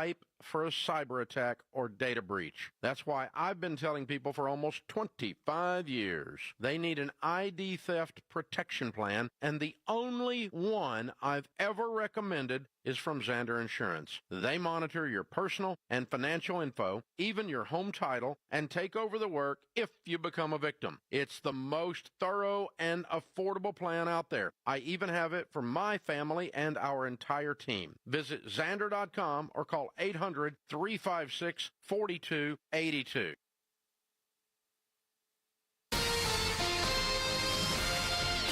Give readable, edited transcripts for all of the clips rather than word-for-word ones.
ripe for a cyber attack or data breach. That's why I've been telling people for almost 25 years they need an ID theft protection plan, and the only one I've ever recommended is from Zander Insurance. They monitor your personal and financial info, even your home title, and take over the work if you become a victim. It's the most thorough and affordable plan out there. I even have it for my family and our entire team. Visit Zander.com or call 800-356-4282.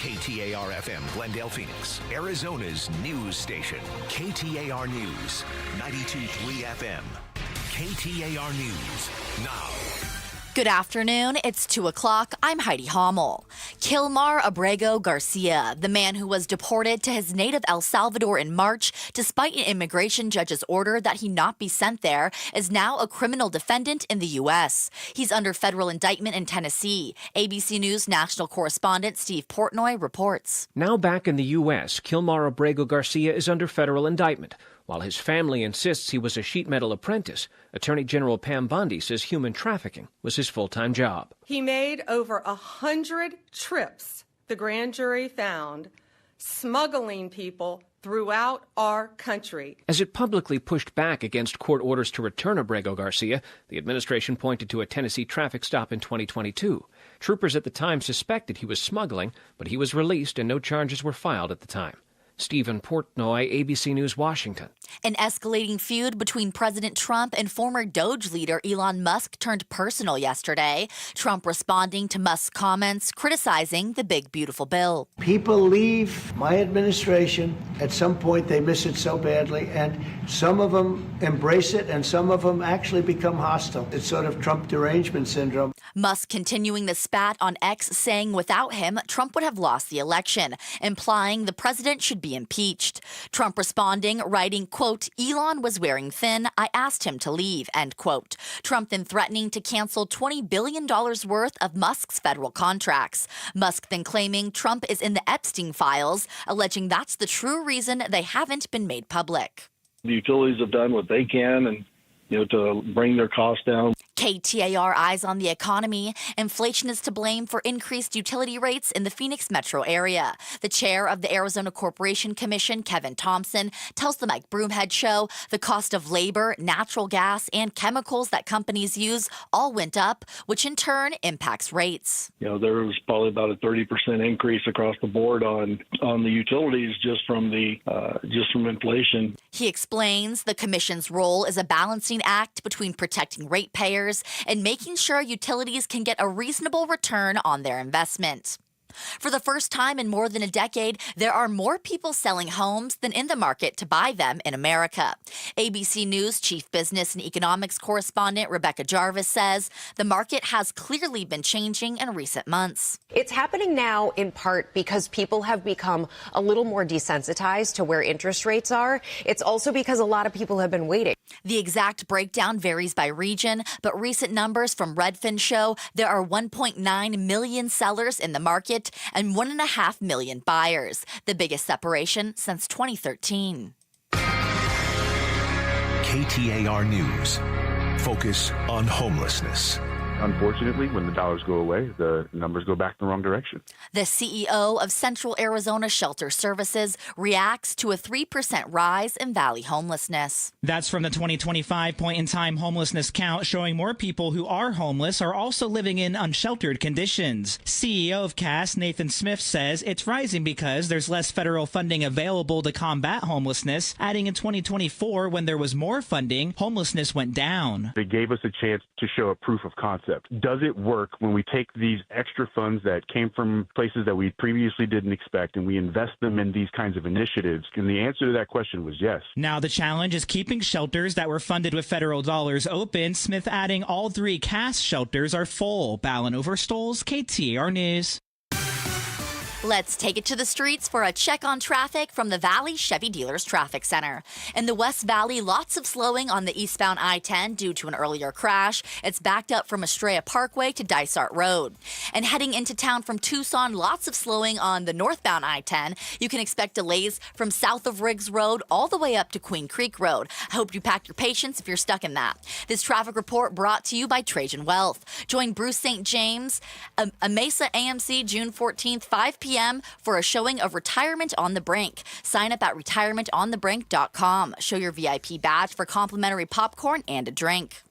KTAR-FM, Glendale, Phoenix, Arizona's news station. KTAR News, 92.3 FM. KTAR News, now. Good afternoon. It's 2 o'clock. I'm Heidi Hommel. Kilmar Abrego Garcia, the man who was deported to his native El Salvador in March despite an immigration judge's order that he not be sent there, is now a criminal defendant in the U.S. He's under federal indictment in Tennessee. ABC News national correspondent Steve Portnoy reports. Now back in the U.S., Kilmar Abrego Garcia is under federal indictment. While his family insists he was a sheet metal apprentice, Attorney General Pam Bondi says human trafficking was his full-time job. He made over 100 trips, the grand jury found, smuggling people throughout our country. As it publicly pushed back against court orders to return Abrego Garcia, the administration pointed to a Tennessee traffic stop in 2022. Troopers at the time suspected he was smuggling, but he was released and no charges were filed at the time. Stephen Portnoy, ABC News, Washington. An escalating feud between President Trump and former Doge leader Elon Musk turned personal yesterday. Trump responding to Musk's comments, criticizing the big, beautiful bill. People leave my administration. At some point, they miss it so badly, and some of them embrace it, and some of them actually become hostile. It's sort of Trump derangement syndrome. Musk continuing the spat on X, saying without him, Trump would have lost the election, implying the president should be impeached. Trump responding, writing, quote, Elon was wearing thin. I asked him to leave, end quote. Trump then threatening to cancel $20 billion worth of Musk's federal contracts. Musk then claiming Trump is in the Epstein files, alleging that's the true reason they haven't been made public. The utilities have done what they can and to bring their costs down. KTAR eyes on the economy. Inflation is to blame for increased utility rates in the Phoenix metro area. The chair of the Arizona Corporation Commission, Kevin Thompson, tells the Mike Broomhead Show the cost of labor, natural gas, and chemicals that companies use all went up, which in turn impacts rates. There was probably about a 30% increase across the board on the utilities just from inflation. He explains the commission's role is a balancing act between protecting ratepayers and making sure utilities can get a reasonable return on their investment. For the first time in more than a decade, there are more people selling homes than in the market to buy them in America. ABC News chief business and economics correspondent Rebecca Jarvis says the market has clearly been changing in recent months. It's happening now in part because people have become a little more desensitized to where interest rates are. It's also because a lot of people have been waiting. The exact breakdown varies by region, but recent numbers from Redfin show there are 1.9 million sellers in the market and 1.5 million buyers, the biggest separation since 2013. KTAR News. Focus on homelessness. Unfortunately, when the dollars go away, the numbers go back in the wrong direction. The CEO of Central Arizona Shelter Services reacts to a 3% rise in Valley homelessness. That's from the 2025 point-in-time homelessness count, showing more people who are homeless are also living in unsheltered conditions. CEO of CAS, Nathan Smith, says it's rising because there's less federal funding available to combat homelessness, adding in 2024, when there was more funding, homelessness went down. They gave us a chance to show a proof of concept. Does it work when we take these extra funds that came from places that we previously didn't expect and we invest them in these kinds of initiatives? And the answer to that question was yes. Now the challenge is keeping shelters that were funded with federal dollars open. Smith adding all 3 CAS shelters are full. Ballin Overstoles, KTAR News. Let's take it to the streets for a check on traffic from the Valley Chevy Dealers Traffic Center. In the West Valley, lots of slowing on the eastbound I-10 due to an earlier crash. It's backed up from Estrella Parkway to Dysart Road. And heading into town from Tucson, lots of slowing on the northbound I-10. You can expect delays from south of Riggs Road all the way up to Queen Creek Road. I hope you pack your patience if you're stuck in that. This traffic report brought to you by Trajan Wealth. Join Bruce St. James, a Mesa AMC June 14th, 5 p.m. for a showing of Retirement on the Brink. Sign up at retirementonthebrink.com. Show your VIP badge for complimentary popcorn and a drink.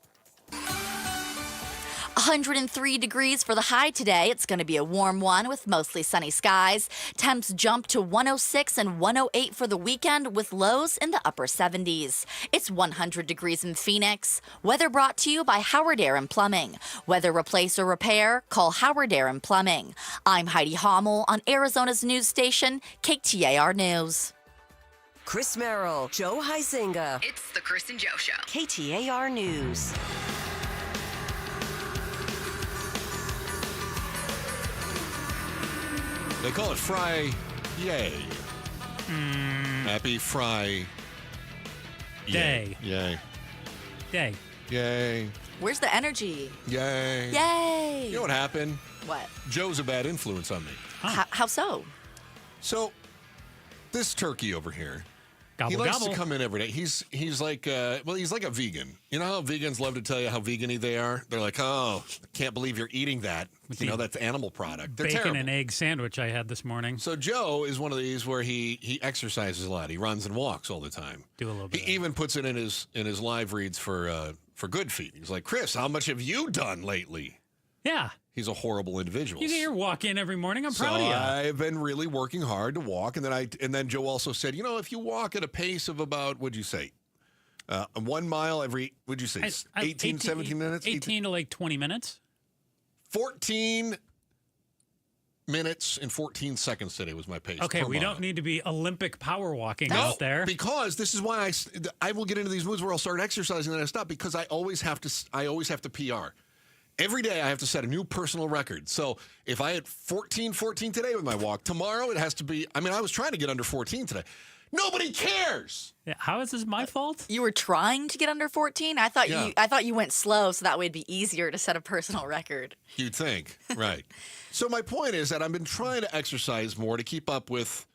103 degrees for the high today. It's going to be a warm one with mostly sunny skies. Temps jump to 106 and 108 for the weekend with lows in the upper 70s. It's 100 degrees in Phoenix. Weather brought to you by Howard Air and Plumbing. Whether replace or repair, call Howard Air and Plumbing. I'm Heidi Hommel on Arizona's news station, KTAR News. Chris Merrill, Joe Huizinga. It's the Chris and Joe Show. KTAR News. They call it Fry Yay. Happy Fry Day. Yay. Day. Yay. Where's the energy? Yay. Yay. You know what happened? What? Joe's a bad influence on me. How so? So, this turkey over here, gobble, he likes gobble. to come in every day. He's like he's like a vegan. You know how vegans love to tell you how vegan-y they are? They're like, oh, I can't believe you're eating that. With you know, that's animal product. They're bacon terrible. and egg sandwich I had this morning. So Joe is one of these where he exercises a lot. He runs and walks all the time. Do a little bit. He even puts it in his live reads for Good Feet. He's like, Chris, how much have you done lately? Yeah. He's a horrible individual. You get your walk in every morning. I'm proud of you. I've been really working hard to walk, and then Joe also said, you know, if you walk at a pace of about, what'd you say, 1 mile every, what'd you say, 17 minutes? 18 to like 20 minutes. 14 minutes and 14 seconds today was my pace. Okay, we don't need to be Olympic power walking No, out there. because this is why I will get into these moods where I'll start exercising and then I stop because I always have to PR. Every day I have to set a new personal record. So if I had 14 today with my walk, tomorrow it has to be, I was trying to get under 14 today. Nobody cares. Yeah, how is this my fault? You were trying to get under 14? I thought you went slow so that way it'd be easier to set a personal record. You'd think, right. So my point is that I've been trying to exercise more to keep up with,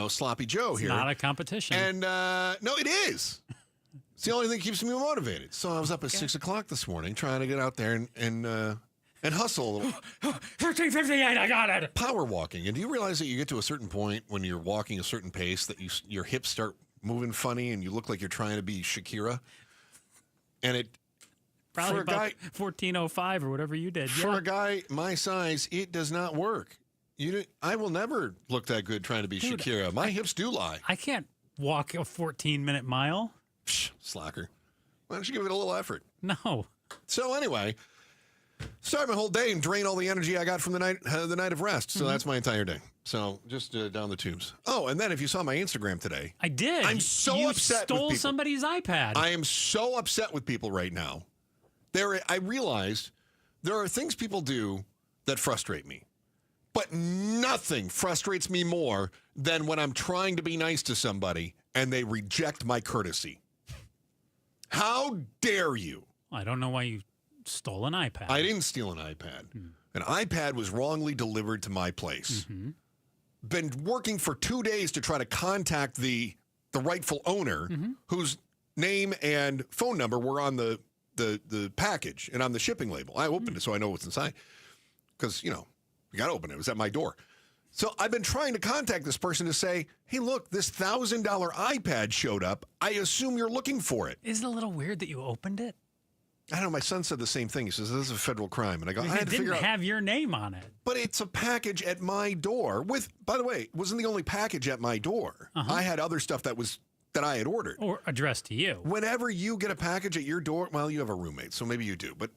Sloppy Joe here. It's not a competition. And no, it is. It's the only thing that keeps me motivated. So I was up at 6 o'clock this morning trying to get out there and hustle a little. 13:58, I got it. Power walking. And do you realize that you get to a certain point when you're walking a certain pace that your hips start moving funny and you look like you're trying to be Shakira? And it probably for a guy 14:05 or whatever you did. For a guy my size, it does not work. I will never look that good trying to be Shakira. My hips do lie. I can't walk a 14-minute mile. Psh, slacker. Why don't you give it a little effort? No. So anyway, start my whole day and drain all the energy I got from the night of rest. So that's my entire day. So just down the tubes. Oh, and then if you saw my Instagram today. I did. I'm so upset with people. You stole somebody's iPad. I am so upset with people right now. I realized there are things people do that frustrate me. But nothing frustrates me more than when I'm trying to be nice to somebody and they reject my courtesy. How dare you? I don't know why you stole an iPad. I didn't steal an iPad. An iPad was wrongly delivered to my place. Mm-hmm. Been working for 2 days to try to contact the rightful owner whose name and phone number were on the package and on the shipping label. I opened it so I know what's inside because, you got to open it. It was at my door. So I've been trying to contact this person to say, hey, look, this $1,000 iPad showed up. I assume you're looking for it. Isn't it a little weird that you opened it? I don't know. My son said the same thing. He says, this is a federal crime. And I go, I had to figure out. It didn't have your name on it. But it's a package at my door with, by the way, it wasn't the only package at my door. I had other stuff that I had ordered. Or addressed to you. Whenever you get a package at your door, well, you have a roommate, so maybe you do. But,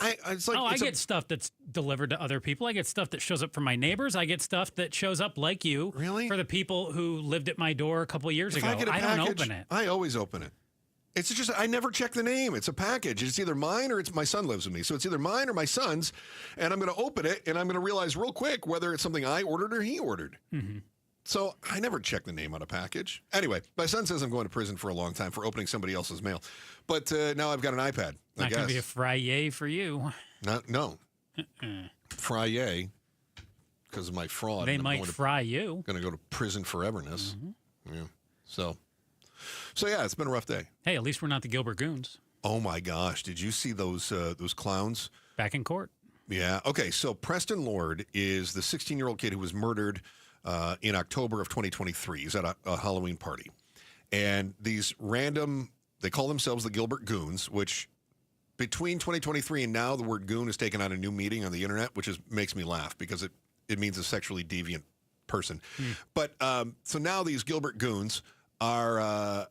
it's like... I get stuff that's delivered to other people. I get stuff that shows up for my neighbors. I get stuff that shows up like you. Really? For the people who lived at my door a couple of years ago. I don't open it. I always open it. It's just, I never check the name. It's a package. It's either mine or it's my son lives with me. So it's either mine or my son's, and I'm going to open it, and I'm going to realize real quick whether it's something I ordered or he ordered. Mm-hmm. So I never check the name on a package. Anyway, my son says I'm going to prison for a long time for opening somebody else's mail. But now I've got an iPad, I Not guess. going to be a Friday for you. No. Friday, because of my fraud. They might fry you. Going to go to prison foreverness. Mm-hmm. Yeah. So yeah, it's been a rough day. Hey, at least we're not the Gilbert Goons. Oh my gosh, did you see those clowns back in court? Yeah. Okay. So Preston Lord is the 16-year-old kid who was murdered in October of 2023. He's at a Halloween party, and these random, they call themselves the Gilbert Goons, which between 2023 and now, the word goon has taken on a new meaning on the internet, which makes me laugh because it means a sexually deviant person. But so now these Gilbert Goons are,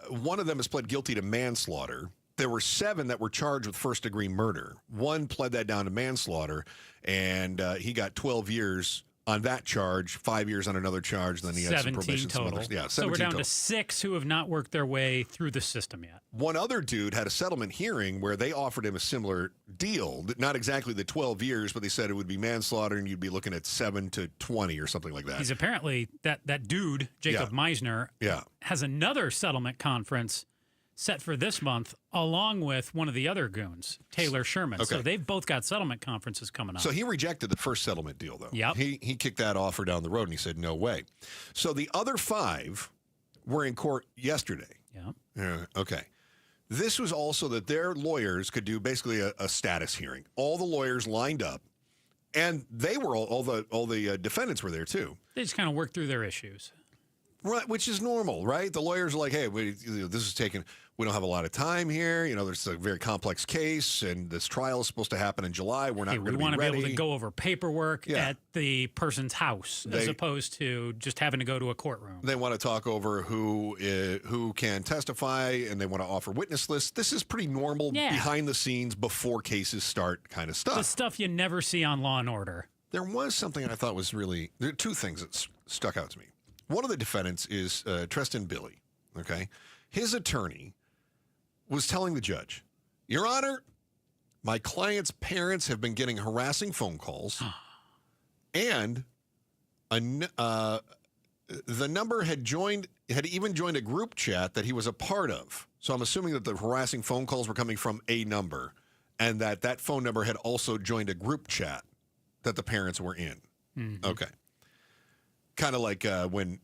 one of them has pled guilty to manslaughter. There were 7 that were charged with first-degree murder. One pled that down to manslaughter, and he got 12 years on that charge, 5 years on another charge, then he had some probation. 17 total. Yeah, 17 so we're down total. to 6 who have not worked their way through the system yet. One other dude had a settlement hearing where they offered him a similar deal. Not exactly the 12 years, but they said it would be manslaughter and you'd be looking at 7 to 20 or something like that. He's apparently, that dude, Jacob Meisner, has another settlement conference set for this month, along with one of the other goons, Taylor Sherman. Okay. So they've both got settlement conferences coming up. So he rejected the first settlement deal, though. Yep. He kicked that offer down the road, and he said, no way. So the other 5 were in court yesterday. Yeah. Okay. This was also that their lawyers could do basically a status hearing. All the lawyers lined up, and they were all the defendants were there, too. They just kind of worked through their issues. Right, which is normal, right? The lawyers are like, hey, this is taking, we don't have a lot of time here. You know, there's a very complex case, and this trial is supposed to happen in July. We're not going to be ready. We want to be able to go over paperwork at the person's house as opposed to just having to go to a courtroom. They want to talk over who can testify, and they want to offer witness lists. This is pretty normal behind the scenes, before cases start kind of stuff. The stuff you never see on Law & Order. There was something I thought was there are 2 things that stuck out to me. One of the defendants is Tristan Billy, okay? His attorney was telling the judge, Your Honor, my client's parents have been getting harassing phone calls, and the number had even joined a group chat that he was a part of. So I'm assuming that the harassing phone calls were coming from a number, and that phone number had also joined a group chat that the parents were in. Mm-hmm. Okay. Kind of like when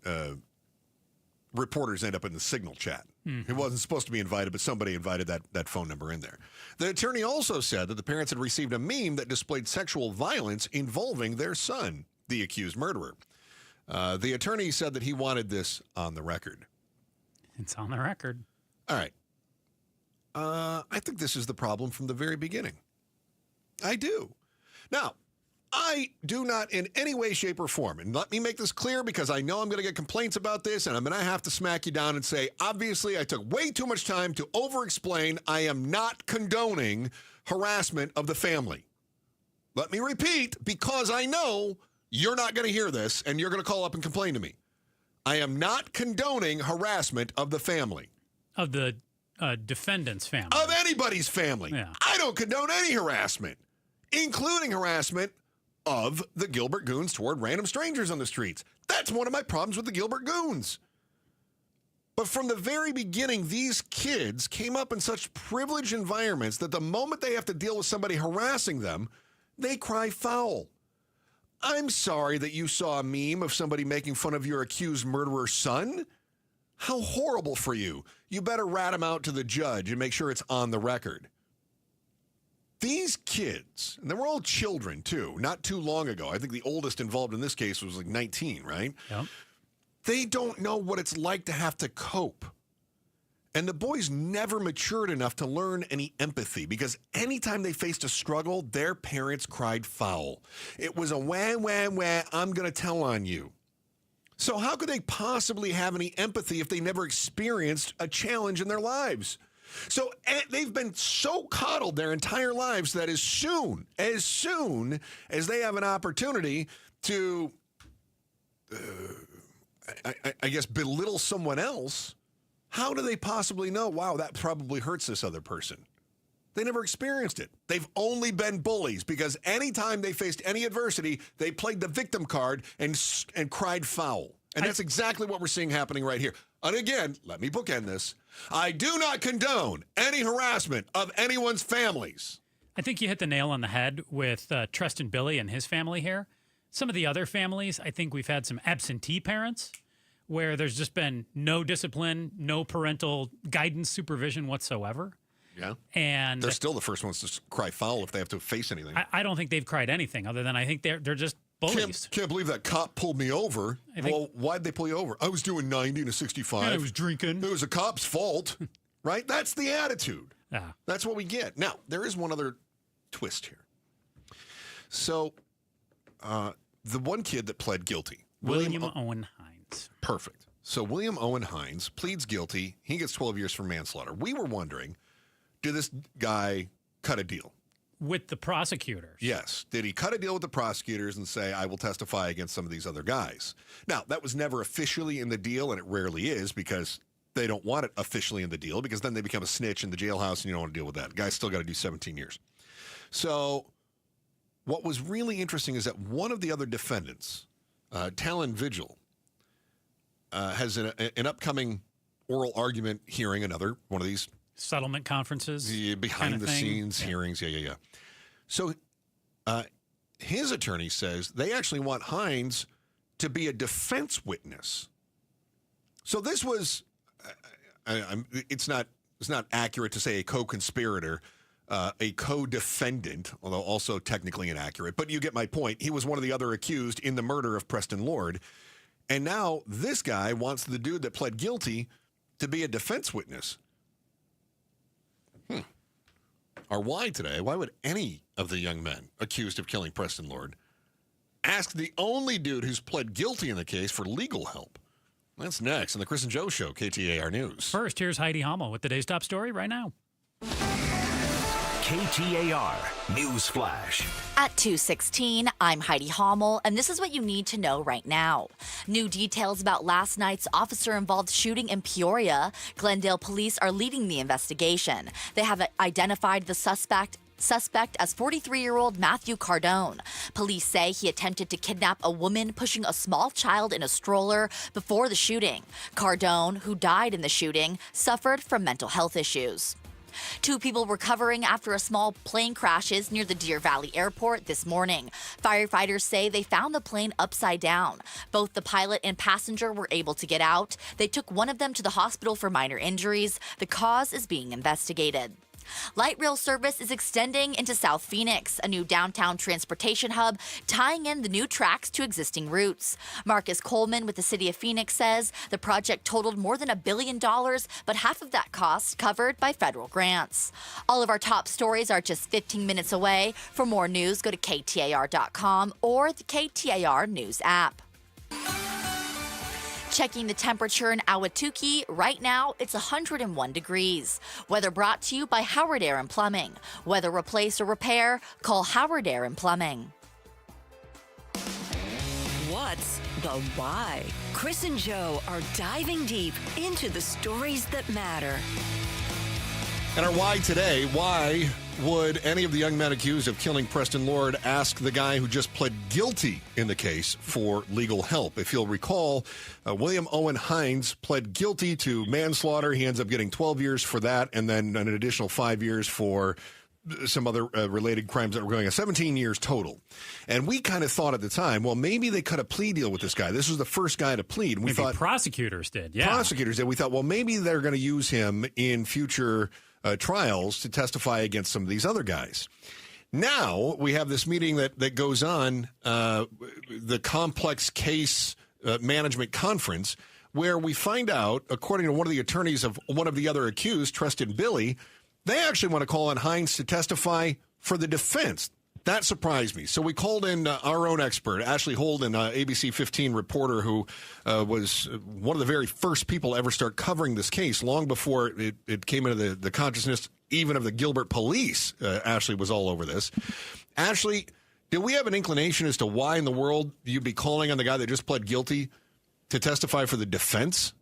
reporters end up in the Signal chat. Mm-hmm. He wasn't supposed to be invited, but somebody invited that phone number in there. The attorney also said that the parents had received a meme that displayed sexual violence involving their son, the accused murderer. The attorney said that he wanted this on the record. It's on the record. All right. I think this is the problem from the very beginning. I do. Now, I do not in any way, shape, or form, and let me make this clear because I know I'm going to get complaints about this, and I'm going to have to smack you down and say, obviously, I took way too much time to over-explain. I am not condoning harassment of the family. Let me repeat, because I know you're not going to hear this, and you're going to call up and complain to me. I am not condoning harassment of the family. Of the defendant's family. Of anybody's family. Yeah. I don't condone any harassment, including harassment of the Gilbert Goons toward random strangers on the streets. That's one of my problems with the Gilbert Goons. But from the very beginning, these kids came up in such privileged environments that the moment they have to deal with somebody harassing them, they cry foul. I'm sorry that you saw a meme of somebody making fun of your accused murderer's son. How horrible for you. You better rat him out to the judge and make sure it's on the record. These kids, and they were all children, too, not too long ago. I think the oldest involved in this case was like 19, right? Yep. They don't know what it's like to have to cope. And the boys never matured enough to learn any empathy because anytime they faced a struggle, their parents cried foul. It was a wah, wah, wah, I'm going to tell on you. So how could they possibly have any empathy if they never experienced a challenge in their lives? So they've been so coddled their entire lives that as soon as they have an opportunity to, I guess, belittle someone else, how do they possibly know, wow, that probably hurts this other person? They never experienced it. They've only been bullies because anytime they faced any adversity, they played the victim card and cried foul. And that's exactly what we're seeing happening right here. And again, let me bookend this. I do not condone any harassment of anyone's families. I think you hit the nail on the head with Treston Billy and his family here. Some of the other families, I think we've had some absentee parents where there's just been no discipline, no parental guidance, supervision whatsoever. Yeah. And they're still the first ones to cry foul if they have to face anything. I don't think they've cried anything other than I think they're just bullies. Can't believe that cop pulled me over. Well, why'd they pull you over? I was doing 90 and a 65. I was drinking. It was a cop's fault, right? That's the attitude. Yeah. That's what we get. Now, there is one other twist here. So, the one kid that pled guilty. William Owen Hines. Perfect. So, William Owen Hines pleads guilty. He gets 12 years for manslaughter. We were wondering, did this guy cut a deal? With the prosecutors. Yes. Did he cut a deal with the prosecutors and say, I will testify against some of these other guys? Now, that was never officially in the deal, and it rarely is because they don't want it officially in the deal because then they become a snitch in the jailhouse and you don't want to deal with that. The guy's still got to do 17 years. So what was really interesting is that one of the other defendants, Talon Vigil, has an upcoming oral argument hearing, another one of these settlement conferences, behind-the-scenes hearings. Yeah. So his attorney says they actually want Hines to be a defense witness. So this was, it's not accurate to say a co-conspirator, a co-defendant, although also technically inaccurate. But you get my point. He was one of the other accused in the murder of Preston Lord. And now this guy wants the dude that pled guilty to be a defense witness. Our why today, why would any of the young men accused of killing Preston Lord ask the only dude who's pled guilty in the case for legal help? That's next on the Chris and Joe Show, KTAR News. First, here's Heidi Hommel with today's top story right now. KTAR News Flash. At 2:16, I'm Heidi Hommel, and this is what you need to know right now. New details about last night's officer-involved shooting in Peoria. Glendale police are leading the investigation. They have identified the suspect as 43-year-old Matthew Cardone. Police say he attempted to kidnap a woman pushing a small child in a stroller before the shooting. Cardone, who died in the shooting, suffered from mental health issues. 2 people recovering after a small plane crashes near the Deer Valley Airport this morning. Firefighters say they found the plane upside down. Both the pilot and passenger were able to get out. They took one of them to the hospital for minor injuries. The cause is being investigated. Light rail service is extending into South Phoenix, a new downtown transportation hub, tying in the new tracks to existing routes. Marcus Coleman with the City of Phoenix says the project totaled more than $1 billion, but half of that cost covered by federal grants. All of our top stories are just 15 minutes away. For more news, go to KTAR.com or the KTAR News app. Checking the temperature in Ahwatukee, right now it's 101 degrees. Weather brought to you by Howard Air and Plumbing. Whether replace or repair, call Howard Air and Plumbing. What's the why? Chris and Joe are diving deep into the stories that matter. And our why today, why would any of the young men accused of killing Preston Lord ask the guy who just pled guilty in the case for legal help? If you'll recall, William Owen Hines pled guilty to manslaughter. He ends up getting 12 years for that and then an additional 5 years for some other related crimes that were going on, 17 years total. And we kind of thought at the time, well, maybe they cut a plea deal with this guy. This was the first guy to plead. And we thought prosecutors did, yeah. Prosecutors did. We thought, well, maybe they're going to use him in future trials to testify against some of these other guys. Now we have this meeting that goes on, the complex case management conference, where we find out, according to one of the attorneys of one of the other accused, Treston Billy, they actually want to call on Hines to testify for the defense. That surprised me. So we called in our own expert, Ashley Holden, ABC 15 reporter who was one of the very first people to ever start covering this case long before it came into the consciousness even of the Gilbert police. Ashley was all over this. Ashley, do we have an inclination as to why in the world you'd be calling on the guy that just pled guilty to testify for the defense?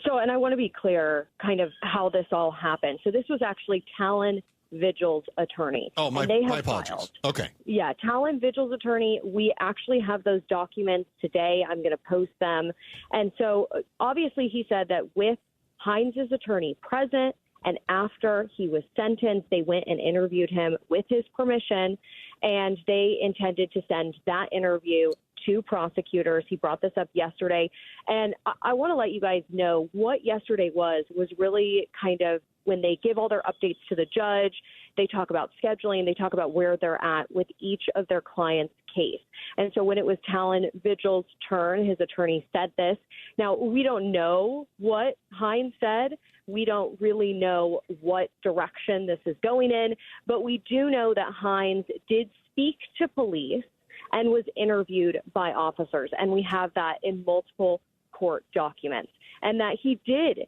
So, and I want to be clear kind of how this all happened. So this was actually Talon Vigil's attorney. Oh, my apologies. Filed. Okay. Yeah, Talon Vigil's attorney. We actually have those documents today. I'm going to post them. And so obviously he said that with Hines' attorney present and after he was sentenced, they went and interviewed him with his permission, and they intended to send that interview to prosecutors. He brought this up yesterday. And I want to let you guys know what yesterday was really kind of when they give all their updates to the judge, they talk about scheduling, they talk about where they're at with each of their clients' case. And so when it was Talon Vigil's turn, his attorney said this. Now, we don't know what Hines said. We don't really know what direction this is going in, but we do know that Hines did speak to police and was interviewed by officers. And we have that in multiple court documents. And that he did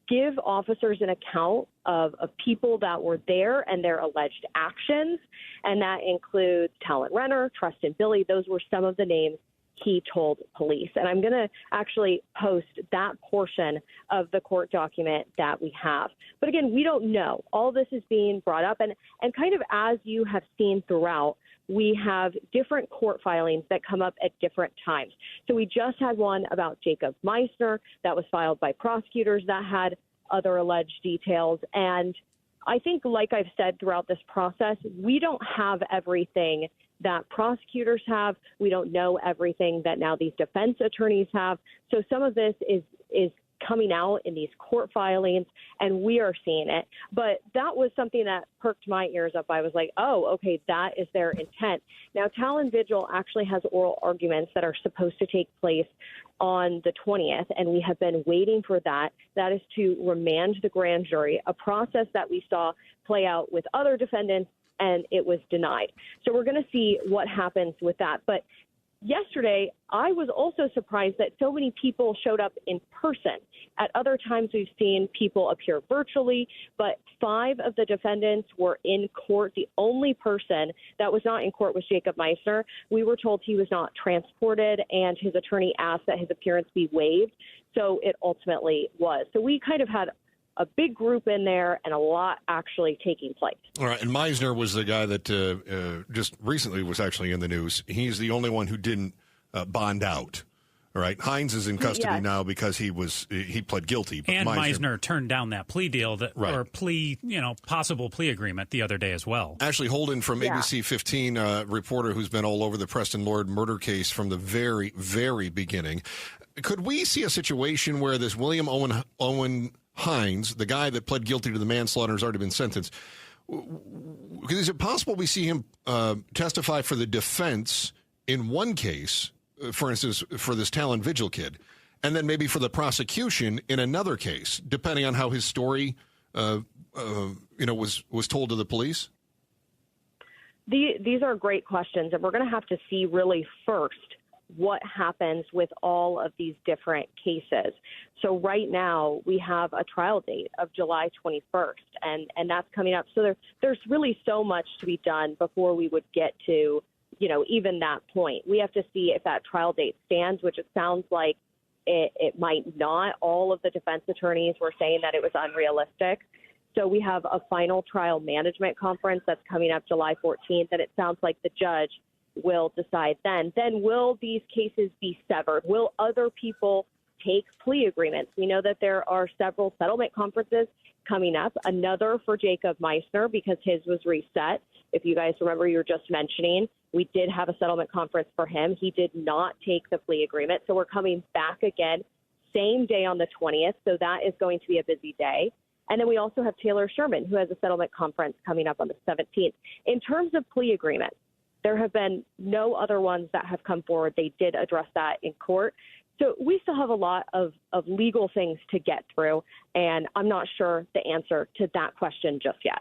give officers an account of people that were there and their alleged actions. And that includes Talon Renner, Treston Billy. Those were some of the names he told police. And I'm going to actually post that portion of the court document that we have. But again, we don't know. All this is being brought up. And kind of as you have seen throughout, we have different court filings that come up at different times. So we just had one about Jacob Meissner that was filed by prosecutors that had other alleged details. And I think, like I've said throughout this process, we don't have everything that prosecutors have. We don't know everything that now these defense attorneys have. So some of this is coming out in these court filings, and we are seeing it. But that was something that perked my ears up. I was like, oh, okay, that is their intent. Now, Talon Vigil actually has oral arguments that are supposed to take place on the 20th, and we have been waiting for that. That is to remand the grand jury, a process that we saw play out with other defendants, and it was denied. So we're going to see what happens with that. But yesterday, I was also surprised that so many people showed up in person. At other times, we've seen people appear virtually, but 5 of the defendants were in court. The only person that was not in court was Jacob Meissner. We were told he was not transported, and his attorney asked that his appearance be waived, so it ultimately was. So we kind of had a big group in there and a lot actually taking place. All right, and Meissner was the guy that just recently was actually in the news. He's the only one who didn't bond out. All right, Hines is in custody now because he pled guilty. But and Meissner turned down that plea deal or possible plea agreement the other day as well. Ashley Holden from ABC 15, reporter who's been all over the Preston Lord murder case from the very, very beginning. Could we see a situation where this William Owen Hines, the guy that pled guilty to the manslaughter, has already been sentenced? Is it possible we see him testify for the defense in one case, for instance, for this Talon Vigil kid, and then maybe for the prosecution in another case, depending on how his story, was told to the police? These are great questions, and we're going to have to see really first what happens with all of these different cases. So right now we have a trial date of July 21st, and that's coming up. So there's really so much to be done before we would get to, even that point. We have to see if that trial date stands, which it sounds like it might not. All of the defense attorneys were saying that it was unrealistic. So we have a final trial management conference that's coming up July 14th, and it sounds like the judge will decide then. Then will these cases be severed? Will other people take plea agreements? We know that there are several settlement conferences coming up, another for Jacob Meissner because his was reset. If you guys remember, you were just mentioning, we did have a settlement conference for him. He did not take the plea agreement. So we're coming back again, same day on the 20th. So that is going to be a busy day. And then we also have Taylor Sherman, who has a settlement conference coming up on the 17th. In terms of plea agreements, there have been no other ones that have come forward. They did address that in court. So we still have a lot of legal things to get through, and I'm not sure the answer to that question just yet.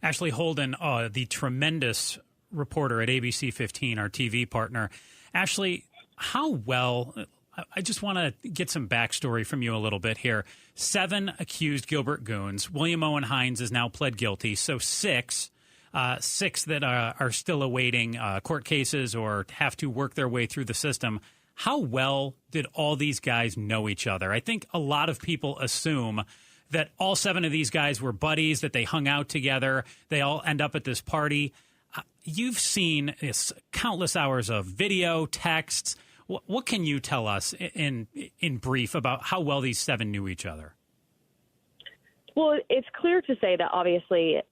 Ashley Holden, the tremendous reporter at ABC 15, our TV partner. Ashley, how well – I just want to get some backstory from you a little bit here. 7 accused Gilbert goons. William Owen Hines is now pled guilty, so 6 that are still awaiting court cases or have to work their way through the system. how well did all these guys know each other? I think a lot of people assume that all 7 of these guys were buddies, that they hung out together, they all end up at this party. You've seen countless hours of video, texts. What can you tell us in brief about how well these 7 knew each other? Well, it's clear to say that obviously,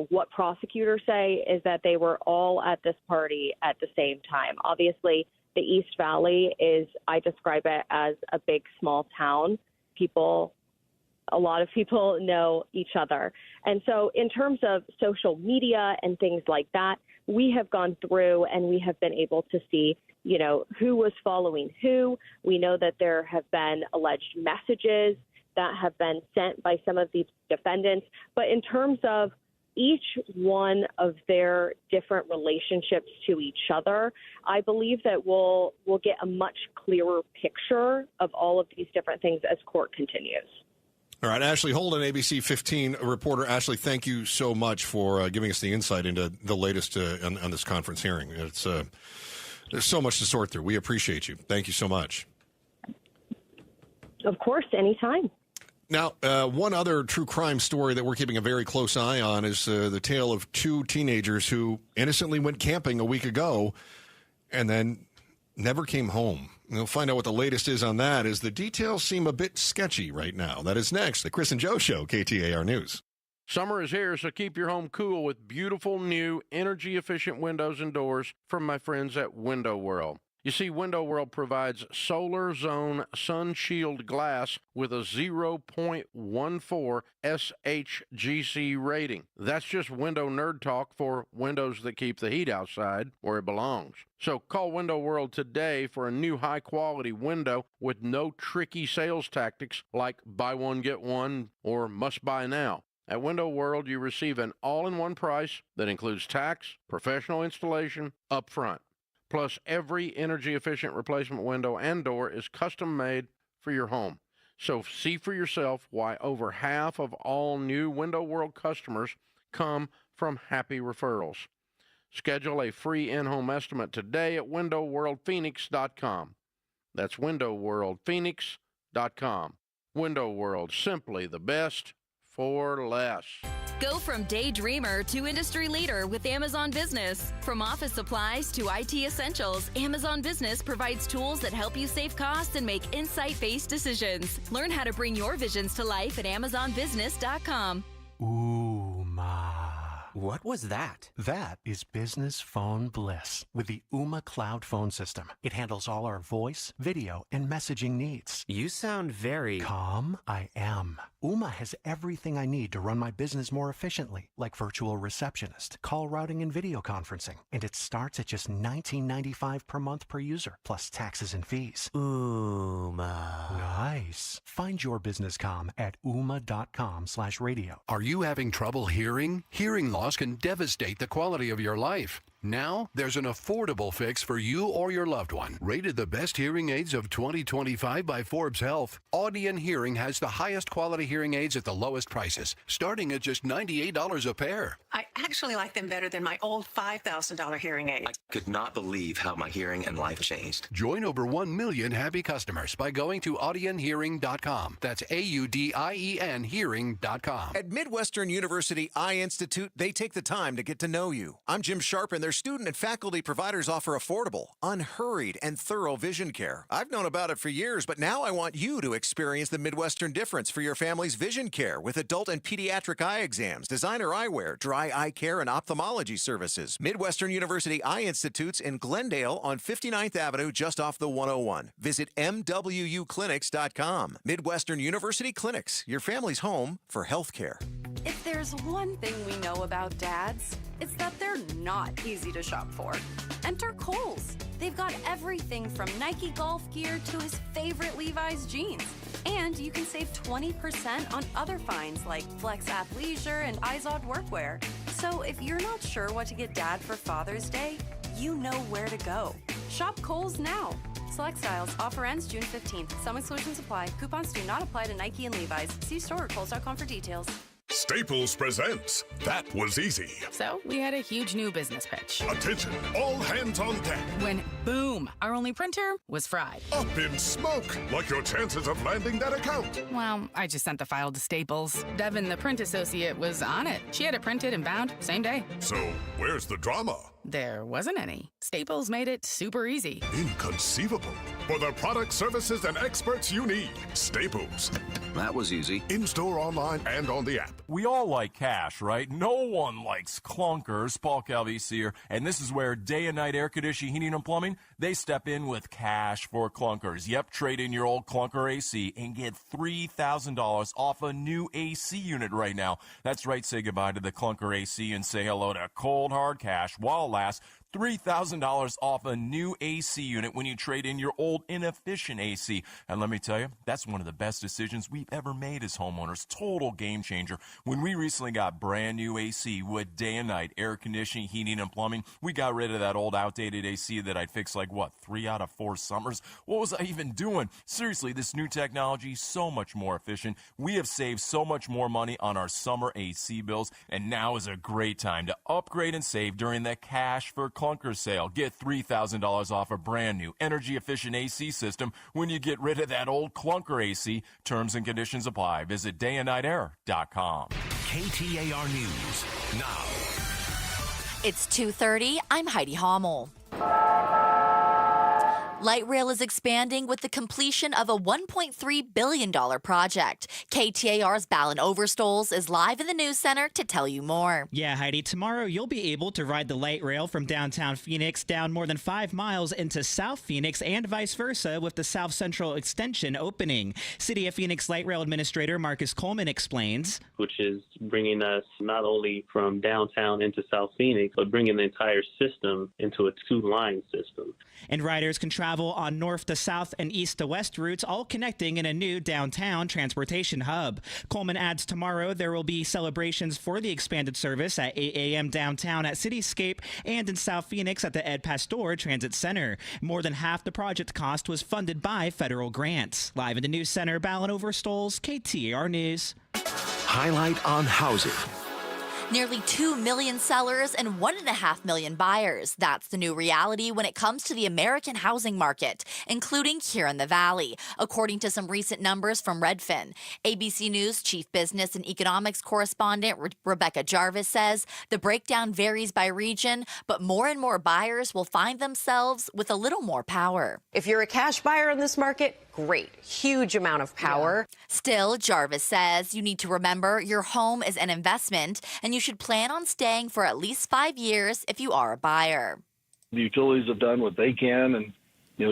what prosecutors say is that they were all at this party at the same time. Obviously, the East Valley I describe it as a big, small town. A lot of people know each other. And so in terms of social media and things like that, we have gone through and we have been able to see, who was following who. We know that there have been alleged messages that have been sent by some of these defendants. But in terms of each one of their different relationships to each other, I believe that we'll get a much clearer picture of all of these different things as court continues. All right, Ashley Holden, ABC 15 reporter. Ashley, thank you so much for giving us the insight into the latest on this conference hearing. There's so much to sort through. We appreciate you. Thank you so much. Of course, anytime. Now, one other true crime story that we're keeping a very close eye on is the tale of 2 teenagers who innocently went camping a week ago and then never came home. We'll find out what the latest is on that, as the details seem a bit sketchy right now. That is next. The Chris and Joe Show, KTAR News. Summer is here, so keep your home cool with beautiful new energy-efficient windows and doors from my friends at Window World. You see, Window World provides Solar Zone Sun Shield glass with a 0.14 SHGC rating. That's just window nerd talk for windows that keep the heat outside where it belongs. So call Window World today for a new high-quality window with no tricky sales tactics like buy one, get one, or must buy now. At Window World, you receive an all-in-one price that includes tax, professional installation, upfront. Plus, every energy-efficient replacement window and door is custom-made for your home. So see for yourself why over half of all new Window World customers come from happy referrals. Schedule a free in-home estimate today at windowworldphoenix.com. That's windowworldphoenix.com. Window World, simply the best for less. Go from daydreamer to industry leader with Amazon Business. From office supplies to IT essentials, Amazon Business provides tools that help you save costs and make insight-based decisions. Learn how to bring your visions to life at amazonbusiness.com. Ooh, ma. What was that? That is business phone bliss with the Ooma Cloud Phone System. It handles all our voice, video, and messaging needs. You sound very... Calm? I am. Ooma has everything I need to run my business more efficiently, like virtual receptionist, call routing, and video conferencing. And it starts at just $19.95 per month per user, plus taxes and fees. Ooma. Nice. Find your business calm at ooma.com/radio. Are you having trouble hearing? Hearing loss can devastate the quality of your life. Now, there's an affordable fix for you or your loved one. Rated the best hearing aids of 2025 by Forbes Health, Audion Hearing has the highest quality hearing aids at the lowest prices, starting at just $98 a pair. I actually like them better than my old $5,000 hearing aid. I could not believe how my hearing and life changed. Join over 1 million happy customers by going to audionhearing.com. That's AUDIEN hearing.com. At Midwestern University Eye Institute, they take the time to get to know you. I'm Jim Sharp, and their student and faculty providers offer affordable, unhurried, and thorough vision care. I've known about it for years, but now I want you to experience the Midwestern difference for your family's vision care with adult and pediatric eye exams, designer eyewear, dry eye care, and ophthalmology services. Midwestern University Eye Institutes in Glendale on 59th Avenue, just off the 101. Visit MWUclinics.com. Midwestern University Clinics, your family's home for health care. If there's one thing we know about dads, it's that they're not easy to shop for. Enter Kohl's. They've got everything from Nike golf gear to his favorite Levi's jeans. And you can save 20% on other finds like Flex Athleisure and Izod workwear. So if you're not sure what to get Dad for Father's Day, you know where to go. Shop Kohl's now. Select styles. Offer ends June 15th. Some exclusions apply. Coupons do not apply to Nike and Levi's. See store or Kohl's.com for details. Staples presents That Was Easy. So we had a huge new business pitch. Attention, all hands on deck. When, boom, our only printer was fried. Up in smoke, like your chances of landing that account. Well, I just sent the file to Staples. Devin, the print associate, was on it. She had it printed and bound same day. So, where's the drama? There wasn't any. Staples made it super easy. Inconceivable. For the products, services, and experts you need, Staples. That was easy. In-store, online, and on the app. We all like cash, right? No one likes clunkers. Paul Calvisi here, and this is where Day and Night Air Conditioning, Heating, and Plumbing, they step in with cash for clunkers. Yep, trade in your old clunker AC and get $3,000 off a new AC unit right now. That's right, say goodbye to the clunker AC and say hello to cold, hard cash while it lasts. $3,000 off a new AC unit when you trade in your old inefficient AC. And let me tell you, that's one of the best decisions we've ever made as homeowners. Total game changer. When we recently got brand new AC with Day and Night Air Conditioning, Heating, and Plumbing, we got rid of that old outdated AC that I'd fixed 3 out of 4 summers. What was I even doing? Seriously, this new technology is so much more efficient. We have saved so much more money on our summer AC bills, and now is a great time to upgrade and save during the Cash for Clunkers sale. Get $3,000 off a brand new energy-efficient AC system when you get rid of that old clunker AC. Terms and conditions apply. Visit dayandnightair.com. KTAR News now. It's 2:30. I'm Heidi Hommel. Light rail is expanding with the completion of a $1.3 billion project. KTAR's Ballin Overstoles is live in the news center to tell you more. Yeah, Heidi, tomorrow you'll be able to ride the light rail from downtown Phoenix down more than 5 miles into South Phoenix and vice versa with the South Central Extension opening. City of Phoenix Light Rail Administrator Marcus Coleman explains. Which is bringing us not only from downtown into South Phoenix, but bringing the entire system into a 2-line system. And riders can travel on north to south and east to west routes, all connecting in a new downtown transportation hub. Coleman adds tomorrow there will be celebrations for the expanded service at 8 a.m. downtown at Cityscape and in South Phoenix at the Ed Pastor Transit Center. More than half the project cost was funded by federal grants. Live in the news center, Ballin Overstoles, KTAR News. Highlight on housing. Nearly 2 million sellers and 1.5 million buyers. That's the new reality when it comes to the American housing market, including here in the Valley, according to some recent numbers from Redfin. ABC News Chief Business and Economics Correspondent Rebecca Jarvis says the breakdown varies by region, but more and more buyers will find themselves with a little more power. If you're a cash buyer in this market, great. Huge amount of power. Yeah. Still, Jarvis says you need to remember your home is an investment and you should plan on staying for at least 5 years if you are a buyer. The utilities have done what they can and,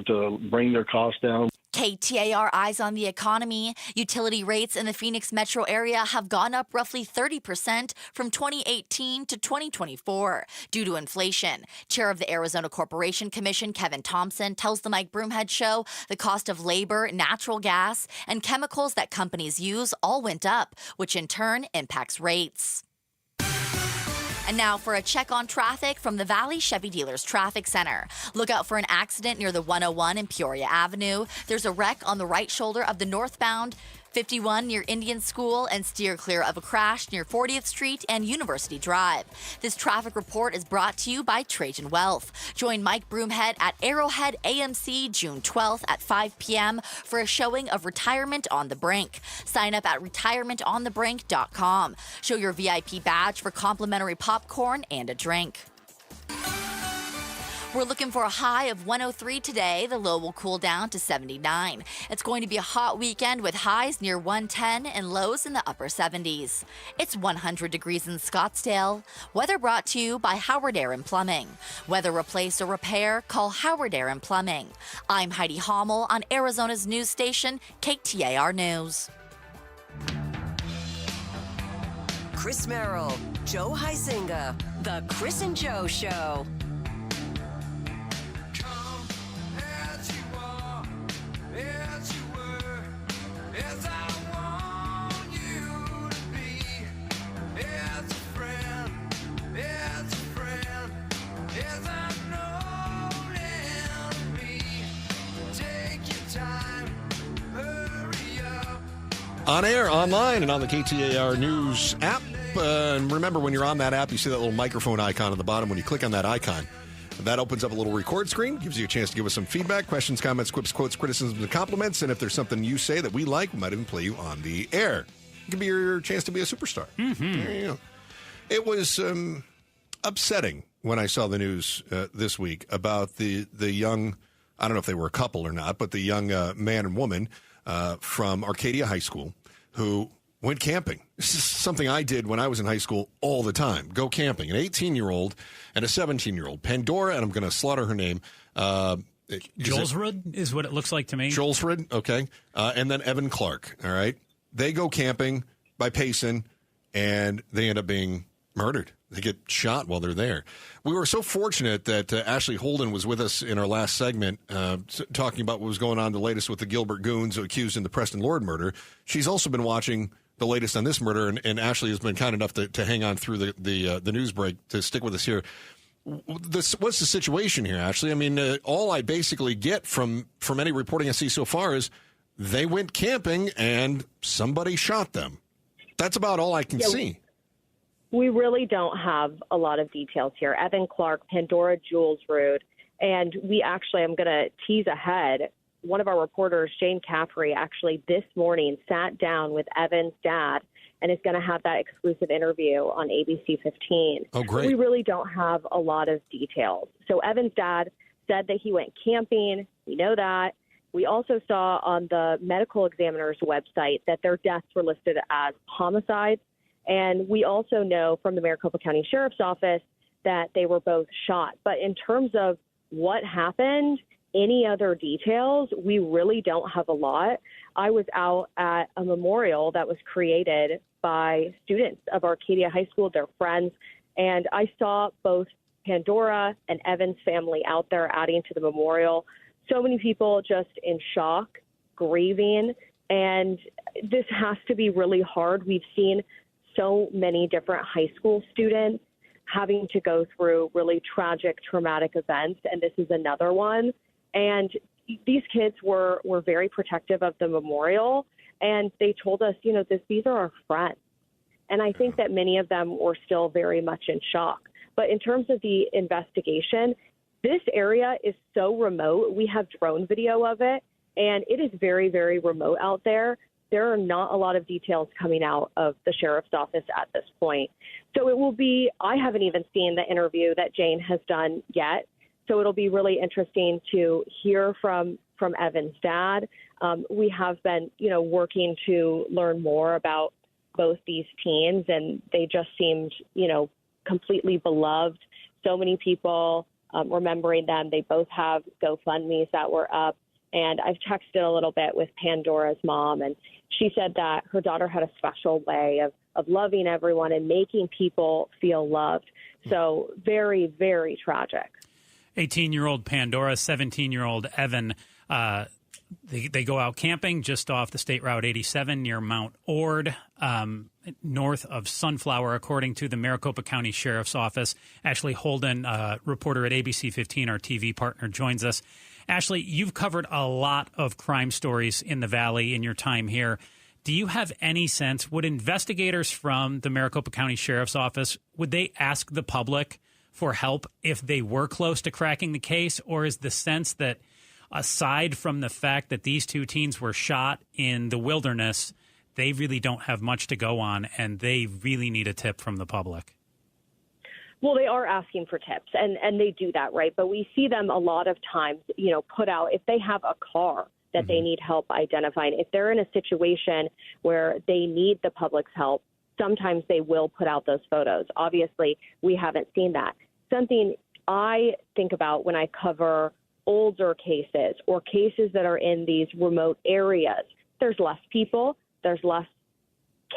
to bring their costs down. KTAR Eyes on the Economy. Utility rates in the Phoenix metro area have gone up roughly 30% from 2018 to 2024 due to inflation. Chair of the Arizona Corporation Commission, Kevin Thompson, tells the Mike Broomhead Show the cost of labor, natural gas, and chemicals that companies use all went up, which in turn impacts rates. And now for a check on traffic from the Valley Chevy Dealers Traffic Center. Look out for an accident near the 101 and Peoria Avenue. There's a wreck on the right shoulder of the northbound 51 near Indian School, and steer clear of a crash near 40th Street and University Drive. This traffic report is brought to you by Trajan Wealth. Join Mike Broomhead at Arrowhead AMC June 12th at 5 p.m. for a showing of Retirement on the Brink. Sign up at retirementonthebrink.com. Show your VIP badge for complimentary popcorn and a drink. We're looking for a high of 103 today. The low will cool down to 79. It's going to be a hot weekend with highs near 110 and lows in the upper 70s. It's 100 degrees in Scottsdale. Weather brought to you by Howard Air and Plumbing. Whether replace or repair, call Howard Air and Plumbing. I'm Heidi Hommel on Arizona's news station, KTAR News. Chris Merrill, Joe Huizinga, The Chris and Joe Show. On air, online, and on the KTAR News app. And remember, when you're on that app, you see that little microphone icon at the bottom. When you click on that icon, that opens up a little record screen, gives you a chance to give us some feedback, questions, comments, quips, quotes, criticisms, and compliments. And if there's something you say that we like, we might even play you on the air. It could be your chance to be a superstar. Mm-hmm. There you go. It was upsetting when I saw the news this week about the young, I don't know if they were a couple or not, but the young man and woman from Arcadia High School who went camping. This is something I did when I was in high school all the time. Go camping. An 18-year-old and a 17-year-old. Pandora, and I'm going to slaughter her name. Jolsrud is what it looks like to me. Jolsrud, okay. And then Evan Clark, all right? They go camping by Payson, and they end up being murdered. They get shot while they're there. We were so fortunate that Ashley Holden was with us in our last segment talking about what was going on, the latest with the Gilbert Goons accused in the Preston Lord murder. She's also been watching the latest on this murder, and Ashley has been kind enough to hang on through the news break to stick with us here. What's the situation here, Ashley? I mean, all I basically get from any reporting I see so far is they went camping and somebody shot them. That's about all I can see. We really don't have a lot of details here. Evan Clark, Pandora Jolsrud, and I'm going to tease ahead. One of our reporters, Jane Caffrey, actually this morning sat down with Evan's dad and is going to have that exclusive interview on ABC 15. Oh, great. We really don't have a lot of details. So Evan's dad said that he went camping. We know that. We also saw on the medical examiner's website that their deaths were listed as homicides. And we also know from the Maricopa County Sheriff's Office that they were both shot. But in terms of what happened, any other details, we really don't have a lot. I was out at a memorial that was created by students of Arcadia High School, their friends, and I saw both Pandora and Evan's family out there adding to the memorial. So many people just in shock, grieving, and this has to be really hard. We've seen so many different high school students having to go through really tragic, traumatic events, and this is another one. And these kids were very protective of the memorial, and they told us, these are our friends. And I think that many of them were still very much in shock. But in terms of the investigation, this area is so remote. We have drone video of it, and it is very, very remote out there. There are not a lot of details coming out of the sheriff's office at this point. So it will be, I haven't even seen the interview that Jane has done yet. So it'll be really interesting to hear from Evan's dad. We have been, working to learn more about both these teens, and they just seemed, completely beloved. So many people remembering them. They both have GoFundMes that were up. And I've texted a little bit with Pandora's mom, and she said that her daughter had a special way of loving everyone and making people feel loved. So very, very tragic. 18-year-old Pandora, 17-year-old Evan, they go out camping just off the State Route 87 near Mount Ord, north of Sunflower, according to the Maricopa County Sheriff's Office. Ashley Holden, reporter at ABC 15, our TV partner, joins us. Ashley, you've covered a lot of crime stories in the Valley in your time here. Do you have any sense, would investigators from the Maricopa County Sheriff's Office, would they ask the public for help if they were close to cracking the case? Or is the sense that aside from the fact that these two teens were shot in the wilderness, they really don't have much to go on and they really need a tip from the public? Well, they are asking for tips, and they do that, right? But we see them a lot of times, put out, if they have a car that they need help identifying, if they're in a situation where they need the public's help, sometimes they will put out those photos. Obviously, we haven't seen that. Something I think about when I cover older cases or cases that are in these remote areas, there's less people, there's less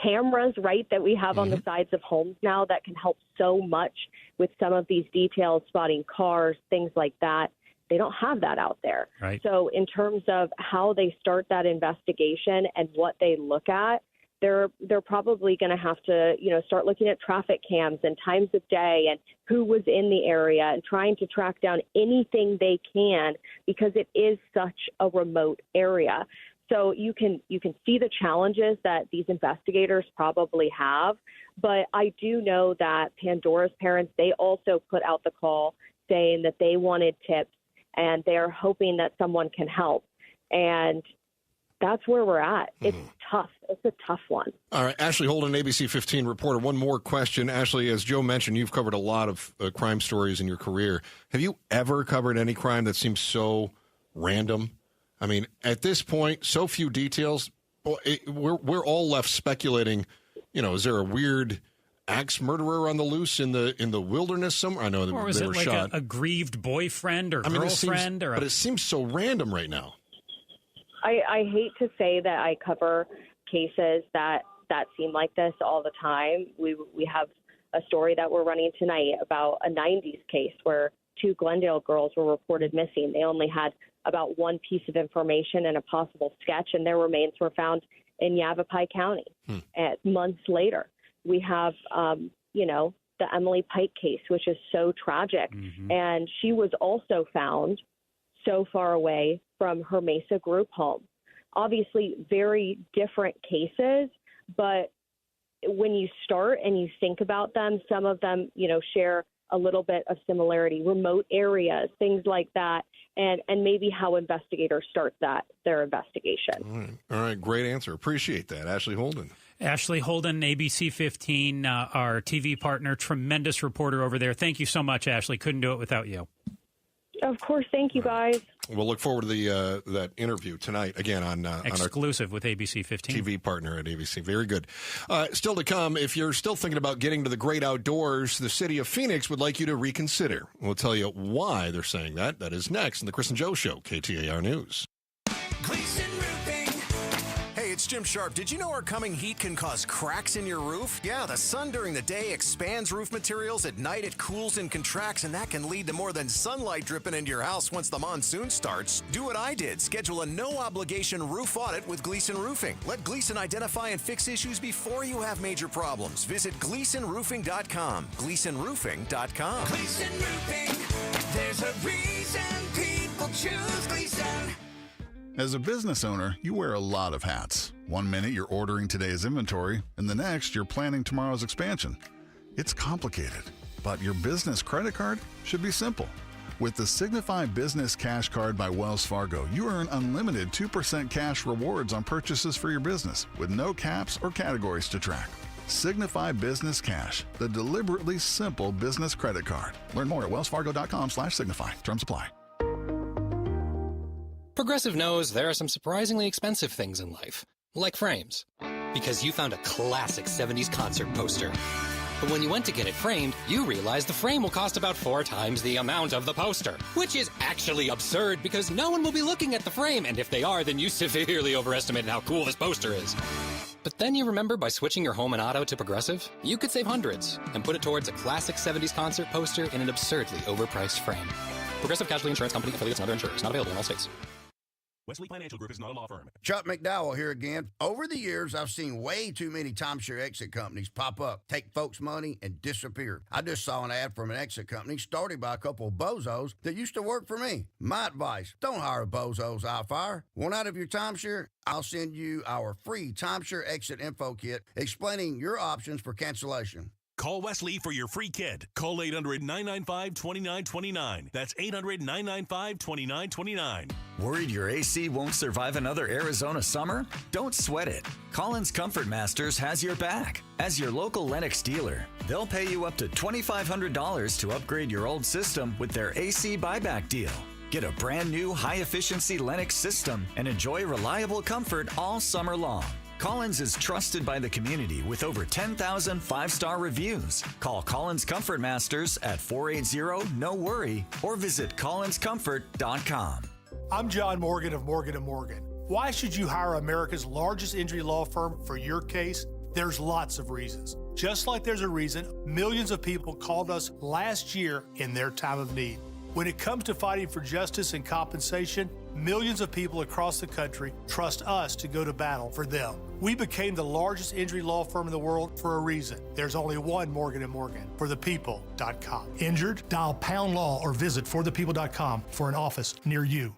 cameras, right, that we have on the sides of homes now that can help so much with some of these details, spotting cars, things like that. They don't have that out there. Right. So in terms of how they start that investigation and what they look at, they're probably going to have to, start looking at traffic cams and times of day and who was in the area and trying to track down anything they can because it is such a remote area. So you can see the challenges that these investigators probably have. But I do know that Pandora's parents, they also put out the call saying that they wanted tips and they're hoping that someone can help. And that's where we're at. It's tough. It's a tough one. All right. Ashley Holden, ABC 15 reporter. One more question. Ashley, as Joe mentioned, you've covered a lot of crime stories in your career. Have you ever covered any crime that seems so random? I mean, at this point, so few details. We're all left speculating. Is there a weird axe murderer on the loose in the wilderness somewhere? I know or was they it were like shot. a grieved boyfriend or girlfriend? But it seems so random right now. I hate to say that I cover cases that seem like this all the time. We have a story that we're running tonight about a 90s case where 2 Glendale girls were reported missing. They only had about one piece of information and a possible sketch, and their remains were found in Yavapai County months later. We have, the Emily Pike case, which is so tragic. And she was also found so far away from her Mesa group home. Obviously, very different cases, but when you start and you think about them, some of them, share a little bit of similarity, remote areas, things like that, and maybe how investigators start their investigation. All right. Great answer. Appreciate that. Ashley Holden. Ashley Holden, ABC 15, our TV partner, tremendous reporter over there. Thank you so much, Ashley. Couldn't do it without you. Of course. Thank you, guys. We'll look forward to that interview tonight, again, on exclusive with ABC 15. TV partner at ABC. Very good. Still to come, if you're still thinking about getting to the great outdoors, the city of Phoenix would like you to reconsider. We'll tell you why they're saying that. That is next in the Chris and Joe Show, KTAR News. It's Jim Sharp. Did you know our coming heat can cause cracks in your roof? Yeah, the sun during the day expands roof materials. At night, it cools and contracts, and that can lead to more than sunlight dripping into your house once the monsoon starts. Do what I did. Schedule a no-obligation roof audit with Gleason Roofing. Let Gleason identify and fix issues before you have major problems. Visit GleasonRoofing.com. GleasonRoofing.com. Gleason Roofing. There's a reason people choose Gleason. As a business owner, you wear a lot of hats. One minute you're ordering today's inventory, and the next you're planning tomorrow's expansion. It's complicated, but your business credit card should be simple. With the Signify Business Cash Card by Wells Fargo, you earn unlimited 2% cash rewards on purchases for your business with no caps or categories to track. Signify Business Cash, the deliberately simple business credit card. Learn more at wellsfargo.com/signify. Terms apply. Progressive knows there are some surprisingly expensive things in life, like frames. Because you found a classic 70s concert poster. But when you went to get it framed, you realized the frame will cost about 4 times the amount of the poster. Which is actually absurd because no one will be looking at the frame, and if they are, then you severely overestimated how cool this poster is. But then you remember by switching your home and auto to Progressive, you could save hundreds and put it towards a classic 70s concert poster in an absurdly overpriced frame. Progressive Casualty Insurance Company, affiliates, and other insurers. Not available in all states. Wesley Financial Group is not a law firm. Chuck McDowell here again. Over the years, I've seen way too many timeshare exit companies pop up, take folks' money, and disappear. I just saw an ad from an exit company started by a couple of bozos that used to work for me. My advice, don't hire bozos I'll fire. Want out of your timeshare? I'll send you our free timeshare exit info kit explaining your options for cancellation. Call Wesley for your free kit. Call 800-995-2929. That's 800-995-2929. Worried your AC won't survive another Arizona summer? Don't sweat it. Collins Comfort Masters has your back. As your local Lennox dealer, they'll pay you up to $2,500 to upgrade your old system with their AC buyback deal. Get a brand new high-efficiency Lennox system and enjoy reliable comfort all summer long. Collins is trusted by the community with over 10,000 5-star reviews. Call Collins Comfort Masters at 480-NO-WORRY or visit collinscomfort.com. I'm John Morgan of Morgan & Morgan. Why should you hire America's largest injury law firm for your case? There's lots of reasons. Just like there's a reason millions of people called us last year in their time of need. When it comes to fighting for justice and compensation, millions of people across the country trust us to go to battle for them. We became the largest injury law firm in the world for a reason. There's only one Morgan & Morgan, forthepeople.com. Injured? Dial #law or visit forthepeople.com for an office near you.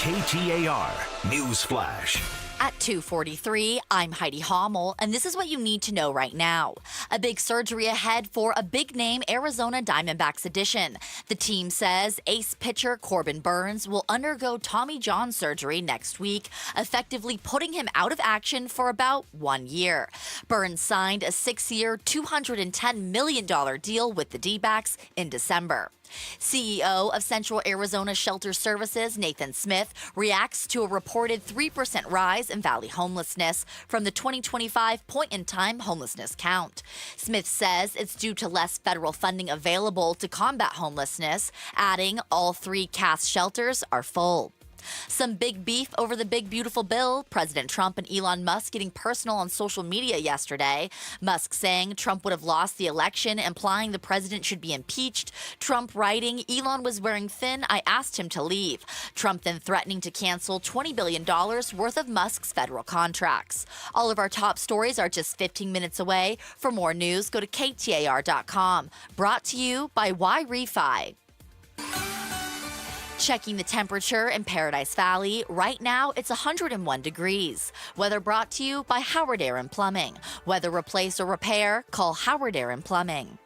KTAR, News Flash. At 2:43, I'm Heidi Hommel, and this is what you need to know right now. A big surgery ahead for a big-name Arizona Diamondbacks addition. The team says ace pitcher Corbin Burnes will undergo Tommy John surgery next week, effectively putting him out of action for about 1 year. Burnes signed a 6-year, $210 million deal with the D-backs in December. CEO of Central Arizona Shelter Services, Nathan Smith, reacts to a reported 3% rise in valley homelessness from the 2025 point-in-time homelessness count. Smith says it's due to less federal funding available to combat homelessness, adding all 3 CAS shelters are full. Some big beef over the big beautiful bill. President Trump and Elon Musk getting personal on social media yesterday. Musk saying Trump would have lost the election, implying the president should be impeached. Trump writing, Elon was wearing thin, I asked him to leave. Trump then threatening to cancel $20 billion worth of Musk's federal contracts. All of our top stories are just 15 minutes away. For more news, go to KTAR.com. Brought to you by Y-Refi. Checking the temperature in Paradise Valley. Right now, it's 101 degrees. Weather brought to you by Howard Air and Plumbing. Whether replace or repair, call Howard Air and Plumbing.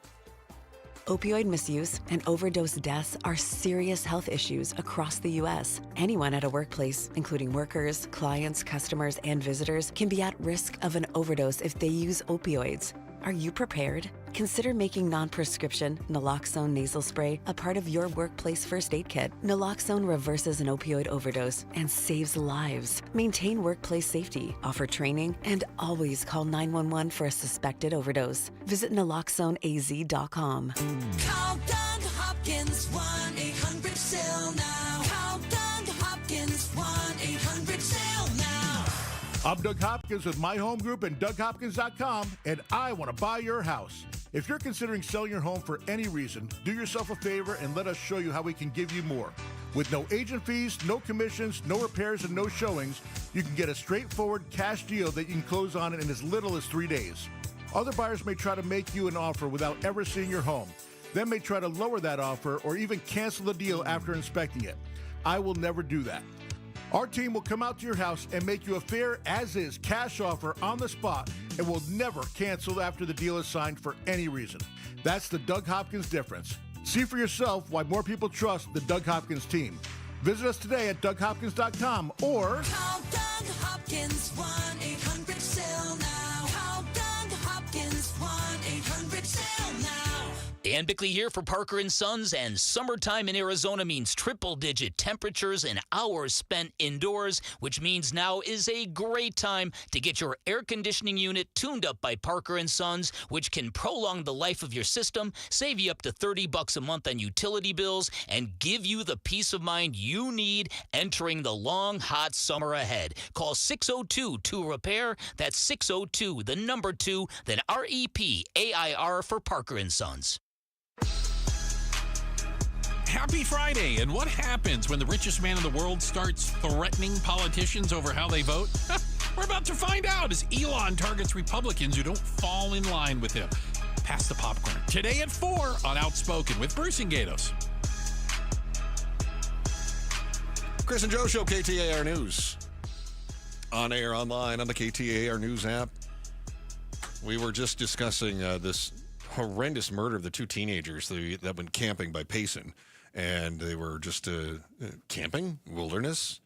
Opioid misuse and overdose deaths are serious health issues across the U.S. Anyone at a workplace, including workers, clients, customers, and visitors, can be at risk of an overdose if they use opioids. Are you prepared? Consider making non-prescription naloxone nasal spray a part of your workplace first aid kit. Naloxone reverses an opioid overdose and saves lives. Maintain workplace safety, offer training, and always call 911 for a suspected overdose. Visit naloxoneaz.com. Call Doug Hopkins 1-800-SAIL now. Call Doug Hopkins 1-800-SAIL now. I'm Doug Hopkins with My Home Group and DougHopkins.com, and I want to buy your house. If you're considering selling your home for any reason, do yourself a favor and let us show you how we can give you more. With no agent fees, no commissions, no repairs, and no showings, you can get a straightforward cash deal that you can close on in as little as 3 days. Other buyers may try to make you an offer without ever seeing your home. They may try to lower that offer or even cancel the deal after inspecting it. I will never do that. Our team will come out to your house and make you a fair as-is cash offer on the spot and will never cancel after the deal is signed for any reason. That's the Doug Hopkins difference. See for yourself why more people trust the Doug Hopkins team. Visit us today at DougHopkins.com or Call Doug Hopkins 1-800-SAIL now. Call Doug Hopkins 1-800-SAIL now. Dan Bickley here for Parker & Sons, and summertime in Arizona means triple-digit temperatures and hours spent indoors, which means now is a great time to get your air conditioning unit tuned up by Parker & Sons, which can prolong the life of your system, save you up to $30 a month on utility bills, and give you the peace of mind you need entering the long, hot summer ahead. Call 602-2-REPAIR. That's 602, the number 2, then REPAIR for Parker & Sons. Happy Friday, and what happens when the richest man in the world starts threatening politicians over how they vote? We're about to find out as Elon targets Republicans who don't fall in line with him. Pass the popcorn. Today at 4 on Outspoken with Bruce and Gatos. Chris and Joe Show, KTAR News. On air, online, on the KTAR News app. We were just discussing this horrendous murder of the 2 teenagers that went camping by Payson. And they were just camping, wilderness.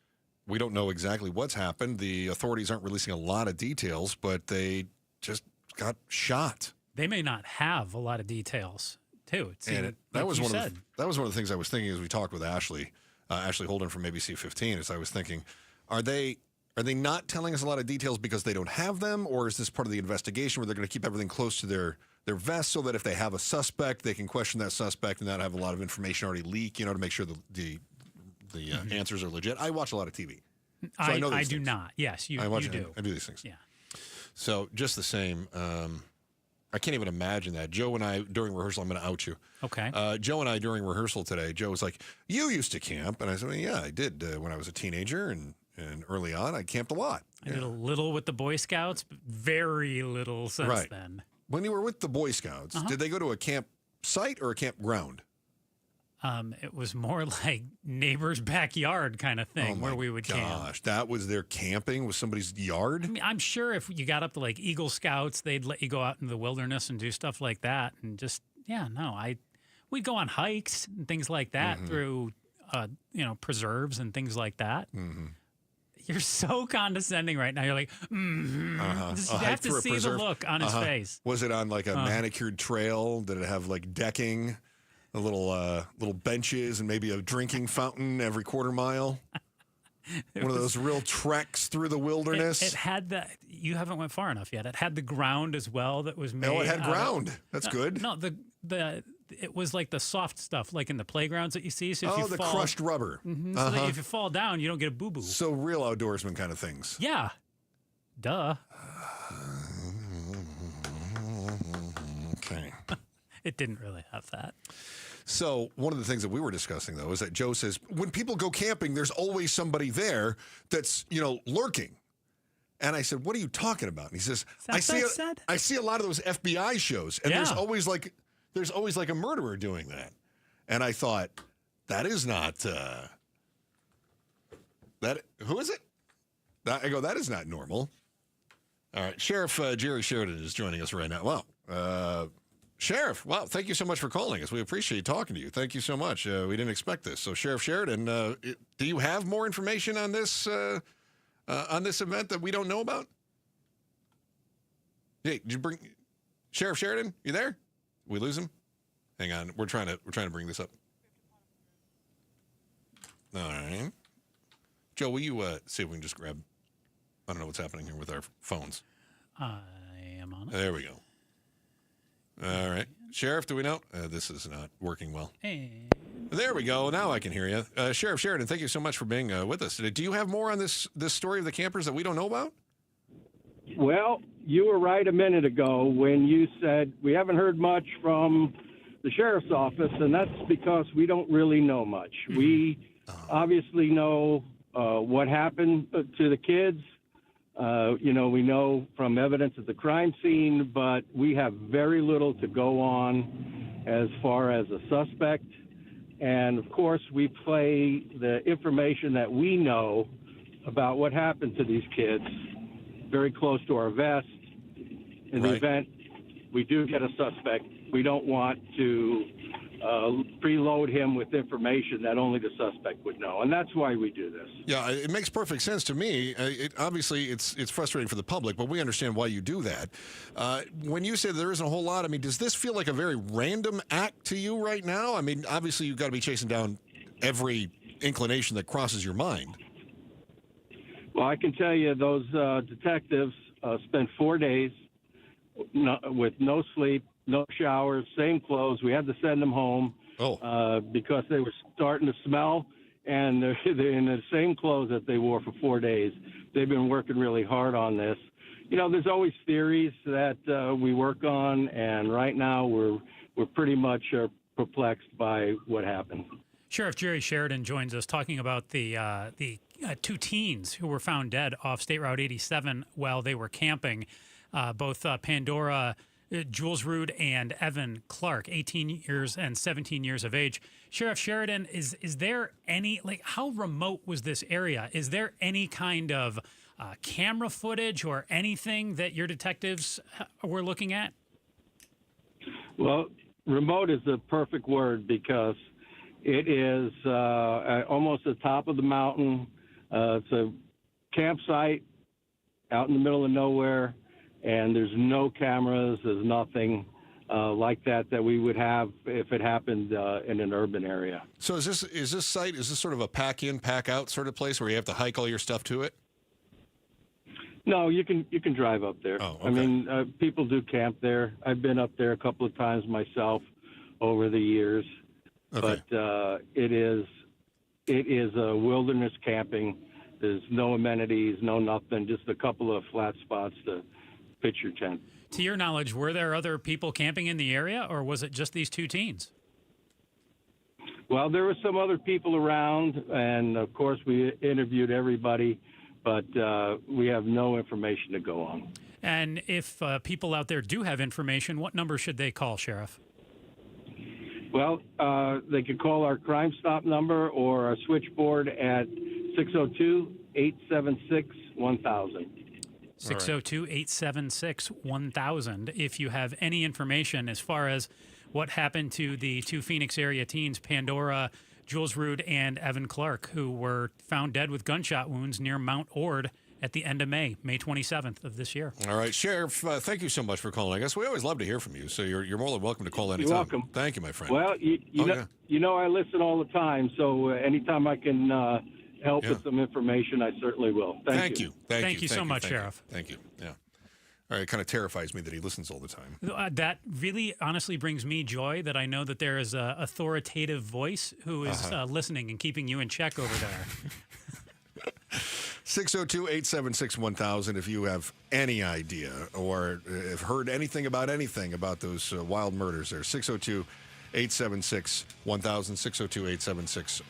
We don't know exactly what's happened. The authorities aren't releasing a lot of details, but they just got shot. They may not have a lot of details, too. That was one of the things I was thinking as we talked with Ashley Holden from ABC 15. As I was thinking, are they not telling us a lot of details because they don't have them, or is this part of the investigation where they're going to keep everything close to their vest so that if they have a suspect, they can question that suspect and not have a lot of information already leak, to make sure the answers are legit. I watch a lot of TV. So I know these do things. not. Yes, you do. I do these things. Yeah. So just the same, I can't even imagine that. Joe and I, during rehearsal, I'm going to out you. Okay. Joe and I, during rehearsal today, Joe was like, you used to camp. And I said, well, yeah, I did when I was a teenager. And early on, I camped a lot. I did a little with the Boy Scouts, but very little since then. When you were with the Boy Scouts, did they go to a campsite or a campground? It was more like neighbor's backyard kind of thing where we would camp. Gosh, that was their camping? Was somebody's yard? I mean, I'm sure if you got up to like Eagle Scouts, they'd let you go out in the wilderness and do stuff like that. And just, we'd go on hikes and things like that through, preserves and things like that. Mm-hmm. You're so condescending right now. You're like, You have to see the look on his face. Was it on like a manicured trail? Did it have like decking, a little benches, and maybe a drinking fountain every quarter mile? One of those real treks through the wilderness. It had that. You haven't went far enough yet. It had the ground as well that was made. Oh, it had ground. That's good. No, it was like the soft stuff, like in the playgrounds that you see. So if you the fall, crushed rubber. So that if you fall down, you don't get a boo-boo. So real outdoorsman kind of things. Yeah. Duh. Okay. It didn't really have that. So one of the things that we were discussing, though, is that Joe says when people go camping, there's always somebody there that's, lurking. And I said, what are you talking about? And he says, I see a lot of those FBI shows, and there's always like a murderer doing that. And I thought, that is not who is it? I go, that is not normal. All right, Sheriff Jerry Sheridan is joining us right now. Wow. Sheriff, wow, thank you so much for calling us. We appreciate talking to you. Thank you so much. We didn't expect this. So, Sheriff Sheridan, do you have more information on this event that we don't know about? Hey, did you bring Sheriff Sheridan? You there? We lose him? Hang on, we're trying to bring this up. All right, Joe, will you see if we can just grab? I don't know what's happening here with our phones. I am on it. There we go. All right. Sheriff, do we know? This is not working well. Hey. There we go. Now I can hear you. Sheriff Sheridan, thank you so much for being with us today. Do you have more on this story of the campers that we don't know about? Well, you were right a minute ago when you said we haven't heard much from the sheriff's office, and that's because we don't really know much. We obviously know what happened to the kids. We know from evidence at the crime scene, but we have very little to go on as far as a suspect. And, of course, we play the information that we know about what happened to these kids very close to our vest. In the event we do get a suspect, we don't want to preload him with information that only the suspect would know, and that's why we do this. Yeah, it makes perfect sense to me. Obviously, it's frustrating for the public, but we understand why you do that. When you say there isn't a whole lot, I mean, does this feel like a very random act to you right now? I mean, obviously, you've got to be chasing down every inclination that crosses your mind. Well, I can tell you those detectives spent 4 days with no sleep, no showers, same clothes. We had to send them home because they were starting to smell, and they're in the same clothes that they wore for 4 days. They've been working really hard on this. There's always theories that we work on, and right now we're pretty much perplexed by what happened. Sheriff Jerry Sheridan joins us talking about the two teens who were found dead off State Route 87 while they were camping, both Pandora Jules Rude and Evan Clark, 18 years and 17 years of age. Sheriff Sheridan, is there any, how remote was this area? Is there any kind of camera footage or anything that your detectives were looking at? Well, remote is the perfect word because it is almost the top of the mountain. It's a campsite out in the middle of nowhere. And there's no cameras, there's nothing like that we would have if it happened in an urban area. So is this site sort of a pack in, pack out sort of place where you have to hike all your stuff to it? No, you can drive up there. Oh, okay. I mean, people do camp there. I've been up there a couple of times myself over the years. Okay. But it is a wilderness camping. There's no amenities, no nothing, just a couple of flat spots to pitch your tent. To your knowledge, were there other people camping in the area, or was it just these two teens? Well, there were some other people around, and of course we interviewed everybody, but we have no information to go on. And if people out there do have information, what number should they call, Sheriff? Well, they could call our Crime Stop number or our switchboard at 602-876-1000. 602-876-1000. If you have any information as far as what happened to the two Phoenix area teens, Pandora, Jules Rude, and Evan Clark, who were found dead with gunshot wounds near Mount Ord at the end of May 27th of this year. All right, Sheriff, thank you so much for calling us. We always love to hear from you, so you're more than welcome to call anytime. You're welcome. Thank you, my friend. Well, you know I listen all the time, so anytime I can help with some information, I certainly will. Thank you. Thank you so much, Sheriff. Thank you. Yeah. All right, it kind of terrifies me that he listens all the time. That really honestly brings me joy that I know that there is an authoritative voice who is listening and keeping you in check over there. 602-876-1000 if you have any idea or have heard anything about those wild murders there. 602-876-1000, 602-876-1000.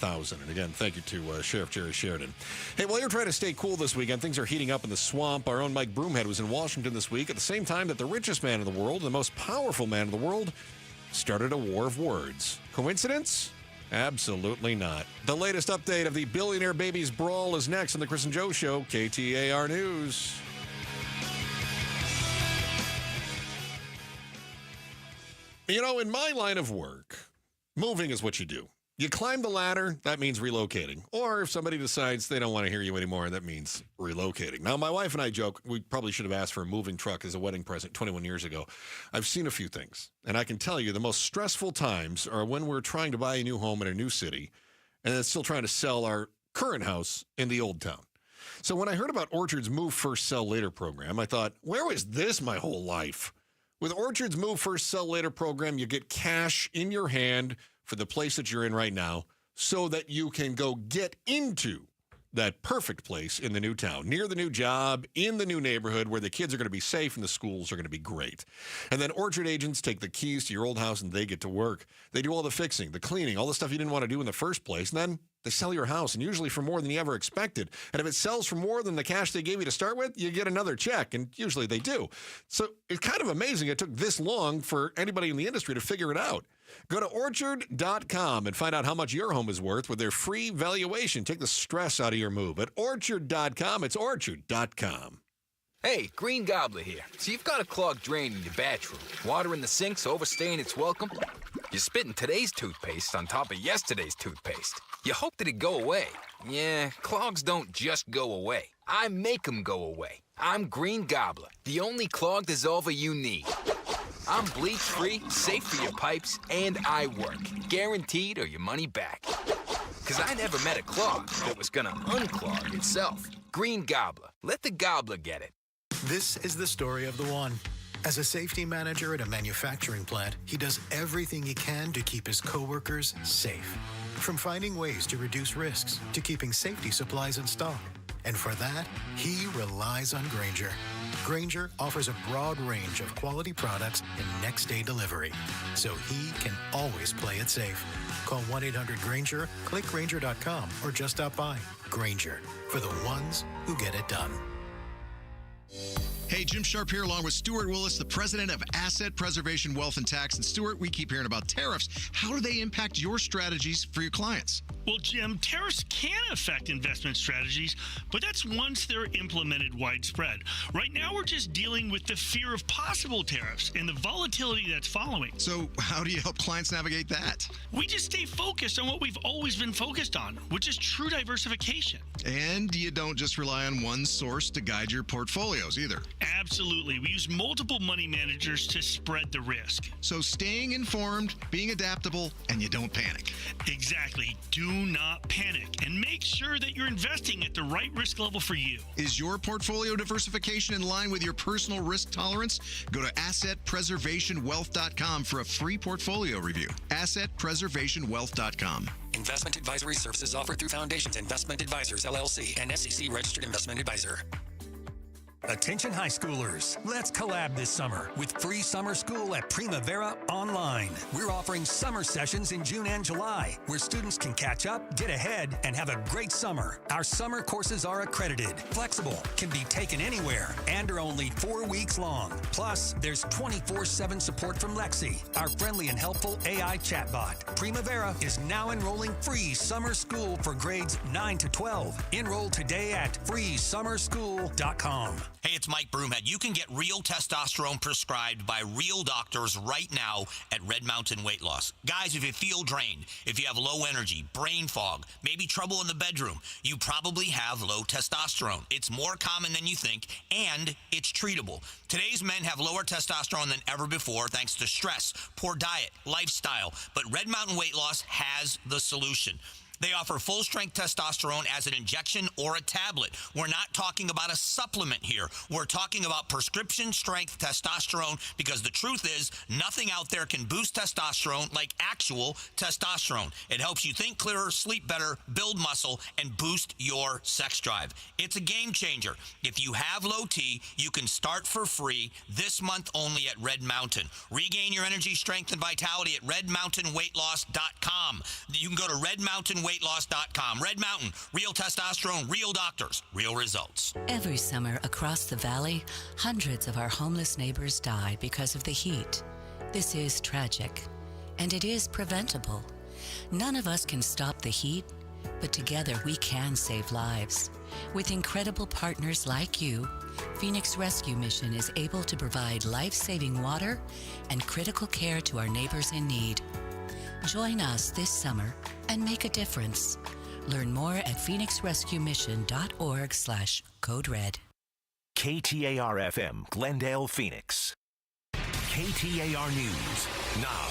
And again, thank you to Sheriff Jerry Sheridan. Hey, while you're trying to stay cool this weekend, things are heating up in the swamp. Our own Mike Broomhead was in Washington this week at the same time that the richest man in the world, the most powerful man in the world, started a war of words. Coincidence? Absolutely not. The latest update of the Billionaire Babies Brawl is next on the Chris and Joe Show, KTAR News. You know, in my line of work, moving is what you do. You climb the ladder, that means relocating. Or if somebody decides they don't want to hear you anymore, that means relocating. Now, my wife and I joke, we probably should have asked for a moving truck as a wedding present 21 years ago. I've seen a few things, and I can tell you the most stressful times are when we're trying to buy a new home in a new city and then still trying to sell our current house in the old town. So when I heard about Orchard's Move First, Sell Later program, I thought, where was this my whole life? With Orchard's Move First, Sell Later program, you get cash in your hand for the place that you're in right now so that you can go get into that perfect place in the new town, near the new job, in the new neighborhood where the kids are going to be safe and the schools are going to be great. And then Orchard agents take the keys to your old house and they get to work. They do all the fixing, the cleaning, all the stuff you didn't want to do in the first place. And then they sell your house, and usually for more than you ever expected. And if it sells for more than the cash they gave you to start with, you get another check, and usually they do. So it's kind of amazing it took this long for anybody in the industry to figure it out. Go to Orchard.com and find out how much your home is worth with their free valuation. Take the stress out of your move at Orchard.com. It's Orchard.com. Hey, Green Gobbler here. So you've got a clogged drain in your bathroom. Water in the sink's overstaying its welcome. You're spitting today's toothpaste on top of yesterday's toothpaste. You hope that it go away. Yeah, clogs don't just go away. I make them go away. I'm Green Gobbler, the only clog dissolver you need. I'm bleach-free, safe for your pipes, and I work. Guaranteed or your money back. Because I never met a clog that was going to unclog itself. Green Gobbler. Let the gobbler get it. This is the story of the one. As a safety manager at a manufacturing plant, he does everything he can to keep his coworkers safe. From finding ways to reduce risks to keeping safety supplies in stock. And for that, he relies on Grainger. Grainger offers a broad range of quality products and next-day delivery, so he can always play it safe. Call 1-800-GRAINGER, click Grainger.com, or just stop by. Grainger, for the ones who get it done. Hey, Jim Sharp here along with Stuart Willis, the president of Asset Preservation Wealth and Tax. And Stuart, we keep hearing about tariffs. How do they impact your strategies for your clients? Well, Jim, tariffs can affect investment strategies, but that's once they're implemented widespread. Right now, we're just dealing with the fear of possible tariffs and the volatility that's following. So how do you help clients navigate that? We just stay focused on what we've always been focused on, which is true diversification. And you don't just rely on one source to guide your portfolios either. Absolutely. We use multiple money managers to spread the risk. So staying informed, being adaptable, and you don't panic. Exactly. Do not panic and make sure that you're investing at the right risk level for you. Is your portfolio diversification in line with your personal risk tolerance? Go to AssetPreservationWealth.com for a free portfolio review. AssetPreservationWealth.com. Investment advisory services offered through Foundations Investment Advisors, LLC, and SEC registered investment advisor. Attention high schoolers, let's collab this summer with free summer school at Primavera Online. We're offering summer sessions in June and July where students can catch up, get ahead, and have a great summer. Our summer courses are accredited, flexible, can be taken anywhere, and are only 4 weeks long. Plus, there's 24/7 support from Lexi, our friendly and helpful AI chatbot. Primavera is now enrolling free summer school for grades 9 to 12. Enroll today at freesummerschool.com. Hey, it's Mike Broomhead. You can get real testosterone prescribed by real doctors right now at Red Mountain Weight Loss. Guys, if you feel drained, if you have low energy, brain fog, maybe trouble in the bedroom, you probably have low testosterone. It's more common than you think, and it's treatable. Today's men have lower testosterone than ever before thanks to stress, poor diet, lifestyle. But Red Mountain Weight Loss has the solution. They offer full-strength testosterone as an injection or a tablet. We're not talking about a supplement here. We're talking about prescription-strength testosterone because the truth is nothing out there can boost testosterone like actual testosterone. It helps you think clearer, sleep better, build muscle, and boost your sex drive. It's a game changer. If you have low T, you can start for free this month only at Red Mountain. Regain your energy, strength, and vitality at redmountainweightloss.com. You can go to redmountainweightloss.com. Red Mountain, real testosterone, real doctors, real results. Every summer across the valley, hundreds of our homeless neighbors die because of the heat. This is tragic, and it is preventable. None of us can stop the heat, but together we can save lives. With incredible partners like you, Phoenix Rescue Mission is able to provide life-saving water and critical care to our neighbors in need. Join us this summer and make a difference. Learn more at phoenixrescuemission.org/code-red. KTAR-FM, Glendale, Phoenix. KTAR News now.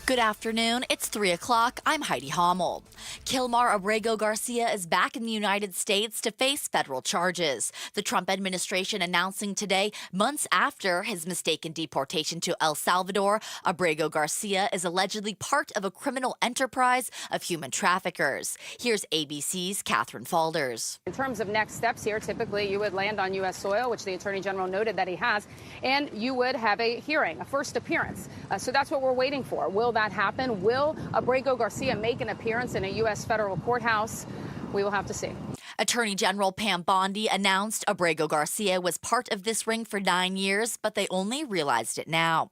Good afternoon. It's 3 o'clock. I'm Heidi Hommel. Kilmar Abrego Garcia is back in the United States to face federal charges. The Trump administration announcing today, months after his mistaken deportation to El Salvador, Abrego Garcia is allegedly part of a criminal enterprise of human traffickers. Here's ABC's Catherine Falders. In terms of next steps here, typically you would land on U.S. soil, which the Attorney General noted that he has, and you would have a hearing, a first appearance. So that's what we're waiting for. Will that happen? Will Abrego Garcia make an appearance in a U.S. federal courthouse? We will have to see. Attorney General Pam Bondi announced Abrego Garcia was part of this ring for 9 years, but they only realized it now.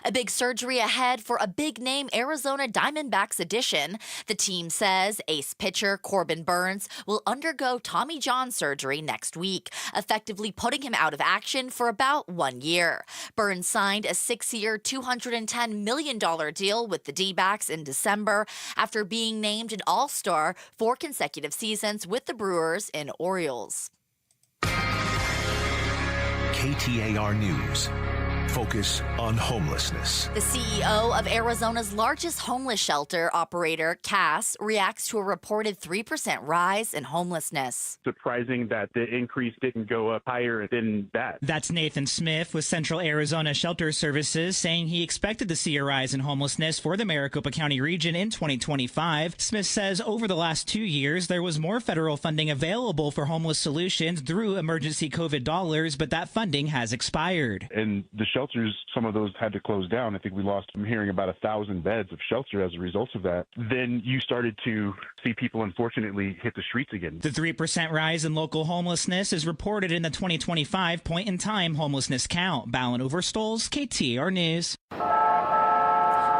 A big surgery ahead for a big-name Arizona Diamondbacks addition. The team says ace pitcher Corbin Burnes will undergo Tommy John surgery next week, effectively putting him out of action for about 1 year. Burnes signed a 6-year, $210 million deal with the D-backs in December after being named an All-Star 4 consecutive seasons with the Brewers and Orioles. KTAR News. Focus on homelessness. The CEO of Arizona's largest homeless shelter operator, CAS, reacts to a reported 3% rise in homelessness. Surprising that the increase didn't go up higher than that. That's Nathan Smith with Central Arizona Shelter Services saying he expected to see a rise in homelessness for the Maricopa County region in 2025. Smith says over the last 2 years, there was more federal funding available for homeless solutions through emergency COVID dollars, but that funding has expired. And the shelters, some of those had to close down. I think we lost, I'm hearing about 1,000 beds of shelter as a result of that. Then you started to see people, unfortunately, hit the streets again. The 3% rise in local homelessness is reported in the 2025 point-in-time homelessness count. Ballin Overstoles, KTAR News.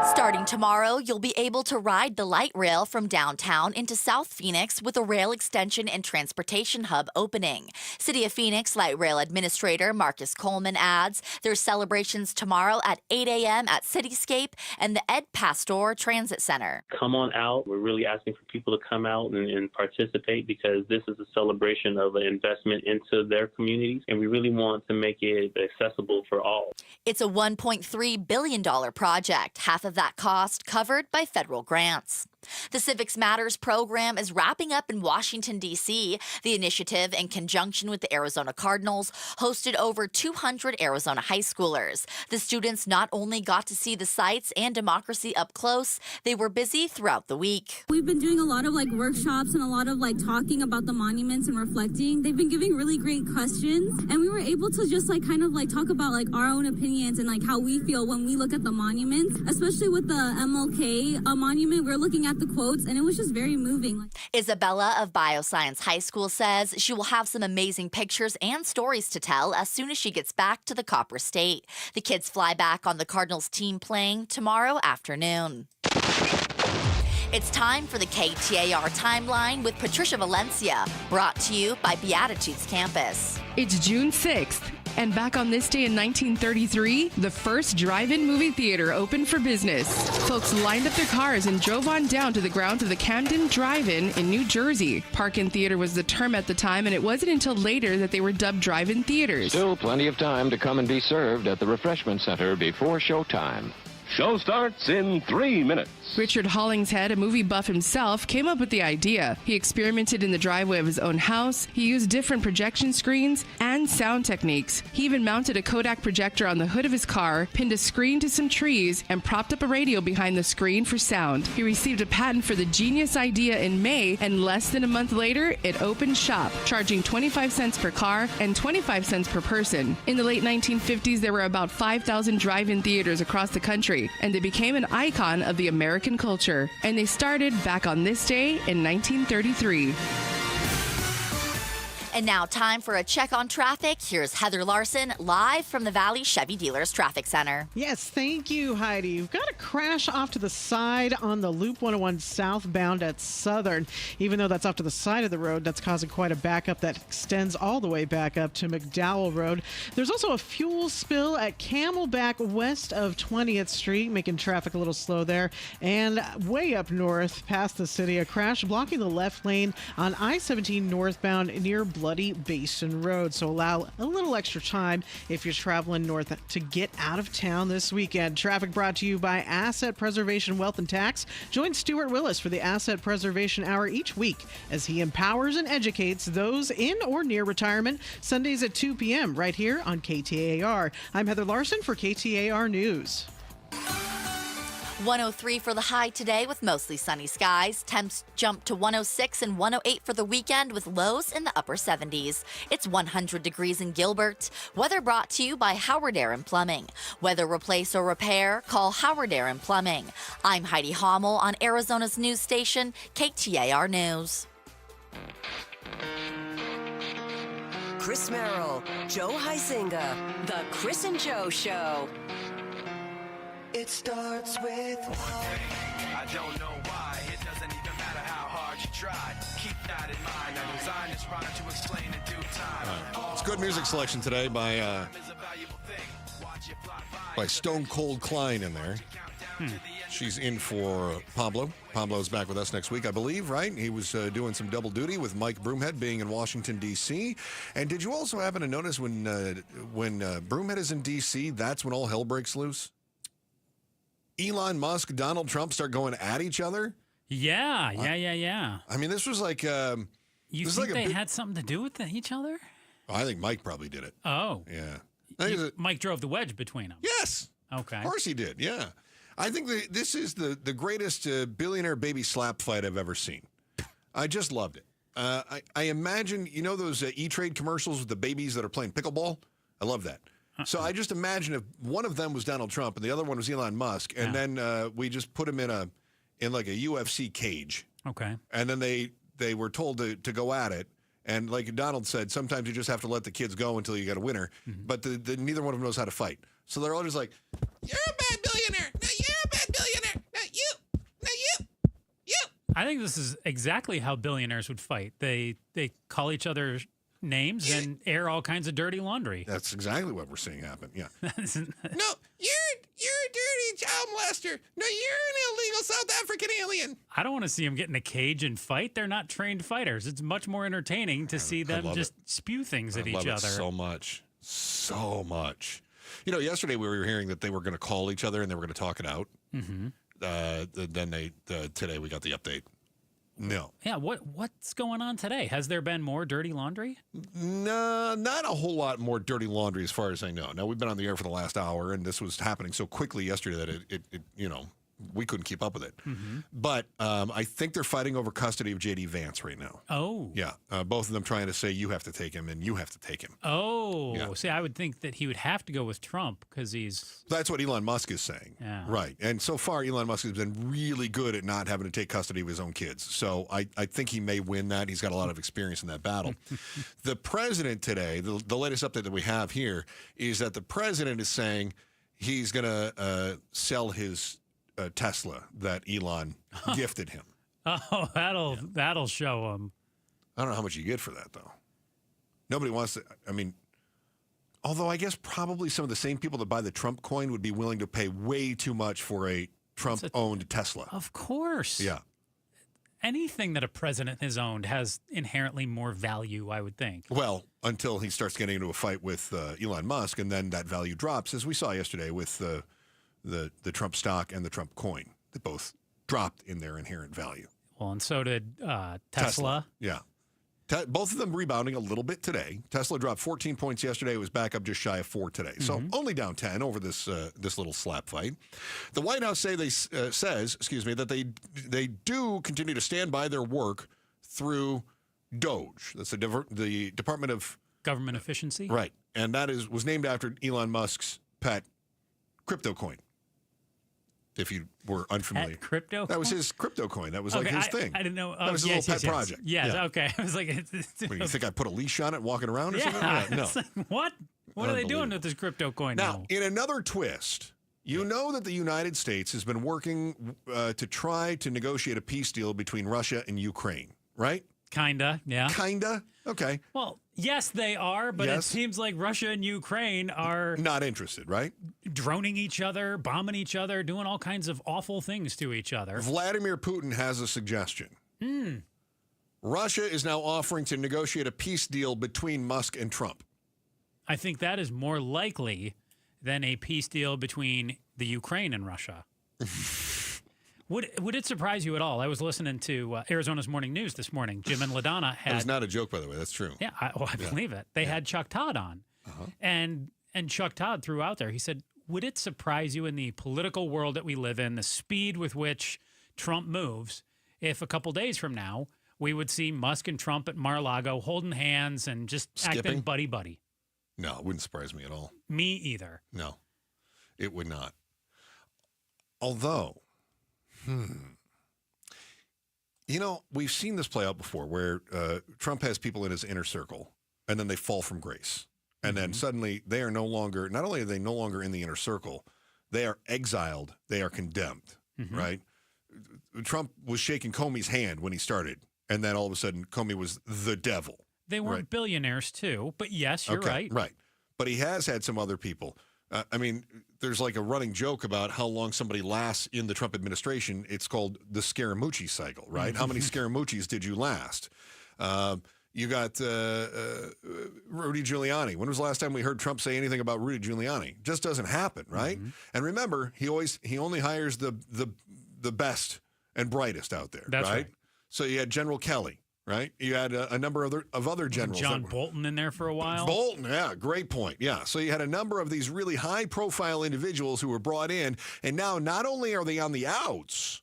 Starting tomorrow, you'll be able to ride the light rail from downtown into South Phoenix with a rail extension and transportation hub opening. City of Phoenix Light Rail Administrator Marcus Coleman adds there's celebrations tomorrow at 8 a.m. at Cityscape and the Ed Pastor Transit Center. Come on out. We're really asking for people to come out and participate because this is a celebration of an investment into their communities, and we really want to make it accessible for all. It's a $1.3 billion project, half of that cost covered by federal grants. The Civics Matters program is wrapping up in Washington, D.C. The initiative, in conjunction with the Arizona Cardinals, hosted over 200 Arizona high schoolers. The students not only got to see the sights and democracy up close, they were busy throughout the week. We've been doing a lot of workshops and a lot of talking about the monuments and reflecting. They've been giving really great questions, and we were able to just talk about our own opinions and how we feel when we look at the monuments, especially with the MLK monument. We're looking at the quotes, and it was just very moving. Isabella of Bioscience High School says she will have some amazing pictures and stories to tell as soon as she gets back to the Copper State. The kids fly back on the Cardinals team plane tomorrow afternoon. It's time for the KTAR Timeline with Patricia Valencia, brought to you by Beatitudes Campus. It's June 6th. And back on this day in 1933, the first drive-in movie theater opened for business. Folks lined up their cars and drove on down to the grounds of the Camden Drive-In in New Jersey. Park-in theater was the term at the time, and it wasn't until later that they were dubbed drive-in theaters. Still plenty of time to come and be served at the refreshment center before showtime. Show starts in 3 minutes. Richard Hollingshead, a movie buff himself, came up with the idea. He experimented in the driveway of his own house. He used different projection screens and sound techniques. He even mounted a Kodak projector on the hood of his car, pinned a screen to some trees, and propped up a radio behind the screen for sound. He received a patent for the genius idea in May, and less than a month later, it opened shop, charging 25 cents per car and 25 cents per person. In the late 1950s, there were about 5,000 drive-in theaters across the country, and they became an icon of the American culture. And they started back on this day in 1933. And now time for a check on traffic. Here's Heather Larson live from the Valley Chevy Dealers Traffic Center. Yes, thank you, Heidi. You've got a crash off to the side on the Loop 101 southbound at Southern. Even though that's off to the side of the road, that's causing quite a backup that extends all the way back up to McDowell Road. There's also a fuel spill at Camelback west of 20th Street, making traffic a little slow there. And way up north past the city, a crash blocking the left lane on I-17 northbound near Bloody Basin Road. So allow a little extra time if you're traveling north to get out of town this weekend. Traffic brought to you by Asset Preservation Wealth and Tax. Join Stuart Willis for the Asset Preservation Hour each week as he empowers and educates those in or near retirement. Sundays at 2 p.m. right here on KTAR. I'm Heather Larson for KTAR News. 103 for the high today with mostly sunny skies. Temps jump to 106 and 108 for the weekend with lows in the upper 70s. It's 100 degrees in Gilbert. Weather brought to you by Howard Air and Plumbing. Whether replace or repair, call Howard Air and Plumbing. I'm Heidi Hommel on Arizona's news station, KTAR News. Chris Merrill, Joe Huizinga, The Chris and Joe Show. It starts with one thing. I don't know why. It doesn't even matter how hard you try. Keep that in mind. I designed this rhyme to explain in due time. It's good music selection today by Stone Cold Klein in there. She's in for Pablo. Pablo's back with us next week, I believe, right? He was doing some double duty with Mike Broomhead being in Washington, D.C. And did you also happen to notice when Broomhead is in D.C., that's when all hell breaks loose? Elon Musk, Donald Trump start going at each other? Yeah. I mean, this was like... you think they had something to do with each other? I think Mike probably did it. Oh. Yeah. Mike drove the wedge between them. Yes. Okay. Of course he did, yeah. I think this is the greatest billionaire baby slap fight I've ever seen. I just loved it. I imagine, you know those E-Trade commercials with the babies that are playing pickleball? I love that. So I just imagine if one of them was Donald Trump and the other one was Elon Musk, and then we just put him in like a UFC cage. Okay. And then they were told to go at it. And like Donald said, sometimes you just have to let the kids go until you get a winner. Mm-hmm. But neither one of them knows how to fight. So they're all just like, you're a bad billionaire. No, you're a bad billionaire. Not you. No, you. You. I think this is exactly how billionaires would fight. They call each other names and air all kinds of dirty laundry. That's exactly what we're seeing happen. Yeah. No, you're a dirty child molester. No, you're an illegal South African alien. I don't want to see them get in a cage and fight. They're not trained fighters. It's much more entertaining to see them just spew things at each other. So much. You know, yesterday we were hearing that they were going to call each other and they were going to talk it out. Mm-hmm. then today we got the update. No. Yeah, what's going on today? Has there been more dirty laundry? No, not a whole lot more dirty laundry as far as I know. Now, we've been on the air for the last hour, and this was happening so quickly yesterday that it we couldn't keep up with it. Mm-hmm. But I think they're fighting over custody of J.D. Vance right now. Oh. Yeah, both of them trying to say you have to take him and you have to take him. Oh. Yeah. See, I would think that he would have to go with Trump because he's... That's what Elon Musk is saying. Yeah. Right. And so far, Elon Musk has been really good at not having to take custody of his own kids. So I think he may win that. He's got a lot of experience in that battle. The president today, the latest update that we have here, is that the president is saying he's going to sell his Tesla that Elon gifted him. Oh, that'll show him. I don't know how much you get for that, though. Nobody wants to, I mean, although I guess probably some of the same people that buy the Trump coin would be willing to pay way too much for a Trump-owned Tesla. Of course. Yeah. Anything that a president has owned has inherently more value, I would think. Well, until he starts getting into a fight with Elon Musk, and then that value drops, as we saw yesterday with the Trump stock and the Trump coin. They both dropped in their inherent value. Well, and so did Tesla. Yeah. Both of them rebounding a little bit today. Tesla dropped 14 points yesterday. It was back up just shy of 4 today. So only down 10 over this little slap fight. The White House says that they do continue to stand by their work through DOGE. That's the Department of Government Efficiency. Right. And that was named after Elon Musk's pet crypto coin. If you were unfamiliar. Crypto? That was his crypto coin. That was like his thing. I didn't know. That was his little pet project. Yes, Yeah. okay. I was like... What, do you think I put a leash on it walking around or something? No. It's like, what? What are they doing with this crypto coin now? In another twist, you know that the United States has been working to try to negotiate a peace deal between Russia and Ukraine, right? Kinda, yeah. Kinda? Okay. Well, yes, they are, but it seems like Russia and Ukraine are... Not interested, right? Droning each other, bombing each other, doing all kinds of awful things to each other. Vladimir Putin has a suggestion. Russia is now offering to negotiate a peace deal between Musk and Trump. I think that is more likely than a peace deal between the Ukraine and Russia. Would it surprise you at all? I was listening to Arizona's Morning News this morning. Jim and LaDonna had... That was not a joke, by the way. That's true. Yeah, I believe it. They had Chuck Todd on. And Chuck Todd threw out there, he said, would it surprise you in the political world that we live in, the speed with which Trump moves, if a couple days from now we would see Musk and Trump at Mar-a-Lago holding hands and just acting buddy-buddy? No, it wouldn't surprise me at all. Me either. No, it would not. Although... You know, we've seen this play out before where Trump has people in his inner circle and then they fall from grace. And then suddenly they are no longer, not only are they no longer in the inner circle, they are exiled, they are condemned, right? Trump was shaking Comey's hand when he started. And then all of a sudden, Comey was the devil. They weren't billionaires too, but yes, you're right. Right. But he has had some other people. I mean, there's like a running joke about how long somebody lasts in the Trump administration. It's called the Scaramucci cycle, right? How many Scaramuccis did you last? You got Rudy Giuliani. When was the last time we heard Trump say anything about Rudy Giuliani? Just doesn't happen, right? And remember, he only hires the best and brightest out there, That's right? So you had General Kelly. Right, you had a number of other generals. John Bolton in there for a while. Bolton, yeah, great point. Yeah, so you had a number of these really high-profile individuals who were brought in, and now not only are they on the outs,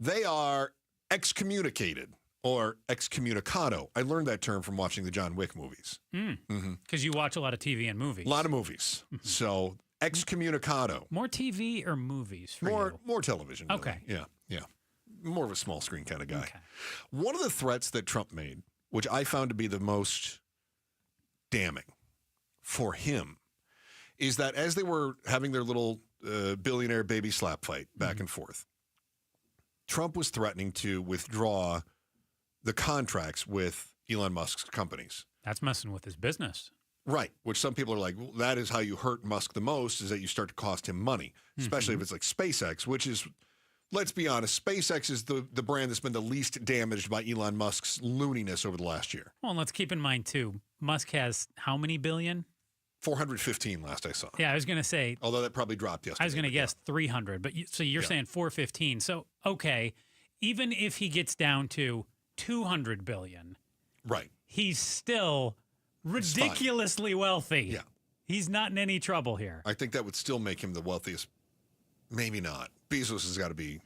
they are excommunicated or excommunicado. I learned that term from watching the John Wick movies. Because you watch a lot of TV and movies. A lot of movies. So excommunicado. More TV or movies for you? More television. Really. Okay. Yeah. More of a small screen kind of guy. Okay. One of the threats that Trump made, which I found to be the most damning for him, is that as they were having their little billionaire baby slap fight back and forth, Trump was threatening to withdraw the contracts with Elon Musk's companies. That's messing with his business. Right, which some people are like, well, that is how you hurt Musk the most, is that you start to cost him money, especially if it's like SpaceX, which is... Let's be honest, SpaceX is the brand that's been the least damaged by Elon Musk's looniness over the last year. Well, and let's keep in mind, too, Musk has how many billion? 415 last I saw. Yeah, I was going to say. Although that probably dropped yesterday. I was going to guess 300, but so you're saying 415. So, okay, even if he gets down to 200 billion, right, he's still ridiculously wealthy. Yeah. He's not in any trouble here. I think that would still make him the wealthiest. Maybe not. Bezos has got to be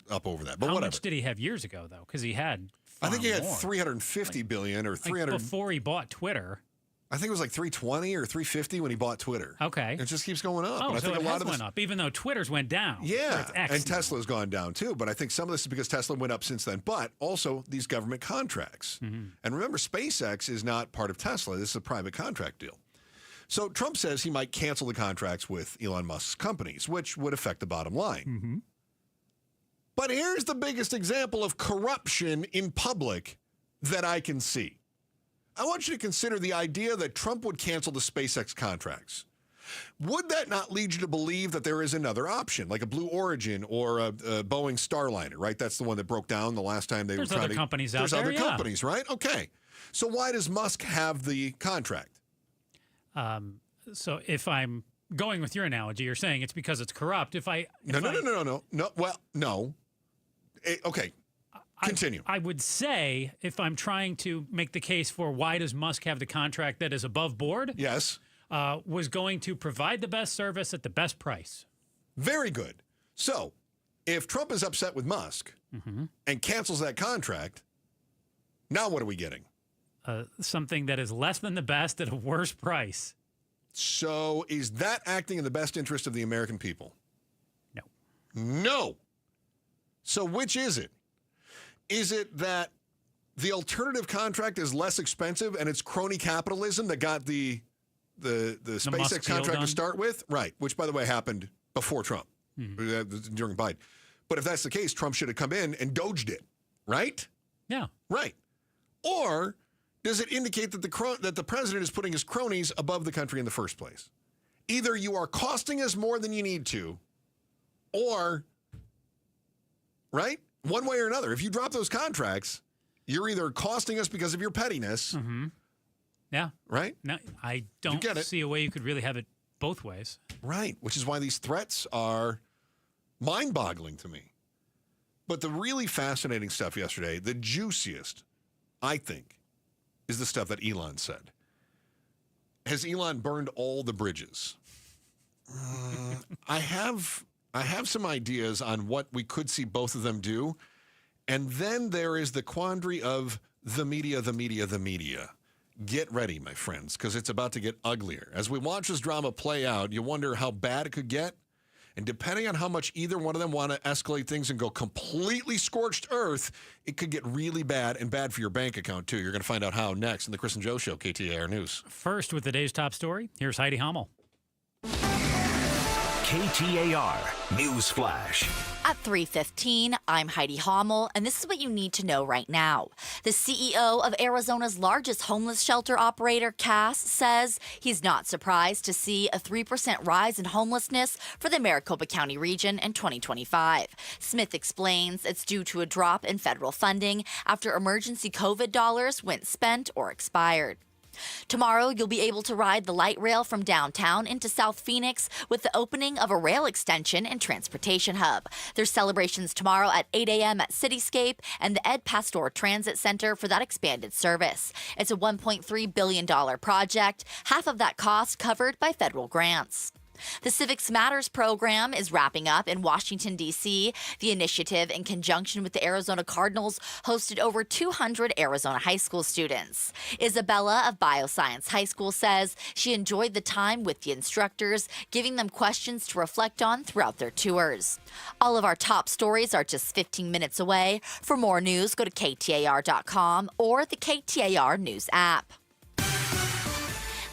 up over that. But How whatever. much did he have years ago, though? Because he had I think he had more. 350 billion or 300 before he bought Twitter. I think it was like 320 or 350 when he bought Twitter. Okay. It just keeps going up. Oh, and I so think it a lot has of this, went up, even though Twitter's went down. Yeah, It's X and now. Tesla's gone down too. But I think some of this is because Tesla went up since then. But also these government contracts. Mm-hmm. And remember, SpaceX is not part of Tesla. This is a private contract deal. So Trump says he might cancel the contracts with Elon Musk's companies, which would affect the bottom line. Mm-hmm. But here's the biggest example of corruption in public that I can see. I want you to consider the idea that Trump would cancel the SpaceX contracts. Would that not lead you to believe that there is another option, like a Blue Origin or a Boeing Starliner, right? That's the one that broke down the last time they There's were trying other to... companies out There's there, other yeah. companies, right? Okay. So why does Musk have the contract? So if I'm going with your analogy, you're saying it's because it's corrupt. No. Well, no. Okay. Continue. I would say if I'm trying to make the case for why does Musk have the contract that is above board? Yes. Was going to provide the best service at the best price. Very good. So if Trump is upset with Musk and cancels that contract, now what are we getting? Something that is less than the best at a worse price. So is that acting in the best interest of the American people? No. No. So which is it? Is it that the alternative contract is less expensive and it's crony capitalism that got the SpaceX contract to start with? Right, which, by the way, happened before Trump, during Biden. But if that's the case, Trump should have come in and doged it, right? Yeah. Right. Or does it indicate that the president is putting his cronies above the country in the first place? Either you are costing us more than you need to, or, right? One way or another. If you drop those contracts, you're either costing us because of your pettiness. Yeah. Right? No, I don't see a way you could really have it both ways. Right. Which is why these threats are mind-boggling to me. But the really fascinating stuff yesterday, the juiciest, I think, is the stuff that Elon said. Has Elon burned all the bridges? I have some ideas on what we could see both of them do. And then there is the quandary of the media. Get ready, my friends, because it's about to get uglier. As we watch this drama play out, you wonder how bad it could get. And depending on how much either one of them want to escalate things and go completely scorched earth, it could get really bad and bad for your bank account, too. You're going to find out how next in the Chris and Joe Show, KTAR News. First, with the day's top story, here's Heidi Hommel. KTAR News Flash. At 3:15, I'm Heidi Hommel, and this is what you need to know right now. The CEO of Arizona's largest homeless shelter operator, Cass, says he's not surprised to see a 3% rise in homelessness for the Maricopa County region in 2025. Smith explains it's due to a drop in federal funding after emergency COVID dollars went spent or expired. Tomorrow, you'll be able to ride the light rail from downtown into South Phoenix with the opening of a rail extension and transportation hub. There's celebrations tomorrow at 8 a.m. at Cityscape and the Ed Pastor Transit Center for that expanded service. It's a $1.3 billion project, half of that cost covered by federal grants. The Civics Matters program is wrapping up in Washington, D.C. The initiative, in conjunction with the Arizona Cardinals, hosted over 200 Arizona high school students. Isabella of Bioscience High School says she enjoyed the time with the instructors, giving them questions to reflect on throughout their tours. All of our top stories are just 15 minutes away. For more news, go to KTAR.com or the KTAR News app.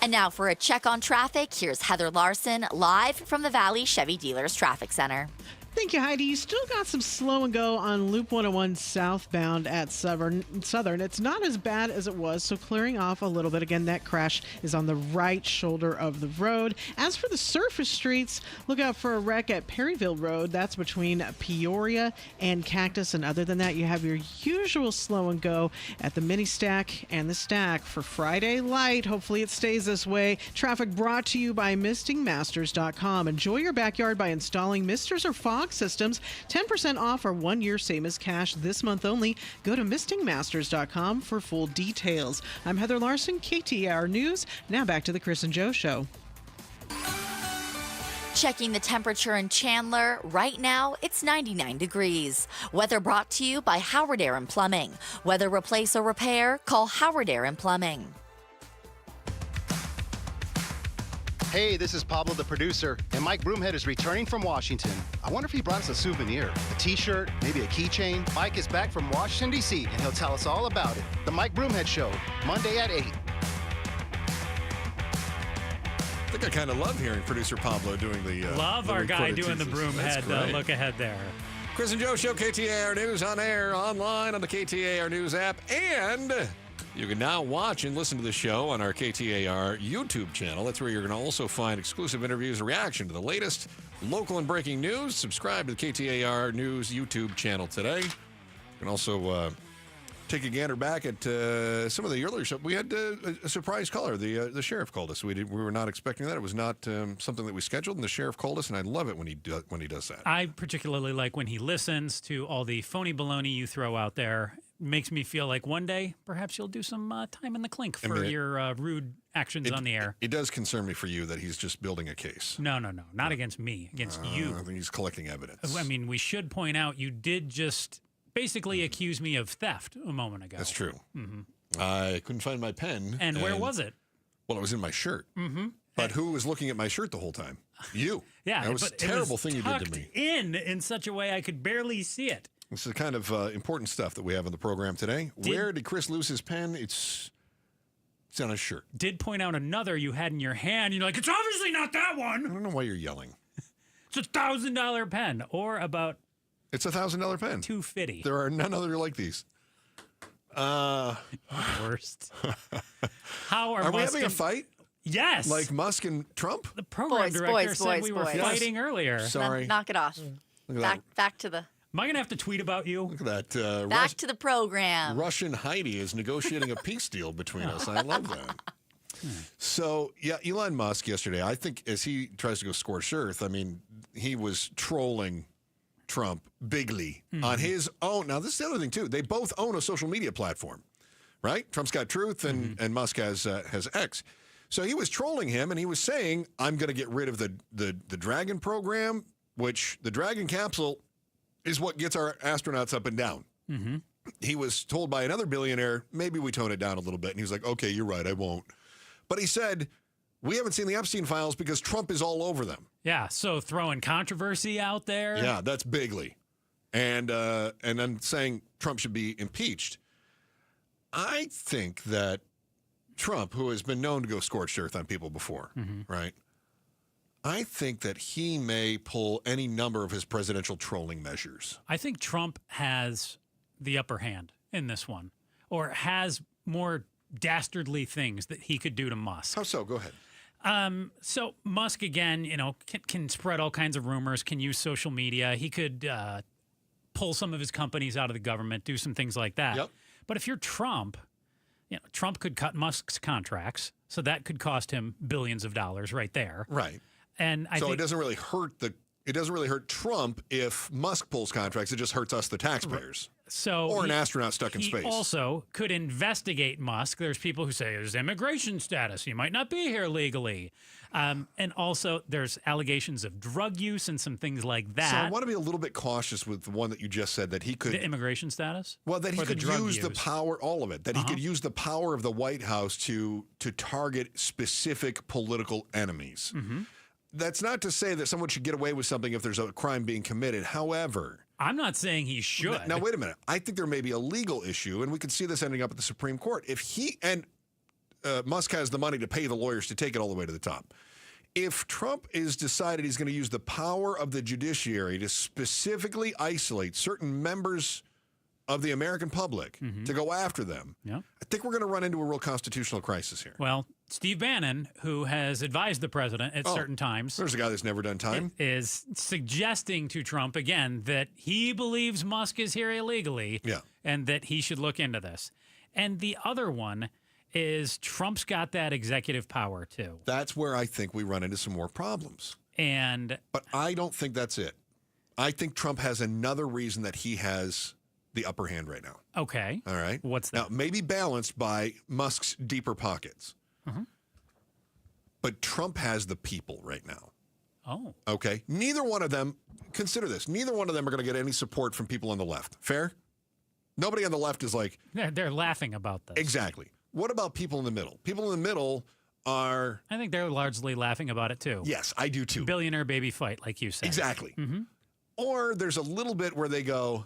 And now for a check on traffic, here's Heather Larson live from the Valley Chevy Dealers Traffic Center. Thank you, Heidi. You still got some slow and go on Loop 101 southbound at Southern. It's not as bad as it was, so clearing off a little bit. Again, that crash is on the right shoulder of the road. As for the surface streets, look out for a wreck at Perryville Road. That's between Peoria and Cactus. And other than that, you have your usual slow and go at the mini stack and the stack for Friday light. Hopefully it stays this way. Traffic brought to you by mistingmasters.com. Enjoy your backyard by installing misters or fog systems. 10% off or 1 year same as cash this month only. Go to mistingmasters.com for full details. I'm Heather Larson, KTAR News. Now back to the Chris and Joe Show. Checking the temperature in Chandler. Right now, it's 99 degrees. Weather brought to you by Howard Air and Plumbing. Whether replace or repair, call Howard Air and Plumbing. Hey, this is Pablo, the producer, and Mike Broomhead is returning from Washington. I wonder if he brought us a souvenir, a t-shirt, maybe a keychain. Mike is back from Washington, D.C., and he'll tell us all about it. The Mike Broomhead Show, Monday at 8. I think I kind of love hearing producer Pablo doing the love our guy doing the Broomhead look ahead there. Chris and Joe Show, KTAR News on air, online on the KTAR News app, and you can now watch and listen to the show on our KTAR YouTube channel. That's where you're going to also find exclusive interviews and reaction to the latest local and breaking news. Subscribe to the KTAR News YouTube channel today. You can also take a gander back at some of the earlier stuff. We had a surprise caller. The sheriff called us. We were not expecting that. It was not something that we scheduled, and the sheriff called us, and I love it when he does that. I particularly like when he listens to all the phony baloney you throw out there. Makes me feel like one day perhaps you'll do some time in the clink for your rude actions on the air. It does concern me for you that he's just building a case. No, not against me, against you. I think he's collecting evidence. I mean, we should point out you did just basically accuse me of theft a moment ago. That's true. Mm-hmm. I couldn't find my pen. And where was it? Well, it was in my shirt. Mm-hmm. But who was looking at my shirt the whole time? You. Yeah. That was a terrible thing you did to me. In such a way I could barely see it. This is the kind of important stuff that we have in the program today. Where did Chris lose his pen? It's on his shirt. Did point out another you had in your hand. You're like, it's obviously not that one. I don't know why you're yelling. It's $1,000 pen, or about. It's $1,000 pen. $250. There are none other like these. Worst. How are we having a fight? Yes. Like Musk and Trump? The program director said we were fighting earlier. Sorry. Knock it off. Back to the. Am I going to have to tweet about you? Look at that. Back to the program. Russian Heidi is negotiating a peace deal between us. I love that. So, yeah, Elon Musk yesterday, I think as he tries to go scorched earth, I mean, he was trolling Trump bigly on his own. Now, this is the other thing, too. They both own a social media platform, right? Trump's got Truth and Musk has X. So he was trolling him, and he was saying, I'm going to get rid of the Dragon program, which the Dragon capsule is what gets our astronauts up and down. Mm-hmm. He was told by another billionaire, maybe we tone it down a little bit. And he was like, okay, you're right, I won't. But he said, we haven't seen the Epstein files because Trump is all over them. Yeah, so throwing controversy out there. Yeah, that's bigly. And then saying Trump should be impeached. I think that Trump, who has been known to go scorched earth on people before, right? I think that he may pull any number of his presidential trolling measures. I think Trump has the upper hand in this one, or has more dastardly things that he could do to Musk. How so? Go ahead. So Musk, again, can spread all kinds of rumors, can use social media. He could pull some of his companies out of the government, do some things like that. Yep. But if you're Trump, Trump could cut Musk's contracts, so that could cost him billions of dollars right there. Right. And I think it doesn't really hurt Trump if Musk pulls contracts. It just hurts us, the taxpayers. Or an astronaut stuck in space. He also could investigate Musk. There's people who say his immigration status. He might not be here legally. And also there's allegations of drug use and some things like that. So I want to be a little bit cautious with the one that you just said, that he could... The immigration status? Well, that he could use the power, all of it, that he could use the power of the White House to target specific political enemies. Mm-hmm. That's not to say that someone should get away with something if there's a crime being committed. However... I'm not saying he should. Now, wait a minute. I think there may be a legal issue, and we could see this ending up at the Supreme Court. If he and Musk has the money to pay the lawyers to take it all the way to the top. If Trump is decided he's going to use the power of the judiciary to specifically isolate certain members of the American public to go after them, I think we're going to run into a real constitutional crisis here. Well, Steve Bannon, who has advised the president at certain times, there's a guy that's never done time, is suggesting to Trump again that he believes Musk is here illegally and that he should look into this. And the other one is Trump's got that executive power too. That's where I think we run into some more problems. But I don't think that's it. I think Trump has another reason that he has the upper hand right now. Okay. All right. What's that? Now, maybe balanced by Musk's deeper pockets. But Trump has the people right now. Oh. Okay. Neither one of them, consider this, neither one of them are going to get any support from people on the left. Fair? Nobody on the left is like... They're laughing about this. Exactly. What about people in the middle? People in the middle are... I think they're largely laughing about it too. Yes, I do too. Billionaire baby fight, like you said. Exactly. Or there's a little bit where they go,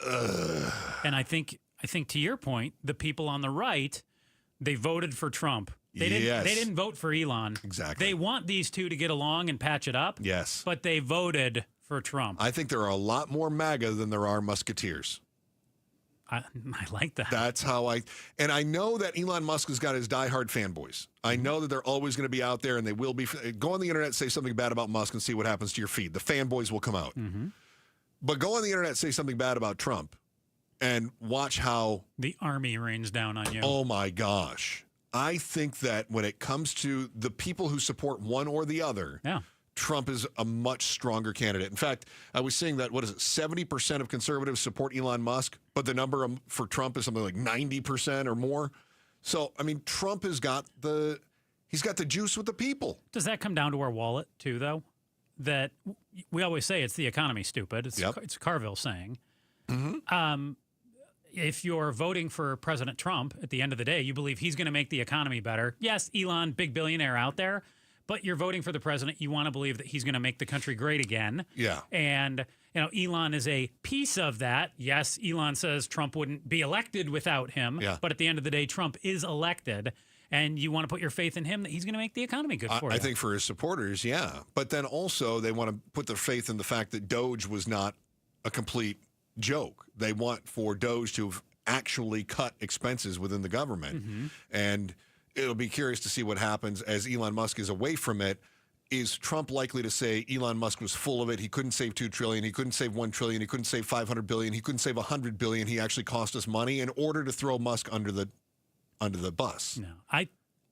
ugh. And I think to your point, the people on the right, they voted for Trump. They didn't vote for Elon. Exactly. They want these two to get along and patch it up. Yes. But they voted for Trump. I think there are a lot more MAGA than there are Musketeers. I like that. That's how and I know that Elon Musk has got his diehard fanboys. I know that they're always going to be out there and they will be. Go on the internet, say something bad about Musk and see what happens to your feed. The fanboys will come out. But go on the internet, say something bad about Trump and watch how the army rains down on you. Oh my gosh. I think that when it comes to the people who support one or the other, Trump is a much stronger candidate. In fact, I was seeing that, 70% of conservatives support Elon Musk, but the number for Trump is something like 90% or more. So, I mean, Trump has got he's got the juice with the people. Does that come down to our wallet too, though? That we always say it's the economy, stupid. It's a Carville saying. If you're voting for President Trump, at the end of the day, you believe he's going to make the economy better. Yes, Elon, big billionaire out there, but you're voting for the president. You want to believe that he's going to make the country great again. Yeah. And, Elon is a piece of that. Yes, Elon says Trump wouldn't be elected without him. Yeah. But at the end of the day, Trump is elected. And you want to put your faith in him that he's going to make the economy good for you. I think for his supporters, yeah. But then also they want to put their faith in the fact that Doge was not a complete joke. They want for Doge to have actually cut expenses within the government. And it'll be curious to see what happens as Elon Musk is away from it. Is Trump likely to say Elon Musk was full of it? He couldn't save $2 trillion. He couldn't save $1 trillion. He couldn't save $500 billion. He couldn't save $100 billion. He actually cost us money in order to throw Musk under the bus. No,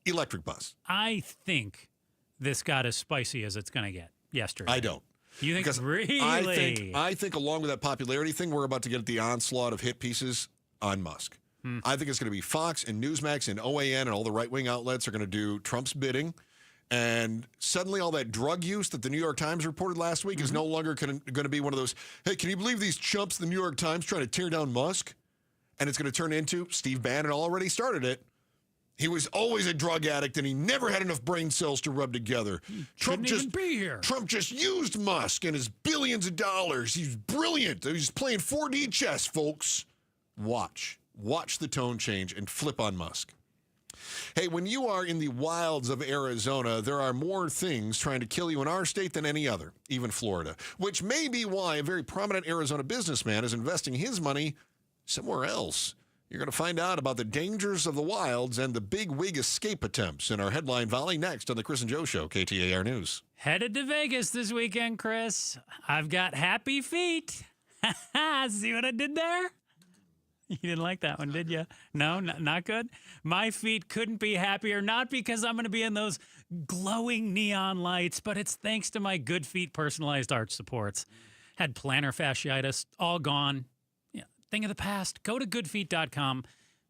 electric bus. I think this got as spicy as it's going to get yesterday. I don't. You think because really? I think along with that popularity thing, we're about to get the onslaught of hit pieces on Musk. I think it's going to be Fox and Newsmax and OAN and all the right-wing outlets are going to do Trump's bidding. And suddenly all that drug use that the New York Times reported last week is no longer going to be one of those, hey, can you believe these chumps, the New York Times, trying to tear down Musk? And it's going to turn into, Steve Bannon already started it. He was always a drug addict, and he never had enough brain cells to rub together. Trump just be here. Trump just used Musk and his billions of dollars. He's brilliant. He's playing 4D chess, folks. Watch the tone change and flip on Musk. Hey, when you are in the wilds of Arizona, there are more things trying to kill you in our state than any other, even Florida, which may be why a very prominent Arizona businessman is investing his money somewhere else. You're going to find out about the dangers of the wilds and the big wig escape attempts in our Headline Valley next on the Chris and Joe Show, KTAR News. Headed to Vegas this weekend, Chris. I've got happy feet. See what I did there? You didn't like that one, did you? No, not good? My feet couldn't be happier, not because I'm going to be in those glowing neon lights, but it's thanks to my Good Feet personalized arch supports. Had plantar fasciitis, all gone. Thing of the past. Go to goodfeet.com,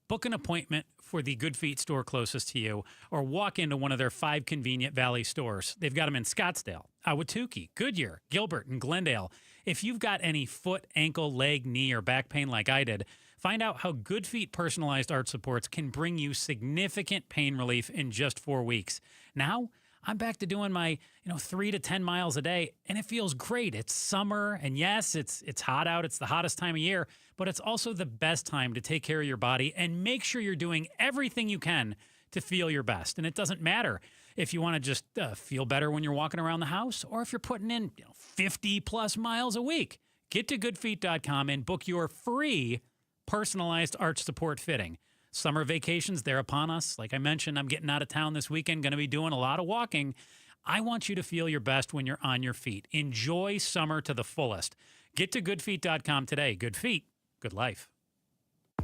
book an appointment for the Good Feet store closest to you, or walk into one of their 5 convenient Valley stores. They've got them in Scottsdale, Ahwatukee, Goodyear, Gilbert, and Glendale. If you've got any foot, ankle, leg, knee, or back pain like I did, find out how Good Feet personalized arch supports can bring you significant pain relief in just 4 weeks. Now, I'm back to doing my, 3 to 10 miles a day, and it feels great. It's summer, and yes, it's hot out. It's the hottest time of year, but it's also the best time to take care of your body and make sure you're doing everything you can to feel your best. And it doesn't matter if you want to just feel better when you're walking around the house, or if you're putting in 50 plus miles a week. Get to goodfeet.com and book your free personalized arch support fitting. Summer vacations, they're upon us. Like I mentioned, I'm getting out of town this weekend, going to be doing a lot of walking. I want you to feel your best when you're on your feet. Enjoy summer to the fullest. Get to goodfeet.com today. Good feet, good life.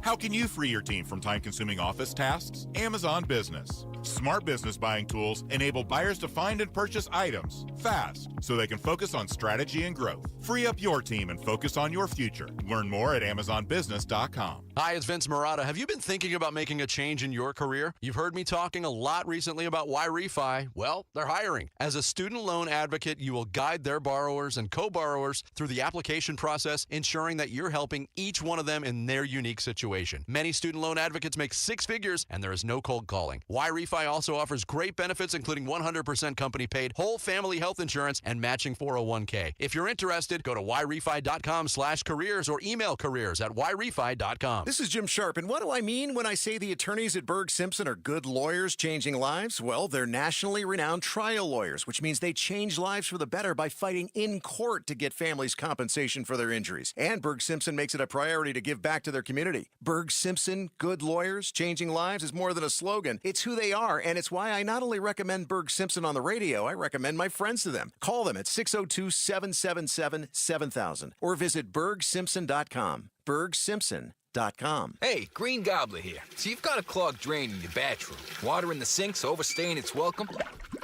How can you free your team from time-consuming office tasks? Amazon Business. Smart business buying tools enable buyers to find and purchase items fast so they can focus on strategy and growth. Free up your team and focus on your future. Learn more at amazonbusiness.com. Hi, it's Vince Marotta. Have you been thinking about making a change in your career? You've heard me talking a lot recently about why refi. Well, they're hiring. As a student loan advocate, you will guide their borrowers and co-borrowers through the application process, ensuring that you're helping each one of them in their unique situation. Many student loan advocates make six figures, and there is no cold calling. Why refi also offers great benefits, including 100% company-paid whole family health insurance and matching 401k. If you're interested, go to whyrefi.com/careers or email careers@whyrefi.com. This is Jim Sharp, and what do I mean when I say the attorneys at Berg Simpson are good lawyers changing lives? Well, they're nationally renowned trial lawyers, which means they change lives for the better by fighting in court to get families compensation for their injuries. And Berg Simpson makes it a priority to give back to their community. Berg Simpson, good lawyers changing lives, is more than a slogan. It's who they are, and it's why I not only recommend Berg Simpson on the radio, I recommend my friends to them. Call them at 602-777-7000 or visit bergsimpson.com. bergsimpson.com. Hey, Green Gobbler here. So you've got a clogged drain in your bathroom. Water in the sink's overstaying its welcome.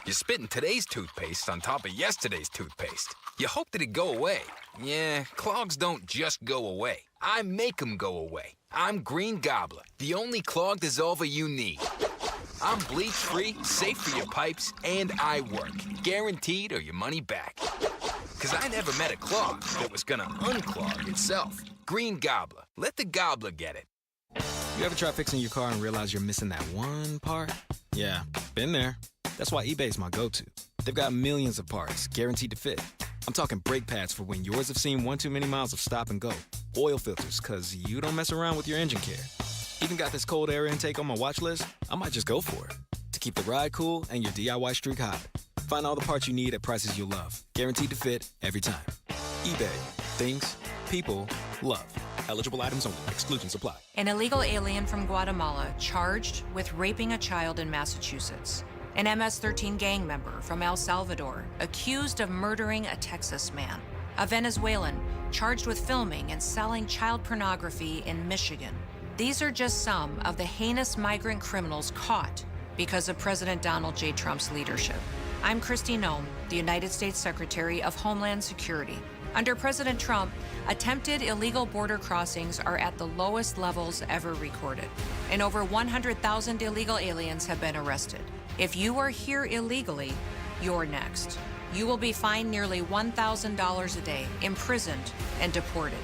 You're spitting today's toothpaste on top of yesterday's toothpaste. You hope that it go away. Yeah, clogs don't just go away. I make them go away. I'm Green Gobbler, the only clog dissolver you need. I'm bleach-free, safe for your pipes, and I work. Guaranteed or your money back. Because I never met a clog that was gonna unclog itself. Green Gobbler. Let the gobbler get it. You ever try fixing your car and realize you're missing that one part? Yeah, been there. That's why eBay's my go-to. They've got millions of parts, guaranteed to fit. I'm talking brake pads for when yours have seen one too many miles of stop and go. Oil filters, because you don't mess around with your engine care. Even got this cold air intake on my watch list. I might just go for it. To keep the ride cool and your DIY streak hot. Find all the parts you need at prices you'll love. Guaranteed to fit every time. eBay. Things people love. Eligible items only. Exclusions apply. An illegal alien from Guatemala charged with raping a child in Massachusetts. An MS-13 gang member from El Salvador accused of murdering a Texas man. A Venezuelan charged with filming and selling child pornography in Michigan. These are just some of the heinous migrant criminals caught because of President Donald J. Trump's leadership. I'm Kristi Noem, the United States Secretary of Homeland Security. Under President Trump, attempted illegal border crossings are at the lowest levels ever recorded, and over 100,000 illegal aliens have been arrested. If you are here illegally, you're next. You will be fined nearly $1,000 a day, imprisoned, and deported.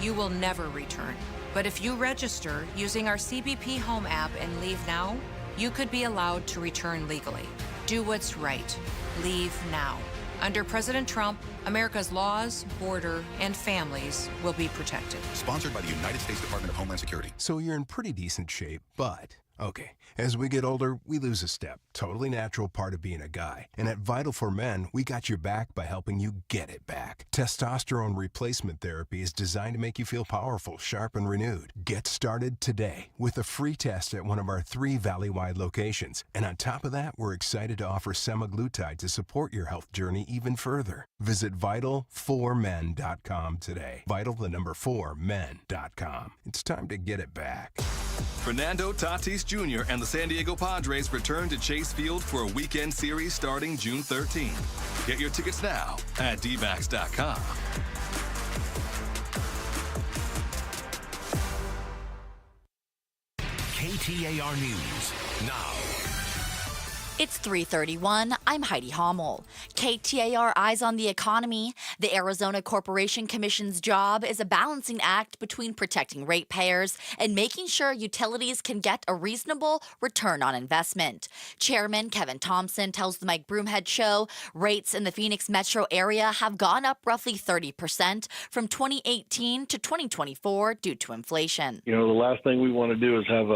You will never return. But if you register using our CBP Home app and leave now, you could be allowed to return legally. Do what's right. Leave now. Under President Trump, America's laws, border, and families will be protected. Sponsored by the United States Department of Homeland Security. So you're in pretty decent shape, but... Okay, as we get older, we lose a step. Totally natural part of being a guy. And at Vital for Men, we got your back by helping you get it back. Testosterone replacement therapy is designed to make you feel powerful, sharp, and renewed. Get started today with a free test at one of our 3 Valley-wide locations. And on top of that, we're excited to offer semaglutide to support your health journey even further. Visit Vital4Men.com today. Vital4Men.com. It's time to get it back. Fernando Tatis Jr. and the San Diego Padres return to Chase Field for a weekend series starting June 13. Get your tickets now at dmax.com. KTAR News now. It's 3:31. I'm Heidi Hommel. KTAR Eyes on the Economy. The Arizona Corporation Commission's job is a balancing act between protecting ratepayers and making sure utilities can get a reasonable return on investment. Chairman Kevin Thompson tells the Mike Broomhead Show rates in the Phoenix metro area have gone up roughly 30% from 2018 to 2024 due to inflation. You know, the last thing we want to do is have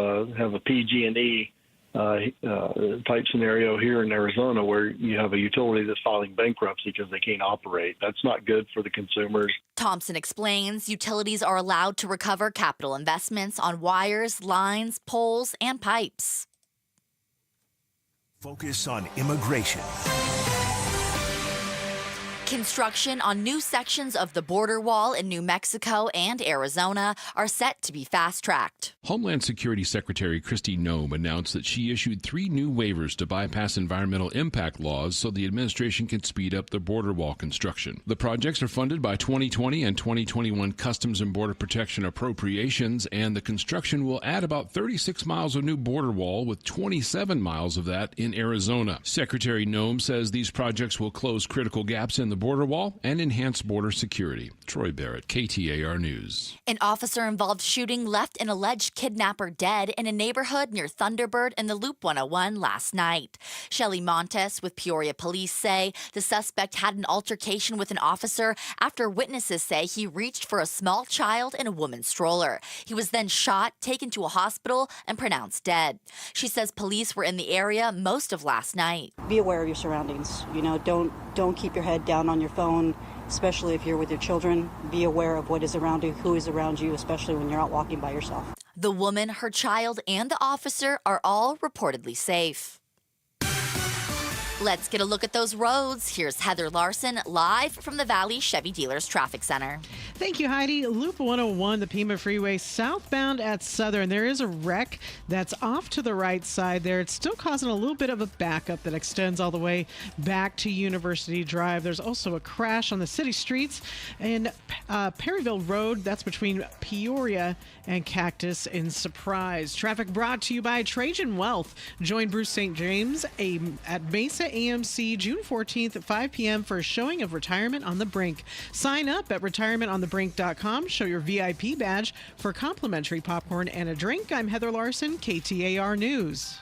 a PG&E type scenario here in Arizona where you have a utility that's filing bankruptcy because they can't operate. That's not good for the consumers. Thompson explains utilities are allowed to recover capital investments on wires, lines, poles, and pipes. Focus on immigration. Construction on new sections of the border wall in New Mexico and Arizona are set to be fast-tracked. Homeland Security Secretary Kristi Noem announced that she issued 3 new waivers to bypass environmental impact laws so the administration can speed up the border wall construction. The projects are funded by 2020 and 2021 Customs and Border Protection appropriations, and the construction will add about 36 miles of new border wall, with 27 miles of that in Arizona. Secretary Noem says these projects will close critical gaps in the border wall and enhance border security. Troy Barrett, KTAR News. An officer-involved shooting left an alleged kidnapper dead in a neighborhood near Thunderbird in the Loop 101 last night. Shelley Montes with Peoria Police say the suspect had an altercation with an officer after witnesses say he reached for a small child in a woman's stroller. He was then shot, taken to a hospital, and pronounced dead. She says police were in the area most of last night. Be aware of your surroundings. Don't keep your head down on your phone, especially if you're with your children. Be aware of what is around you, who is around you, especially when you're out walking by yourself. The woman, her child, and the officer are all reportedly safe. Let's get a look at those roads. Here's Heather Larson live from the Valley Chevy Dealers Traffic Center. Thank you, Heidi. Loop 101, the Pima Freeway, southbound at Southern. There is a wreck that's off to the right side there. It's still causing a little bit of a backup that extends all the way back to University Drive. There's also a crash on the city streets in Perryville Road. That's between Peoria and Cactus in Surprise. Traffic brought to you by Trajan Wealth. Join Bruce St. James at Mesa AMC June 14th at 5 p.m. for a showing of Retirement on the Brink. Sign up at retirementonthebrink.com. Show your VIP badge for complimentary popcorn and a drink. I'm Heather Larson, KTAR News.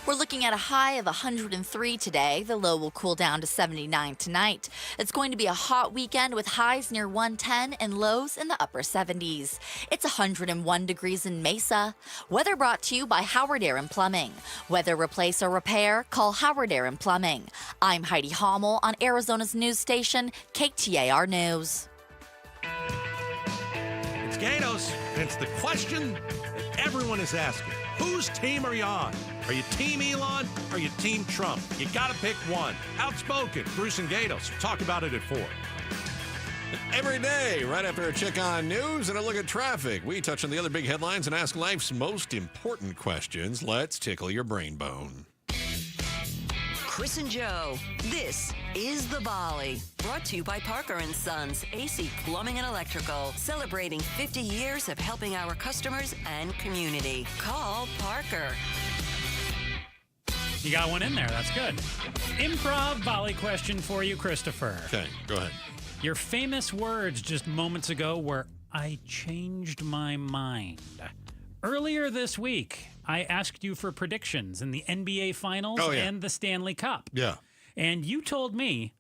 We're looking at a high of 103 today. The low will cool down to 79 tonight. It's going to be a hot weekend with highs near 110 and lows in the upper 70s. It's 101 degrees in Mesa. Weather brought to you by Howard Air and Plumbing. Weather, replace, or repair, call Howard Air and Plumbing. I'm Heidi Hommel on Arizona's news station, KTAR News. It's Gatos, and it's the question that everyone is asking. Whose team are you on? Are you Team Elon? Or are you Team Trump? You gotta pick one. Outspoken, Bruce and Gatos. Talk about it at 4. Every day, right after a check on news and a look at traffic, we touch on the other big headlines and ask life's most important questions. Let's tickle your brain bone. Chris and Joe, this is The Volley. Brought to you by Parker & Sons, AC Plumbing and Electrical. Celebrating 50 years of helping our customers and community. Call Parker. You got one in there. That's good. Improv volley question for you, Christopher. Okay, go ahead. Your famous words just moments ago were, "I changed my mind." Earlier this week, I asked you for predictions in the NBA Finals and the Stanley Cup. Yeah. And you told me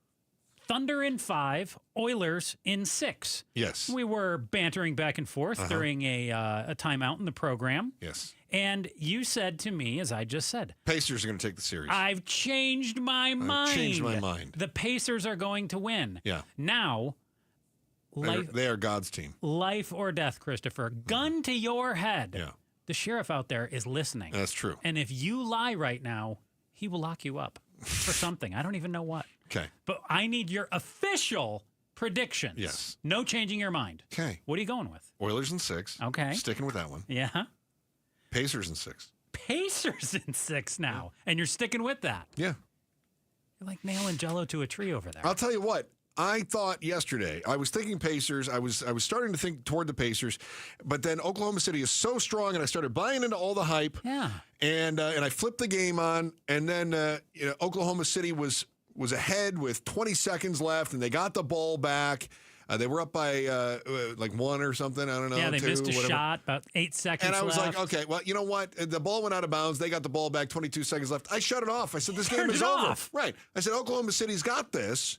Thunder in 5, Oilers in 6. Yes. We were bantering back and forth during a timeout in the program. Yes. And you said to me, as I just said, Pacers are going to take the series. I've changed my mind. I've changed my mind. The Pacers are going to win. Yeah. Now, they are God's team. Life or death, Christopher. Gun to your head. Yeah. The sheriff out there is listening. That's true. And if you lie right now, he will lock you up for something. I don't even know what. Okay. But I need your official predictions. Yes. No changing your mind. Okay. What are you going with? Oilers in 6. Okay. Sticking with that one. Yeah. Pacers in 6. Pacers in 6 now. And you're sticking with that. Yeah. You're like nailing Jell-O to a tree over there. I'll tell you what. I thought yesterday, I was thinking Pacers. I was starting to think toward the Pacers, but then Oklahoma City is so strong, and I started buying into all the hype. Yeah. And I flipped the game on, and then Oklahoma City was ahead with 20 seconds left, and they got the ball back. They were up by like 1 or something. I don't know. Yeah, they 2, missed a whatever. shot, about 8 seconds And I was left. like, okay, well, you know what? The ball went out of bounds. They got the ball back, 22 seconds left. I shut it off. I said, this game Turned is it over. off. Right. I said, Oklahoma City's got this.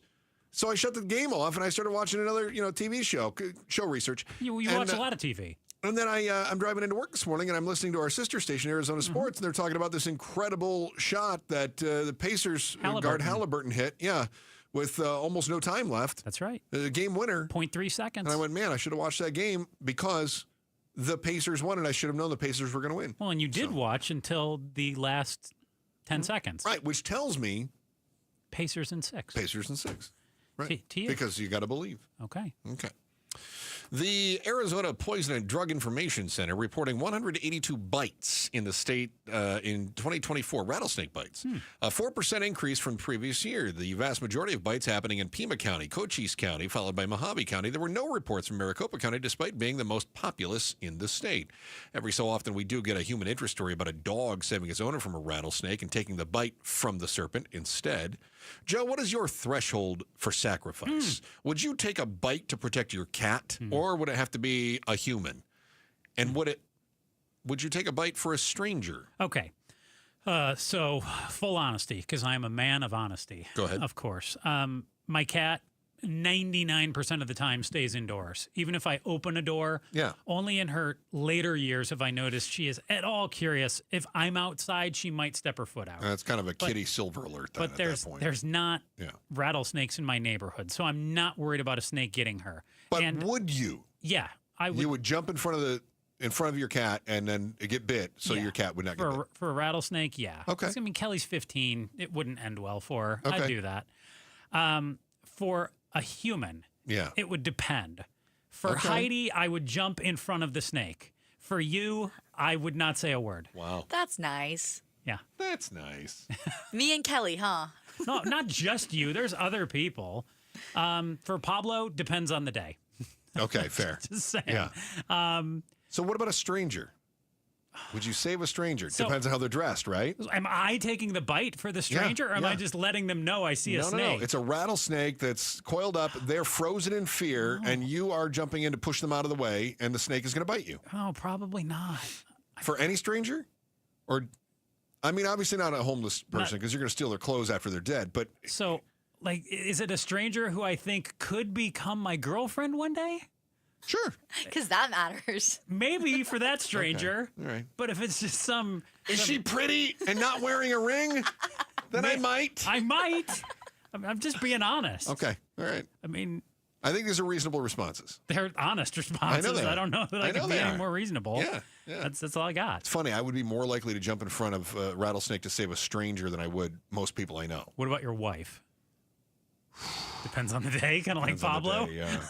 So I shut the game off, and I started watching another, TV show research. You and, watch a lot of TV. And then I'm driving into work this morning, and I'm listening to our sister station, Arizona Sports, and they're talking about this incredible shot that the Pacers guard Halliburton hit. Yeah, with almost no time left. That's right. Game winner. 0.3 seconds. And I went, man, I should have watched that game because the Pacers won, and I should have known the Pacers were going to win. Well, and you did watch until the last 10 seconds. Right, which tells me Pacers in 6. Pacers in 6. Right. To you. Because you got to believe. Okay. The Arizona Poison and Drug Information Center reporting 182 bites in the state in 2024, rattlesnake bites. A 4% increase from the previous year. The vast majority of bites happening in Pima County, Cochise County, followed by Mojave County. There were no reports from Maricopa County, despite being the most populous in the state. Every so often, we do get a human interest story about a dog saving its owner from a rattlesnake and taking the bite from the serpent instead. Joe, what is your threshold for sacrifice? Would you take a bite to protect your cat, or would it have to be a human? And would you take a bite for a stranger? Okay. So full honesty, because I'm a man of honesty. Go ahead. Of course. My cat 99% of the time stays indoors. Even if I open a door, only in her later years have I noticed she is at all curious. If I'm outside, she might step her foot out. That's kind of a kitty silver alert then, but there's not rattlesnakes in my neighborhood, so I'm not worried about a snake getting her. But would you? Yeah, I would. You would jump in front of your cat and then get bit, so your cat would not get bit. For a rattlesnake, yeah. Okay. I mean, Kelly's 15. It wouldn't end well for her. Okay. I'd do that. For a human, it would depend. For Heidi, I would jump in front of the snake. For you, I would not say a word. Wow. That's nice. Yeah. That's nice. Me and Kelly, huh? No, not just you. There's other people. For Pablo, depends on the day. Okay, fair. Just saying. Yeah. So what about a stranger? Would you save a stranger? Depends on how they're dressed, right? Am I taking the bite for the stranger, or am I just letting them know I see a snake? No. It's a rattlesnake that's coiled up. They're frozen in fear, and you are jumping in to push them out of the way, and the snake is going to bite you. Oh, probably not. For any stranger? Or, I mean, obviously not a homeless person, because you're going to steal their clothes after they're dead, but... So, like, is it a stranger who I think could become my girlfriend one day? Sure. Because that matters. Maybe for that stranger. Okay. All right. But if it's just some... Is she pretty and not wearing a ring? Then I might. I might. I'm just being honest. Okay. All right. I mean... I think these are reasonable responses. They're honest responses. I know they are. I don't know that I can be any more reasonable. Yeah. That's all I got. It's funny. I would be more likely to jump in front of a rattlesnake to save a stranger than I would most people I know. What about your wife? Depends on the day, kind of like Pablo. Day, yeah.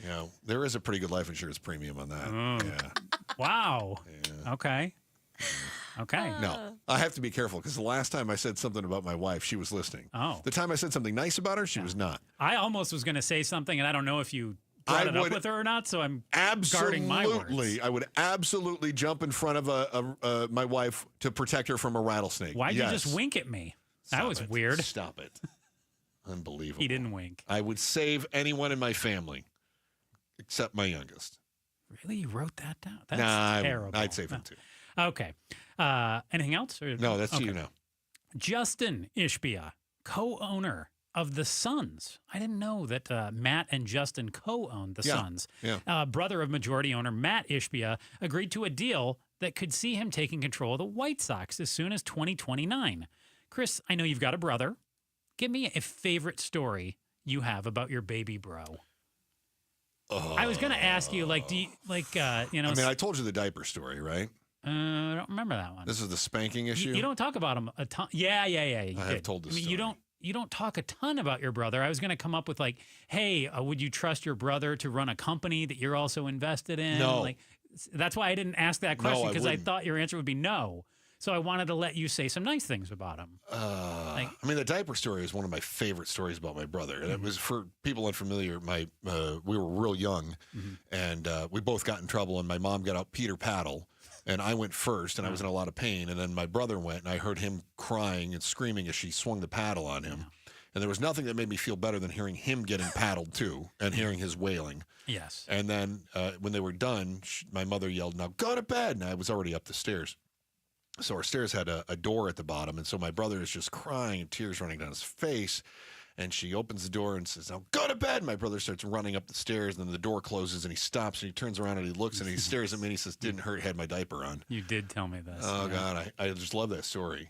Yeah, there is a pretty good life insurance premium on that. Yeah. Wow. Yeah. Okay. Okay. No, I have to be careful because the last time I said something about my wife, she was listening. Oh. The time I said something nice about her, she was not. I almost was going to say something, and I don't know if you brought it up with her or not, so I'm guarding my words. I would absolutely jump in front of my wife to protect her from a rattlesnake. Why'd you just wink at me? That was weird. Stop it. Unbelievable. He didn't wink. I would save anyone in my family. Except my youngest. Really? You wrote that down? That's terrible. I'd save him too. Okay. Anything else? No, that's you now. Justin Ishbia, co-owner of the Suns. I didn't know that Matt and Justin co-owned the Suns. Yeah. Brother of majority owner Matt Ishbia agreed to a deal that could see him taking control of the White Sox as soon as 2029. Chris, I know you've got a brother. Give me a favorite story you have about your baby bro. I was going to ask you, like, do you, like, I mean, I told you the diaper story, right? I don't remember that one. This is the spanking issue? You don't talk about him a ton. Yeah. You have told this story. You don't talk a ton about your brother. I was going to come up with, like, hey, would you trust your brother to run a company that you're also invested in? No. Like, that's why I didn't ask that question, because I thought your answer would be no. So I wanted to let you say some nice things about him. I mean, the diaper story is one of my favorite stories about my brother. And it was, for people unfamiliar, we were real young, and we both got in trouble, and my mom got out Peter Paddle, and I went first, and I was in a lot of pain, and then my brother went, and I heard him crying and screaming as she swung the paddle on him. And there was nothing that made me feel better than hearing him getting paddled, too, and hearing his wailing. Yes. And then when they were done, my mother yelled, "Now go to bed," and I was already up the stairs. So our stairs had a door at the bottom, and so my brother is just crying, tears running down his face. And she opens the door and says, "Now go to bed." My brother starts running up the stairs, and then the door closes, and he stops, and he turns around, and he looks, and he stares at me, and he says, "Didn't hurt, had my diaper on." You did tell me this. Oh, God, I just love that story.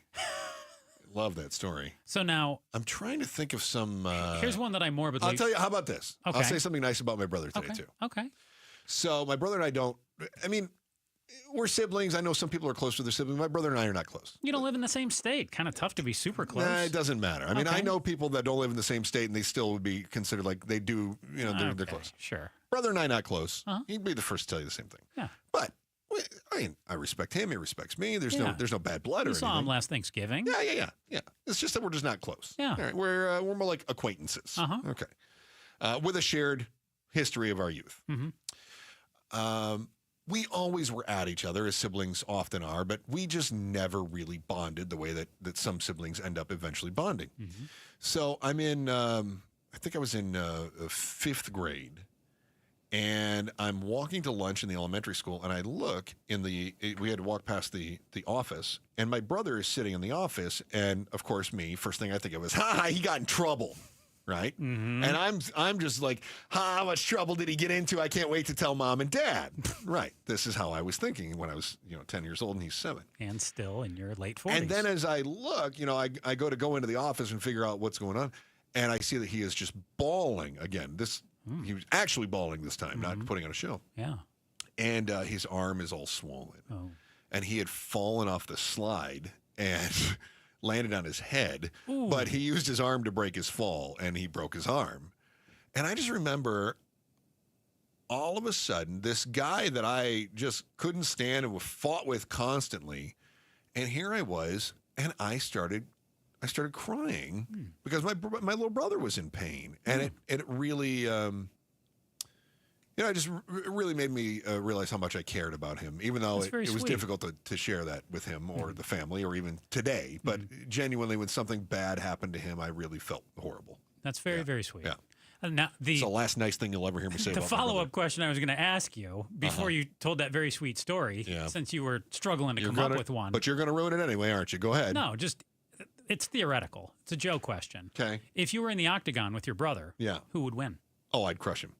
Love that story. So now I'm trying to think of some. Here's one that I morbidly. I'll tell you. How about this? Okay. I'll say something nice about my brother today, too. Okay. So my brother and I don't. I mean, we're siblings. I know some people are close to their siblings. My brother and I are not close. You don't live in the same state. Kind of tough to be super close. Nah, it doesn't matter. I mean, Okay. I know people that don't live in the same state, and they still would be considered like they do. They're close. Sure. Brother and I not close. He'd be the first to tell you the same thing. Yeah. But I respect him. He respects me. There's Yeah. no bad blood or You anything. saw him last Thanksgiving. Yeah. It's just that we're just not close. Yeah. All right, we're more like acquaintances. Okay. With a shared history of our youth. We always were at each other, as siblings often are, but we just never really bonded the way that some siblings end up eventually bonding. So I'm in, I think I was in 5th grade, and I'm walking to lunch in the elementary school, and I look we had to walk past the office, and my brother is sitting in the office, and of course first thing I think of is, he got in trouble. Right? And I'm just like, how much trouble did he get into? I can't wait to tell mom and dad. Right. This is how I was thinking when I was, 10 years old and he's 7. And still in your late 40s. And then as I look, I go into the office and figure out what's going on. And I see that he is just bawling again. He was actually bawling this time, not putting on a show. Yeah. And his arm is all swollen. Oh. And he had fallen off the slide and landed on his head, but he used his arm to break his fall, and he broke his arm. And I just remember all of a sudden, this guy that I just couldn't stand and fought with constantly, and here I was, and I started crying because my little brother was in pain, and it really it really made me realize how much I cared about him, even though it was difficult to share that with him or the family or even today. But genuinely, when something bad happened to him, I really felt horrible. That's very, very sweet. Yeah. Now, it's the last nice thing you'll ever hear me say the about my follow-up question I was going to ask you before you told that very sweet story, since you were struggling to come up with one. But you're going to ruin it anyway, aren't you? Go ahead. No, it's theoretical. It's a Joe question. Okay. If you were in the octagon with your brother, who would win? Oh, I'd crush him.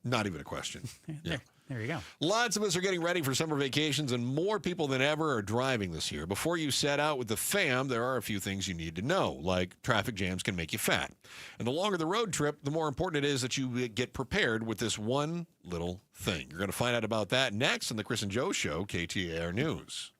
Not even a question. Yeah. There you go. Lots of us are getting ready for summer vacations, and more people than ever are driving this year. Before you set out with the fam, there are a few things you need to know, like traffic jams can make you fat. And the longer the road trip, the more important it is that you get prepared with this one little thing. You're going to find out about that next on the Chris and Joe Show, KTAR News.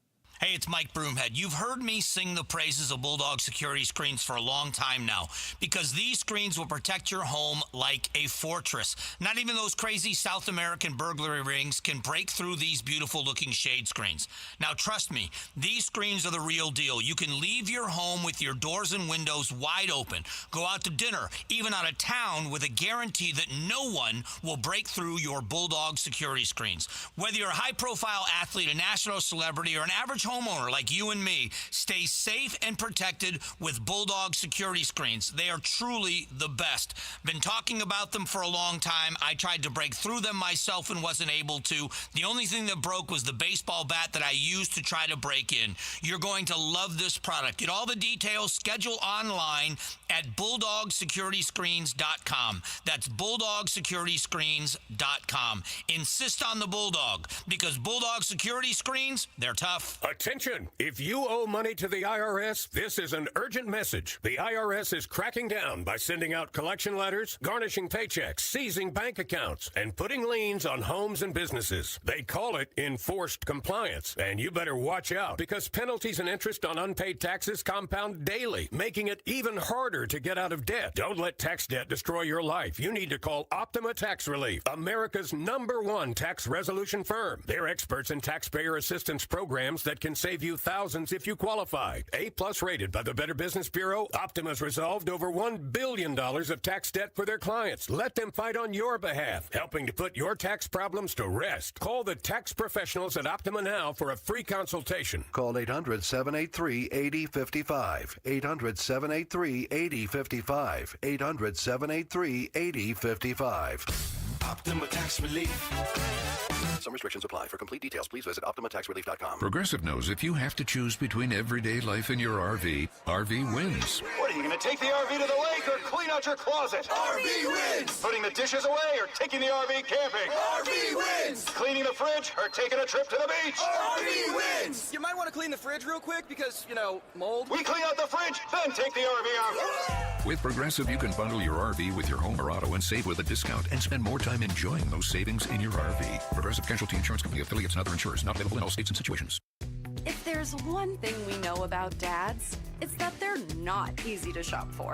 Hey, it's Mike Broomhead. You've heard me sing the praises of Bulldog security screens for a long time now because these screens will protect your home like a fortress. Not even those crazy South American burglary rings can break through these beautiful-looking shade screens. Now, trust me, these screens are the real deal. You can leave your home with your doors and windows wide open, go out to dinner, even out of town with a guarantee that no one will break through your Bulldog security screens. Whether you're a high-profile athlete, a national celebrity, or an average homeowner like you and me, stay safe and protected with Bulldog security screens. They are truly the best. Been talking about them for a long time. I tried to break through them myself and wasn't able to. The only thing that broke was the baseball bat that I used to try to break in. You're going to love this product. Get all the details. Schedule online at BulldogSecurityScreens.com. That's BulldogSecurityScreens.com. Insist on the Bulldog because Bulldog security screens, they're tough. Attention! If you owe money to the IRS, this is an urgent message. The IRS is cracking down by sending out collection letters, garnishing paychecks, seizing bank accounts, and putting liens on homes and businesses. They call it enforced compliance, and you better watch out because penalties and interest on unpaid taxes compound daily, making it even harder to get out of debt. Don't let tax debt destroy your life. You need to call Optima Tax Relief, America's #1 tax resolution firm. They're experts in taxpayer assistance programs that can save you thousands if you qualify. A+ rated by the Better Business Bureau, Optima's resolved over $1 billion of tax debt for their clients. Let them fight on your behalf, helping to put your tax problems to rest. Call the tax professionals at Optima now for a free consultation. Call 800-783-8055. 800-783-8055. 800-783-8055. Optima Tax Relief. Some restrictions apply. For complete details, please visit OptimaTaxRelief.com. Progressive knows if you have to choose between everyday life and your RV, RV wins. What, are you going to take the RV to the lake or clean out your closet? RV wins! Putting the dishes away or taking the RV camping? RV wins! Cleaning the fridge or taking a trip to the beach? RV wins! You might want to clean the fridge real quick because, mold. We clean out the fridge, then take the RV out. With Progressive, you can bundle your RV with your home or auto and save with a discount and spend more time enjoying those savings in your RV. Progressive Casualty Insurance Company, affiliates, and other insurers. Not available in all states and situations. If there's one thing we know about dads, it's that they're not easy to shop for.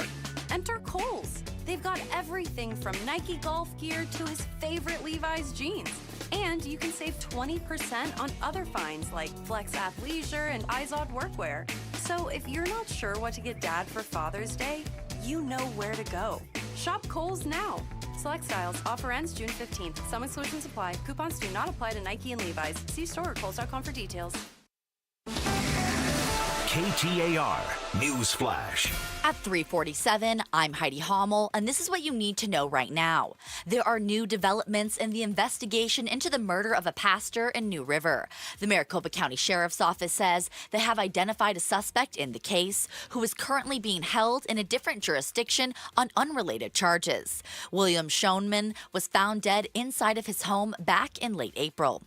Enter Kohl's. They've got everything from Nike golf gear to his favorite Levi's jeans. And you can save 20% on other finds like Flex Athleisure and Izod workwear. So if you're not sure what to get Dad for Father's Day, you know where to go. Shop Kohl's now. Select styles. Offer ends June 15th. Some exclusions apply. Coupons do not apply to Nike and Levi's. See store or Kohls.com for details. KTAR News Flash. At 3:47, I'm Heidi Hommel, and this is what you need to know right now. There are new developments in the investigation into the murder of a pastor in New River. The Maricopa County Sheriff's Office says they have identified a suspect in the case who is currently being held in a different jurisdiction on unrelated charges. William Schoenman was found dead inside of his home back in late April.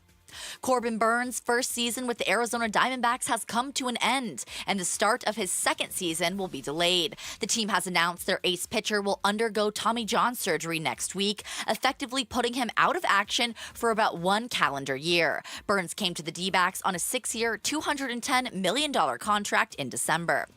Corbin Burns' first season with the Arizona Diamondbacks has come to an end, and the start of his second season will be delayed. The team has announced their ace pitcher will undergo Tommy John surgery next week, effectively putting him out of action for about 1 calendar year. Burns came to the D-backs on a 6-year, $210 million contract in December.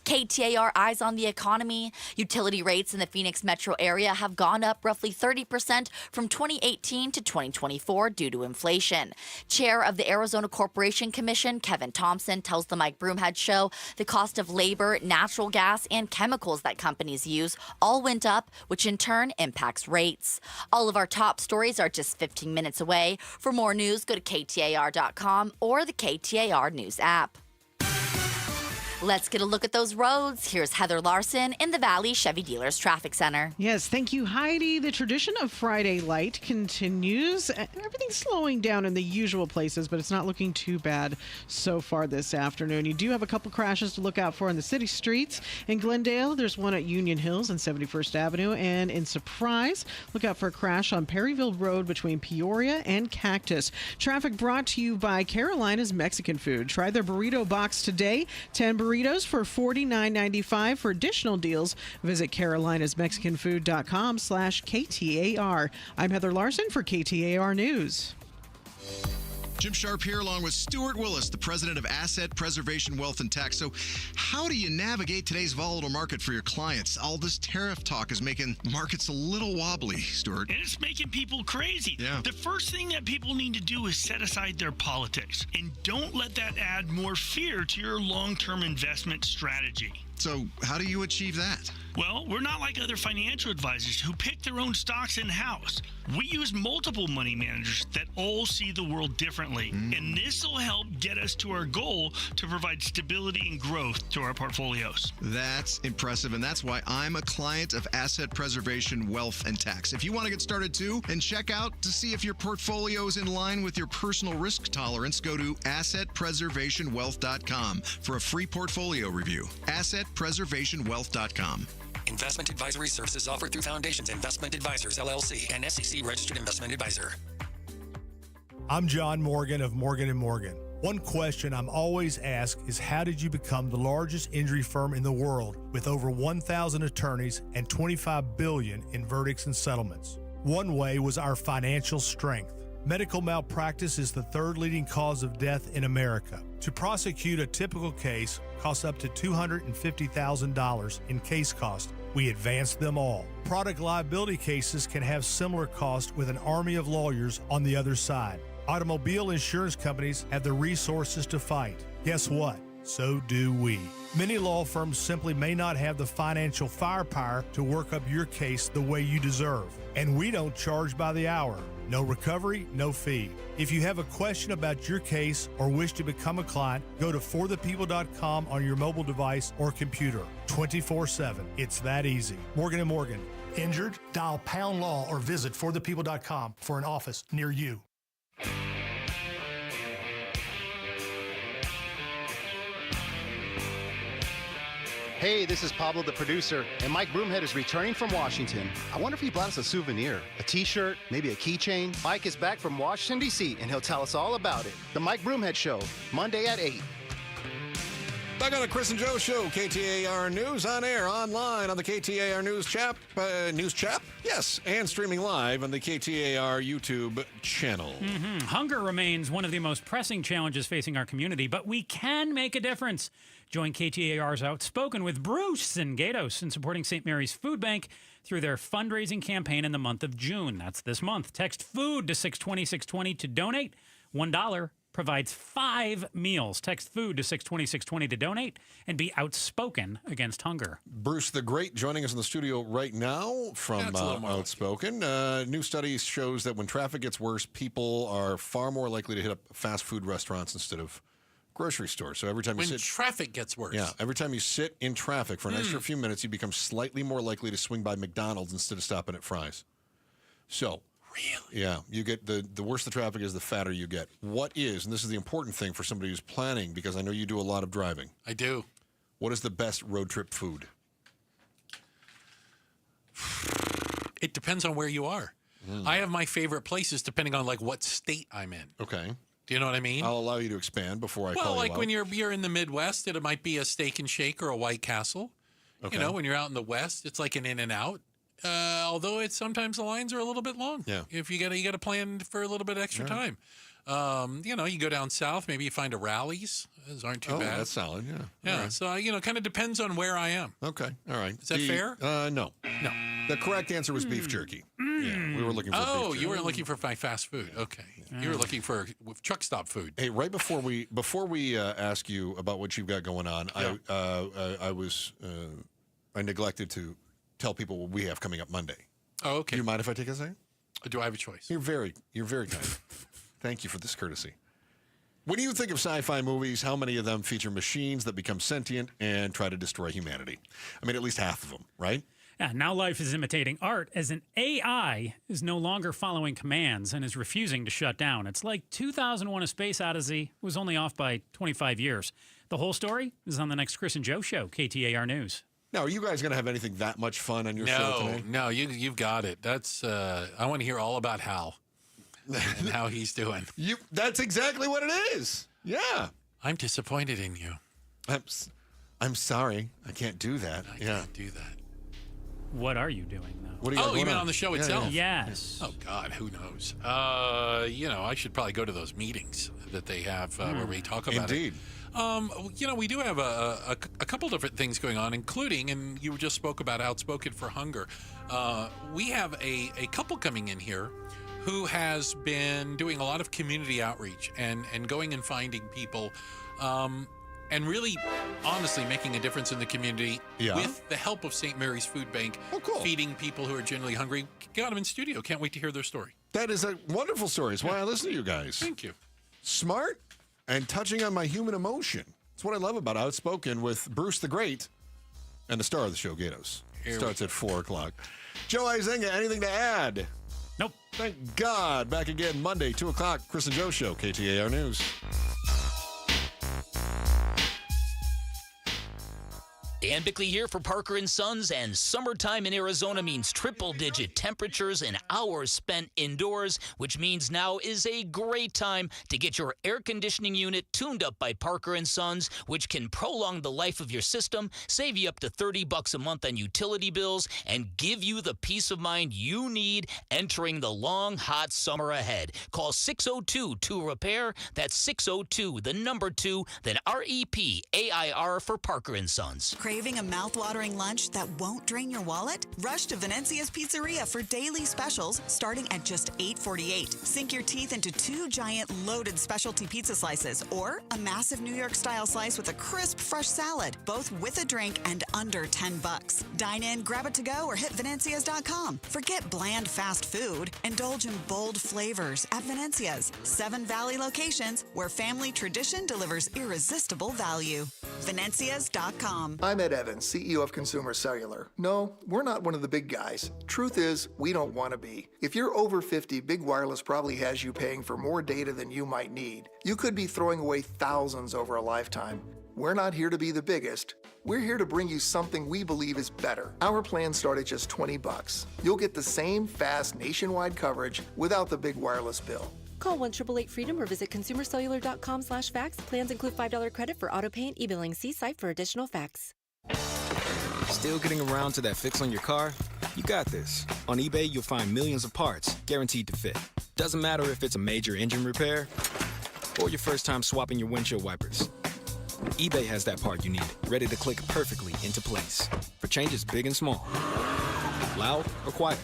KTAR eyes on the economy. Utility rates in the Phoenix metro area have gone up roughly 30% from 2018 to 2024 due to inflation. Chair of the Arizona Corporation Commission, Kevin Thompson, tells the Mike Broomhead Show the cost of labor, natural gas, and chemicals that companies use all went up, which in turn impacts rates. All of our top stories are just 15 minutes away. For more news, go to KTAR.com or the KTAR News app. Let's get a look at those roads. Here's Heather Larson in the Valley Chevy Dealers Traffic Center. Yes, thank you, Heidi. The tradition of Friday Light continues. Everything's slowing down in the usual places, but it's not looking too bad so far this afternoon. You do have a couple crashes to look out for in the city streets. In Glendale, there's one at Union Hills and 71st Avenue. And in Surprise, look out for a crash on Perryville Road between Peoria and Cactus. Traffic brought to you by Carolina's Mexican Food. Try their burrito box today. 10 burritos for $49.95. For additional deals, visit carolinasmexicanfood.com/KTAR. I'm Heather Larson for KTAR News. Jim Sharp here along with Stuart Willis, the president of Asset Preservation Wealth and Tax. So how do you navigate today's volatile market for your clients? All this tariff talk is making markets a little wobbly, Stuart. And it's making people crazy. Yeah. The first thing that people need to do is set aside their politics and don't let that add more fear to your long-term investment strategy. So how do you achieve that? Well, we're not like other financial advisors who pick their own stocks in-house. We use multiple money managers that all see the world differently, and this will help get us to our goal to provide stability and growth to our portfolios. That's impressive, and that's why I'm a client of Asset Preservation Wealth and Tax. If you want to get started too and check out to see if your portfolio is in line with your personal risk tolerance, go to AssetPreservationWealth.com for a free portfolio review. AssetPreservationWealth.com. Investment advisory services offered through Foundations Investment Advisors, LLC, an SEC-registered investment advisor. I'm John Morgan of Morgan & Morgan. One question I'm always asked is how did you become the largest injury firm in the world with over 1,000 attorneys and $25 billion in verdicts and settlements? One way was our financial strength. Medical malpractice is the third leading cause of death in America. To prosecute a typical case costs up to $250,000 in case cost. We advance them all. Product liability cases can have similar costs with an army of lawyers on the other side. Automobile insurance companies have the resources to fight. Guess what? So do we. Many law firms simply may not have the financial firepower to work up your case the way you deserve. And we don't charge by the hour. No recovery, no fee. If you have a question about your case or wish to become a client, go to forthepeople.com on your mobile device or computer. 24/7. It's that easy. Morgan & Morgan. Injured? Dial Pound Law or visit forthepeople.com for an office near you. Hey, this is Pablo, the producer, and Mike Broomhead is returning from Washington. I wonder if he brought us a souvenir, a t-shirt, maybe a keychain. Mike is back from Washington, D.C., and he'll tell us all about it. The Mike Broomhead Show, Monday at 8. Back on the Chris and Joe Show, KTAR News, on air, online, on the KTAR News Chap, yes, and streaming live on the KTAR YouTube channel. Hunger remains one of the most pressing challenges facing our community, but we can make a difference. Join KTAR's Outspoken with Bruce and Gatos in supporting St. Mary's Food Bank through their fundraising campaign in the month of June. That's this month. Text FOOD to 620-620 to donate. $1 provides 5 meals. Text FOOD to 620-620 to donate and be outspoken against hunger. Bruce the Great joining us in the studio right now from Outspoken. New study shows that when traffic gets worse, people are far more likely to hit up fast food restaurants instead of grocery stores. So every time when traffic gets worse. Yeah, every time you sit in traffic for an extra few minutes, you become slightly more likely to swing by McDonald's instead of stopping at Fry's. So, really? Yeah, you get the worse the traffic is, the fatter you get. What is, and this is the important thing for somebody who's planning, because I know you do a lot of driving. I do. What is the best road trip food? It depends on where you are. I have my favorite places depending on like what state I'm in. Okay. Do you know what I mean? I'll allow you to expand before I call you out. Well, like when you're in the Midwest, it might be a Steak and Shake or a White Castle. Okay. You know, when you're out in the West, it's like an In-N-Out. Although it's sometimes the lines are a little bit long. Yeah. If you got to plan for a little bit extra time. You know, you go down south, maybe you find a Rally's. Those aren't too bad. That's solid. Yeah. Yeah. Right. So kind of depends on where I am. Okay. All right. Is that fair? No. No. The correct answer was beef jerky. Yeah, we were looking for beef jerky. Oh, you weren't looking for fast food. Okay. You were looking for truck stop food. Hey, right before we ask you about what you've got going on, I neglected to tell people what we have coming up Monday. Oh, okay. Do you mind if I take a second? Do I have a choice? You're very kind. Thank you for this courtesy. When you think of sci-fi movies, how many of them feature machines that become sentient and try to destroy humanity? I mean, at least half of them, right? Yeah, now life is imitating art as an AI is no longer following commands and is refusing to shut down. It's like 2001: A Space Odyssey was only off by 25 years. The whole story is on the next Chris and Joe Show, KTAR News. Now, are you guys going to have anything that much fun on your show today? No, you've got it. That's I want to hear all about Hal and how he's doing. That's exactly what it is. Yeah. I'm disappointed in you. I'm sorry. I can't do that. I can't do that. What are you doing, though? What are you you mean on the show itself? Yeah. Yes. Oh, God, who knows? I should probably go to those meetings that they have where we talk about it. Indeed. We do have a couple different things going on, including, and you just spoke about Outspoken for Hunger. We have a couple coming in here who has been doing a lot of community outreach and going and finding people and really, honestly, making a difference in the community with the help of St. Mary's Food Bank, feeding people who are generally hungry. Got them in studio. Can't wait to hear their story. That is a wonderful story. It's why I listen to you guys. Thank you. Smart and touching on my human emotion. That's what I love about Outspoken with Bruce the Great and the star of the show, Gatos. Starts at 4 o'clock. Joe Izenga, anything to add? Nope. Thank God. Back again Monday, 2 o'clock. Chris and Joe Show, KTAR News. Dan Bickley here for Parker & Sons, and summertime in Arizona means triple-digit temperatures and hours spent indoors, which means now is a great time to get your air conditioning unit tuned up by Parker & Sons, which can prolong the life of your system, save you up to $30 a month on utility bills, and give you the peace of mind you need entering the long, hot summer ahead. Call 602-2-REPAIR. That's 602, the number 2, then REPAIR for Parker & Sons. Craving a mouth-watering lunch that won't drain your wallet? Rush to Venezia's Pizzeria for daily specials starting at just $8.48. Sink your teeth into 2 giant loaded specialty pizza slices or a massive New York-style slice with a crisp, fresh salad, both with a drink and under $10. Dine in, grab it to go, or hit Venezias.com. Forget bland fast food. Indulge in bold flavors at Venezia's. 7 Valley locations where family tradition delivers irresistible value. Venencias.com. I'm Ed Evans, CEO of Consumer Cellular. No, we're not one of the big guys. Truth is, we don't want to be. If you're over 50, Big Wireless probably has you paying for more data than you might need. You could be throwing away thousands over a lifetime. We're not here to be the biggest. We're here to bring you something we believe is better. Our plans start at just $20. You'll get the same fast nationwide coverage without the big wireless bill. Call 1-888-FREEDOM or visit consumercellular.com/facts. Plans include $5 credit for auto pay and e-billing. See site for additional facts. Still getting around to that fix on your car? You got this. On eBay, you'll find millions of parts guaranteed to fit. Doesn't matter if it's a major engine repair or your first time swapping your windshield wipers. eBay has that part you need, ready to click perfectly into place for changes big and small. Loud or quiet,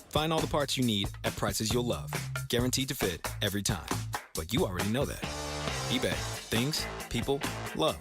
find all the parts you need at prices you'll love. Guaranteed to fit every time. But you already know that. eBay. Things, people, love.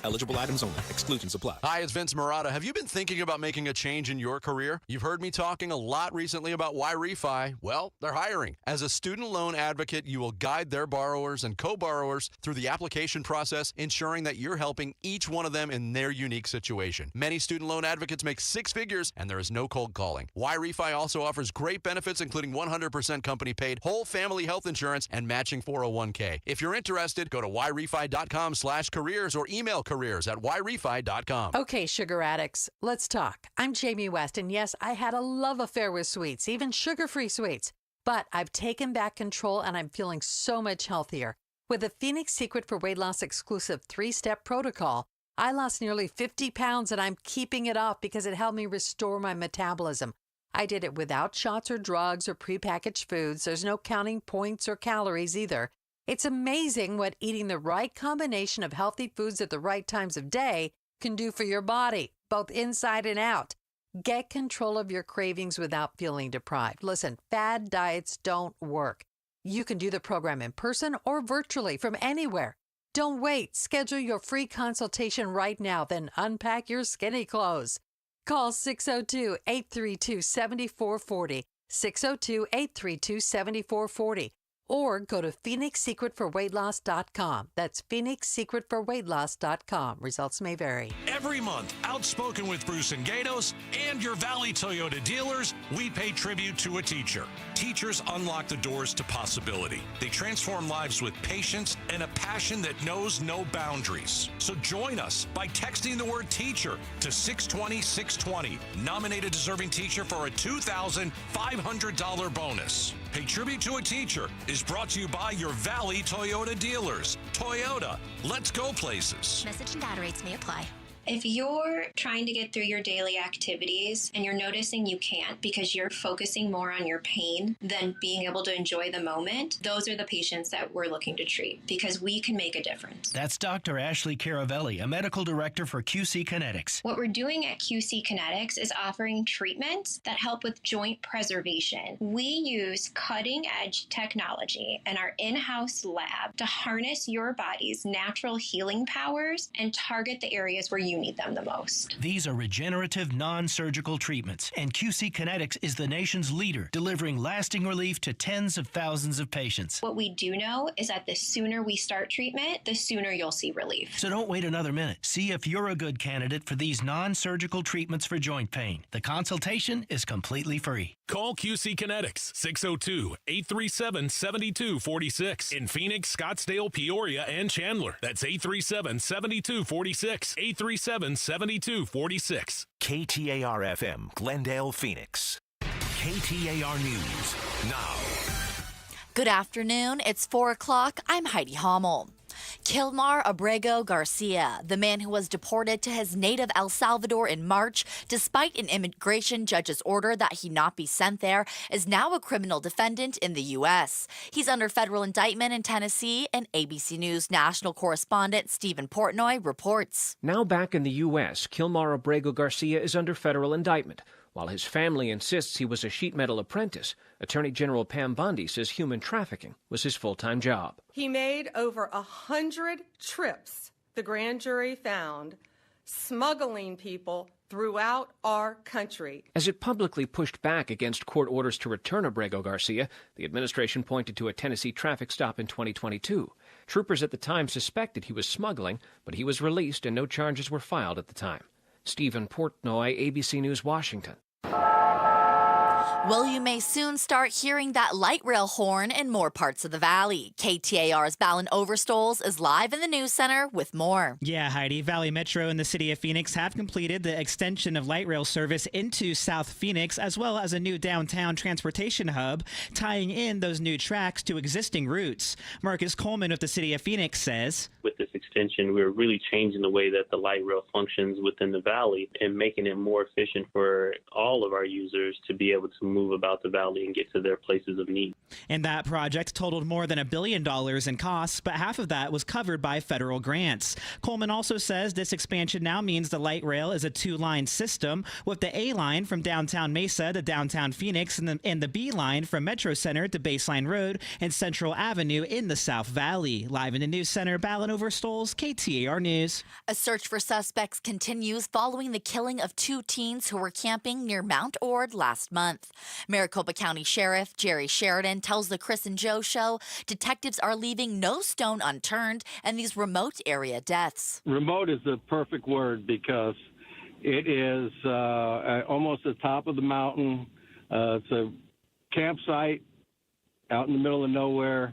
Eligible items only. Exclusions apply. Hi, it's Vince Marotta. Have you been thinking about making a change in your career? You've heard me talking a lot recently about Y-Refi. Well, they're hiring. As a student loan advocate, you will guide their borrowers and co-borrowers through the application process, ensuring that you're helping each one of them in their unique situation. Many student loan advocates make six figures, and there is no cold calling. Y-Refi also offers great benefits, including 100% company-paid whole family health insurance and matching 401k. If you're interested, go to yrefi.com/careers or email careers@yrefi.com. Okay, sugar addicts, let's talk. I'm Jamie West, and yes, I had a love affair with sweets, even sugar-free sweets. But I've taken back control, and I'm feeling so much healthier. With the Phoenix Secret for Weight Loss exclusive 3-step protocol, I lost nearly 50 pounds, and I'm keeping it off because it helped me restore my metabolism. I did it without shots or drugs or prepackaged foods. There's no counting points or calories either. It's amazing what eating the right combination of healthy foods at the right times of day can do for your body, both inside and out. Get control of your cravings without feeling deprived. Listen, fad diets don't work. You can do the program in person or virtually from anywhere. Don't wait. Schedule your free consultation right now, then unpack your skinny clothes. Call 602-832-7440, 602-832-7440. Or go to PhoenixSecretForWeightLoss.com. That's PhoenixSecretForWeightLoss.com. Results may vary. Every month, Outspoken with Bruce and Gatos and your Valley Toyota dealers, we pay tribute to a teacher. Teachers unlock the doors to possibility. They transform lives with patience and a passion that knows no boundaries. So join us by texting the word teacher to 620-620. Nominate a deserving teacher for a $2,500 bonus. Pay tribute to a teacher is brought to you by your Valley Toyota dealers. Toyota, let's go places. Message and data rates may apply. If you're trying to get through your daily activities and you're noticing you can't because you're focusing more on your pain than being able to enjoy the moment, those are the patients that we're looking to treat because we can make a difference. That's Dr. Ashley Caravelli, a medical director for QC Kinetics. What we're doing at QC Kinetics is offering treatments that help with joint preservation. We use cutting-edge technology in our in-house lab to harness your body's natural healing powers and target the areas where you need them the most. These are regenerative, non-surgical treatments, and QC Kinetics is the nation's leader, delivering lasting relief to tens of thousands of patients. What we do know is that the sooner we start treatment, the sooner you'll see relief. So don't wait another minute. See if you're a good candidate for these non-surgical treatments for joint pain. The consultation is completely free. Call QC Kinetics, 602-837-7246. In Phoenix, Scottsdale, Peoria, and Chandler. That's 837-7246. 837-7246. KTAR-FM, Glendale, Phoenix. KTAR News, now. Good afternoon. It's 4 o'clock. I'm Heidi Hommel. Kilmar Abrego Garcia, the man who was deported to his native El Salvador in March, despite an immigration judge's order that he not be sent there, is now a criminal defendant in the U.S. He's under federal indictment in Tennessee, and ABC News national correspondent Stephen Portnoy reports. Now back in the U.S., Kilmar Abrego Garcia is under federal indictment. While his family insists he was a sheet metal apprentice, Attorney General Pam Bondi says human trafficking was his full-time job. He made over 100 trips, the grand jury found, smuggling people throughout our country. As it publicly pushed back against court orders to return Abrego Garcia, the administration pointed to a Tennessee traffic stop in 2022. Troopers at the time suspected he was smuggling, but he was released and no charges were filed at the time. Stephen Portnoy, ABC News, Washington. Well, you may soon start hearing that light rail horn in more parts of the valley. KTAR's Balin Overstoles is live in the news center with more. Yeah, Heidi. Valley Metro and the city of Phoenix have completed the extension of light rail service into South Phoenix, as well as a new downtown transportation hub, tying in those new tracks to existing routes. Marcus Coleman of the city of Phoenix says, with this extension, we're really changing the way that the light rail functions within the valley and making it more efficient for all of our users to be able to move about the valley and get to their places of need. And that project totaled more than $1 billion in costs, but half of that was covered by federal grants. Coleman also says this expansion now means the light rail is a two-line system, with the A line from downtown Mesa to downtown Phoenix and the B line from Metro Center to Baseline Road and Central Avenue in the South Valley. Live in the news center, Balin Overstoles, KTAR News. A search for suspects continues following the killing of 2 teens who were camping near Mount Ord last month. Maricopa County Sheriff Jerry Sheridan tells the Chris and Joe Show detectives are leaving no stone unturned in these remote area deaths. Remote is the perfect word because it is almost the top of the mountain. It's a campsite out in the middle of nowhere,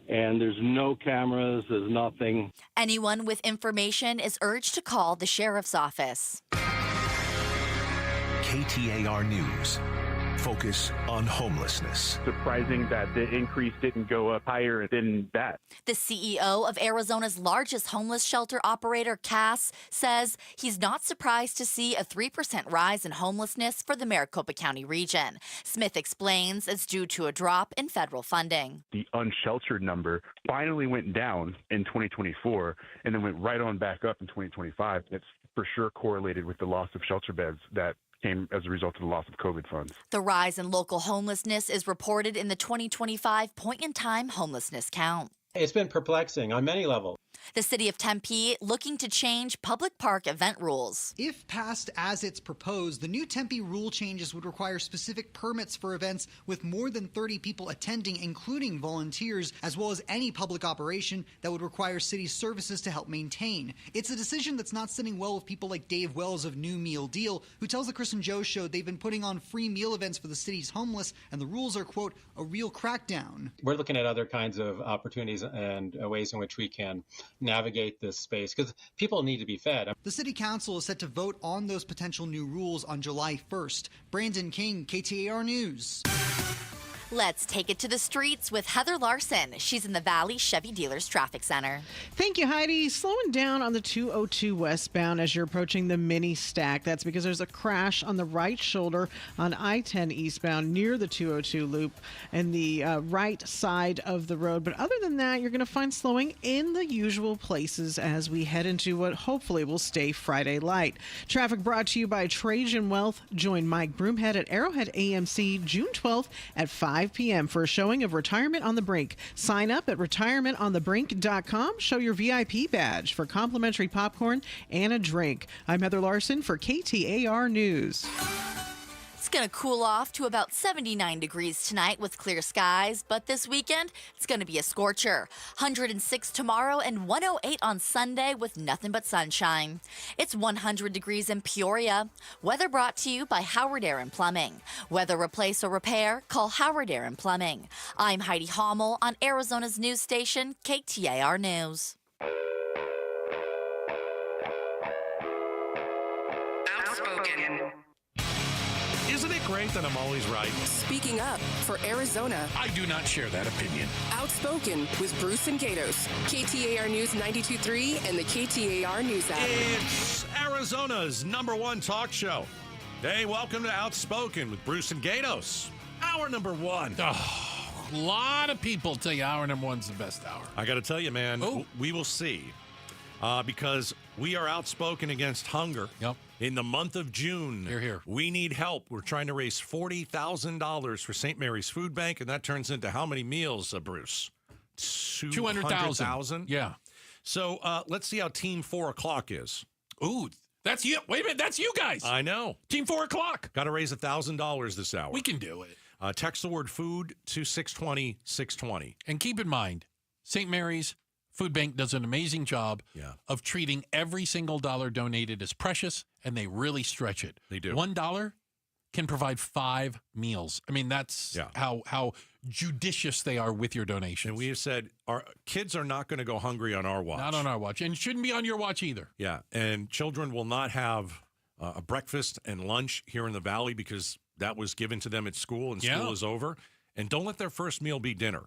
and there's no cameras, there's nothing. Anyone with information is urged to call the sheriff's office. KTAR News. Focus on homelessness. Surprising that the increase didn't go up higher than that. The CEO of Arizona's largest homeless shelter operator, Cass, says he's not surprised to see a 3% rise in homelessness for the Maricopa County region. Smith explains it's due to a drop in federal funding. The unsheltered number finally went down in 2024 and then went right on back up in 2025. It's for sure correlated with the loss of shelter beds that came as a result of the loss of COVID funds. The rise in local homelessness is reported in the 2025 point-in-time homelessness count. It's been perplexing on many levels. The city of Tempe looking to change public park event rules. If passed as it's proposed, the new Tempe rule changes would require specific permits for events with more than 30 people attending, including volunteers, as well as any public operation that would require city services to help maintain. It's a decision that's not sitting well with people like Dave Wells of New Meal Deal, who tells the Chris and Joe Show they've been putting on free meal events for the city's homeless, and the rules are, quote, a real crackdown. We're looking at other kinds of opportunities and ways in which we can navigate this space because people need to be fed. The city council is set to vote on those potential new rules on July 1st. Brandon King, KTAR News. Let's take it to the streets with Heather Larson. She's in the Valley Chevy Dealers Traffic Center. Thank you, Heidi. Slowing down on the 202 westbound as you're approaching the mini stack. That's because there's a crash on the right shoulder on I-10 eastbound near the 202 loop and the right side of the road. But other than that, you're going to find slowing in the usual places as we head into what hopefully will stay Friday light. Traffic brought to you by Trajan Wealth. Join Mike Broomhead at Arrowhead AMC June 12th at 5 p.m. for a showing of Retirement on the Brink. Sign up at retirementonthebrink.com. Show your VIP badge for complimentary popcorn and a drink. I'm Heather Larson for KTAR News. It's going to cool off to about 79 degrees tonight with clear skies, but this weekend, it's going to be a scorcher. 106 tomorrow and 108 on Sunday with nothing but sunshine. It's 100 degrees in Peoria. Weather brought to you by Howard Air and Plumbing. Weather replace or repair, call Howard Air and Plumbing. I'm Heidi Hommel on Arizona's news station, KTAR News. Outspoken. Isn't it great that I'm always right? Speaking up for Arizona. I do not share that opinion. Outspoken with Bruce and Gatos. KTAR News 92.3 and the KTAR News app. It's Arizona's #1 talk show. Hey, welcome to Outspoken with Bruce and Gatos. Hour number 1. Oh, a lot of people tell you hour number 1's the best hour. I got to tell you, man, we will see. Because we are outspoken against hunger. Yep. In the month of June, here. We need help. We're trying to raise $40,000 for St. Mary's Food Bank, and that turns into how many meals, Bruce? 200,000. Yeah. So let's see how Team 4 o'clock is. Ooh, that's you. Wait a minute, that's you guys. I know. Team 4 o'clock. Got to raise $1,000 this hour. We can do it. Text the word food to 620-620. And keep in mind, St. Mary's Food Bank does an amazing job of treating every single dollar donated as precious, and they really stretch it. They do. $1 can provide 5 meals. I mean, that's how judicious they are with your donations. And we have said our kids are not going to go hungry on our watch. Not on our watch, and shouldn't be on your watch either. Yeah, and children will not have a breakfast and lunch here in the Valley because that was given to them at school, and school is over. And don't let their first meal be dinner.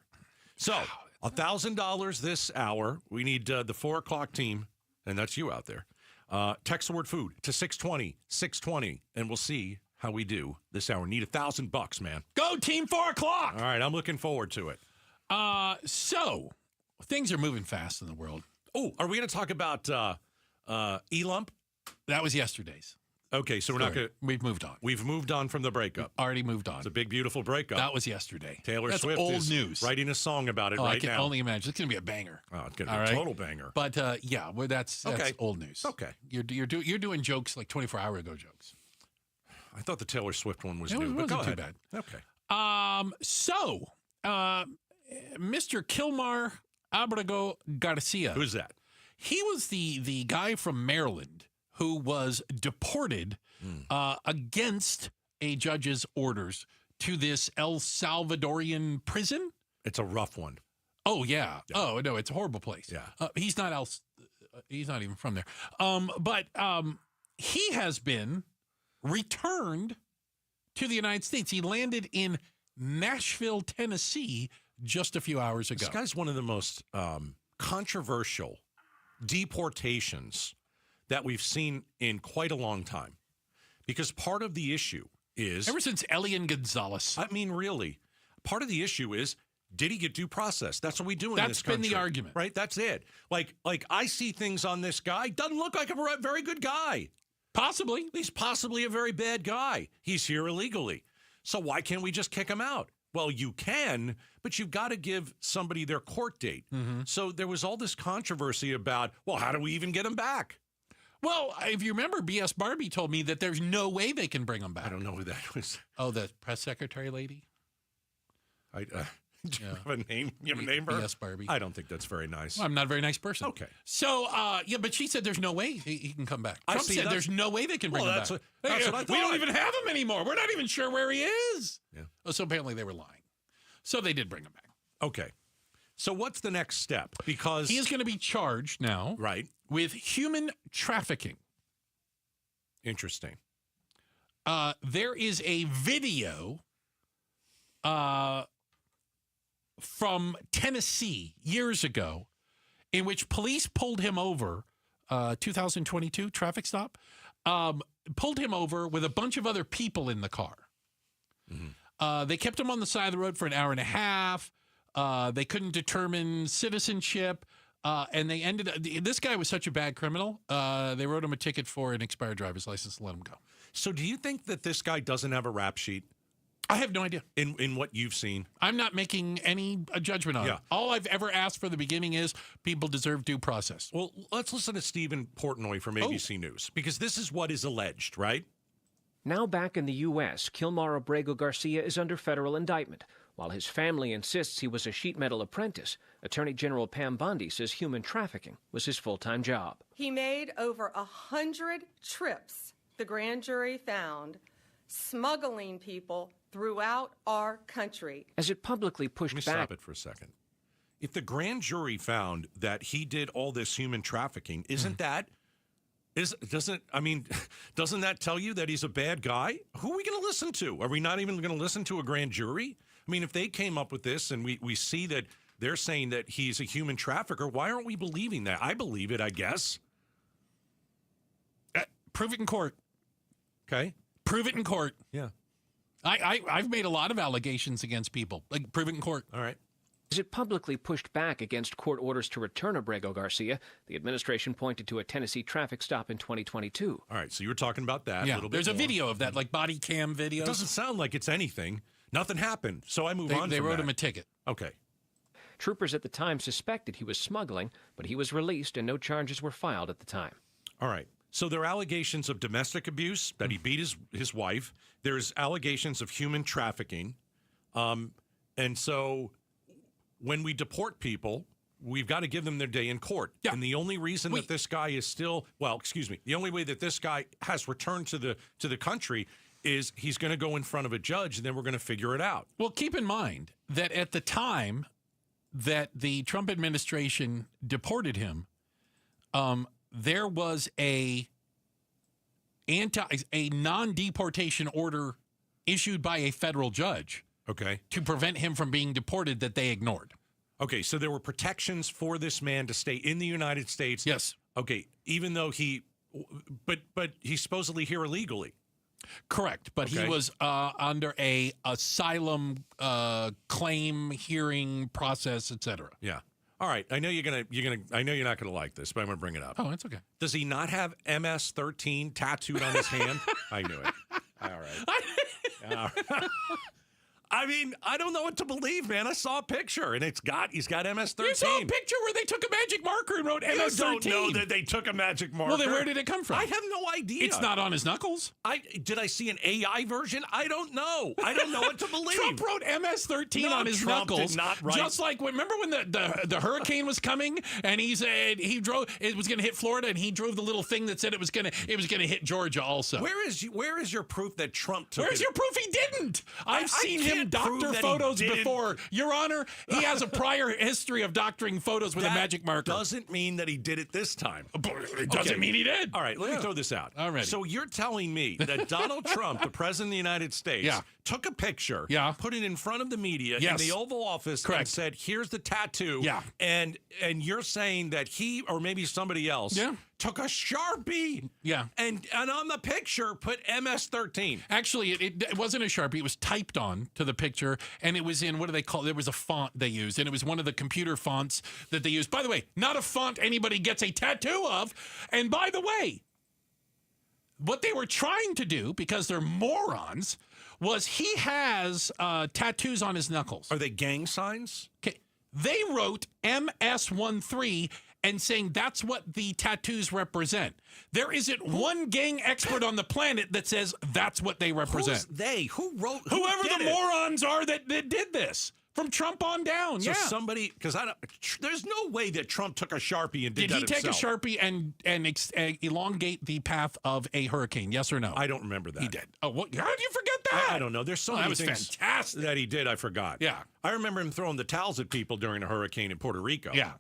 So, $1,000 this hour. We need the 4 o'clock team, and that's you out there. Text the word food to 620, and we'll see how we do this hour. Need $1,000, man. Go team 4 o'clock. All right, I'm looking forward to it. So things are moving fast in the world. Oh, are we going to talk about E-Lump? That was yesterday's. Okay, so we're not going to... We've moved on. We've moved on from the breakup. Already moved on. It's a big, beautiful breakup. That was yesterday. Taylor That's Swift old is news. Writing a song about it right now. I can only imagine. It's going to be a banger. Oh, it's going to be a total banger. But, that's old news. Okay. You're doing jokes like 24-hour ago jokes. I thought the Taylor Swift one was It new, but go wasn't ahead. too bad. Okay. Mr. Kilmar Abrego Garcia. Who's that? He was the guy from Maryland who was deported against a judge's orders to this El Salvadorian prison. It's a rough one. Oh, yeah. Oh, no, it's a horrible place. Yeah. He's not even from there. But he has been returned to the United States. He landed in Nashville, Tennessee just a few hours ago. This guy's one of the most controversial deportations that we've seen in quite a long time. Because part of the issue is... Ever since Elian Gonzalez. I mean, really. Part of the issue is, did he get due process? That's what we do in this country. That's been the argument. Right? That's it. Like I see things on this guy. Doesn't look like a very good guy. Possibly. He's possibly a very bad guy. He's here illegally. So why can't we just kick him out? Well, you can, but you've got to give somebody their court date. Mm-hmm. So there was all this controversy about, well, how do we even get him back? Well, if you remember, B.S. Barbie told me that there's no way they can bring him back. I don't know who that was. Oh, the press secretary lady? Do you have a name? You have a name for her? B.S. Barbie. I don't think that's very nice. Well, I'm not a very nice person. Okay. So, but she said there's no way he can come back. Trump said there's no way they can bring him back. That's what I thought. We don't even have him anymore. We're not even sure where he is. Yeah. Oh, so apparently they were lying. So they did bring him back. Okay. So what's the next step? Because he is going to be charged now, right, with human trafficking. Interesting. There is a video from Tennessee years ago in which police pulled him over, 2022 traffic stop, pulled him over with a bunch of other people in the car. Mm-hmm. They kept him on the side of the road for an hour and a half. They couldn't determine citizenship. And they ended up, this guy was such a bad criminal, they wrote him a ticket for an expired driver's license and let him go. So do you think that this guy doesn't have a rap sheet? I have no idea. In what you've seen? I'm not making any judgment on it. All I've ever asked for the beginning is people deserve due process. Well, let's listen to Stephen Portnoy from ABC News, because this is what is alleged, right? Now back in the U.S., Kilmar Abrego Garcia is under federal indictment. While his family insists he was a sheet metal apprentice, Attorney General Pam Bondi says human trafficking was his full-time job. He made over 100 trips, the grand jury found, smuggling people throughout our country. As it publicly pushed Let me back... stop it for a second. If the grand jury found that he did all this human trafficking, doesn't that tell you that he's a bad guy? Who are we going to listen to? Are we not even going to listen to a grand jury? I mean, if they came up with this and we see that they're saying that he's a human trafficker, why aren't we believing that? I believe it, I guess. Prove it in court. Okay. Prove it in court. Yeah. I've made a lot of allegations against people. Like, prove it in court. All right. As it publicly pushed back against court orders to return Abrego Garcia, the administration pointed to a Tennessee traffic stop in 2022. All right, so you were talking about that a little bit There's more. a video of that, like body cam video. It doesn't sound like it's anything. Nothing happened, so I move on They from wrote that. him a ticket. Okay. Troopers at the time suspected he was smuggling, but he was released and no charges were filed at the time. All right. So there are allegations of domestic abuse, that he beat his wife. There's allegations of human trafficking. And so when we deport people, we've got to give them their day in court. Yeah. And the only reason that this guy is still, the only way that this guy has returned to the country is he's going to go in front of a judge, and then we're going to figure it out. Well, keep in mind that at the time that the Trump administration deported him, there was a non-deportation order issued by a federal judge. Okay. To prevent him from being deported that they ignored. Okay, so there were protections for this man to stay in the United States. Yes. Okay, even though but he's supposedly here illegally. Correct, but he was under a asylum claim hearing process, etc. Yeah. All right. I know you're not gonna like this, but I'm gonna bring it up. Oh, it's okay. Does he not have MS-13 tattooed on his hand? I knew it. All right. All right. I mean, I don't know what to believe, man. I saw a picture, and he's got MS-13. You saw a picture where they took a magic marker and wrote MS-13. You don't know that they took a magic marker. Well, then where did it come from? I have no idea. It's not on his knuckles. Did I see an AI version? I don't know. I don't know what to believe. Trump wrote MS-13 on his knuckles. Did not write. Just like, remember when the hurricane was coming, and he said it was going to hit Florida, and he drove the little thing that said it was going to hit Georgia also. Where is your proof that Trump took Where's your proof he didn't? I've seen him doctor photos before. Your Honor, he has a prior history of doctoring photos with a magic marker. Doesn't mean that he did it this time. It doesn't mean he did. All right, let me throw this out. All right. So you're telling me that Donald Trump, the president of the United States, took a picture, put it in front of the media in the Oval Office, and said, "Here's the tattoo." And you're saying that he or maybe somebody else took a Sharpie and on the picture put MS-13. Actually, it wasn't a Sharpie. It was typed on to the picture, and it was in, what do they call it? There was a font they used, and it was one of the computer fonts that they used. By the way, not a font anybody gets a tattoo of. And by the way, what they were trying to do, because they're morons, was he has tattoos on his knuckles. Are they gang signs? Okay. They wrote MS-13 and saying that's what the tattoos represent. There isn't one gang expert on the planet that says that's what they represent. Who's they? Who wrote? Whoever the morons are that did this. From Trump on down, so somebody, because there's no way that Trump took a Sharpie and did that himself. Did he take a Sharpie and elongate the path of a hurricane? Yes or no? I don't remember that. He did. Oh, what? How did you forget that? I don't know. There's so many things fantastic that he did. I forgot. Yeah, I remember him throwing the towels at people during a hurricane in Puerto Rico. Yeah.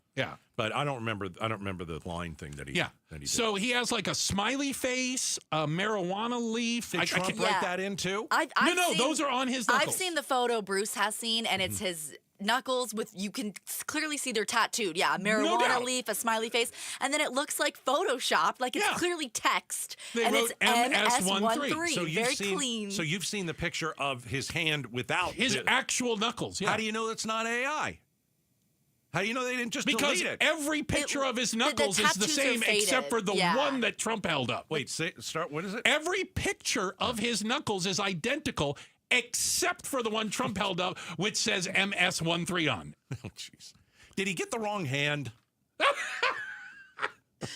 But I don't remember the line thing that he. Yeah. That he did. So he has like a smiley face, a marijuana leaf. Did Trump write that in too? No, those are on his knuckles. I've seen the photo Bruce has seen, and it's his knuckles with, you can clearly see they're tattooed. Yeah, a marijuana leaf, a smiley face, and then it looks like photoshopped, like it's clearly text. They and wrote it's MS-13. So very clean. So you've seen the picture of his hand without his actual knuckles. Yeah. How do you know it's not AI? How do you know they didn't just because delete it? Every picture of his knuckles is the same except for the one that Trump held up. Wait, start. What is it? Every picture of his knuckles is identical except for the one Trump held up, which says MS-13 on. Oh, jeez. Did he get the wrong hand?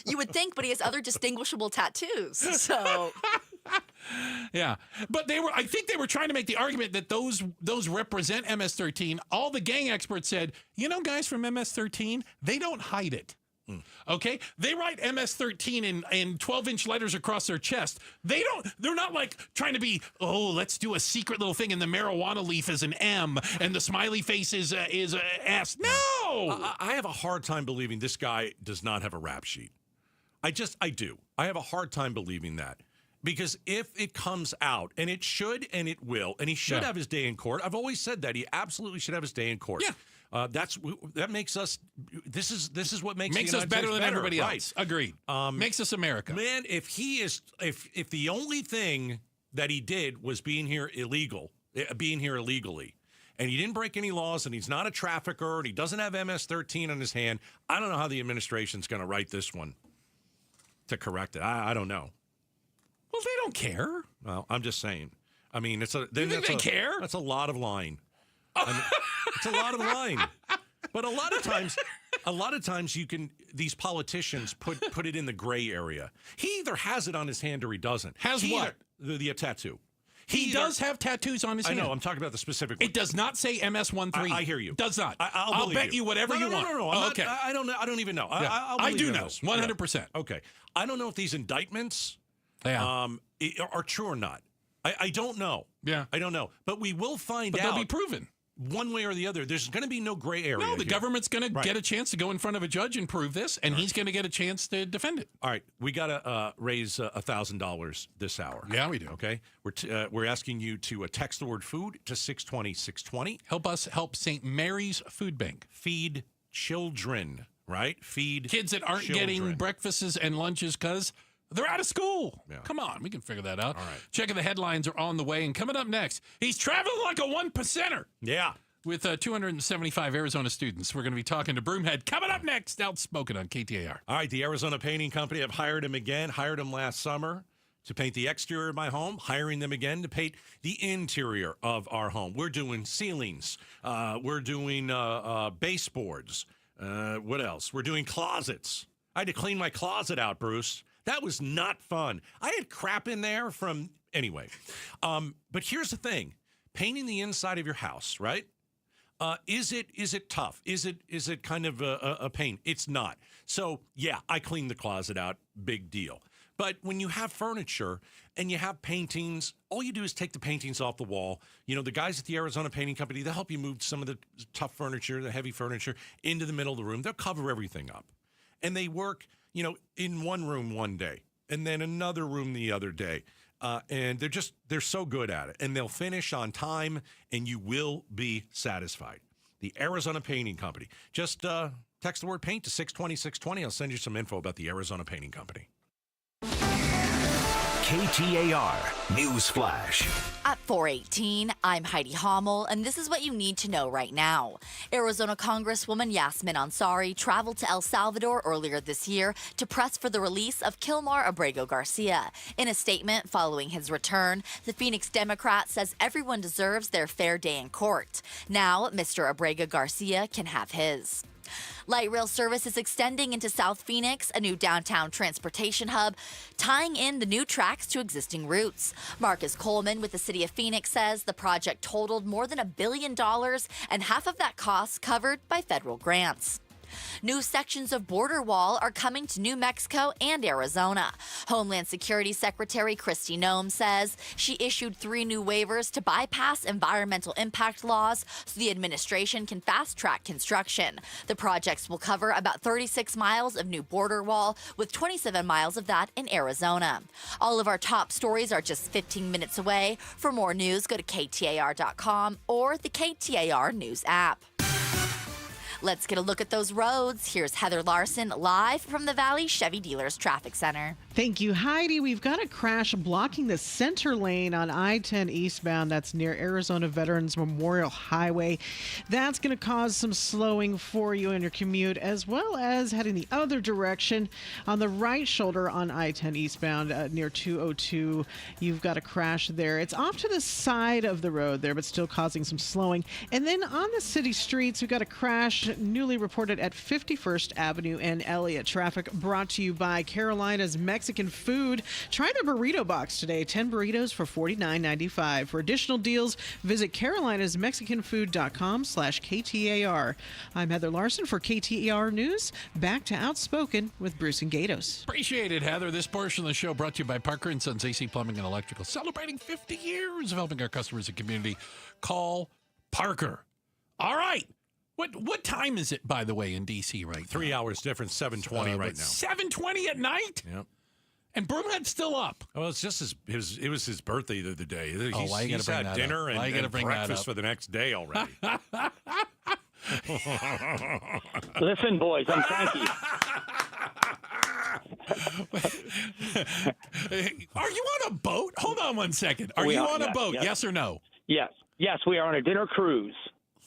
You would think, but he has other distinguishable tattoos. So. Yeah, but I think they were trying to make the argument that those represent MS-13. All the gang experts said, guys from MS-13, they don't hide it. Okay, they write MS-13 in 12-inch letters across their chest. They're not like trying to be, let's do a secret little thing, and the marijuana leaf is an M and the smiley face is a S. No, I have a hard time believing this guy does not have a rap sheet. I do. I have a hard time believing that. Because if it comes out, and it should and it will, and he should have his day in court. I've always said that he absolutely should have his day in court. Yeah. That makes us. This is what makes us better than everybody else. Agreed. Makes us America. Man, if the only thing that he did was being here illegally, and he didn't break any laws, and he's not a trafficker, and he doesn't have MS-13 on his hand, I don't know how the administration's going to write this one to correct it. I don't know. Well, they don't care. Well, I'm just saying. I mean, You think they care? That's a lot of line. It's a lot of line. But a lot of times these politicians put it in the gray area. He either has it on his hand or he doesn't. Has what? The tattoo. He does have tattoos on his hand. I know. I'm talking about the specific one. It does not say MS-13. I hear you. Does not. I'll bet you whatever you want. No. Oh, okay. I don't know. I don't even know. Yeah. I do know. 100%. Yeah. Okay. I don't know if these indictments are true or not. I don't know. Yeah. I don't know. But we will find out. But they'll be proven. One way or the other. There's going to be no gray area. No, the here. government's going to get a chance to go in front of a judge and prove this, and he's going to get a chance to defend it. All right, we got to raise $1,000 this hour. Yeah, we do. Okay, we're asking you to text the word food to 620-620. Help us help St. Mary's Food Bank. Feed children, right? Feed kids that aren't getting breakfasts and lunches because they're out of school. Yeah. Come on, we can figure that out. All right. Checking the headlines are on the way, and coming up next, he's traveling like a 1%er. Yeah. With 275 Arizona students. We're going to be talking to Broomhead. Coming up next, Outspoken on KTAR. All right, the Arizona Painting Company, I've hired him again. Hired him last summer to paint the exterior of my home. Hiring them again to paint the interior of our home. We're doing ceilings. We're doing baseboards. What else? We're doing closets. I had to clean my closet out, Bruce. That was not fun. I had crap in there from... Anyway. But here's the thing. Painting the inside of your house, right? Is it tough? Is it kind of a pain? It's not. So, yeah, I cleaned the closet out. Big deal. But when you have furniture and you have paintings, all you do is take the paintings off the wall. You know, the guys at the Arizona Painting Company, they'll help you move some of the tough furniture, the heavy furniture, into the middle of the room. They'll cover everything up. And they work, you know, in one room one day and then another room the other day. And they're so good at it. And they'll finish on time, and you will be satisfied. The Arizona Painting Company. Just text the word paint to 620-620. I'll send you some info about the Arizona Painting Company. KTAR News Flash. At 4:18, I'm Heidi Hommel, and this is what you need to know right now. Arizona Congresswoman Yasmin Ansari traveled to El Salvador earlier this year to press for the release of Kilmar Abrego Garcia. In a statement following his return, the Phoenix Democrat says everyone deserves their fair day in court. Now, Mr. Abrego Garcia can have his. Light rail service is extending into South Phoenix, a new downtown transportation hub, tying in the new tracks to existing routes. Marcus Coleman with the City of Phoenix says the project totaled more than $1 billion, and half of that cost covered by federal grants. New sections of border wall are coming to New Mexico and Arizona. Homeland Security Secretary Kristi Noem says she issued 3 new waivers to bypass environmental impact laws so the administration can fast-track construction. The projects will cover about 36 miles of new border wall, with 27 miles of that in Arizona. All of our top stories are just 15 minutes away. For more news, go to KTAR.com or the KTAR News app. Let's get a look at those roads. Here's Heather Larson live from the Valley Chevy Dealers Traffic Center. Thank you, Heidi. We've got a crash blocking the center lane on I-10 eastbound. That's near Arizona Veterans Memorial Highway. That's going to cause some slowing for you in your commute, as well as heading the other direction on the right shoulder on I-10 eastbound near 202. You've got a crash there. It's off to the side of the road there, but still causing some slowing. And then on the city streets, we've got a crash newly reported at 51st Avenue and Elliott. Traffic brought to you by Carolina's Mexican Food. Try their burrito box today. 10 burritos for $49.95. For additional deals, visit carolinasmexicanfood.com/KTAR. I'm Heather Larson for KTAR News. Back to Outspoken with Bruce and Gatos. Appreciate it, Heather. This portion of the show brought to you by Parker & Sons AC Plumbing and Electrical, celebrating 50 years of helping our customers and community. Call Parker. All right. What time is it, by the way, in D.C. right now? 3 hours difference, 7:20 right now. 7:20 at night? Yep. And Broomhead's still up. Well, it's just it was his birthday the other day. Why you he's had dinner and breakfast for the next day already. Listen, boys, I'm cranky. Are you on a boat? Hold on one second. Are you on a boat? Yes or no? Yes, we are on a dinner cruise.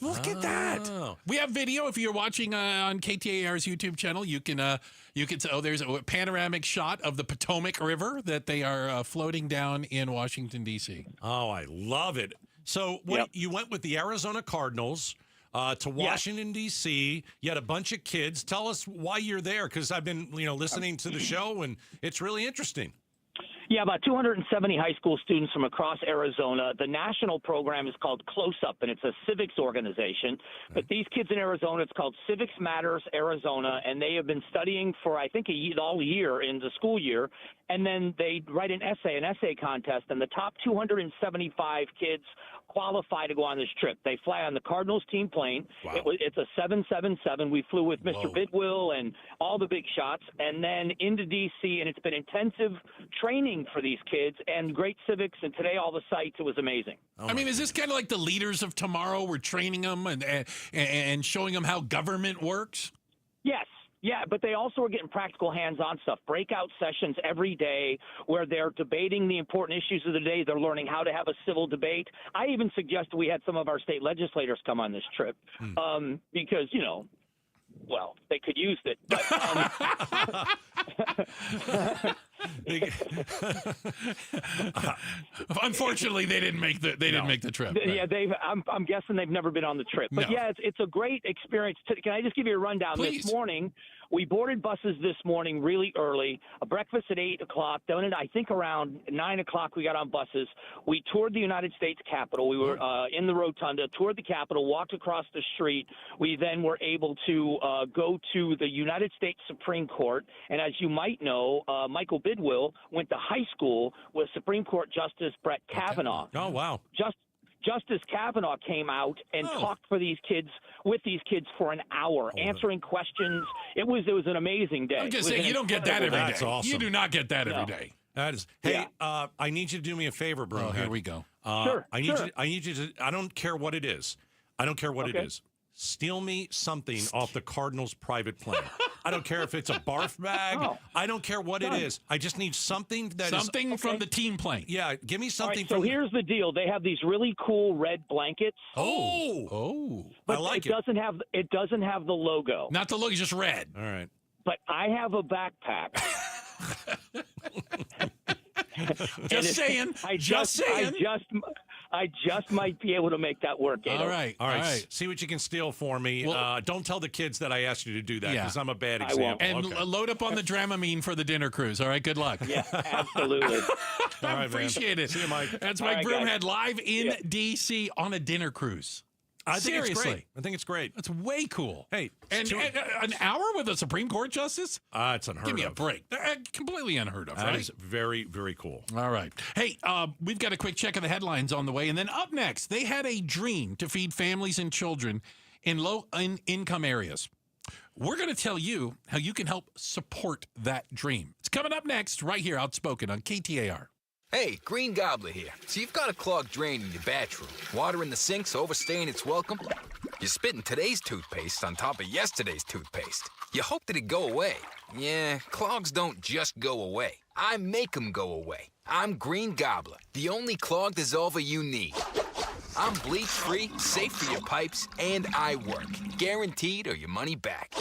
Look at that. We have video. If you're watching on KTAR's YouTube channel, you can there's a panoramic shot of the Potomac River that they are floating down in Washington, D.C. Oh, I love it. So you went with the Arizona Cardinals to Washington, D.C. You had a bunch of kids. Tell us why you're there, because I've been listening to the show, and it's really interesting. Yeah, about 270 high school students from across Arizona. The national program is called Close Up, and it's a civics organization. But these kids in Arizona, it's called Civics Matters Arizona, and they have been studying for, I think, all year in the school year. And then they write an essay contest, and the top 275 kids qualify to go on this trip. They fly on the Cardinals team plane. Wow. It's a 777. We flew with Mr. Bidwill and all the big shots, and then into D.C., and it's been intensive training for these kids and great civics, and today all the sites. It was amazing. I mean, is this kind of like the leaders of tomorrow? We're training them and showing them how government works? Yes. Yeah, but they also are getting practical hands-on stuff, breakout sessions every day where they're debating the important issues of the day. They're learning how to have a civil debate. I even suggested we had some of our state legislators come on this trip because, well, they could use it. But, unfortunately, they didn't make the trip. Yeah, I'm guessing they've never been on the trip. But yeah, it's a great experience. Can I just give you a rundown? Please. This morning, we boarded buses this morning really early. A breakfast at 8 o'clock. Then I think around 9 o'clock we got on buses. We toured the United States Capitol. We were in the rotunda, toured the Capitol, walked across the street. We then were able to go to the United States Supreme Court. And as you might know, Michael Bidwill went to high school with Supreme Court Justice Brett Kavanaugh. Oh, wow. Justice Kavanaugh came out and talked with these kids for an hour, answering questions. It was an amazing day. I'm just saying, you don't get that every day. That's awesome. You do not get that every day. That is. Hey, I need you to do me a favor, bro. Oh, here we go. Sure. I need you to. I don't care what it is. I don't care what it is. Steal me something off the Cardinals' private plane. I don't care if it's a barf bag. I don't care what it is. I just need something from the team plane. Yeah, give me something. So here's the deal: they have these really cool red blankets. Oh! But I like it. It doesn't have the logo. Not the logo, just red. All right. But I have a backpack. Just saying. I just might be able to make that work. All right. See what you can steal for me. Well, don't tell the kids that I asked you to do that because I'm a bad I example. won't. And load up on the Dramamine for the dinner cruise. All right, good luck. Yeah, absolutely. I appreciate it. See you, Mike. That's Mike Broomhead live in D.C. on a dinner cruise. I think Seriously. it's great. I think it's great. That's way cool. Hey, and an hour with a Supreme Court justice? It's unheard of. Give me a break. Completely unheard of, That right? is very, very cool. All right. Hey, we've got a quick check of the headlines on the way. And then up next, they had a dream to feed families and children in low-income areas. We're going to tell you how you can help support that dream. It's coming up next right here, Outspoken on KTAR. Hey, Green Gobbler here. So you've got a clogged drain in your bathroom. Water in the sink's overstaying its welcome. You're spitting today's toothpaste on top of yesterday's toothpaste. You hope that it go away. Yeah, clogs don't just go away. I make them go away. I'm Green Gobbler, the only clog dissolver you need. I'm bleach-free, safe for your pipes, and I work. Guaranteed or your money back.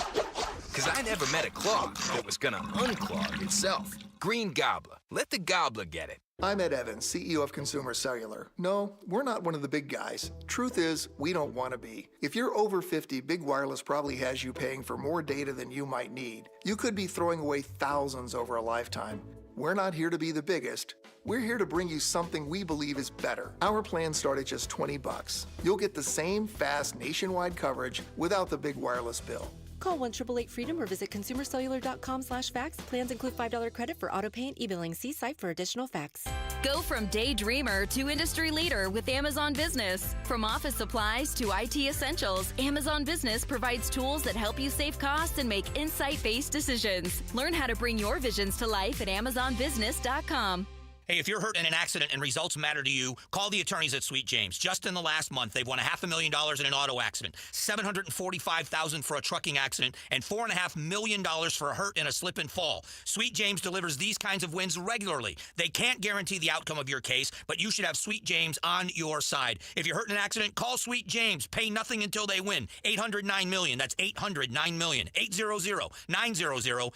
Because I never met a clog that was gonna unclog itself. Green Gobbler. Let the gobbler get it. I'm Ed Evans, CEO of Consumer Cellular. No, we're not one of the big guys. Truth is, we don't want to be. If you're over 50, Big Wireless probably has you paying for more data than you might need. You could be throwing away thousands over a lifetime. We're not here to be the biggest. We're here to bring you something we believe is better. Our plans start at just $20. You'll get the same fast nationwide coverage without the big wireless bill. Call 1-888-FREEDOM or visit consumercellular.com/facts. Plans include $5 credit for auto pay and e-billing. See site for additional facts. Go from daydreamer to industry leader with Amazon Business. From office supplies to IT essentials, Amazon Business provides tools that help you save costs and make insight-based decisions. Learn how to bring your visions to life at amazonbusiness.com. Hey, if you're hurt in an accident and results matter to you, call the attorneys at Sweet James. Just in the last month, they've won $500,000 in an auto accident, $745,000 for a trucking accident, and $4.5 million for a hurt in a slip and fall. Sweet James delivers these kinds of wins regularly. They can't guarantee the outcome of your case, but you should have Sweet James on your side. If you're hurt in an accident, call Sweet James. Pay nothing until they win. 800-9-million. That's 800-9-million. 800-900-0000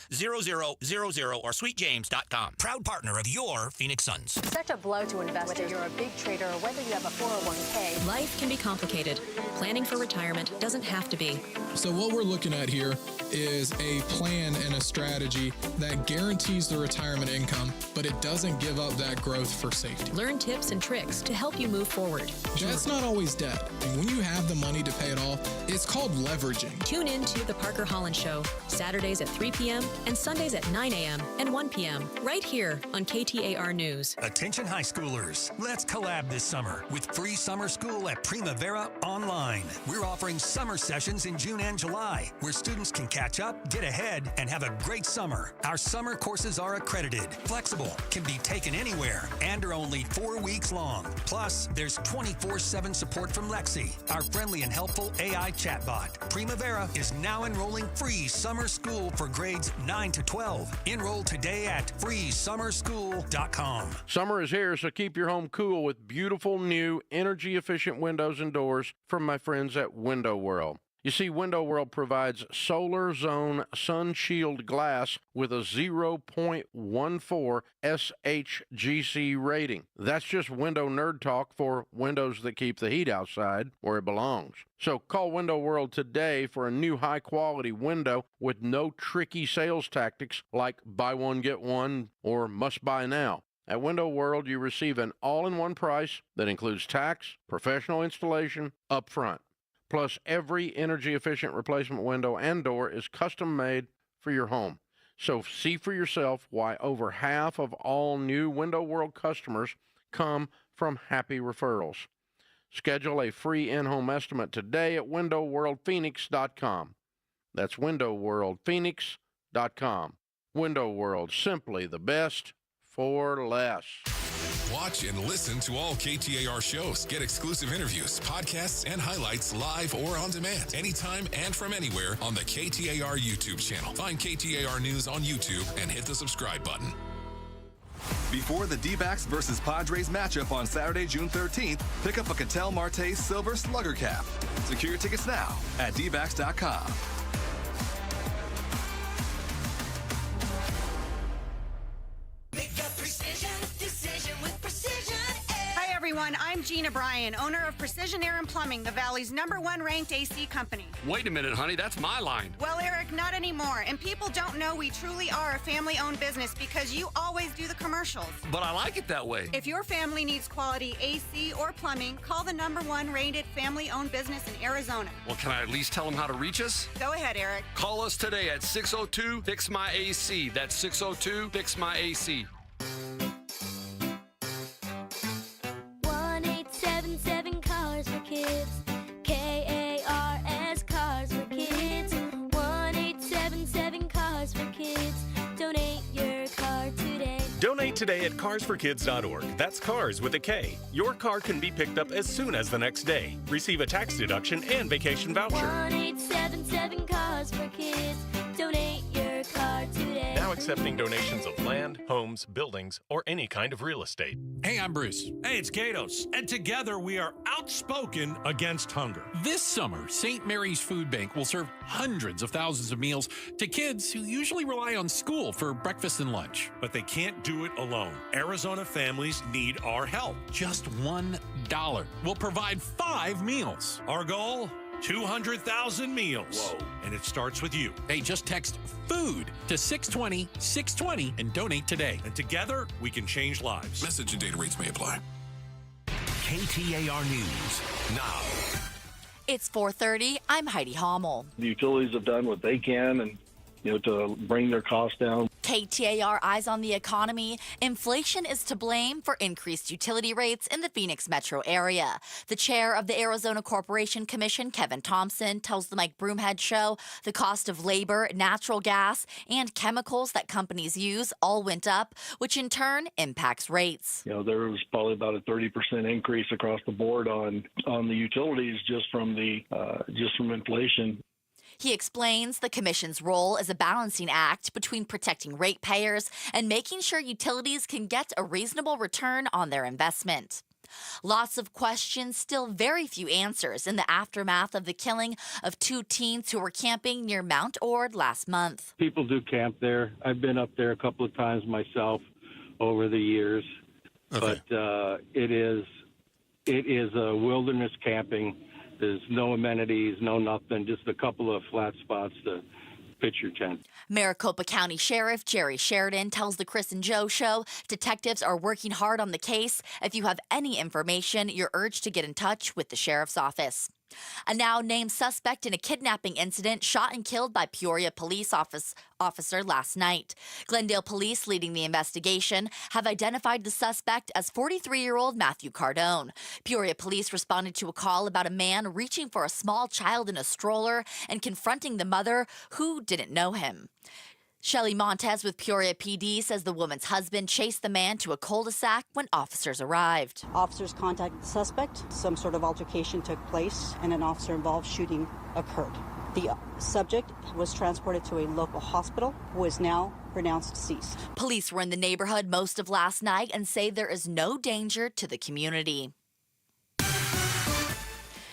or sweetjames.com. Proud partner of your Phoenix Suns. Such a blow to investors. Whether you're a big trader or whether you have a 401k. Life can be complicated. Planning for retirement doesn't have to be. So what we're looking at here is a plan and a strategy that guarantees the retirement income, but it doesn't give up that growth for safety. Learn tips and tricks to help you move forward. That's not always debt. And when you have the money to pay it off, it's called leveraging. Tune in to The Parker Holland Show, Saturdays at 3 p.m. and Sundays at 9 a.m. and 1 p.m. right here on KTAR News. Attention high schoolers, let's collab this summer with free summer school at Primavera Online. We're offering summer sessions in June and July where students can catch up, get ahead, and have a great summer. Our summer courses are accredited, flexible, can be taken anywhere, and are only 4 weeks long. Plus, there's 24/7 support from Lexi, our friendly and helpful AI chatbot. Primavera is now enrolling free summer school for grades 9 to 12. Enroll today at freesummerschool.com. Summer is here, so keep your home cool with beautiful new energy-efficient windows and doors from my friends at Window World. You see, Window World provides Solar Zone Sun Shield glass with a 0.14 SHGC rating. That's just window nerd talk for windows that keep the heat outside where it belongs. So call Window World today for a new high-quality window with no tricky sales tactics like buy one, get one, or must buy now. At Window World, you receive an all-in-one price that includes tax, professional installation, up front. Plus, every energy-efficient replacement window and door is custom-made for your home. So see for yourself why over half of all new Window World customers come from happy referrals. Schedule a free in-home estimate today at windowworldphoenix.com. That's windowworldphoenix.com. Window World, simply the best for less. Watch and listen to all KTAR shows. Get exclusive interviews, podcasts, and highlights live or on demand, anytime and from anywhere on the KTAR YouTube channel. Find KTAR News on YouTube and hit the subscribe button. Before the D-backs versus Padres matchup on Saturday, June 13th, pick up a Ketel Marte Silver Slugger cap. Secure your tickets now at dbacks.com. Hi everyone, I'm Gina Bryan, owner of Precision Air and Plumbing, the Valley's #1 ranked AC company. Wait a minute, honey, that's my line. Well, Eric, not anymore. And people don't know we truly are a family-owned business because you always do the commercials. But I like it that way. If your family needs quality AC or plumbing, call the #1 rated family-owned business in Arizona. Well, can I at least tell them how to reach us? Go ahead, Eric. Call us today at 602-FIX-MY-AC. That's 602-FIX-MY-AC. 1877 Cars for Kids. KARS Cars for Kids. 1877 Cars for Kids. Donate your car today. Donate today at carsforkids.org. That's cars with a K. Your car can be picked up as soon as the next day. Receive a tax deduction and vacation voucher. 1877 Cars for Kids. Donate your car today. Now accepting donations of land, homes, buildings, or any kind of real estate. Hey, I'm Bruce. Hey, it's Gatos. And together we are outspoken against hunger. This summer, St. Mary's Food Bank will serve hundreds of thousands of meals to kids who usually rely on school for breakfast and lunch. But they can't do it alone. Arizona families need our help. Just $1 will provide 5 meals. Our goal? 200,000 meals. Whoa. And it starts with you. Hey, just text FOOD to 620-620 and donate today. And together, we can change lives. Message and data rates may apply. KTAR News now. It's 4:30. I'm Heidi Hommel. The utilities have done what they can and, to bring their costs down. KTAR Eyes on the Economy. Inflation is to blame for increased utility rates in the Phoenix metro area. The chair of the Arizona Corporation Commission, Kevin Thompson, tells the Mike Broomhead Show the cost of labor, natural gas, and chemicals that companies use all went up, which in turn impacts rates. There was probably about a 30% increase across the board on the utilities just from inflation. He explains the Commission's role as a balancing act between protecting ratepayers and making sure utilities can get a reasonable return on their investment. Lots of questions, still very few answers in the aftermath of the killing of 2 teens who were camping near Mount Ord last month. People do camp there. I've been up there a couple of times myself over the years. Okay. But it is a wilderness camping There's no amenities, no nothing, just a couple of flat spots to pitch your tent. Maricopa County Sheriff Jerry Sheridan tells the Chris and Joe Show detectives are working hard on the case. If you have any information, you're urged to get in touch with the sheriff's office. A now named suspect in a kidnapping incident shot and killed by Peoria police officer last night. Glendale police, leading the investigation, have identified the suspect as 43-year-old Matthew Cardone. Peoria police responded to a call about a man reaching for a small child in a stroller and confronting the mother who didn't know him. Shelly Montez with Peoria PD says the woman's husband chased the man to a cul-de-sac when officers arrived. Officers contacted the suspect. Some sort of altercation took place, and an officer-involved shooting occurred. The subject was transported to a local hospital, who is now pronounced deceased. Police were in the neighborhood most of last night and say there is no danger to the community.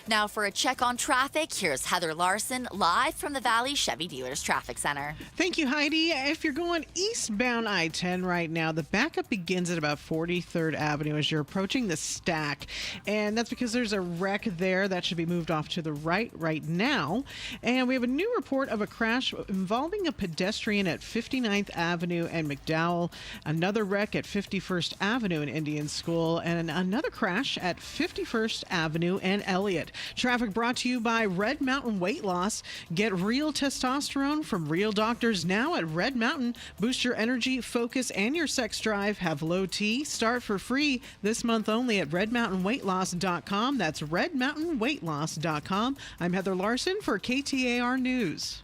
Now for a check on traffic, here's Heather Larson live from the Valley Chevy Dealers Traffic Center. Thank you, Heidi. If you're going eastbound I-10 right now, the backup begins at about 43rd Avenue as you're approaching the stack. And that's because there's a wreck there that should be moved off to the right now. And we have a new report of a crash involving a pedestrian at 59th Avenue and McDowell, another wreck at 51st Avenue and Indian School, and another crash at 51st Avenue and Elliott. Traffic brought to you by Red Mountain Weight Loss. Get real testosterone from real doctors now at Red Mountain. Boost your energy, focus, and your sex drive. Have low T. Start for free this month only at redmountainweightloss.com. That's redmountainweightloss.com. I'm Heather Larson for KTAR News.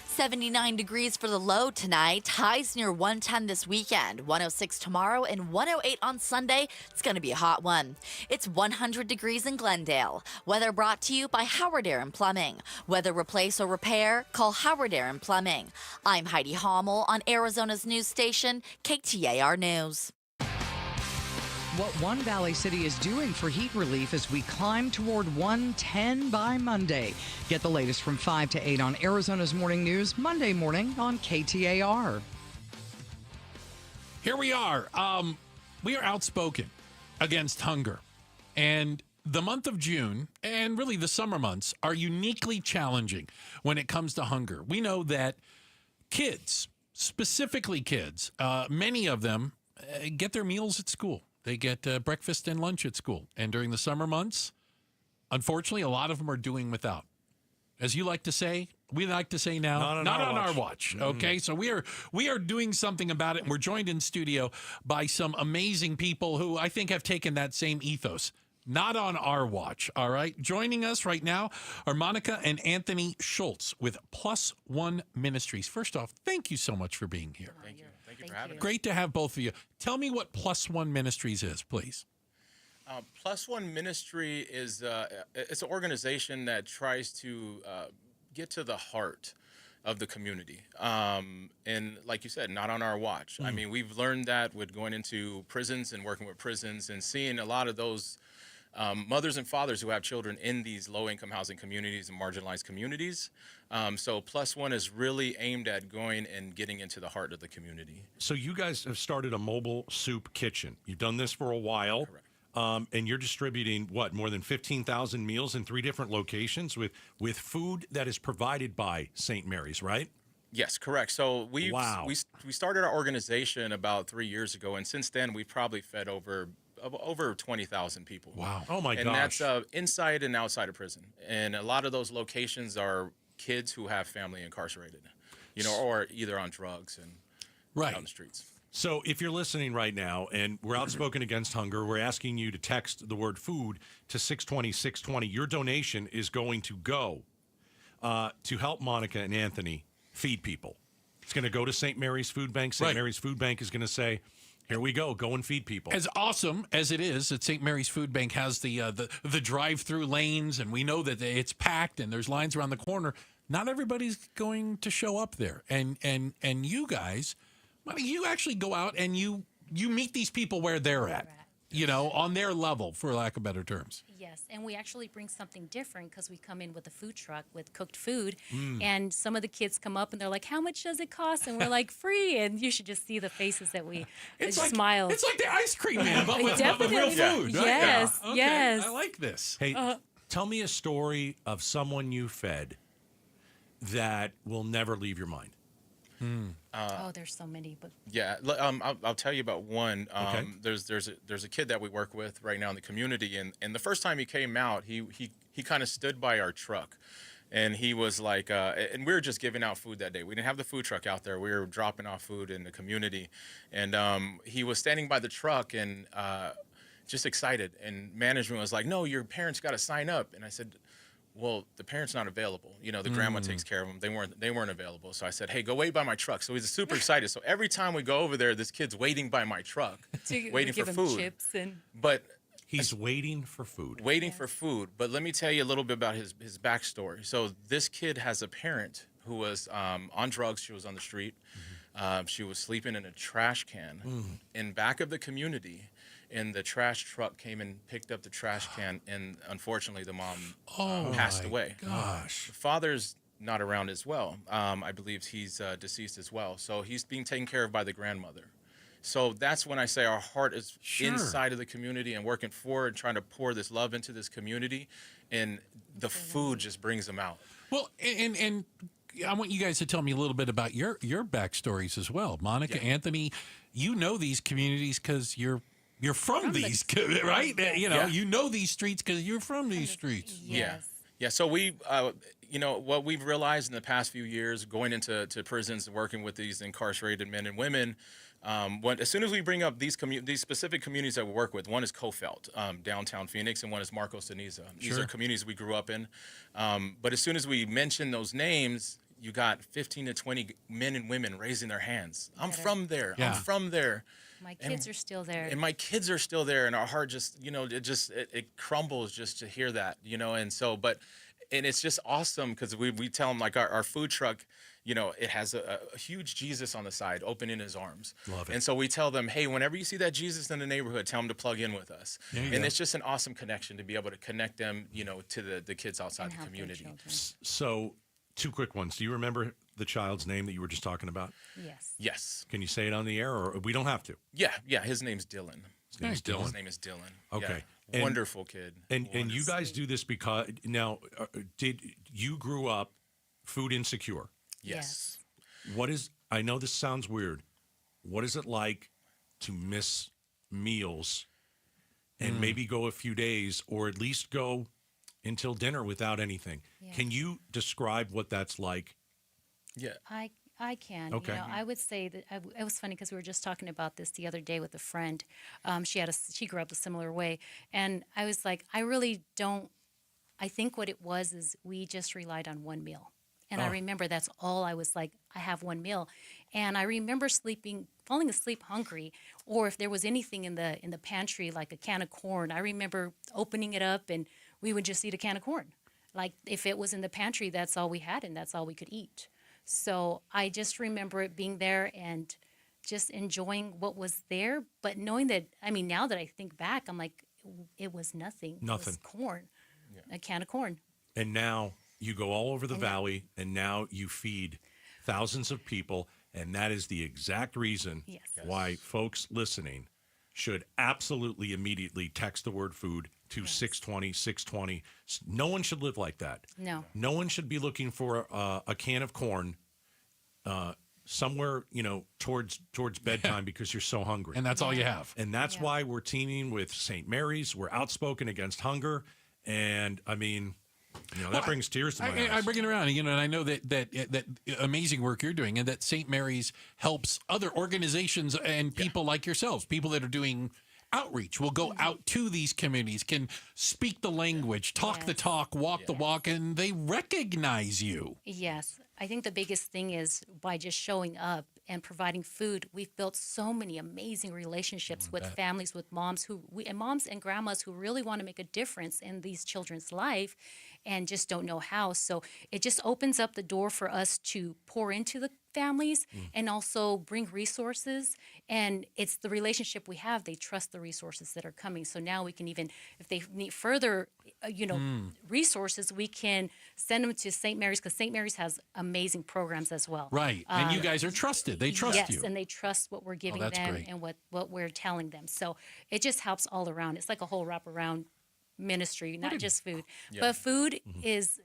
79 degrees for the low tonight. Highs near 110 this weekend. 106 tomorrow and 108 on Sunday. It's going to be a hot one. It's 100 degrees in Glendale. Weather brought to you by Howard Air and Plumbing. Whether replace or repair, call Howard Air and Plumbing. I'm Heidi Hommel on Arizona's news station, KTAR News. What one Valley City is doing for heat relief as we climb toward 110 by Monday. Get the latest from 5 to 8 on Arizona's Morning News, Monday morning on KTAR. Here we are. We are outspoken against hunger. And the month of June, and really the summer months, are uniquely challenging when it comes to hunger. We know that kids, specifically kids, many of them get their meals at school. They get breakfast and lunch at school. And during the summer months, unfortunately, a lot of them are doing without. As you like to say, we like to say now, not on our watch. Okay, so we are doing something about it. And we're joined in studio by some amazing people who I think have taken that same ethos. Not on our watch, all right? Joining us right now are Monica and Anthony Schultz with Plus One Ministries. First off, thank you so much for being here. Thank you. Thank you for having us. Great to have both of you. Tell me what Plus One Ministries is, please. Plus One Ministry is it's an organization that tries to get to the heart of the community. And like you said, not on our watch. I mean, we've learned that with going into prisons and working with prisons and seeing a lot of those mothers and fathers who have children in these low-income housing communities and marginalized communities. So Plus One is really aimed at going and getting into the heart of the community. So you guys have started a mobile soup kitchen. You've done this for a while. Correct. And you're distributing, more than 15,000 meals in 3 different locations with food that is provided by St. Mary's, right? Yes, correct. So we started our organization about 3 years ago, and since then we've probably fed over 20,000 people. Wow. Oh, my gosh. And that's inside and outside of prison. And a lot of those locations are kids who have family incarcerated, or either on drugs and out on the streets. So if you're listening right now and we're outspoken against hunger, we're asking you to text the word food to 620-620. Your donation is going to go to help Monica and Anthony feed people. It's going to go to St. Mary's Food Bank. St. Mary's Food Bank is going to say, here we go and feed people. As awesome as it is that St. Mary's Food Bank has the drive-through lanes, and we know that it's packed and there's lines around the corner, not everybody's going to show up there. And you guys, you actually go out and you meet these people where they're at, on their level, for lack of better terms. Yes, and we actually bring something different because we come in with a food truck with cooked food, and some of the kids come up and they're like, how much does it cost? And we're like, free, and you should just see the faces that we smile. It's like the ice cream man, but with real food. Yes, Okay, yes. I like this. Hey, Tell me a story of someone you fed that will never leave your mind. There's so many, but Yeah, I'll tell you about one. Okay. There's a kid that we work with right now in the community, and the first time he came out, he kind of stood by our truck, and he was like, and we were just giving out food that day. We didn't have the food truck out there. We were dropping off food in the community, and he was standing by the truck and just excited. And management was like, "No, your parents got to sign up." And I said, well, the parent's not available. You know, the grandma takes care of them. They weren't available. So I said, hey, go wait by my truck. So he's super excited. So every time we go over there, this kid's waiting by my truck, waiting for food. Chips and But he's waiting for food. Waiting for food. But let me tell you a little bit about his backstory. So this kid has a parent who was on drugs. She was on the street. She was sleeping in a trash can in back of the community. And the trash truck came and picked up the trash can, and unfortunately, the mom passed away. Gosh. The father's not around as well. I believe he's deceased as well. So he's being taken care of by the grandmother. So that's when I say our heart is inside of the community and working forward, trying to pour this love into this community, and the food just brings them out. Well, and I want you guys to tell me a little bit about your backstories as well. Monica, Anthony, you know these communities because you're from these, right? You know these streets because you're from these streets. Yes. Yeah. So we, what we've realized in the past few years, going into prisons and working with these incarcerated men and women, as soon as we bring up these specific communities that we work with, one is Kofelt, downtown Phoenix, and one is Marcos Deniza. These are communities we grew up in. But as soon as we mention those names, you got 15 to 20 men and women raising their hands. I'm from there. I'm from there. My kids are still there. And my kids are still there, and our heart just, it crumbles just to hear that, and it's just awesome because we tell them, like, our food truck, it has a huge Jesus on the side, opening his arms. Love it. And so we tell them, hey, whenever you see that Jesus in the neighborhood, tell them to plug in with us. It's just an awesome connection to be able to connect them, to the kids outside the community. So, 2 quick ones. Do you remember the child's name that you were just talking about? Yes. Yes. Can you say it on the air, or we don't have to? Yeah. His name's Dylan. His name is Dylan. His name is Dylan. Okay. Yeah. Wonderful kid. And you guys do this because now, did you grew up food insecure? Yes. I know this sounds weird. What is it like to miss meals and maybe go a few days, or at least go until dinner without anything? Yeah. Can you describe what that's like? Yeah. I can. Okay. I would say that it was funny because we were just talking about this the other day with a friend. She grew up a similar way, and I was like, I think what it was is we just relied on one meal. And I remember that's all I was like, I have one meal. And I remember falling asleep hungry, or if there was anything in the pantry, like a can of corn, I remember opening it up and we would just eat a can of corn. Like, if it was in the pantry, that's all we had and that's all we could eat. So I just remember it being there and just enjoying what was there, but knowing that, now that I think back, I'm like, it was nothing. Nothing. It was corn, a can of corn. And now you go all over the valley, and now you feed thousands of people, and that is the exact reason why folks listening should absolutely immediately text the word food to 620. No one should live like that. No. No one should be looking for a can of corn somewhere, towards bedtime because you're so hungry. And that's all you have. And that's why we're teaming with St. Mary's. We're outspoken against hunger. And, that brings tears to my eyes. I bring it around, and I know that amazing work you're doing, and that St. Mary's helps other organizations and people like yourselves, people that are doing outreach, will go out to these communities, can speak the language, talk the talk, walk the walk, and they recognize you. Yes. I think the biggest thing is by just showing up and providing food, we've built so many amazing relationships with families, with moms and grandmas who really want to make a difference in these children's life and just don't know how. So it just opens up the door for us to pour into the families and also bring resources. And it's the relationship we have. They trust the resources that are coming. So now we can even, if they need further, resources, we can send them to St. Mary's, because St. Mary's has amazing programs as well. Right. And you guys are trusted. They trust you. Yes, and they trust what we're giving them great. and what we're telling them. So it just helps all around. It's like a whole wraparound ministry, not just food. Yeah. But food is,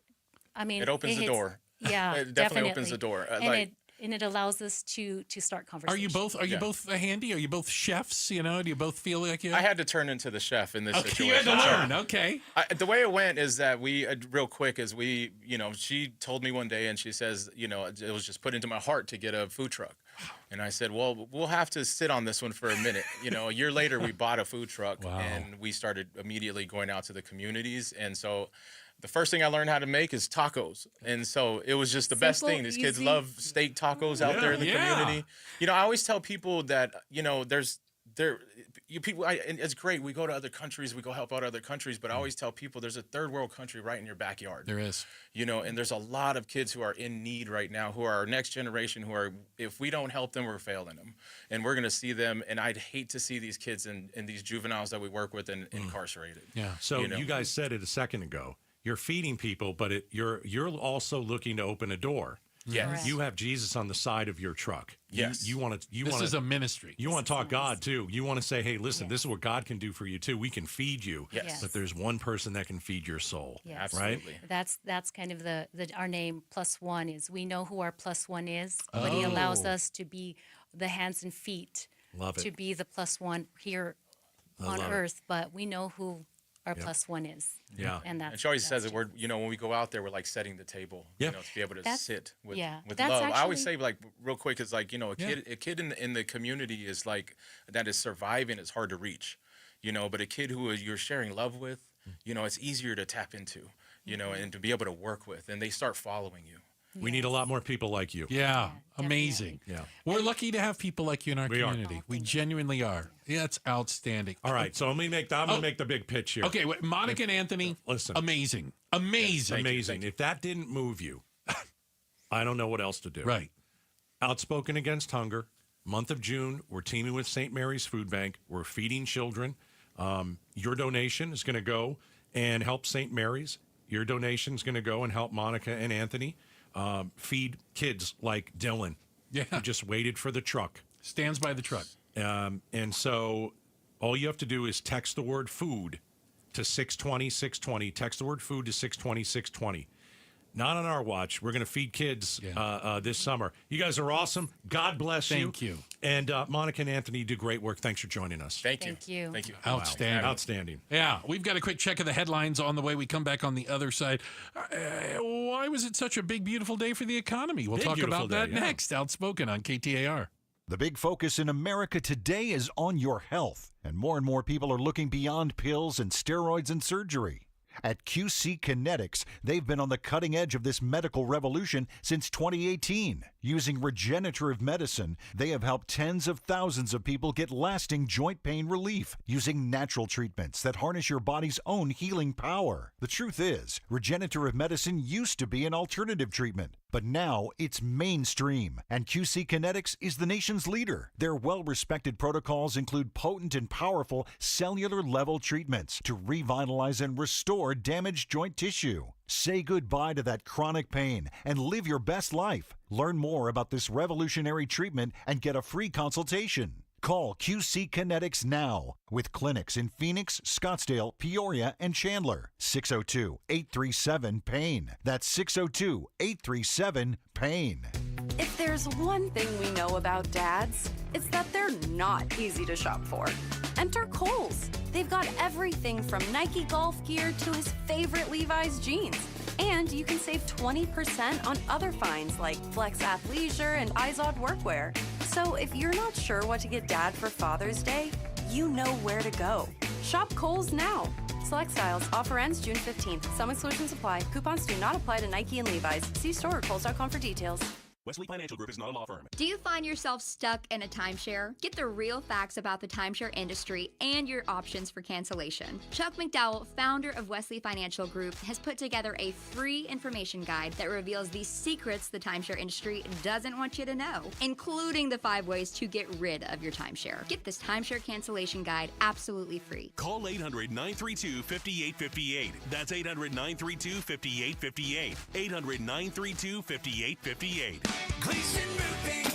I mean, it opens the door. Yeah, it definitely opens the door. And it allows us to start conversations. Are you both handy? Are you both chefs? You know, do you both feel like you? I had to turn into the chef in this situation. You had to learn. Okay. The way it went is that real quick, she told me one day, and she says, it was just put into my heart to get a food truck. And I said, well, we'll have to sit on this one for a minute. A year later, we bought a food truck, and we started immediately going out to the communities. And so the first thing I learned how to make is tacos. And so it was just the best thing. These kids love steak tacos out there in the community. I always tell people that, it's great. We go to other countries, we go help out other countries, but I always tell people there's a third world country right in your backyard. There is. And there's a lot of kids who are in need right now, who are our next generation, who are, if we don't help them, we're failing them. And we're going to see them. And I'd hate to see these kids and these juveniles that we work with incarcerated. Yeah. So you guys said it a second ago. You're feeding people, but you're also looking to open a door. Yes. You have Jesus on the side of your truck. Yes. This is a ministry. You want to talk God too. You want to say, hey, listen, this is what God can do for you too. We can feed you. Yes. But there's one person that can feed your soul. Yes. Absolutely. Right? That's kind of our name +1 is. We know who our +1 is, but he allows us to be the hands and feet. Love it. To be the +1 here on earth, but we know who our +1 is. Yeah. And she always says that when we go out there, we're like setting the table, to be able to sit with love. I always say, like, real quick, it's like, a kid in the community is like, that is surviving, is hard to reach, but a kid who you're sharing love with, it's easier to tap into, and to be able to work with, and they start following you. We need a lot more people like you. Yeah, amazing. Yeah, we're lucky to have people like you in our community. We genuinely are. Yeah, it's outstanding. All right, so I'm gonna make the big pitch here. Okay, Monica and Anthony, listen, amazing. If that didn't move you, I don't know what else to do. Right. Outspoken Against Hunger. Month of June, we're teaming with St. Mary's Food Bank. We're feeding children. Your donation is going to go and help St. Mary's. Your donation is going to go and help Monica and Anthony. Feed kids like Dylan, who just waited for the truck. Stands by the truck. And so all you have to do is text the word food to 620-620. Text the word food to 620-620. Not on our watch. We're going to feed kids this summer. You guys are awesome. God bless you. Thank you. And Monica and Anthony do great work. Thanks for joining us. Thank you. Outstanding. Wow. Outstanding. Yeah, we've got a quick check of the headlines on the way we come back on the other side. Why was it such a big, beautiful day for the economy? We'll talk about that next. Outspoken on KTAR. The big focus in America today is on your health, and more people are looking beyond pills and steroids and surgery. At QC Kinetics, they've been on the cutting edge of this medical revolution since 2018. Using regenerative medicine, they have helped tens of thousands of people get lasting joint pain relief using natural treatments that harness your body's own healing power. The truth is, regenerative medicine used to be an alternative treatment, but now it's mainstream, and QC Kinetics is the nation's leader. Their well-respected protocols include potent and powerful cellular-level treatments to revitalize and restore damaged joint tissue. Say goodbye to that chronic pain and live your best life. Learn more about this revolutionary treatment and get a free consultation. Call QC Kinetics now with clinics in Phoenix, Scottsdale, Peoria, and Chandler. 602-837-PAIN. That's 602-837-PAIN. If there's one thing we know about dads, it's that they're not easy to shop for. Enter Kohl's. They've got everything from Nike golf gear to his favorite Levi's jeans. And you can save 20% on other finds like Flex Athleisure and Izod workwear. So if you're not sure what to get Dad for Father's Day, you know where to go. Shop Kohl's now. Select styles. Offer ends June 15th. Some exclusions apply. Coupons do not apply to Nike and Levi's. See store or Kohl's.com for details. Wesley Financial Group is not a law firm. Do you find yourself stuck in a timeshare? Get the real facts about the timeshare industry and your options for cancellation. Chuck McDowell, founder of Wesley Financial Group, has put together a free information guide that reveals the secrets the timeshare industry doesn't want you to know, including the 5 ways to get rid of your timeshare. Get this timeshare cancellation guide absolutely free. Call 800-932-5858. That's 800-932-5858. 800-932-5858. Gleason Roofing.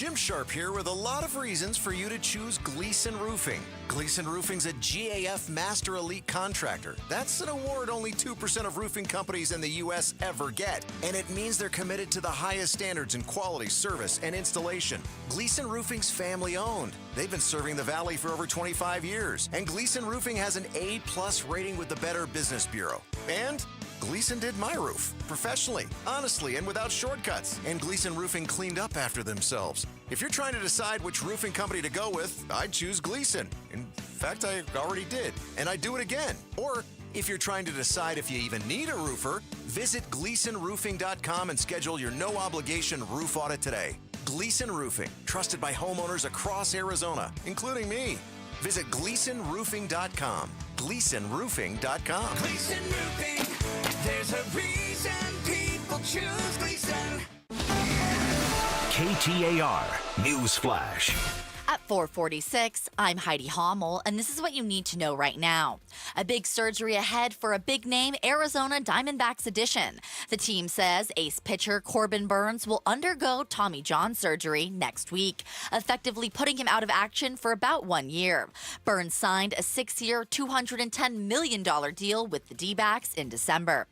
Jim Sharp here with a lot of reasons for you to choose Gleason Roofing. Gleason Roofing's a GAF Master Elite Contractor. That's an award only 2% of roofing companies in the U.S. ever get. And it means they're committed to the highest standards in quality, service, and installation. Gleason Roofing's family owned. They've been serving the Valley for over 25 years. And Gleason Roofing has an A+ rating with the Better Business Bureau. And Gleason did my roof professionally, honestly, and without shortcuts. And Gleason Roofing cleaned up after themselves. If you're trying to decide which roofing company to go with, I'd choose Gleason. In fact, I already did, and I'd do it again. Or if you're trying to decide if you even need a roofer, visit GleasonRoofing.com and schedule your no-obligation roof audit today. Gleason Roofing, trusted by homeowners across Arizona, including me. Visit GleasonRoofing.com. GleasonRoofing.com. Gleason Roofing, there's a reason people choose Gleason. KTAR News Flash. At 4:46, I'm Heidi Hommel, and this is what you need to know right now. A big surgery ahead for a big-name Arizona Diamondbacks addition. The team says ace pitcher Corbin Burnes will undergo Tommy John surgery next week, effectively putting him out of action for about 1 year. Burnes signed a 6-year, $210 million deal with the D-backs in December.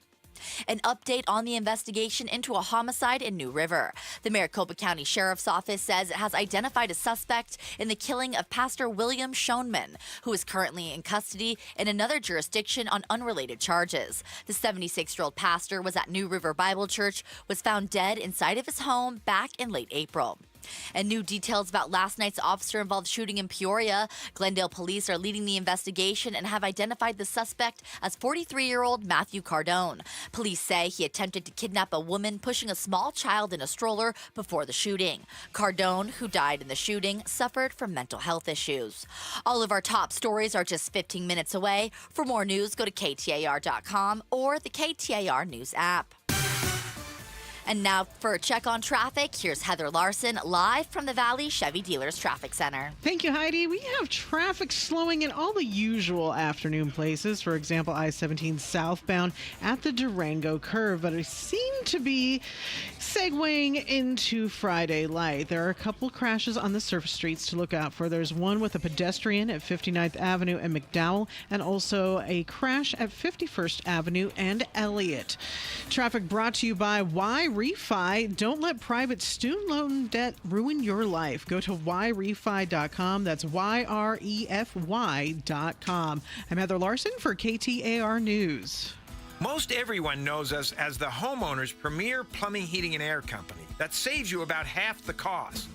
An update on the investigation into a homicide in New River. The Maricopa County Sheriff's Office says it has identified a suspect in the killing of Pastor William Schoenman, who is currently in custody in another jurisdiction on unrelated charges. The 76-year-old pastor was at New River Bible Church, was found dead inside of his home back in late April. And new details about last night's officer-involved shooting in Peoria. Glendale police are leading the investigation and have identified the suspect as 43-year-old Matthew Cardone. Police say he attempted to kidnap a woman pushing a small child in a stroller before the shooting. Cardone, who died in the shooting, suffered from mental health issues. All of our top stories are just 15 minutes away. For more news, go to KTAR.com or the KTAR News app. And now for a check on traffic, here's Heather Larson live from the Valley Chevy Dealers Traffic Center. Thank you, Heidi. We have traffic slowing in all the usual afternoon places. For example, I-17 southbound at the Durango curve, but it seemed to be segueing into Friday light. There are a couple crashes on the surface streets to look out for. There's one with a pedestrian at 59th Avenue and McDowell, and also a crash at 51st Avenue and Elliott. Traffic brought to you by Refi. Don't let private student loan debt ruin your life. Go to yrefi.com. That's YREFY.com. I'm Heather Larson for KTAR News. Most everyone knows us as the homeowner's premier plumbing, heating, and air company. That saves you about half the cost.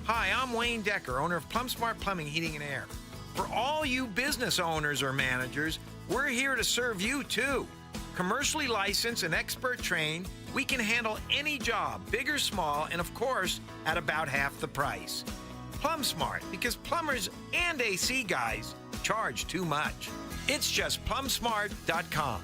Hi, I'm Wayne Decker, owner of PlumSmart Plumbing, Heating, and Air. For all you business owners or managers, we're here to serve you too. Commercially licensed and expert trained, we can handle any job, big or small, and of course, at about half the price. PlumSmart, because plumbers and AC guys charge too much. It's just plumsmart.com.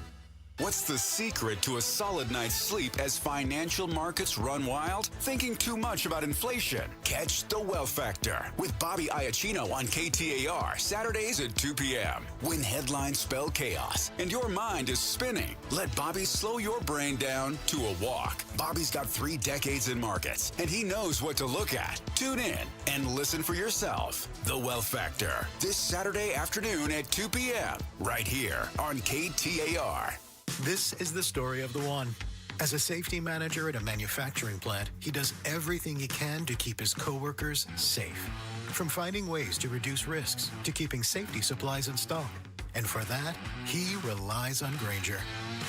What's the secret to a solid night's sleep as financial markets run wild? Thinking too much about inflation? Catch The Wealth Factor with Bobby Iacchino on KTAR, Saturdays at 2 p.m. When headlines spell chaos and your mind is spinning, let Bobby slow your brain down to a walk. Bobby's got 3 decades in markets, and he knows what to look at. Tune in and listen for yourself. The Wealth Factor, this Saturday afternoon at 2 p.m. right here on KTAR. This is the story of the one. As a safety manager at a manufacturing plant, he does everything he can to keep his coworkers safe. From finding ways to reduce risks to keeping safety supplies in stock. And for that, he relies on Grainger.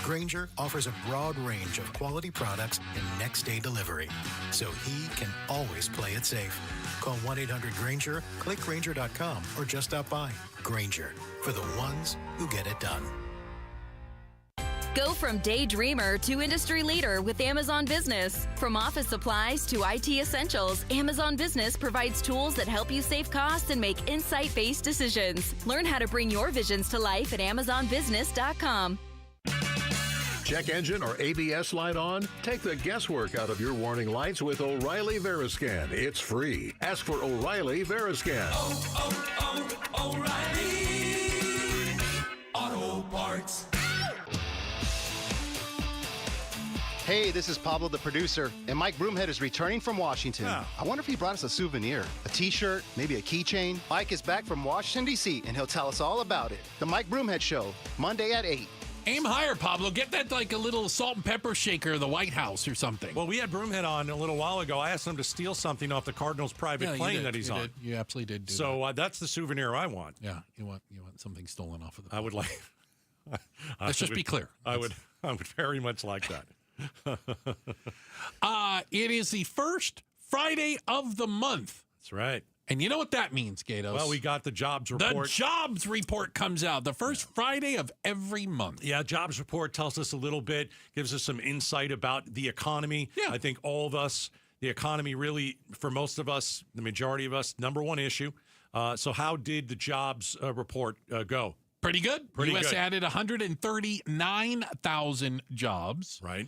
Grainger offers a broad range of quality products and next-day delivery, so he can always play it safe. Call 1-800-GRAINGER, click Grainger.com, or just stop by. Grainger, for the ones who get it done. Go from daydreamer to industry leader with Amazon Business. From office supplies to IT essentials, Amazon Business provides tools that help you save costs and make insight-based decisions. Learn how to bring your visions to life at AmazonBusiness.com. Check engine or ABS light on? Take the guesswork out of your warning lights with O'Reilly Veriscan. It's free. Ask for O'Reilly Veriscan. O'Reilly Auto Parts. Hey, this is Pablo, the producer, and Mike Broomhead is returning from Washington. Oh. I wonder if he brought us a souvenir, a t-shirt, maybe a keychain. Mike is back from Washington, D.C., and he'll tell us all about it. The Mike Broomhead Show, Monday at 8. Aim higher, Pablo. Get that like a little salt and pepper shaker of the White House or something. Well, we had Broomhead on a little while ago. I asked him to steal something off the Cardinals' private plane that he's on. You absolutely did do So that's the souvenir I want. Yeah, you want something stolen off of the plane. I would like. Let's just be clear. I would very much like that. It is the first Friday of the month. That's right. And you know what that means, Gatos? Well, we got the jobs report. The jobs report comes out the first Friday of every month. Yeah, jobs report tells us a little bit, gives us some insight about the economy. Yeah. I think all of us, the economy really, for most of us, the majority of us, number one issue. So how did the jobs report go? Pretty good. Pretty U.S. good. added 139,000 jobs. Right.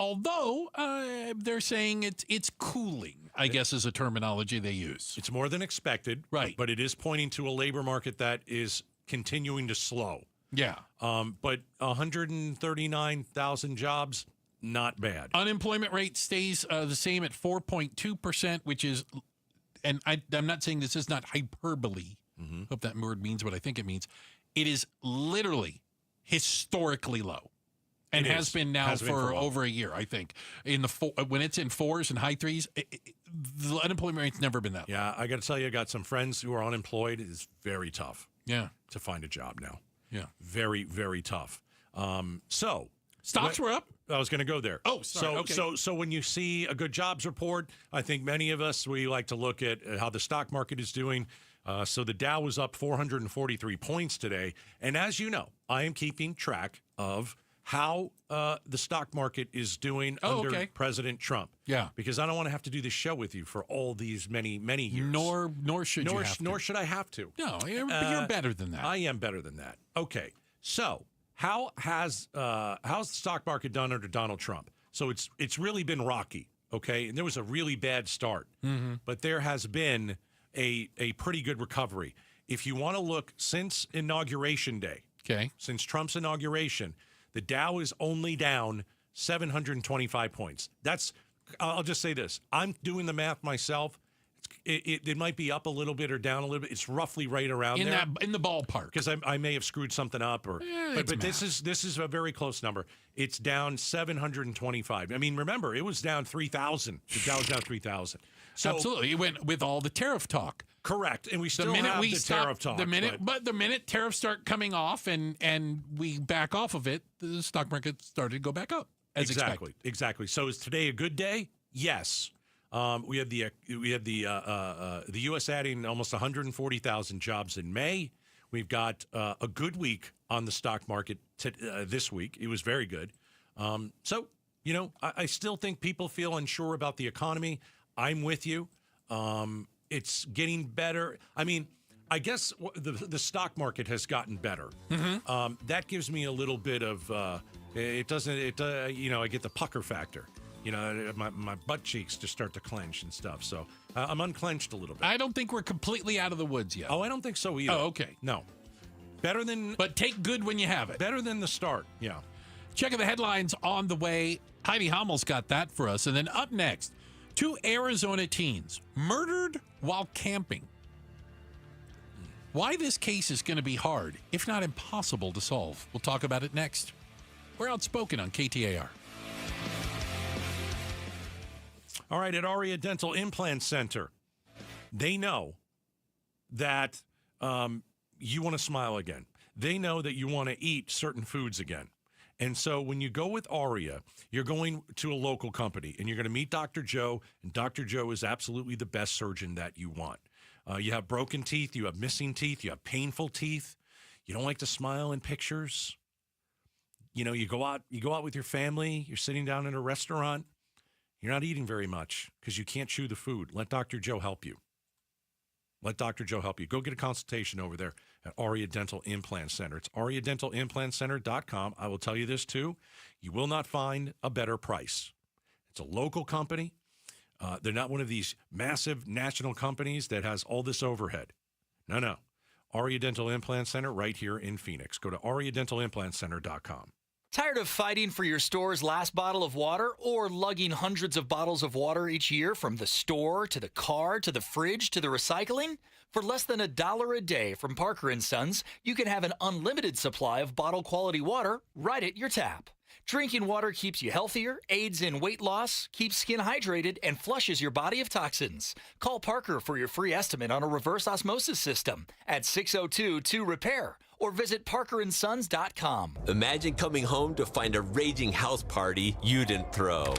Although they're saying it's cooling, I guess is a terminology they use. It's more than expected. Right. But it is pointing to a labor market that is continuing to slow. Yeah. But 139,000 jobs, not bad. Unemployment rate stays the same at 4.2%, which is, and I'm not saying this is not hyperbole. Mm-hmm. Hope that word means what I think it means. It is literally historically low. And has been now for over a year, I think. In the when it's in fours and high threes, the unemployment rate's never been that low. Yeah, I got to tell you, I got some friends who are unemployed. It's very tough. Yeah. To find a job now. Yeah. Very, very tough. So stocks were up. I was going to go there. Oh, sorry. So when you see a good jobs report, I think many of us, we like to look at how the stock market is doing. So the Dow was up 443 points today. And as you know, I am keeping track of how the stock market is doing under President Trump. Yeah. Because I don't want to have to do this show with you for all these many years. Nor should you have to. Nor should I have to. No, you're better than that. I am better than that. Okay. So how's the stock market done under Donald Trump? So it's really been rocky, okay? And there was a really bad start. Mm-hmm. But there has been a pretty good recovery. If you want to look since Inauguration Day, since Trump's inauguration, the Dow is only down 725 points. I'll just say this. I'm doing the math myself. It might be up a little bit or down a little bit. It's roughly right around there. In the ballpark. Because I may have screwed something up. But this is a very close number. It's down 725. I mean, remember, it was down 3,000. The Dow was down 3,000. So, absolutely. It went with all the tariff talk. Correct. And we still have the tariff talk. The minute tariffs start coming off and we back off of it, the stock market started to go back up. Exactly. So is today a good day? Yes. We had the U.S. adding almost 140,000 jobs in May. We've got a good week on the stock market this week. It was very good. So, I still think people feel unsure about the economy. I'm with you. It's getting better. I mean, I guess the stock market has gotten better. Mm-hmm. That gives me a little bit of I get the pucker factor. My butt cheeks just start to clench and stuff. So I'm unclenched a little bit. I don't think we're completely out of the woods yet. Oh, I don't think so either. Oh, okay. No. Better than... But take good when you have it. Better than the start, yeah. Checking the headlines on the way. Heidi Hammel's got that for us. And then up next, 2 Arizona teens murdered while camping. Why this case is going to be hard, if not impossible, to solve. We'll talk about it next. We're Outspoken on KTAR. All right, at Aria Dental Implant Center, they know that you want to smile again. They know that you want to eat certain foods again. And so when you go with Aria, you're going to a local company, and you're going to meet Dr. Joe, and Dr. Joe is absolutely the best surgeon that you want. You have broken teeth, you have missing teeth, you have painful teeth. You don't like to smile in pictures. You go out with your family, you're sitting down in a restaurant, you're not eating very much because you can't chew the food. Let Dr. Joe help you. Let Dr. Joe help you. Go get a consultation over there at Aria Dental Implant Center. It's ariadentalimplantcenter.com. I will tell you this, too. You will not find a better price. It's a local company. They're not one of these massive national companies that has all this overhead. No. Aria Dental Implant Center right here in Phoenix. Go to ariadentalimplantcenter.com. Tired of fighting for your store's last bottle of water or lugging hundreds of bottles of water each year from the store to the car to the fridge to the recycling? For less than $1 a day from Parker & Sons, you can have an unlimited supply of bottle quality water right at your tap. Drinking water keeps you healthier, aids in weight loss, keeps skin hydrated, and flushes your body of toxins. Call Parker for your free estimate on a reverse osmosis system at 602-2-REPAIR or visit parkerandsons.com. Imagine coming home to find a raging house party you didn't throw.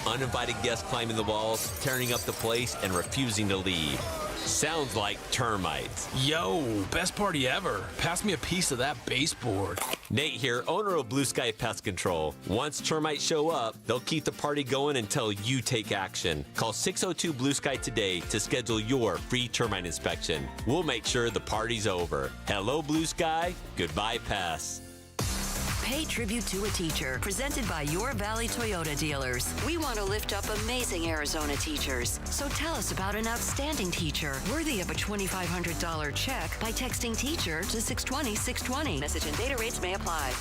Uninvited guests climbing the walls, tearing up the place, and refusing to leave. Sounds like termites. Yo, best party ever. Pass me a piece of that baseboard. Nate here, owner of Blue Sky Pest Control. Once termites show up, they'll keep the party going until you take action. Call 602 Blue Sky today to schedule your free termite inspection. We'll make sure the party's over. Hello, Blue Sky. Goodbye, pests. Pay tribute to a teacher, presented by Your Valley Toyota dealers. We want to lift up amazing Arizona teachers. So tell us about an outstanding teacher worthy of a $2,500 check by texting teacher to 620-620. Message and data rates may apply.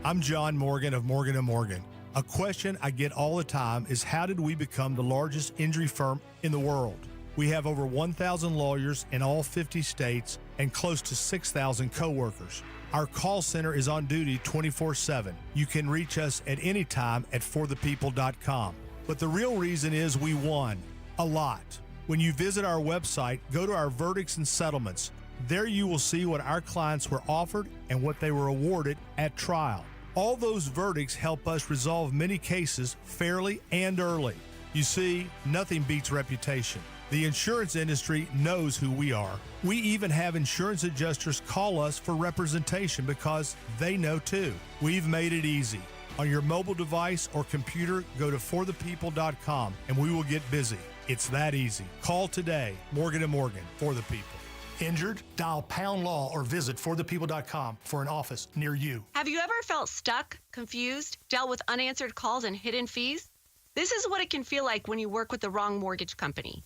I'm John Morgan of Morgan & Morgan. A question I get all the time is, how did we become the largest injury firm in the world? We have over 1,000 lawyers in all 50 states and close to 6,000 coworkers. Our call center is on duty 24/7. You can reach us at any time at forthepeople.com. But the real reason is we won a lot. When you visit our website, go to our verdicts and settlements. There you will see what our clients were offered and what they were awarded at trial. All those verdicts help us resolve many cases fairly and early. You see, nothing beats reputation. The insurance industry knows who we are. We even have insurance adjusters call us for representation because they know too. We've made it easy. On your mobile device or computer, go to forthepeople.com and we will get busy. It's that easy. Call today. Morgan & Morgan, for the people. Injured? Dial #law or visit forthepeople.com for an office near you. Have you ever felt stuck, confused, dealt with unanswered calls and hidden fees? This is what it can feel like when you work with the wrong mortgage company.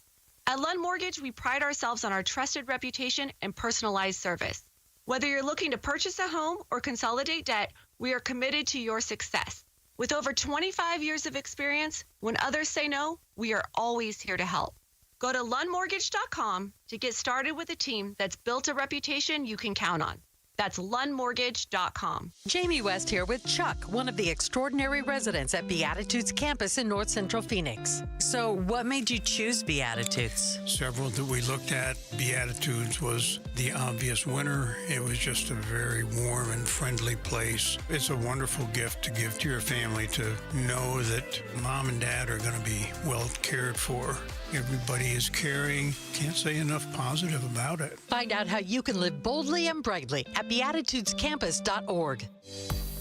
At Lund Mortgage, we pride ourselves on our trusted reputation and personalized service. Whether you're looking to purchase a home or consolidate debt, we are committed to your success. With over 25 years of experience, when others say no, we are always here to help. Go to lundmortgage.com to get started with a team that's built a reputation you can count on. That's lundmortgage.com. Jamie West here with Chuck, one of the extraordinary residents at Beatitudes campus in North Central Phoenix. So what made you choose Beatitudes? Several that we looked at. Beatitudes was the obvious winner. It was just a very warm and friendly place. It's a wonderful gift to give to your family, to know that mom and dad are going to be well cared for. Everybody is caring. Can't say enough positive about it. Find out how you can live boldly and brightly at beatitudescampus.org.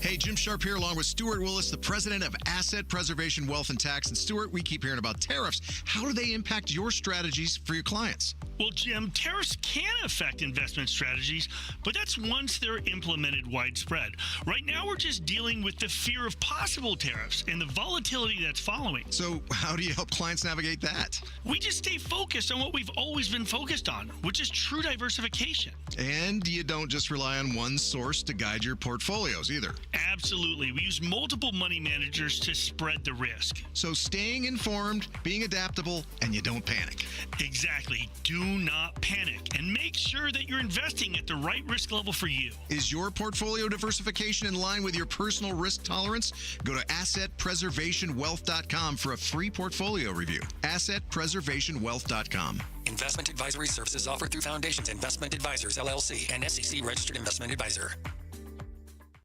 Hey, Jim Sharp here along with Stuart Willis, the president of Asset Preservation Wealth and Tax. And Stuart, we keep hearing about tariffs. How do they impact your strategies for your clients? Well, Jim, tariffs can affect investment strategies, but that's once they're implemented widespread. Right now, we're just dealing with the fear of possible tariffs and the volatility that's following. So how do you help clients navigate that? We just stay focused on what we've always been focused on, which is true diversification. And you don't just rely on one source to guide your portfolios either. Absolutely. We use multiple money managers to spread the risk. So staying informed, being adaptable, and you don't panic. Exactly. Do not panic and make sure that you're investing at the right risk level for you. Is your portfolio diversification in line with your personal risk tolerance? Go to AssetPreservationWealth.com for a free portfolio review. AssetPreservationWealth.com. Investment advisory services offered through Foundations Investment Advisors, LLC, and SEC Registered Investment Advisor.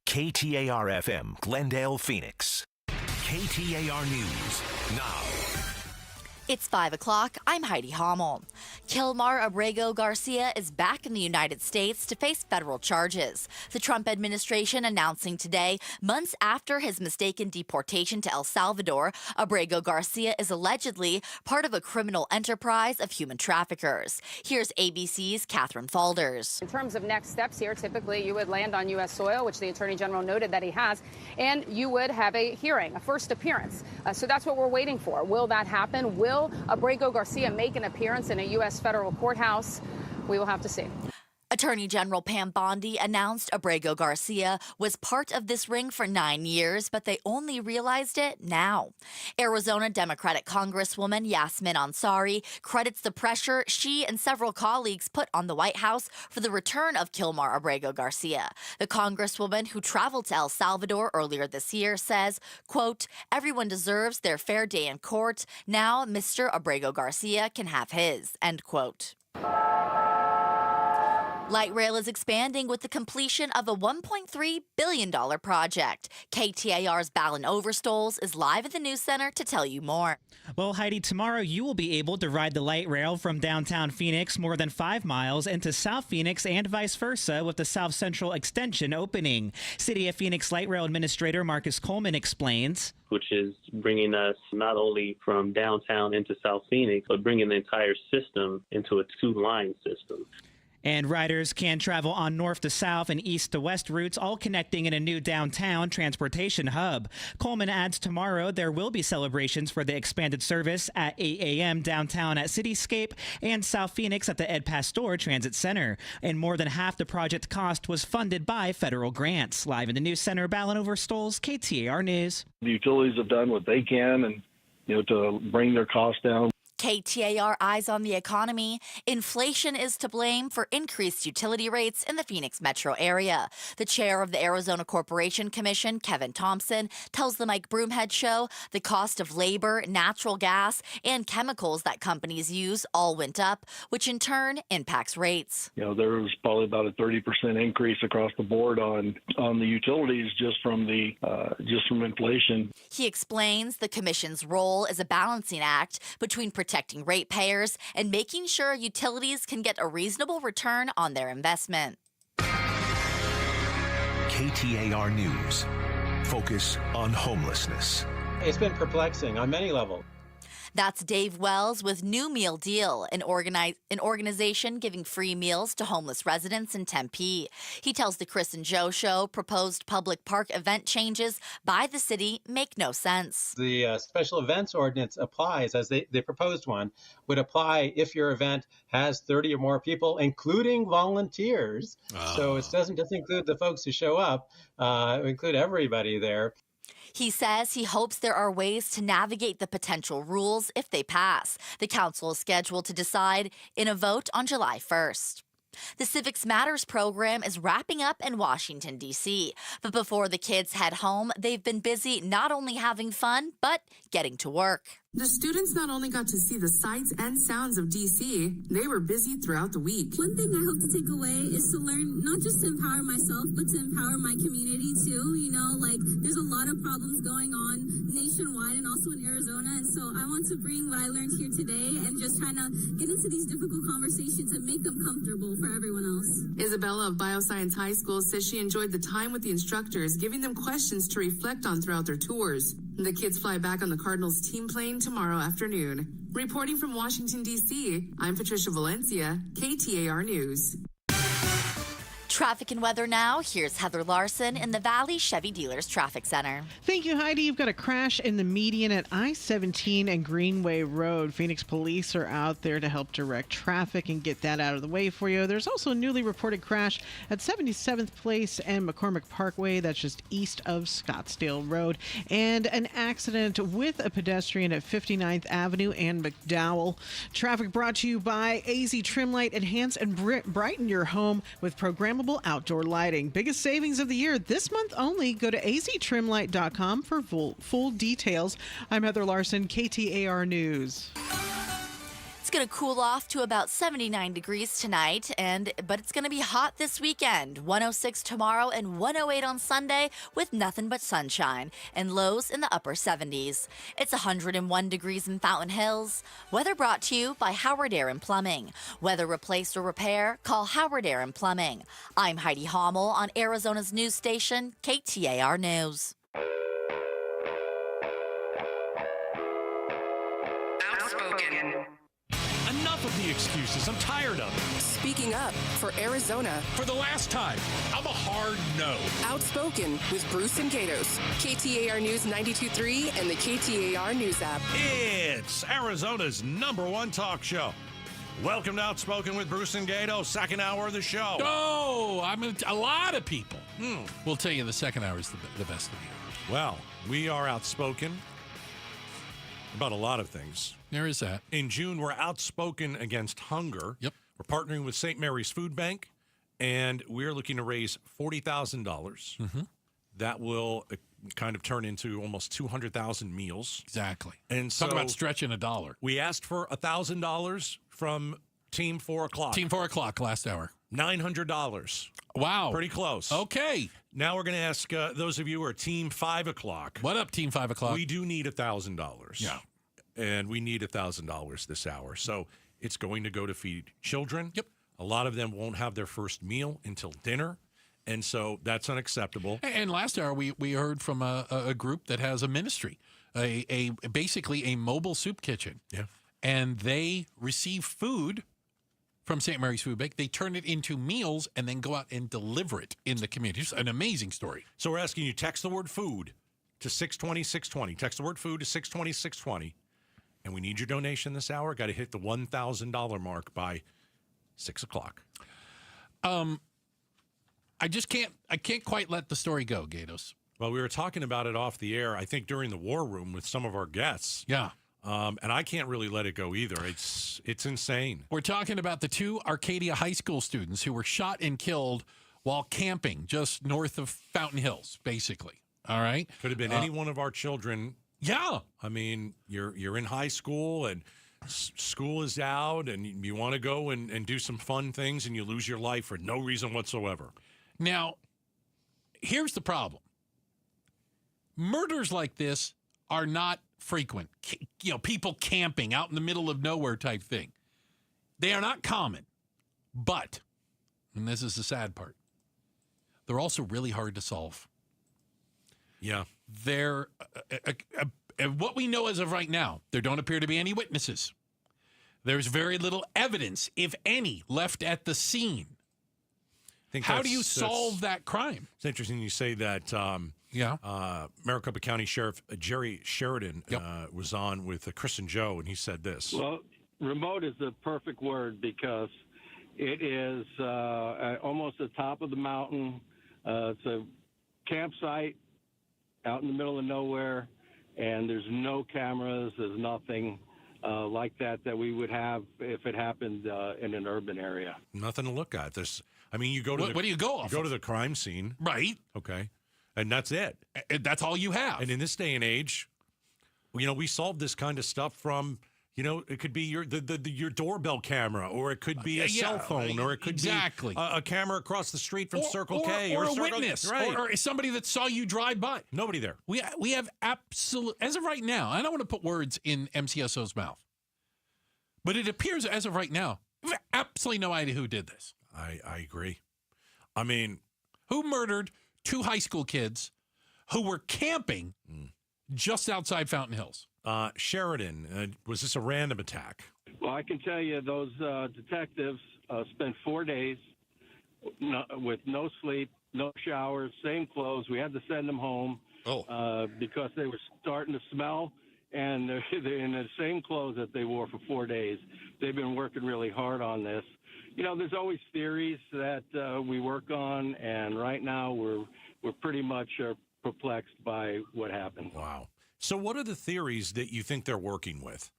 KTAR-FM, Glendale, Phoenix. KTAR News now. It's 5 o'clock. I'm Heidi Hommel. Kilmar Abrego Garcia is back in the United States to face federal charges. The Trump administration announcing today, months after his mistaken deportation to El Salvador, Abrego Garcia is allegedly part of a criminal enterprise of human traffickers. Here's ABC's Catherine Falders. In terms of next steps here, typically you would land on U.S. soil, which the Attorney General noted that he has, and you would have a hearing, a first appearance. So that's what we're waiting for. Will that happen? Will Abrego Garcia make an appearance in a U.S. federal courthouse? We will have to see. Attorney General Pam Bondi announced Abrego Garcia was part of this ring for 9 years, but they only realized it now. Arizona Democratic Congresswoman Yasmin Ansari credits the pressure she and several colleagues put on the White House for the return of Kilmar Abrego Garcia. The Congresswoman, who traveled to El Salvador earlier this year, says, quote, everyone deserves their fair day in court. Now Mr. Abrego Garcia can have his, end quote. Light rail is expanding with the completion of a $1.3 billion project. KTAR's Balin Overstoles is live at the News Center to tell you more. Well, Heidi, tomorrow you will be able to ride the light rail from downtown Phoenix more than 5 miles into South Phoenix and vice versa with the South Central Extension opening. City of Phoenix Light Rail Administrator Marcus Coleman explains. Which is bringing us not only from downtown into South Phoenix, but bringing the entire system into a 2-line system. And riders can travel on north to south and east to west routes, all connecting in a new downtown transportation hub. Coleman adds tomorrow there will be celebrations for the expanded service at 8 a.m. downtown at Cityscape and South Phoenix at the Ed Pastor Transit Center. And more than half the project cost was funded by federal grants. Live in the News Center, Balin Overstoles, KTAR News. The utilities have done what they can and to bring their costs down. KTAR Eyes on the Economy. Inflation is to blame for increased utility rates in the Phoenix metro area. The chair of the Arizona Corporation Commission, Kevin Thompson, tells the Mike Broomhead Show the cost of labor, natural gas, and chemicals that companies use all went up, which in turn impacts rates. There was probably about a 30% increase across the board on the utilities just from inflation. He explains the commission's role is a balancing act between protecting ratepayers and making sure utilities can get a reasonable return on their investment. KTAR News. Focus on homelessness. It's been perplexing on many levels. That's Dave Wells with New Meal Deal, an organization giving free meals to homeless residents in Tempe. He tells the Chris and Joe Show proposed public park event changes by the city make no sense. The special events ordinance applies, as the proposed one would apply if your event has 30 or more people, including volunteers. So it doesn't just include the folks who show up, include everybody there. He says he hopes there are ways to navigate the potential rules if they pass. The council is scheduled to decide in a vote on July 1st. The Civics Matters program is wrapping up in Washington, D.C. But before the kids head home, they've been busy not only having fun, but getting to work. The students not only got to see the sights and sounds of D.C., they were busy throughout the week. One thing I hope to take away is to learn not just to empower myself, but to empower my community too. There's a lot of problems going on nationwide and also in Arizona. And so I want to bring what I learned here today and just trying to get into these difficult conversations and make them comfortable for everyone else. Isabella of Bioscience High School says she enjoyed the time with the instructors, giving them questions to reflect on throughout their tours. The kids fly back on the Cardinals team plane tomorrow afternoon. Reporting from Washington, D.C., I'm Patricia Valencia, KTAR News. Traffic and weather now. Here's Heather Larson in the Valley Chevy Dealers Traffic Center. Thank you, Heidi. You've got a crash in the median at I-17 and Greenway Road. Phoenix police are out there to help direct traffic and get that out of the way for you. There's also a newly reported crash at 77th Place and McCormick Parkway. That's just east of Scottsdale Road. And an accident with a pedestrian at 59th Avenue and McDowell. Traffic brought to you by AZ Trimlight. Enhance and brighten your home with programmable outdoor lighting. Biggest savings of the year this month only. Go to aztrimlight.com for full details. I'm Heather Larson, KTAR News. It's going to cool off to about 79 degrees tonight, but it's going to be hot this weekend. 106 tomorrow and 108 on Sunday with nothing but sunshine and lows in the upper 70s. It's 101 degrees in Fountain Hills. Weather brought to you by Howard Air and Plumbing. Whether replace or repair, call Howard Air and Plumbing. I'm Heidi Hommel on Arizona's news station, KTAR News. Outspoken. Enough of the excuses. I'm tired of it. Speaking up for Arizona. For the last time, I'm a hard no. Outspoken with Bruce and Gatos. KTAR News 92.3 and the KTAR News app. It's Arizona's #1 talk show. Welcome to Outspoken with Bruce and Gato, second hour of the show. Oh, a lot of people will tell you the second hour is the best of the year. Well, we are outspoken about a lot of things. There is that. In June, we're outspoken against hunger. Yep. We're partnering with St. Mary's Food Bank, and we're looking to raise $40,000. Mm-hmm. That will kind of turn into almost 200,000 meals. Exactly. And so talk about stretching $1. We asked for $1,000 from Team 4 O'Clock. Team 4 O'Clock last hour. $900. Wow. Pretty close. Okay. Now we're going to ask those of you who are Team 5 O'Clock. What up, Team 5 O'Clock? We do need $1,000. Yeah. And we need $1,000 this hour. So it's going to go to feed children. Yep. A lot of them won't have their first meal until dinner. And so that's unacceptable. And last hour, we heard from a group that has a ministry, basically a mobile soup kitchen. Yeah. And they receive food from St. Mary's Food Bank. They turn it into meals and then go out and deliver it in the community. It's an amazing story. So we're asking you, text the word food to 620-620. Text the word food to 620-620. And we need your donation this hour. Got to hit the $1,000 mark by 6 o'clock. I can't quite let the story go, Gatos. Well, we were talking about it off the air, I think, during the war room with some of our guests. Yeah. And I can't really let it go either. It's insane. We're talking about the two Arcadia High School students who were shot and killed while camping just north of Fountain Hills, basically. All right? Could have been any one of our children. Yeah. I mean, you're in high school and school is out and you want to go and do some fun things and you lose your life for no reason whatsoever. Now, here's the problem. Murders like this are not frequent. People camping out in the middle of nowhere type thing. They are not common. But, and this is the sad part, they're also really hard to solve. Yeah. They're, what we know as of right now, there don't appear to be any witnesses. There's very little evidence, if any, left at the scene. How do you solve that crime? It's interesting you say that. Maricopa County Sheriff Jerry Sheridan was on with Chris and Joe, and he said this. Well, remote is the perfect word because it is almost the top of the mountain. It's a campsite out in the middle of nowhere, and there's no cameras. There's nothing like that we would have if it happened in an urban area. Nothing to look at. You go to what do you go off? You go to the crime scene, right? Okay, and that's it. That's all you have. And in this day and age, we solve this kind of stuff from. It could be your doorbell camera, or it could be a cell phone, or it could be a camera across the street from Circle K, or a witness, right. or somebody that saw you drive by. Nobody there. We have absolute, as of right now. I don't want to put words in MCSO's mouth, but it appears as of right now, we have absolutely no idea who did this. I agree. I mean, who murdered two high school kids who were camping just outside Fountain Hills? Sheridan, was this a random attack? Well, I can tell you those detectives spent 4 days with no sleep, no showers, same clothes. We had to send them home because they were starting to smell, and they're in the same clothes that they wore for 4 days. They've been working really hard on this. There's always theories that we work on, and right now we're pretty much perplexed by what happened. Wow. So what are the theories that you think they're working with?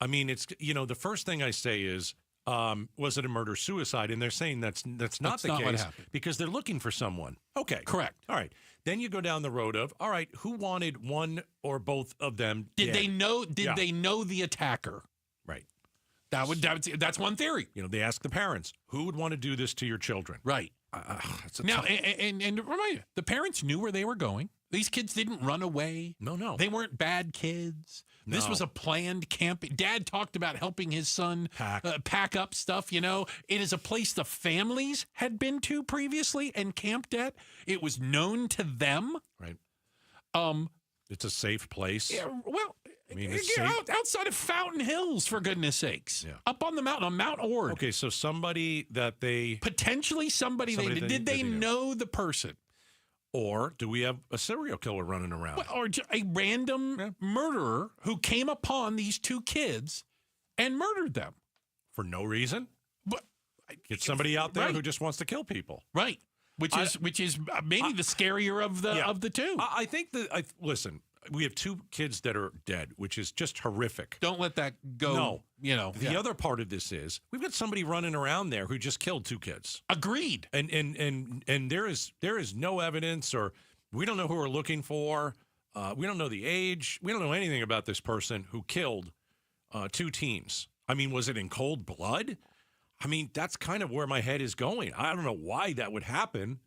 I mean, it's the first thing I say is, was it a murder-suicide? And they're saying that's not the case what happened. Because they're looking for someone. Okay. Correct. All right. Then you go down the road of, all right, who wanted one or both of them dead? They know the attacker? Right. That's one theory. They ask the parents, who would want to do this to your children? Right. Now, and remind you, the parents knew where they were going. These kids didn't run away. No. They weren't bad kids. No. This was a planned camp. Dad talked about helping his son pack up stuff. It is a place the families had been to previously and camped at. It was known to them. Right. It's a safe place. Yeah, well, it's outside of Fountain Hills, for goodness sakes. Yeah. Up on the mountain, on Mount Ord. Okay, so somebody that they... Potentially somebody did they know the person? Or do we have a serial killer running around? Well, or a random murderer who came upon these two kids and murdered them. for no reason. But it's somebody out there who just wants to kill people. Right. Which is maybe the scarier of the two. I think that listen, we have 2 kids that are dead, which is just horrific. Don't let that go. No. The other part of this is we've got somebody running around there who just killed 2 kids. Agreed. And there is no evidence, or we don't know who we're looking for. We don't know the age. We don't know anything about this person who killed 2 teens. I mean, was it in cold blood? I mean, that's kind of where my head is going. I don't know why that would happen.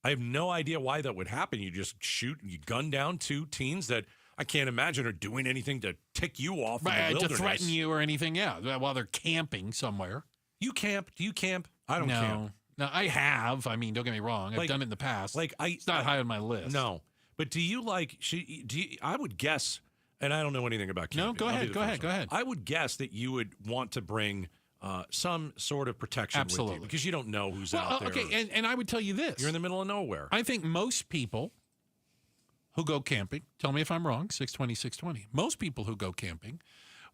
I have no idea why that would happen. You just you gun down 2 teens that I can't imagine are doing anything to tick you off in the wilderness. To threaten you or anything, while they're camping somewhere. You camp? Do you camp? I don't camp. No, I have. I mean, don't get me wrong. I've done it in the past. It's not high on my list. No. But do you I would guess, and I don't know anything about camping. No, go ahead. I would guess that you would want to bring some sort of protection with you because you don't know who's out there. Okay, and I would tell you this. You're in the middle of nowhere. I think most people who go camping, tell me if I'm wrong, 620. Most people who go camping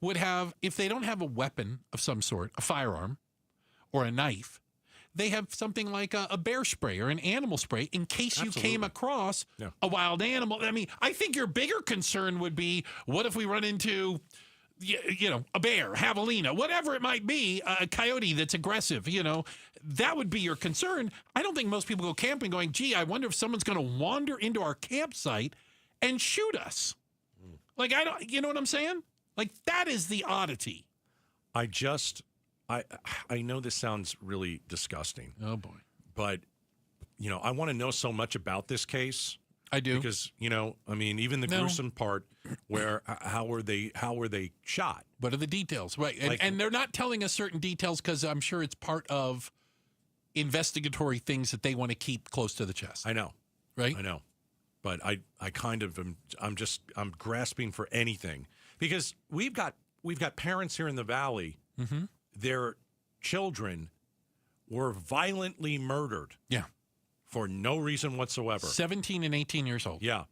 would have, if they don't have a weapon of some sort, a firearm or a knife, they have something like a bear spray or an animal spray in case you came across a wild animal. I mean, I think your bigger concern would be, what if we run into a bear, javelina, whatever it might be, a coyote that's aggressive, that would be your concern. I don't think most people go camping going, gee, I wonder if someone's going to wander into our campsite and shoot us. Like, you know what I'm saying? Like, that is the oddity. I know this sounds really disgusting. Oh, boy. But, I want to know so much about this case. I do. Because, even the gruesome part where how were they shot? What are the details? Right. And they're not telling us certain details because I'm sure it's part of investigatory things that they want to keep close to the chest. I know. Right? I know. But I kind of I'm grasping for anything because we've got parents here in the Valley. Mm-hmm. Their children were violently murdered. Yeah. For no reason whatsoever. 17 and 18 years old. Yeah.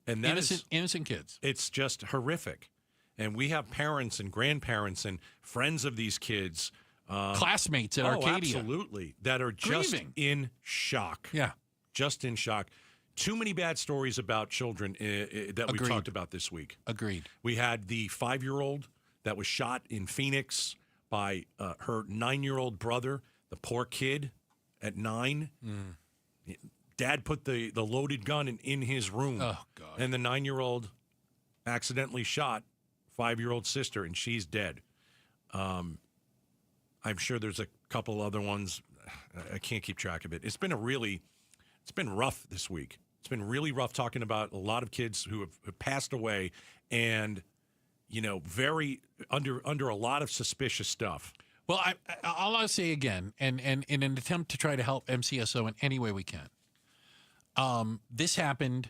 And that innocent kids. It's just horrific. And we have parents and grandparents and friends of these kids. Classmates at Arcadia. Absolutely. That are just in shock. Yeah. Just in shock. Too many bad stories about children that we've talked about this week. Agreed. We had the 5-year-old that was shot in Phoenix by her 9-year-old brother, the poor kid at 9. Dad put the loaded gun in his room. Oh, God. And the 9-year-old accidentally shot 5-year-old sister, and she's dead. I'm sure there's a couple other ones. I can't keep track of it. It's been rough this week. It's been really rough talking about a lot of kids who have passed away and, very under a lot of suspicious stuff. Well, I'll say again, and in an attempt to try to help MCSO in any way we can, this happened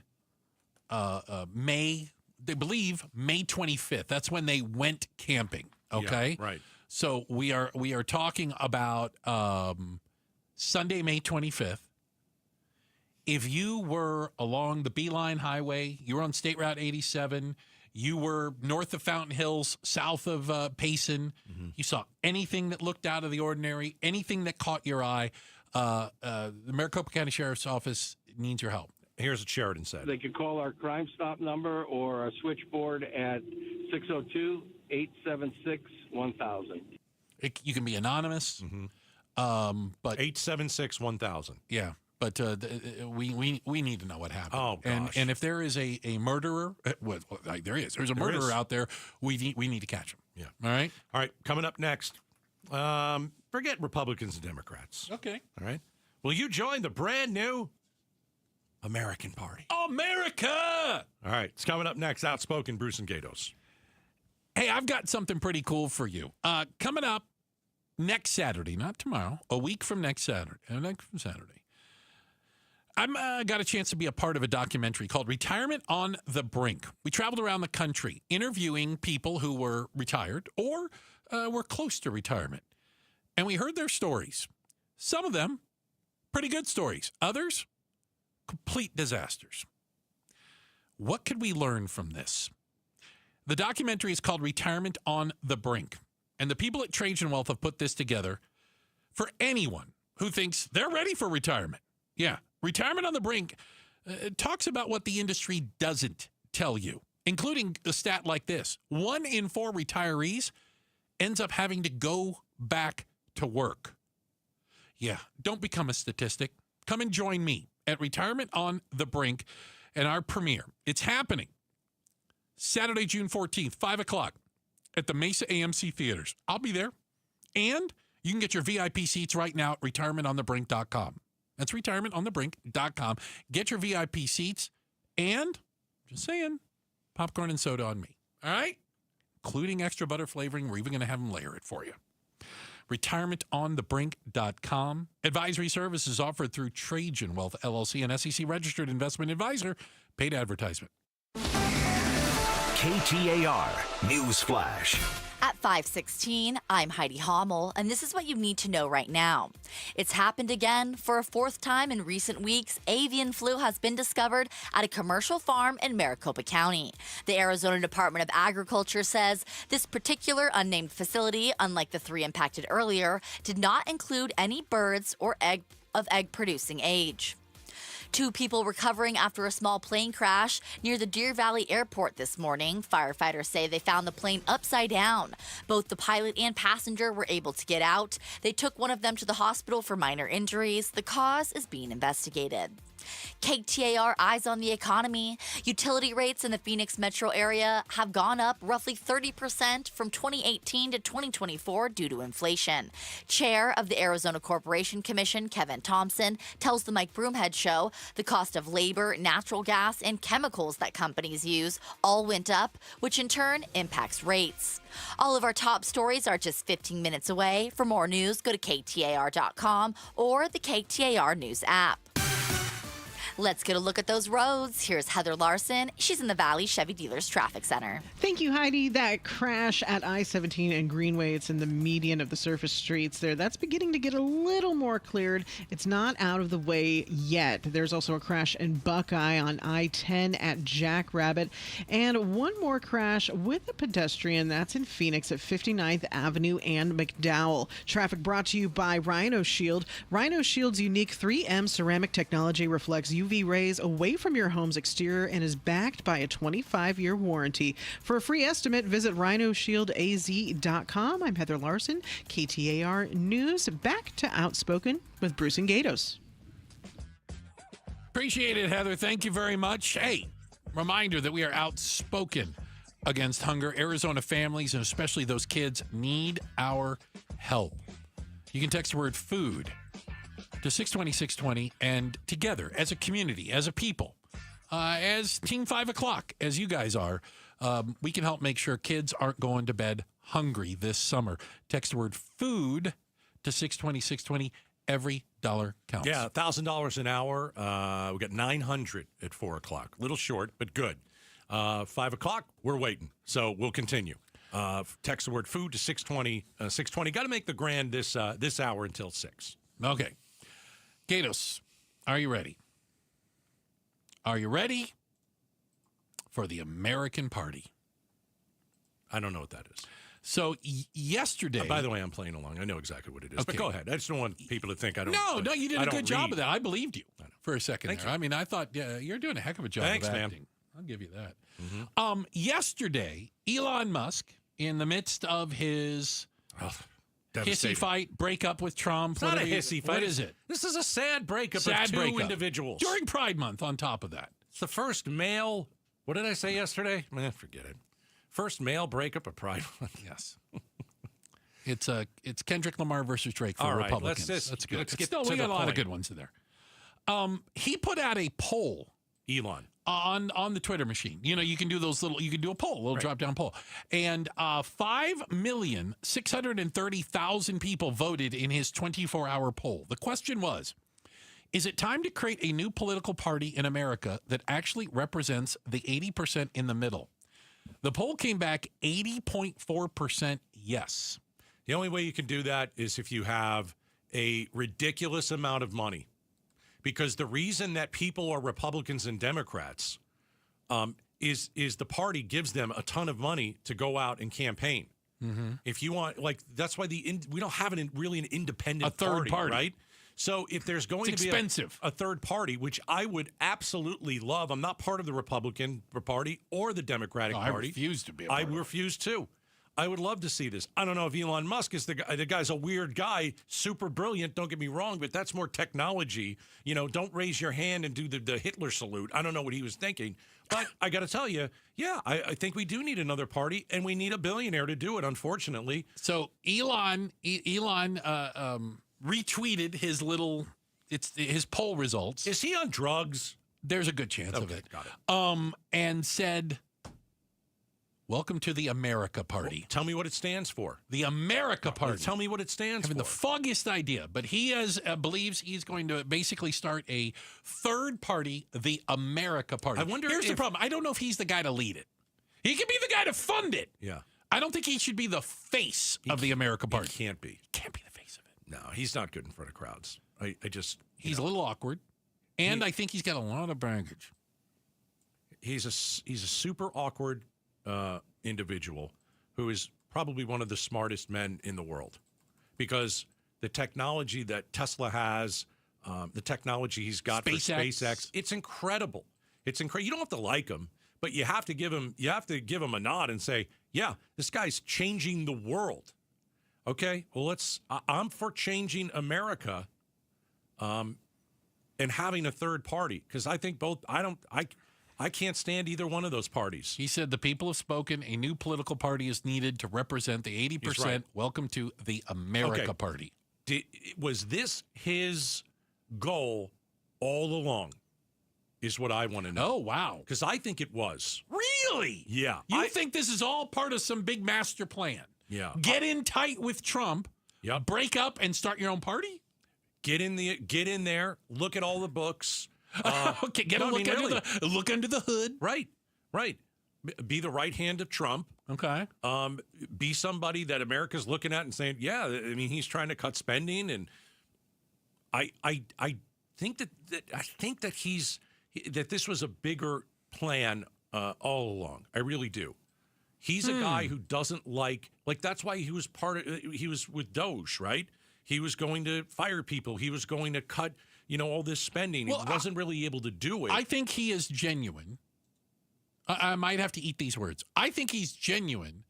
May 25th. That's when they went camping, okay? Yeah, right. So we are talking about Sunday, May 25th. If you were along the Beeline Highway, you were on State Route 87, you were north of Fountain Hills, south of Payson, you saw anything that looked out of the ordinary, anything that caught your eye, the Maricopa County Sheriff's Office needs your help. Here's what Sheridan said. They could call our Crime Stop number or our switchboard at 602-876-1000. You can be anonymous. But 876-1000. Yeah. But we need to know what happened. Oh, gosh. And if there is a murderer, there's a murderer out there, we need to catch him. Yeah. All right? All right, coming up next, forget Republicans and Democrats. Okay. All right? Will you join the brand new American Party? America! All right, it's coming up next, Outspoken Bruce and Gatos. Hey, I've got something pretty cool for you. Coming up next Saturday, not tomorrow, a week from next Saturday. I've got a chance to be a part of a documentary called Retirement on the Brink. We traveled around the country interviewing people who were retired or were close to retirement. And we heard their stories. Some of them, pretty good stories. Others, complete disasters. What could we learn from this? The documentary is called Retirement on the Brink. And the people at Trajan Wealth have put this together for anyone who thinks they're ready for retirement. Yeah, Retirement on the Brink talks about what the industry doesn't tell you, including a stat like this. 1 in 4 retirees ends up having to go back to work. Yeah, don't become a statistic. Come and join me at Retirement on the Brink and our premiere. It's happening Saturday, June 14th, 5 o'clock at the Mesa AMC Theaters. I'll be there. And you can get your VIP seats right now at retirementonthebrink.com. That's retirementonthebrink.com. Get your VIP seats and, just saying, popcorn and soda on me. All right? Including extra butter flavoring. We're even going to have them layer it for you. retirementonthebrink.com. Advisory services offered through Trajan Wealth LLC, an SEC registered investment advisor. Paid advertisement. KTAR News Flash. At 5:16, I'm Heidi Hommel, and this is what you need to know right now. It's happened again. For a 4th time in recent weeks, avian flu has been discovered at a commercial farm in Maricopa County. The Arizona Department of Agriculture says this particular unnamed facility, unlike the 3 impacted earlier, did not include any birds or egg-producing age. 2 people recovering after a small plane crash near the Deer Valley Airport this morning. Firefighters say they found the plane upside down. Both the pilot and passenger were able to get out. They took one of them to the hospital for minor injuries. The cause is being investigated. KTAR Eyes on the Economy. Utility rates in the Phoenix metro area have gone up roughly 30% from 2018 to 2024 due to inflation. Chair of the Arizona Corporation Commission, Kevin Thompson, tells the Mike Broomhead Show the cost of labor, natural gas, and chemicals that companies use all went up, which in turn impacts rates. All of our top stories are just 15 minutes away. For more news, go to KTAR.com or the KTAR News app. Let's get a look at those roads. Here's Heather Larson. She's in the Valley Chevy Dealers Traffic Center. Thank you, Heidi. That crash at I-17 and Greenway, it's in the median of the surface streets there. That's beginning to get a little more cleared. It's not out of the way yet. There's also a crash in Buckeye on I-10 at Jackrabbit. And one more crash with a pedestrian. That's in Phoenix at 59th Avenue and McDowell. Traffic brought to you by Rhino Shield. Rhino Shield's unique 3M ceramic technology reflects UV rays away from your home's exterior and is backed by a 25-year warranty. For a free estimate, visit rhinoshieldaz.com. I'm Heather Larson, KTAR News. Back to Outspoken with Bruce and Gatos. Appreciate it, Heather. Thank you very much. Hey, reminder that we are outspoken against hunger. Arizona families, and especially those kids, need our help. You can text the word food to 620-620, and together, as a community, as a people, as Team 5 o'clock, as you guys are, we can help make sure kids aren't going to bed hungry this summer. Text the word food to 620-620. Every dollar counts. Yeah, $1,000 an hour. We got 900 at 4 o'clock. Little short, but good. 5 o'clock, we're waiting, so we'll continue. Text the word food to 620. Got to make the grand this hour until 6. Okay. Gatos, are you ready? Are you ready for the American Party? I don't know what that is. So yesterday... by the way, I'm playing along. I know exactly what it is. Okay. But go ahead. I just don't want people to think I don't... No, you did a good job of that. I believed you for a second Thank there. you. I mean, I thought, yeah, you're doing a heck of a job Thanks, of man. acting. I'll give you that. Mm-hmm. Yesterday, Elon Musk, in the midst of his... hissy fight, breakup with Trump. It's not a hissy fight. What is it? This is a sad breakup of two individuals. During Pride Month, on top of that. It's the first male, what did I say yesterday? Forget it. First male breakup of Pride Month. Yes. It's Kendrick Lamar versus Drake for Republicans. That's good. Let's get Still, we got a lot of good ones in there. He put out a poll. Elon. On the Twitter machine. You know, you can do those you can do a poll, a little drop-down poll. And 5,630,000 people voted in his 24-hour poll. The question was, is it time to create a new political party in America that actually represents the 80% in the middle? The poll came back 80.4% yes. The only way you can do that is if you have a ridiculous amount of money. Because the reason that people are Republicans and Democrats is the party gives them a ton of money to go out and campaign. Mm-hmm. If you want, that's why we don't have really an independent third party, right? So if there's going to be expensive. A third party, which I would absolutely love, I'm not part of the Republican Party or the Democratic Party. I refuse to be. I refuse too. I would love to see this. I don't know if Elon Musk is the guy. The guy's a weird guy, super brilliant. Don't get me wrong, but that's more technology. Don't raise your hand and do the Hitler salute. I don't know what he was thinking, but I got to tell you, I think we do need another party, and we need a billionaire to do it. Unfortunately, so Elon retweeted his poll results. Is he on drugs? There's a good chance of it. Got it. And said, "Welcome to the America Party." Well, tell me what it stands for. The America Party. Tell me what it stands for. The foggiest idea, but he believes he's going to basically start a third party, the America Party. I wonder. Here's the problem. I don't know if he's the guy to lead it. He could be the guy to fund it. Yeah. I don't think he should be the face of the America Party. He can't be. Can't be the face of it. No, he's not good in front of crowds. He's a little awkward, and I think he's got a lot of baggage. He's a super awkward individual who is probably one of the smartest men in the world, because the technology that Tesla has, the technology he's got for SpaceX, it's incredible. It's incredible. You don't have to like him, but you have to give him a nod and say, yeah, this guy's changing the world. Okay, well, I'm for changing America, and having a third party, because I think I can't stand either one of those parties. He said the people have spoken. A new political party is needed to represent the 80%. Right. Welcome to the America Party. Was this his goal all along, is what I want to know. Oh, wow. Because I think it was. Really? Yeah. You think this is all part of some big master plan? Yeah. Get in tight with Trump, break up, and start your own party? Get in there, look at all the books. Okay, look under the hood. Right. Be the right hand of Trump. Okay. Be somebody that America's looking at and saying, yeah, I mean, he's trying to cut spending, and I think that this was a bigger plan all along. I really do. He's a guy who doesn't like that's why he was he was with Doge, right? He was going to fire people. He was going to cut, all this spending. He wasn't really able to do it. I think he is genuine. I might have to eat these words. I think he's genuine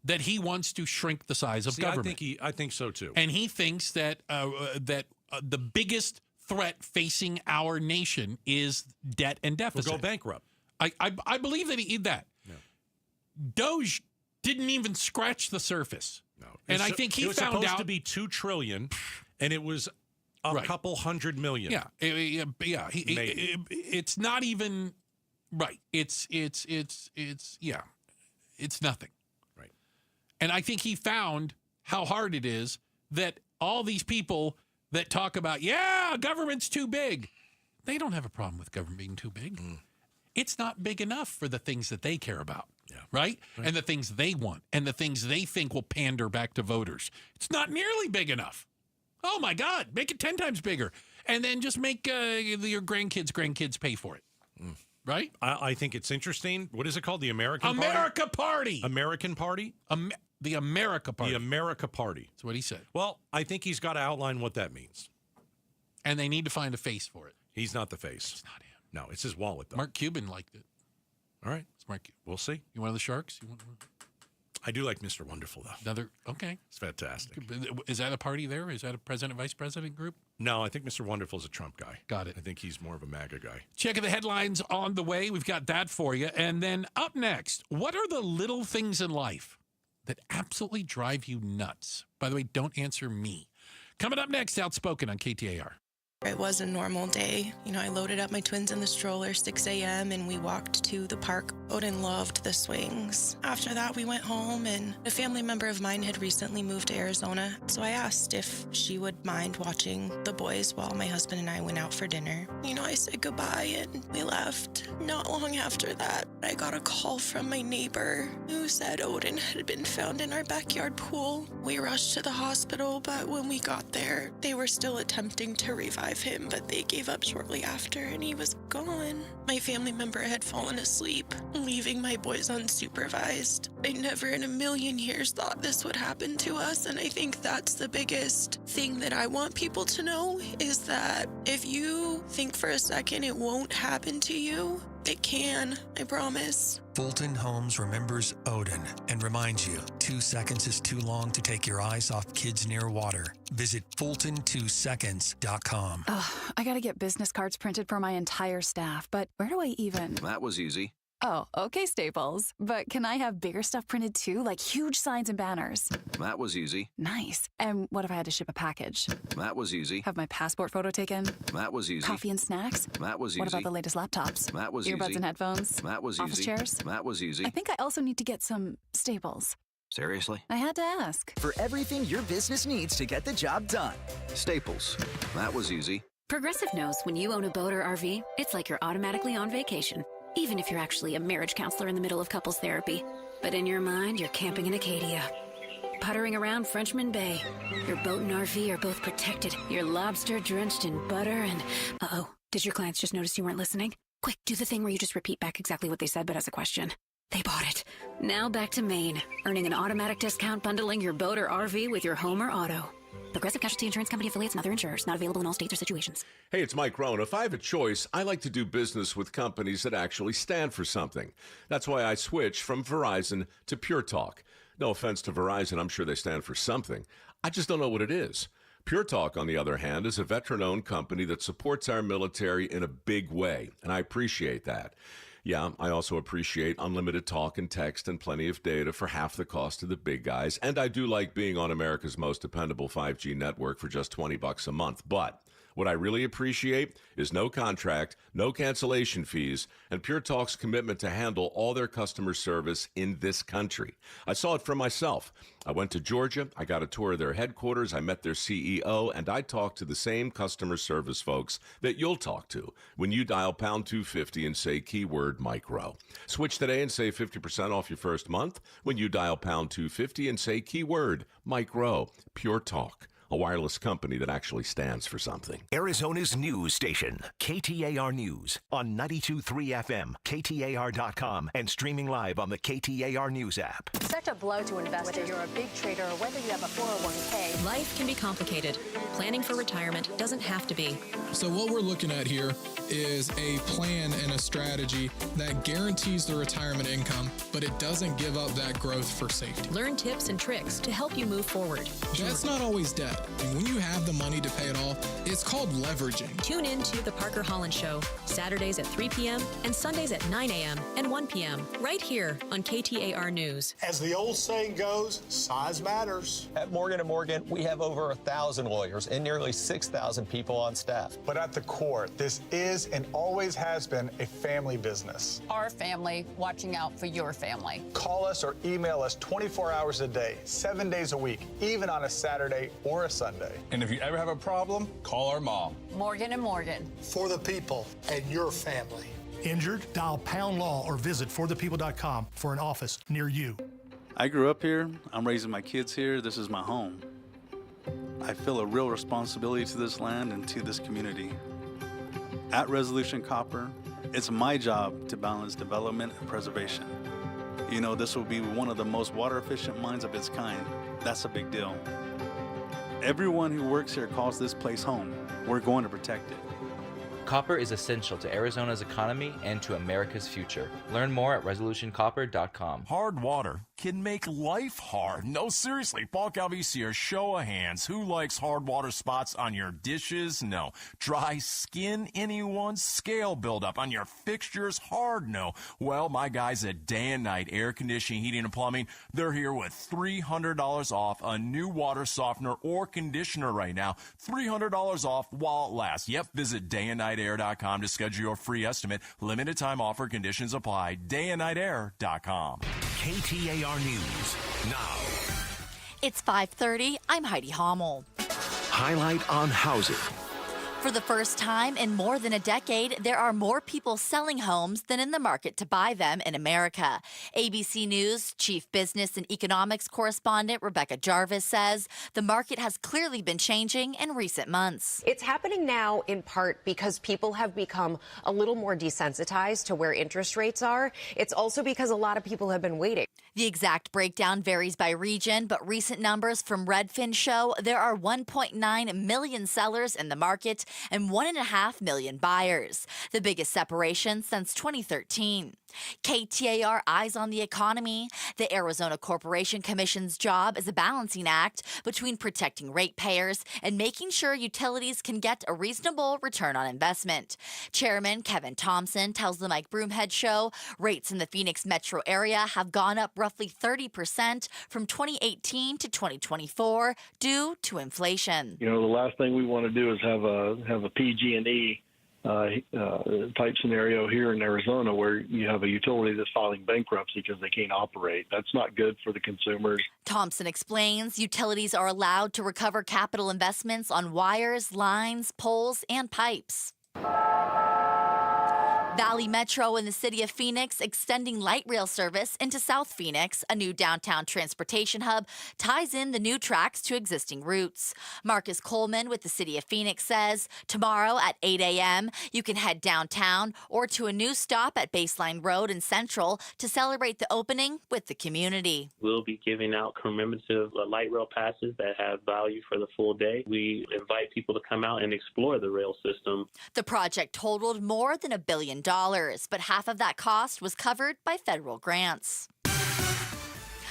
that he wants to shrink the size of government. I think so too. And he thinks that the biggest threat facing our nation is debt and deficit. We'll go bankrupt. I believe that he did that. Yeah. Doge didn't even scratch the surface. No. And I think he it was found supposed out to be $2 trillion, and it was a couple $100 million. Yeah. It's not even right. It's nothing. Right. And I think he found how hard it is that all these people that talk about, government's too big. They don't have a problem with government being too big. It's not big enough for the things that they care about. Yeah. Right? And the things they want and the things they think will pander back to voters. It's not nearly big enough. Oh, my God. Make it 10 times bigger. And then just make your grandkids pay for it. Right? I think it's interesting. What is it called? The American Party? American Party? The America Party. The America Party. That's what he said. Well, I think he's got to outline what that means. And they need to find a face for it. He's not the face. It's not him. No, it's his wallet, though. Mark Cuban liked it. All right. It's Mark. We'll see. You one of the Sharks? I do like Mr. Wonderful, though. Okay. It's fantastic. Is that a party there? Is that a president, vice president group? No, I think Mr. Wonderful is a Trump guy. Got it. I think he's more of a MAGA guy. Checking the headlines on the way. We've got that for you. And then up next, what are the little things in life that absolutely drive you nuts? By the way, don't answer me. Coming up next, Outspoken on KTAR. It was a normal day. I loaded up my twins in the stroller 6 a.m. and we walked to the park. Odin loved the swings. After that, we went home, and a family member of mine had recently moved to Arizona, so I asked if she would mind watching the boys while my husband and I went out for dinner. I said goodbye and we left. Not long after that, I got a call from my neighbor who said Odin had been found in our backyard pool. We rushed to the hospital, but when we got there, they were still attempting to revive revive him, but they gave up shortly after and he was gone. My family member had fallen asleep, leaving my boys unsupervised. I never in a million years thought this would happen to us, and I think that's the biggest thing that I want people to know is that if you think for a second it won't happen to you, it can, I promise. Fulton Homes remembers Odin and reminds you 2 seconds is too long to take your eyes off kids near water. Visit Fulton2seconds.com. I gotta get business cards printed for my entire staff, but where do I even? That was easy. Oh, okay, Staples. But can I have bigger stuff printed too, like huge signs and banners? That was easy. Nice. And what if I had to ship a package? That was easy. Have my passport photo taken? That was easy. Coffee and snacks? That was easy. What about the latest laptops? That was Earbuds easy. and headphones? That was Office easy. chairs? That was easy. I think I also need to get some Staples. Seriously? I had to ask. For everything your business needs to get the job done. Staples. That was easy. Progressive knows when you own a boat or RV, it's like you're automatically on vacation, even if you're actually a marriage counselor in the middle of couples therapy. But in your mind, you're camping in Acadia, puttering around Frenchman Bay. Your boat and RV are both protected. You're lobster drenched in butter and... Uh-oh, did your clients just notice you weren't listening? Quick, do the thing where you just repeat back exactly what they said, but as a question. They bought it. Now back to Maine, earning an automatic discount bundling your boat or RV with your home or auto. Progressive Casualty Insurance Company affiliates and other insurers. Not available in all states or situations. Hey, it's Mike Rohn. If I have a choice, I like to do business with companies that actually stand for something. That's why I switched from Verizon to Pure Talk. No offense to Verizon, I'm sure they stand for something. I just don't know what it is. Pure Talk, on the other hand, is a veteran-owned company that supports our military in a big way, and I appreciate that. Yeah, I also appreciate unlimited talk and text and plenty of data for half the cost of the big guys. And I do like being on America's most dependable 5G network for just $20 a month. But what I really appreciate is no contract, no cancellation fees, and Pure Talk's commitment to handle all their customer service in this country. I saw it for myself. I went to Georgia, I got a tour of their headquarters, I met their CEO, and I talked to the same customer service folks that you'll talk to when you dial pound 250 and say keyword micro. Switch today and save 50% off your first month when you dial pound 250 and say keyword micro. Pure Talk. A wireless company that actually stands for something. Arizona's news station, KTAR News, on 92.3 FM, KTAR.com, and streaming live on the KTAR News app. Such a blow to investors. Whether you're a big trader or whether you have a 401k. Life can be complicated. Planning for retirement doesn't have to be. So what we're looking at here is a plan and a strategy that guarantees the retirement income, but it doesn't give up that growth for safety. Learn tips and tricks to help you move forward. That's not always debt. And when you have the money to pay it off, it's called leveraging. Tune in to The Parker Holland Show, Saturdays at 3 p.m. and Sundays at 9 a.m. and 1 p.m. right here on KTAR News. As the old saying goes, size matters. At Morgan & Morgan, we have over 1,000 lawyers and nearly 6,000 people on staff. But at the core, this is and always has been a family business. Our family watching out for your family. Call us or email us 24 hours a day, 7 days a week, even on a Saturday or a Sunday. And if you ever have a problem, call our mom. Morgan & Morgan. For the people and your family. Injured? Dial pound law or visit forthepeople.com for an office near you. I grew up here. I'm raising my kids here. This is my home. I feel a real responsibility to this land and to this community. At Resolution Copper, it's my job to balance development and preservation. You know, this will be one of the most water efficient mines of its kind. That's a big deal. Everyone who works here calls this place home. We're going to protect it. Copper is essential to Arizona's economy and to America's future. Learn more at resolutioncopper.com. Hard water can make life hard. No, seriously, Paul Calvisier, show of hands. Who likes hard water spots on your dishes? No. Dry skin? Anyone? Scale buildup on your fixtures? Hard no. Well, my guys at Day and Night Air Conditioning, Heating, and Plumbing, they're here with $300 off a new water softener or conditioner right now. $300 off while it lasts. Yep, visit dayandnightair.com to schedule your free estimate. Limited time offer, conditions apply. dayandnightair.com. KTAR News now. It's 5:30. I'm Heidi Hommel. Highlight on housing. For the first time in more than a decade, there are more people selling homes than in the market to buy them in America. ABC News Chief Business and Economics correspondent Rebecca Jarvis says the market has clearly been changing in recent months. It's happening now in part because people have become a little more desensitized to where interest rates are. It's also because a lot of people have been waiting. The exact breakdown varies by region, but recent numbers from Redfin show there are 1.9 million sellers in the market and 1.5 million buyers, the biggest separation since 2013. KTAR Eyes on the Economy. The Arizona Corporation Commission's job is a balancing act between protecting ratepayers and making sure utilities can get a reasonable return on investment. Chairman Kevin Thompson tells the Mike Broomhead Show rates in the Phoenix metro area have gone up roughly 30% from 2018 to 2024 due to inflation. You know, the last thing we want to do is have a PG&E type scenario here in Arizona where you have a utility that's filing bankruptcy because they can't operate. That's not good for the consumers. Thompson explains utilities are allowed to recover capital investments on wires, lines, poles, and pipes. Valley Metro in the city of Phoenix extending light rail service into South Phoenix. A new downtown transportation hub ties in the new tracks to existing routes. Marcus Coleman with the city of Phoenix says tomorrow at 8 a.m. you can head downtown or to a new stop at Baseline Road in Central to celebrate the opening with the community. We'll be giving out commemorative light rail passes that have value for the full day. We invite people to come out and explore the rail system. The project totaled more than $1 billion. But half of that cost was covered by federal grants.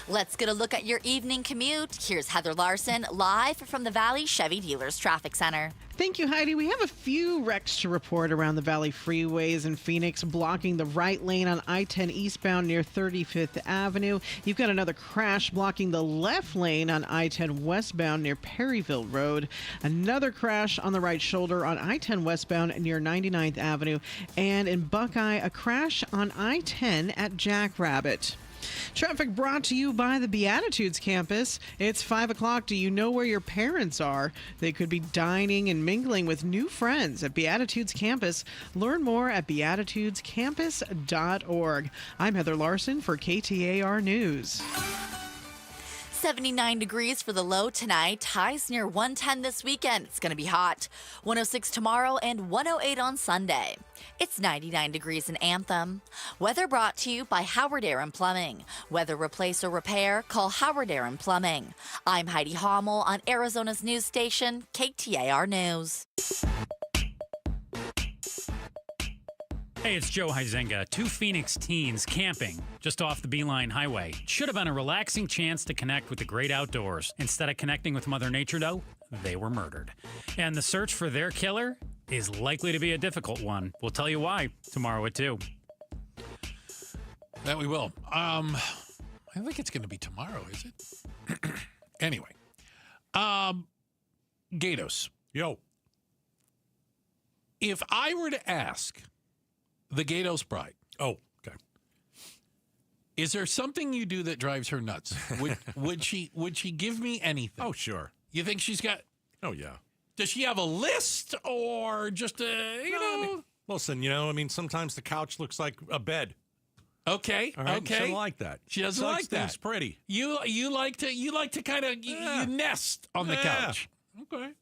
Let's get a look at your evening commute. Here's Heather Larson live from the Valley Chevy Dealers Traffic Center. Thank you, Heidi. We have a few wrecks to report around the Valley freeways in Phoenix, blocking the right lane on I-10 eastbound near 35th Avenue. You've got another crash blocking the left lane on I-10 westbound near Perryville Road. Another crash on the right shoulder on I-10 westbound near 99th Avenue. And in Buckeye, a crash on I-10 at Jackrabbit. Traffic brought to you by the Beatitudes campus. It's 5 o'clock. Do you know where your parents are? They could be dining and mingling with new friends at Beatitudes campus. Learn more at beatitudescampus.org. I'm Heather Larson for KTAR News. 79 degrees for the low tonight. Highs near 110 this weekend. It's going to be hot. 106 tomorrow and 108 on Sunday. It's 99 degrees in Anthem. Weather brought to you by Howard Aaron Plumbing. Whether replace or repair, call Howard Aaron Plumbing. I'm Heidi Hommel on Arizona's news station, KTAR News. Hey, it's Joe Huizenga. Two Phoenix teens camping just off the Beeline Highway. Should have been a relaxing chance to connect with the great outdoors. Instead of connecting with Mother Nature, though, they were murdered. And the search for their killer is likely to be a difficult one. We'll tell you why tomorrow at 2. That we will. I think it's going to be tomorrow, is it? Anyway. Gatos. Yo. If I were to ask the Gatos bride. Oh, okay. Is there something you do that drives her nuts? Would she give me anything? Oh, sure. You think she's got? Oh, yeah. Does she have a list or just listen, sometimes the couch looks like a bed. Okay. All right? Okay. She doesn't like that. She doesn't like that. It's pretty. You like to kind of you nest on the couch. Okay.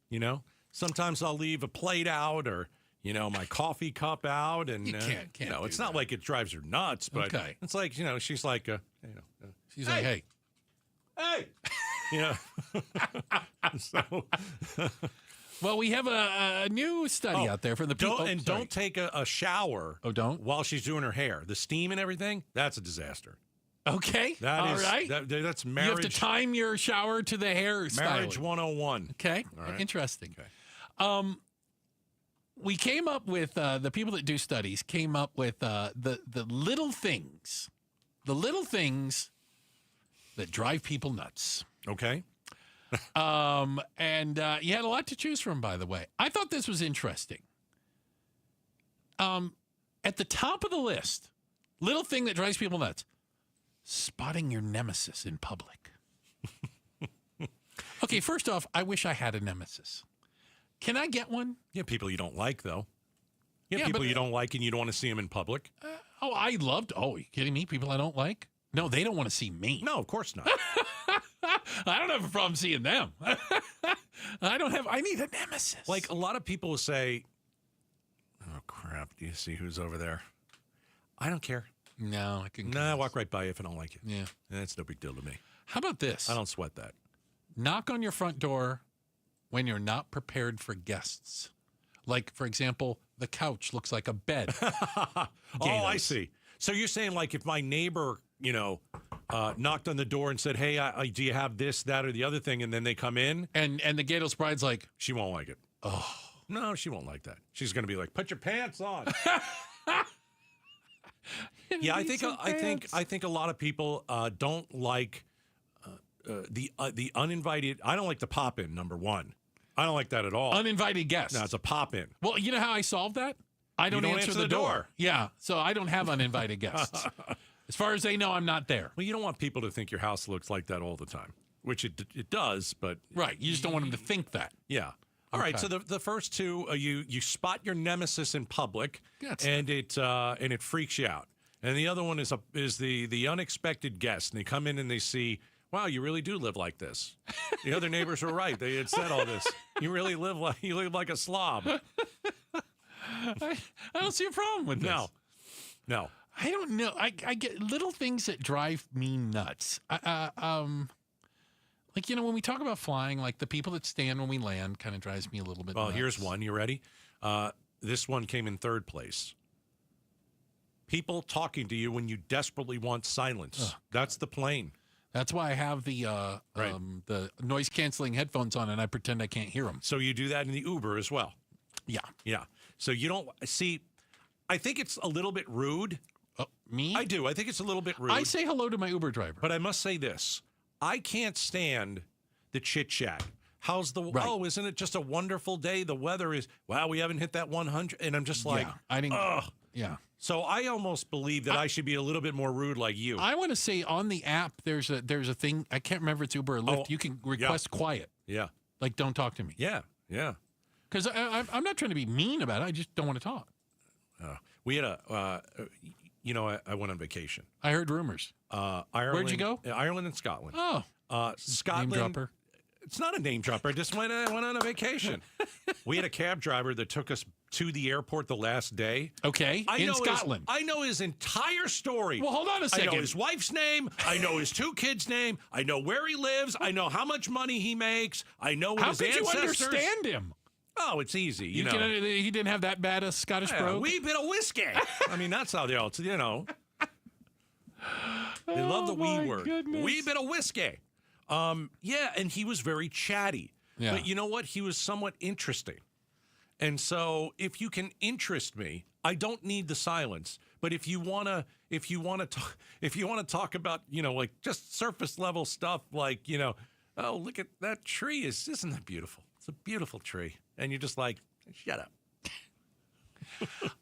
Sometimes I'll leave a plate out or my coffee cup out, and you can't it's not like it drives her nuts, but it's like she's like she's like, hey, so. Well, we have a new study out there for the people. Don't take a shower. Oh, don't? While she's doing her hair. The steam and everything, that's a disaster. Okay. All right. That's marriage. You have to time your shower to the hair Marriage styling. 101. Okay. All right. Interesting. Okay. We came up with, the people that do studies came up with the little things that drive people nuts. Okay. And you had a lot to choose from, by the way. I thought this was interesting. At the top of the list, little thing that drives people nuts, spotting your nemesis in public. Okay, first off, I wish I had a nemesis. Can I get one? Yeah, people you don't like, though. Yeah, Yeah, people but- you don't like and you don't want to see them in public. I loved. Oh, are you kidding me? People I don't like? No, they don't want to see me. No, of course not. I don't have a problem seeing them. I need a nemesis. Like, a lot of people will say, oh, crap, do you see who's over there? I don't care. No, I can. Nah, walk right by you if I don't like you. Yeah. That's no big deal to me. How about this? I don't sweat that. Knock on your front door when you're not prepared for guests. Like, for example, the couch looks like a bed. Oh, I see. So you're saying, like, if my neighbor, knocked on the door and said, hey, do you have this, that, or the other thing? And then they come in. And the Gatos bride's like, she won't like it. Oh. No, she won't like that. She's going to be like, put your pants on. Yeah, I think a lot of people don't like the uninvited. I don't like the pop-in, number one. I don't like that at all. Uninvited guests. No, it's a pop-in. Well, you know how I solved that? I don't answer the door. Yeah, so I don't have uninvited guests. As far as they know, I'm not there. Well, you don't want people to think your house looks like that all the time, which it does, but... Right, you just don't want them to think that. Yeah. All right, so the first two, you spot your nemesis in public, and it freaks you out. And the other one is the unexpected guest, and they come in and they see, wow, you really do live like this. The other neighbors were right; they had said all this. You really live like a slob. I don't see a problem with this. No. I don't know. I get little things that drive me nuts. Like, when we talk about flying, like the people that stand when we land kind of drives me a little bit nuts. Here's one. You ready? This one came in third place. People talking to you when you desperately want silence. That's the plane. That's why I have the noise canceling headphones on, and I pretend I can't hear them. So you do that in the Uber as well. Yeah. So you don't see. I think it's a little bit rude. Me? I do. I think it's a little bit rude. I say hello to my Uber driver. But I must say this. I can't stand the chit-chat. How's the... Right. Oh, isn't it just a wonderful day? The weather is... Wow, we haven't hit that 100. And I'm just like... Yeah, I didn't... Yeah. So I almost believe that I should be a little bit more rude like you. I want to say on the app, there's a thing... I can't remember if it's Uber or Lyft. You can request quiet. Yeah. Like, don't talk to me. Yeah. Because I'm not trying to be mean about it. I just don't want to talk. We had I went on vacation. I heard rumors. Ireland. Where'd you go? Ireland and Scotland. Oh. Scotland. Name dropper. It's not a name dropper. I just went on a vacation. We had a cab driver that took us to the airport the last day. Okay. In Scotland. I know his entire story. Well, hold on a second. I know his wife's name. I know his two kids' name. I know where he lives. I know how much money he makes. I know what his ancestors... How could you understand him? Oh, it's easy. You know. He didn't have that bad a Scottish brogue? Wee bit of whiskey. I mean, that's how they all, They love the wee word. Goodness. Wee bit of whiskey. Yeah, and he was very chatty. Yeah. But you know what? He was somewhat interesting. And so if you can interest me, I don't need the silence. But if you want to talk about, like just surface level stuff like, oh, look at that tree. Isn't that beautiful? It's a beautiful tree. And you're just like, shut up.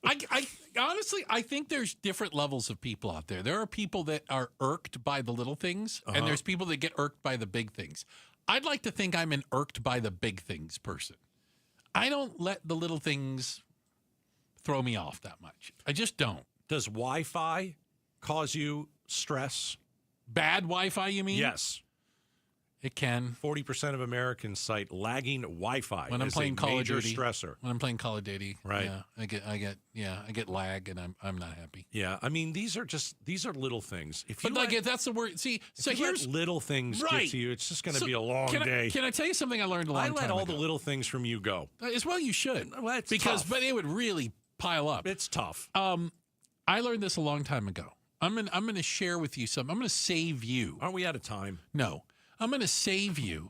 I honestly, I think there's different levels of people out there. There are people that are irked by the little things, and there's people that get irked by the big things. I'd like to think I'm an irked by the big things person. I don't let the little things throw me off that much. I just don't. Does Wi-Fi cause you stress? Bad Wi-Fi, you mean? Yes. It can. 40% of Americans cite lagging Wi-Fi when I'm as playing a Call of major Duty. stressor. When I'm playing Call of Duty, right? Yeah, I get lag, and I'm not happy. Yeah, I mean these are little things. If that's the word. See, so here's little things get to you. It's just going to be a long day. Can I tell you something I learned a long time ago? I let all the little things from you go. As well, you should. Well, it's because tough. But it would really pile up. It's tough. I learned this a long time ago. I'm gonna share with you something. I'm gonna save you. Aren't we out of time? No. I'm going to save you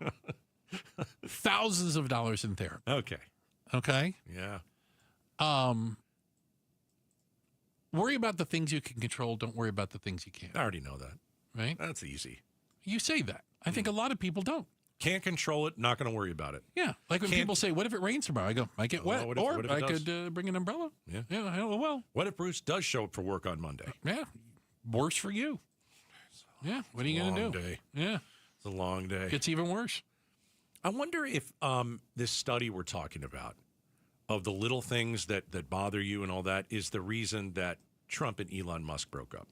thousands of dollars in therapy. Okay? Yeah. Worry about the things you can control. Don't worry about the things you can't. I already know that. Right? That's easy. You say that. I think a lot of people don't. Can't control it. Not going to worry about it. Yeah. Like when people say, what if it rains tomorrow? I go, might get wet. What if I does? could bring an umbrella. Yeah. Yeah, well. What if Bruce does show up for work on Monday? Yeah. Worse for you. Yeah. What are you going to do? Day. Yeah. It's a long day. Gets even worse. I wonder if this study we're talking about of the little things that bother you and all that is the reason that Trump and Elon Musk broke up.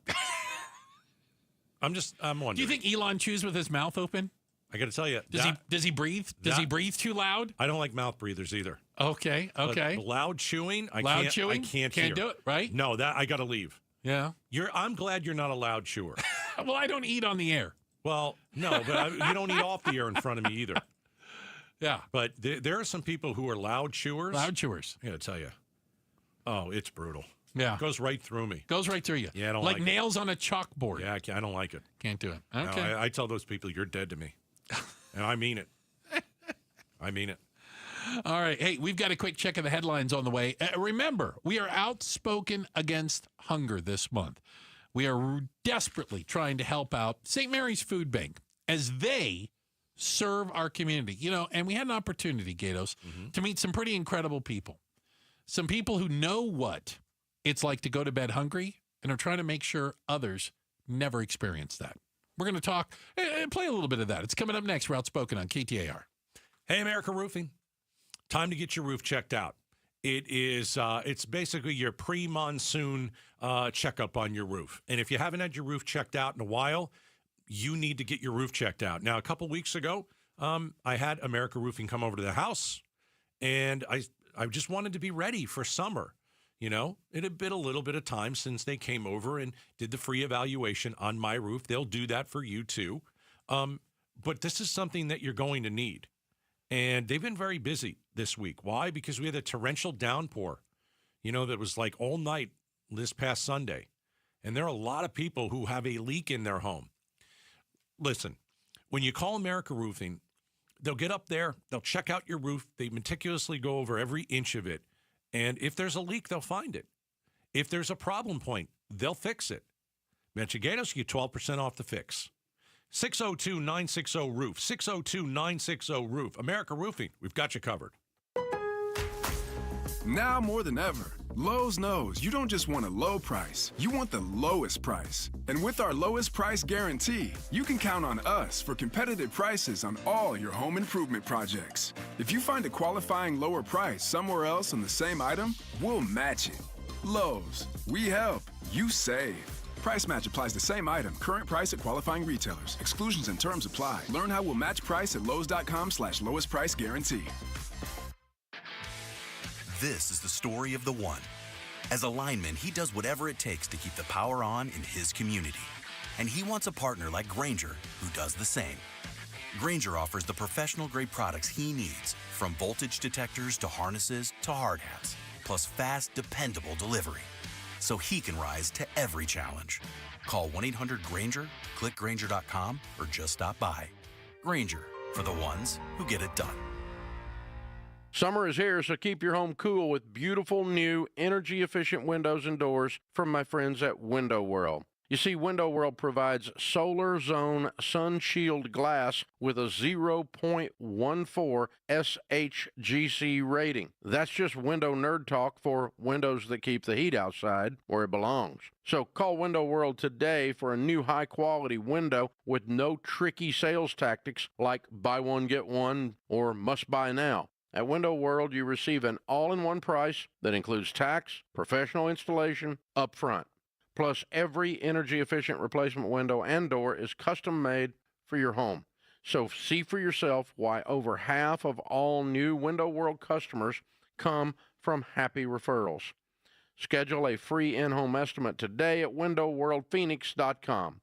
I'm wondering. Do you think Elon chews with his mouth open? I got to tell you. Does he breathe? Does he breathe too loud? I don't like mouth breathers either. Okay. But loud chewing, I can't Can't hear. do it, right? No, that I got to leave. Yeah. I'm glad you're not a loud chewer. Well, I don't eat on the air. Well, no, but you don't eat off the air in front of me either. Yeah. But there are some people who are loud chewers. Loud chewers. I got to tell you. Oh, it's brutal. Yeah. It goes right through me. Goes right through you. Yeah, I don't like like nails on a chalkboard. Yeah, I don't like it. Can't do it. No, Okay. I tell those people, you're dead to me. And I mean it. I mean it. All right. Hey, we've got a quick check of the headlines on the way. Remember, we are outspoken against hunger this month. We are desperately trying to help out St. Mary's Food Bank as they serve our community. You know, and we had an opportunity, Gatos, to meet some pretty incredible people. Some people who know what it's like to go to bed hungry and are trying to make sure others never experience that. We're going to talk and play a little bit of that. It's coming up next. We're outspoken on KTAR. Hey, America Roofing. Time to get your roof checked out. It's basically your pre-monsoon checkup on your roof. And if you haven't had your roof checked out in a while, you need to get your roof checked out. Now, a couple weeks ago, I had America Roofing come over to the house, and I just wanted to be ready for summer. You know, it had been a little bit of time since they came over and did the free evaluation on my roof. They'll do that for you, too. But this is something that you're going to need. And they've been very busy this week. Why? Because we had a torrential downpour, you know, that was like all night this past Sunday. And there are a lot of people who have a leak in their home. Listen, when you call America Roofing, they'll get up there, they'll check out your roof, they meticulously go over every inch of it. And if there's a leak, they'll find it. If there's a problem point, they'll fix it. Mention Gatos, you get 12% off the fix. 602-960-ROOF. 602-960-ROOF. America Roofing, we've got you covered. Now more than ever, Lowe's knows you don't just want a low price, you want the lowest price. And with our lowest price guarantee, you can count on us for competitive prices on all your home improvement projects. If you find a qualifying lower price somewhere else on the same item, we'll match it. Lowe's, we help, you save. Price match applies the same item. Current price at qualifying retailers. Exclusions and terms apply. Learn how we'll match price at Lowes.com/lowest price guarantee. This is the story of the one. As a lineman, he does whatever it takes to keep the power on in his community. And he wants a partner like Grainger who does the same. Grainger offers the professional-grade products he needs, from voltage detectors to harnesses to hard hats, plus fast, dependable delivery, so he can rise to every challenge. Call 1-800-GRAINGER, click Grainger.com, or just stop by. Grainger, for the ones who get it done. Summer is here, so keep your home cool with beautiful new energy-efficient windows and doors from my friends at Window World. You see, Window World provides Solar Zone Sun Shield glass with a 0.14 SHGC rating. That's just window nerd talk for windows that keep the heat outside where it belongs. So call Window World today for a new high-quality window with no tricky sales tactics like buy one, get one, or must buy now. At Window World, you receive an all-in-one price that includes tax, professional installation, upfront. Plus, every energy-efficient replacement window and door is custom-made for your home. So see for yourself why over half of all new Window World customers come from happy referrals. Schedule a free in-home estimate today at WindowWorldPhoenix.com.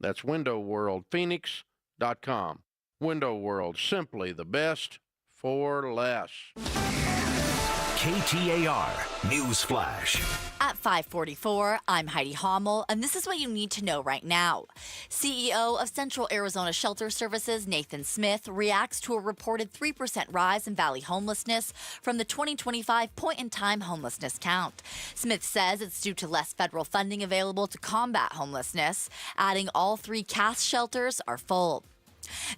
That's WindowWorldPhoenix.com. Window World, simply the best for less. KTAR News Flash. At 5:44, I'm Heidi Hommel, and this is what you need to know right now. CEO of Central Arizona Shelter Services, Nathan Smith, reacts to a reported 3% rise in Valley homelessness from the 2025 point-in-time homelessness count. Smith says it's due to less federal funding available to combat homelessness, adding all 3 CAS shelters are full.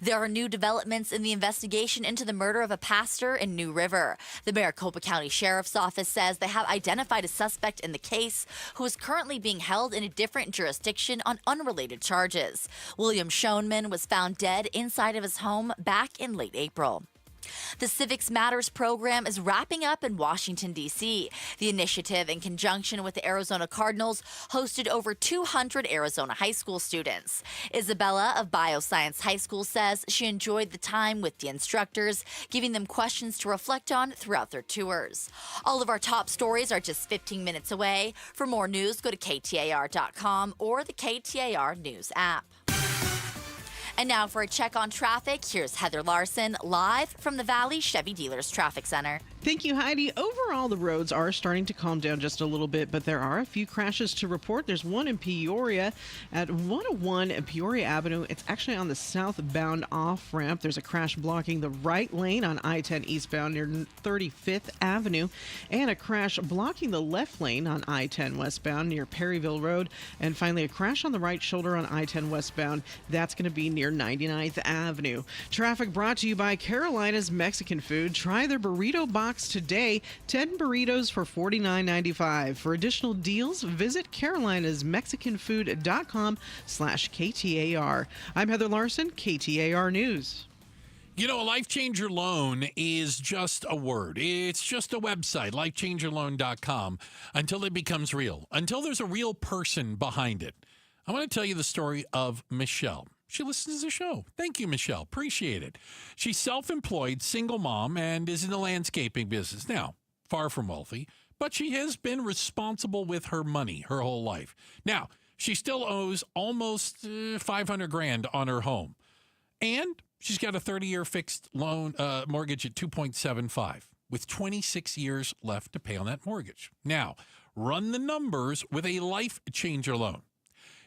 There are new developments in the investigation into the murder of a pastor in New River. The Maricopa County Sheriff's Office says they have identified a suspect in the case who is currently being held in a different jurisdiction on unrelated charges. William Schoenman was found dead inside of his home back in late April. The Civics Matters program is wrapping up in Washington, D.C. The initiative, in conjunction with the Arizona Cardinals, hosted over 200 Arizona high school students. Isabella of Bioscience High School says she enjoyed the time with the instructors, giving them questions to reflect on throughout their tours. All of our top stories are just 15 minutes away. For more news, go to KTAR.com or the KTAR News app. And now for a check on traffic, here's Heather Larson live from the Valley Chevy Dealers Traffic Center. Thank you, Heidi. Overall, the roads are starting to calm down just a little bit, but there are a few crashes to report. There's one in Peoria at 101 Peoria Avenue. It's actually on the southbound off-ramp. There's a crash blocking the right lane on I-10 eastbound near 35th Avenue, and a crash blocking the left lane on I-10 westbound near Perryville Road. And finally, a crash on the right shoulder on I-10 westbound. That's going to be near 99th Avenue. Traffic brought to you by Carolina's Mexican Food. Try their burrito box today. 10 burritos for $49.95. For additional deals, visit carolinasmexicanfood.com/KTAR. I'm Heather Larson, KTAR News. You know, a Life Changer loan is just a word. It's just a website, lifechangerloan.com, until it becomes real, until there's a real person behind it. I want to tell you the story of Michelle. She listens to the show. Thank you, Michelle. Appreciate it. She's self-employed, single mom, and is in the landscaping business. Now, far from wealthy, but she has been responsible with her money her whole life. Now, she still owes almost $500,000 on her home. And she's got a 30-year fixed loan mortgage at 2.75 with 26 years left to pay on that mortgage. Now, run the numbers with a Life Changer loan.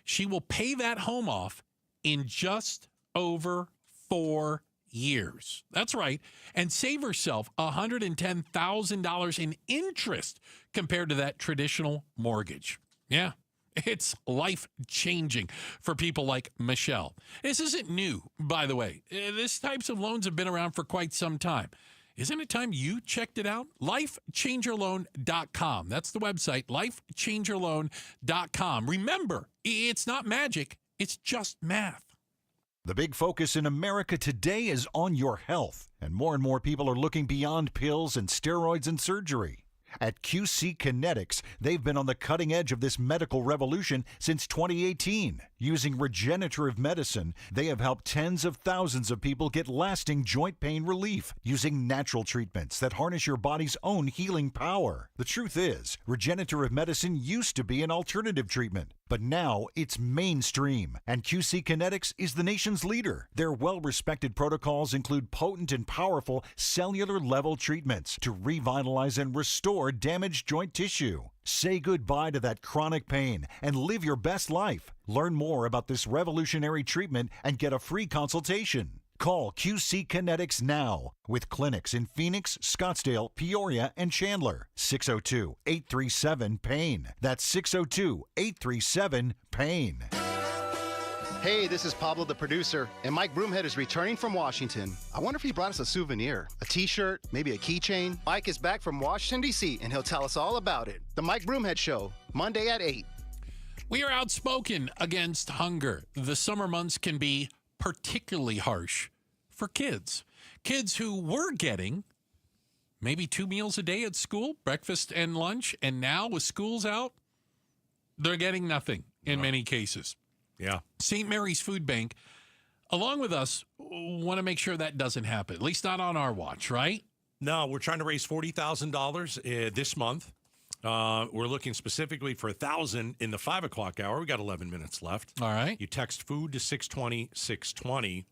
She will pay that home off in just over 4 years. That's right. And save herself $110,000 in interest compared to that traditional mortgage. Yeah, it's life-changing for people like Michelle. This isn't new, by the way. These types of loans have been around for quite some time. Isn't it time you checked it out? LifeChangerLoan.com. That's the website, LifeChangerLoan.com. Remember, it's not magic. It's just math. The big focus in America today is on your health, and more people are looking beyond pills and steroids and surgery. At QC Kinetics, they've been on the cutting edge of this medical revolution since 2018. Using regenerative medicine, they have helped tens of thousands of people get lasting joint pain relief using natural treatments that harness your body's own healing power. The truth is, regenerative medicine used to be an alternative treatment, but now it's mainstream, and QC Kinetics is the nation's leader. Their well-respected protocols include potent and powerful cellular-level treatments to revitalize and restore damaged joint tissue. Say goodbye to that chronic pain and live your best life. Learn more about this revolutionary treatment and get a free consultation. Call QC Kinetics now with clinics in Phoenix, Scottsdale, Peoria, and Chandler. 602-837-PAIN. That's 602-837-PAIN. Hey, this is Pablo, the producer, and Mike Broomhead is returning from Washington. I wonder if he brought us a souvenir, a t-shirt, maybe a keychain. Mike is back from Washington, D.C., and he'll tell us all about it. The Mike Broomhead Show, Monday at 8. We are outspoken against hunger. The summer months can be particularly harsh for kids. Kids who were getting maybe 2 meals a day at school, breakfast and lunch, and now with schools out, they're getting nothing in many cases. Yeah. St. Mary's Food Bank, along with us, want to make sure that doesn't happen, at least not on our watch, right? No, we're trying to raise $40,000 this month. We're looking specifically for $1,000 in the 5 o'clock hour. We got 11 minutes left. All right. You text food to 620-620.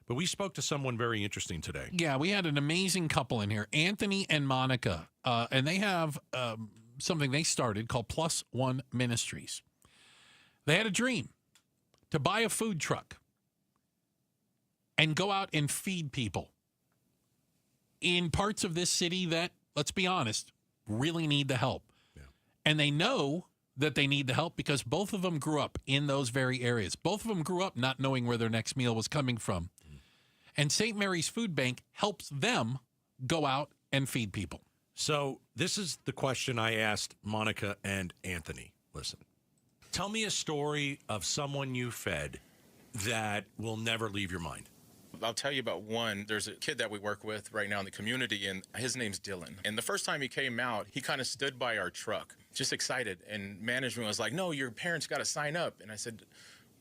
But we spoke to someone very interesting today. Yeah, we had an amazing couple in here, Anthony and Monica, and they have something they started called Plus One Ministries. They had a dream to buy a food truck and go out and feed people in parts of this city that, let's be honest, really need the help. Yeah. And they know that they need the help because both of them grew up in those very areas. Both of them grew up not knowing where their next meal was coming from. And St. Mary's Food Bank helps them go out and feed people. So this is the question I asked Monica and Anthony. Listen, tell me a story of someone you fed that will never leave your mind. I'll tell you about one. There's a kid that we work with right now in the community, and his name's Dylan. And the first time he came out, he kind of stood by our truck, just excited. And management was like, no, your parents got to sign up. And I said,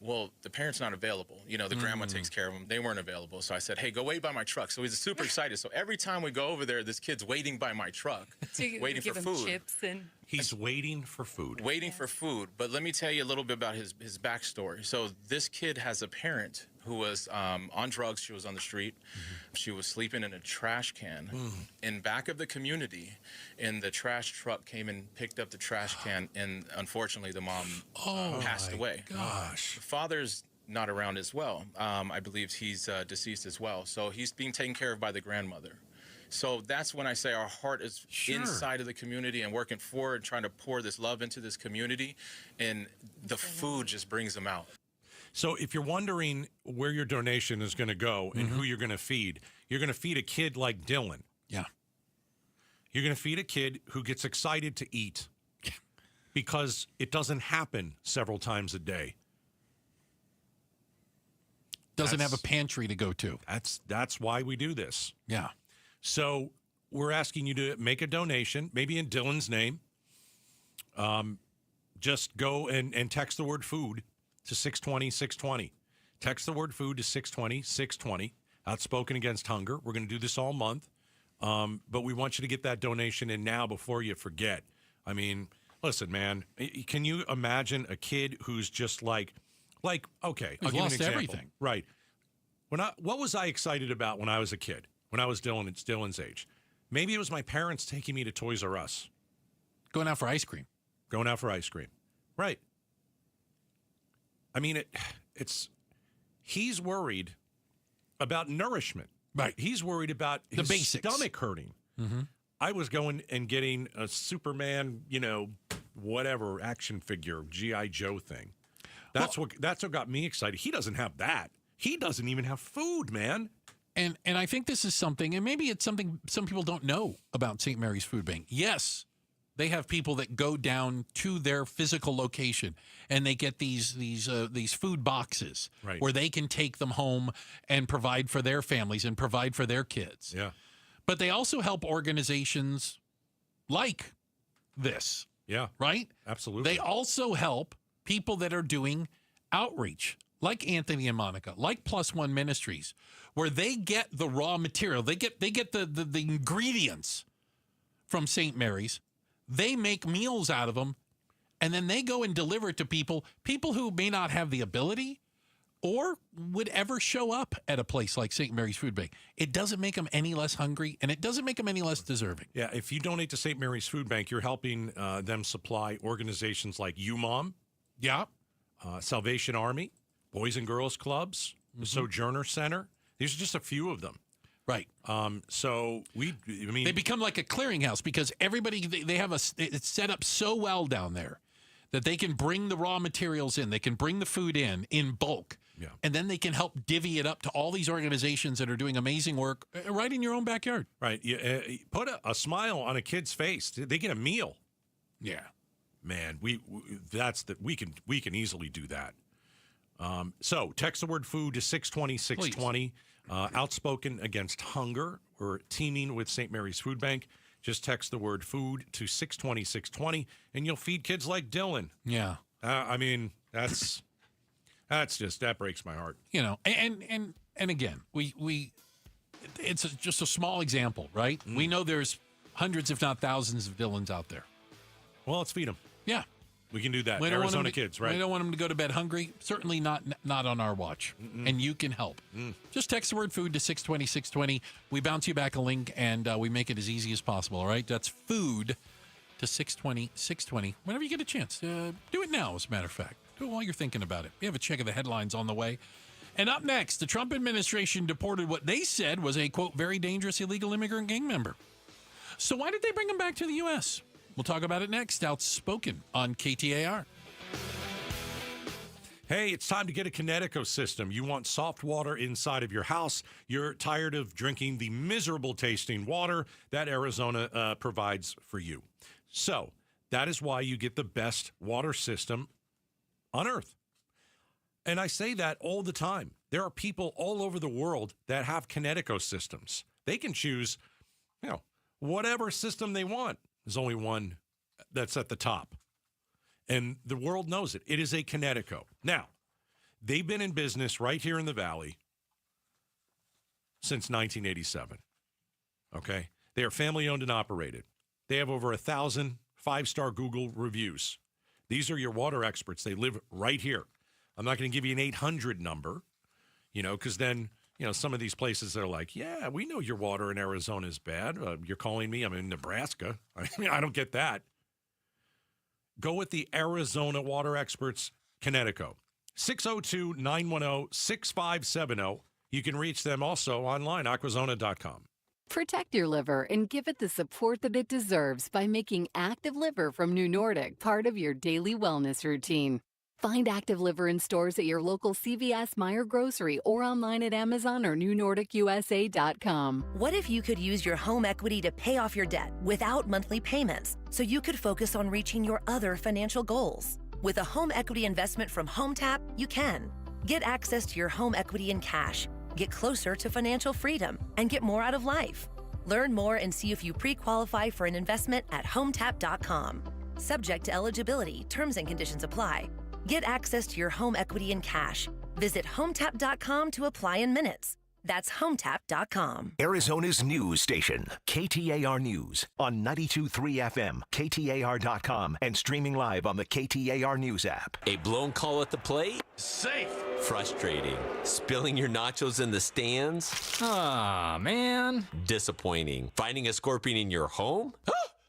well, the parent's not available. You know, the grandma takes care of them. They weren't available. So I said, hey, go wait by my truck. So he's super excited. So every time we go over there, this kid's waiting by my truck, waiting for food. Chips and He's waiting for food. Waiting for food. But let me tell you a little bit about his backstory. So this kid has a parent who was on drugs. She was on the street. She was sleeping in a trash can in back of the community. And the trash truck came and picked up the trash can. And unfortunately, the mom passed away. Gosh. The father's not around as well. I believe he's deceased as well. So he's being taken care of by the grandmother. So that's when I say our heart is inside of the community and working for and trying to pour this love into this community. And the food just brings them out. So if you're wondering where your donation is going to go and who you're going to feed a kid like Dylan. Yeah. You're going to feed a kid who gets excited to eat because it doesn't happen several times a day. Doesn't have a pantry to go to. That's why we do this. Yeah. So we're asking you to make a donation, maybe in Dylan's name. Just go and text the word food to 620-620. Text the word food to 620-620. Outspoken Against Hunger. We're going to do this all month. But we want you to get that donation in now before you forget. I mean, listen, man, can you imagine a kid who's just like, okay, I'll give you an lost example. everything. Right. What was I excited about when I was a kid? When I was Dylan's age? Maybe it was my parents taking me to Toys R Us. Going out for ice cream. Right. I mean, he's worried about nourishment. Right. He's worried about his basics. Stomach hurting. I was going and getting a Superman, whatever action figure, G.I. Joe thing. That's what got me excited. He doesn't have that. He doesn't even have food, man. And I think this is something, and maybe it's something some people don't know about St. Mary's Food Bank. Yes, they have people that go down to their physical location and they get these food boxes where they can take them home and provide for their families and provide for their kids. Yeah. But they also help organizations like this. Yeah. Right? Absolutely. They also help people that are doing outreach, like Anthony and Monica, like Plus One Ministries, where they get the raw material. They get the ingredients from St. Mary's. They make meals out of them, and then they go and deliver it to people who may not have the ability or would ever show up at a place like St. Mary's Food Bank. It doesn't make them any less hungry, and it doesn't make them any less deserving. Yeah, if you donate to St. Mary's Food Bank, you're helping them supply organizations like UMOM, Salvation Army, Boys and Girls Clubs, the Sojourner Center. These are just a few of them. Right. They become like a clearinghouse because everybody, they have it's set up so well down there that they can bring the raw materials in. They can bring the food in bulk. Yeah. And then they can help divvy it up to all these organizations that are doing amazing work right in your own backyard. Right. Put a smile on a kid's face. They get a meal. Yeah. Man, we can easily do that. So text the word food to 620-620. Outspoken Against Hunger. We're teaming with St. Mary's Food Bank. Just text the word food to 620-620, and you'll feed kids like Dylan. Yeah. I mean, that breaks my heart. And again, it's just a small example, right? We know there's hundreds, if not thousands, of Dylans out there. Well, let's feed them. Yeah. We can do that. We don't Arizona kids, right? We don't want them to go to bed hungry. Certainly not on our watch. And you can help. Just text the word food to 620-620. We bounce you back a link, and we make it as easy as possible, all right? That's food to 620-620. Whenever you get a chance, do it now, as a matter of fact. Do it while you're thinking about it. We have a check of the headlines on the way. And up next, the Trump administration deported what they said was a, quote, very dangerous illegal immigrant gang member. So why did they bring him back to the U.S.? We'll talk about it next. Outspoken on KTAR. Hey, it's time to get a Kinetico system. You want soft water inside of your house. You're tired of drinking the miserable tasting water that Arizona provides for you. So that is why you get the best water system on earth. And I say that all the time. There are people all over the world that have Kinetico systems. They can choose, whatever system they want. There's only one that's at the top. And the world knows it. It is a Kinetico. Now, they've been in business right here in the Valley since 1987. Okay? They are family-owned and operated. They have over 1,000 five-star Google reviews. These are your water experts. They live right here. I'm not going to give you an 800 number, because then, some of these places are like, yeah, we know your water in Arizona is bad. You're calling me. I'm in Nebraska. I don't get that. Go with the Arizona water experts, Kinetico. 602-910-6570. You can reach them also online, aquazona.com. Protect your liver and give it the support that it deserves by making Active Liver from New Nordic part of your daily wellness routine. Find Active Liver in stores at your local CVS, Meijer Grocery, or online at Amazon or NewNordicUSA.com. What if you could use your home equity to pay off your debt without monthly payments, so you could focus on reaching your other financial goals? With a home equity investment from HomeTap, you can. Get access to your home equity in cash, get closer to financial freedom, and get more out of life. Learn more and see if you pre-qualify for an investment at HomeTap.com. Subject to eligibility, terms and conditions apply. Get access to your home equity in cash. Visit HomeTap.com to apply in minutes. That's HomeTap.com. Arizona's news station, KTAR News, on 92.3 FM, KTAR.com, and streaming live on the KTAR News app. A blown call at the plate? Safe. Frustrating. Spilling your nachos in the stands? Aw, man. Disappointing. Finding a scorpion in your home?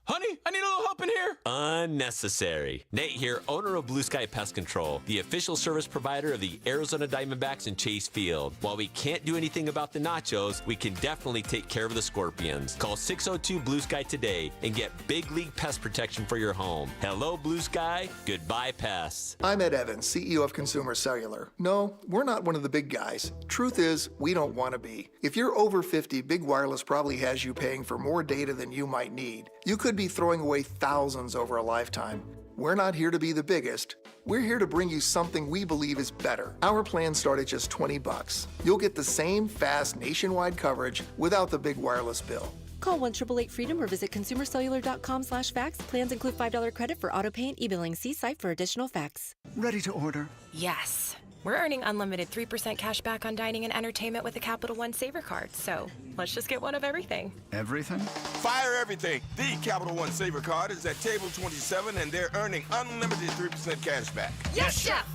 Honey, I need a little help in here. Unnecessary. Nate here, owner of Blue Sky Pest Control, the official service provider of the Arizona Diamondbacks in Chase Field. While we can't do anything about the nachos, we can definitely take care of the scorpions. Call 602-BLUE-SKY today and get big league pest protection for your home. Hello, Blue Sky. Goodbye, pests. I'm Ed Evans, CEO of Consumer Cellular. No, we're not one of the big guys. Truth is, we don't want to be. If you're over 50, Big Wireless probably has you paying for more data than you might need. You could be throwing away thousands over a lifetime. We're not here to be the biggest. We're here to bring you something we believe is better. Our plans start at just $20. You'll get the same fast nationwide coverage without the big wireless bill. Call 1-888-FREEDOM or visit consumercellular.com/facts. Plans include $5 credit for auto pay and e-billing. See site for additional facts. Ready to order? Yes. We're earning unlimited 3% cash back on dining and entertainment with a Capital One Saver card. So let's just get one of everything. Everything? Fire everything. The Capital One Saver card is at table 27 and they're earning unlimited 3% cash back. Yes, Chef!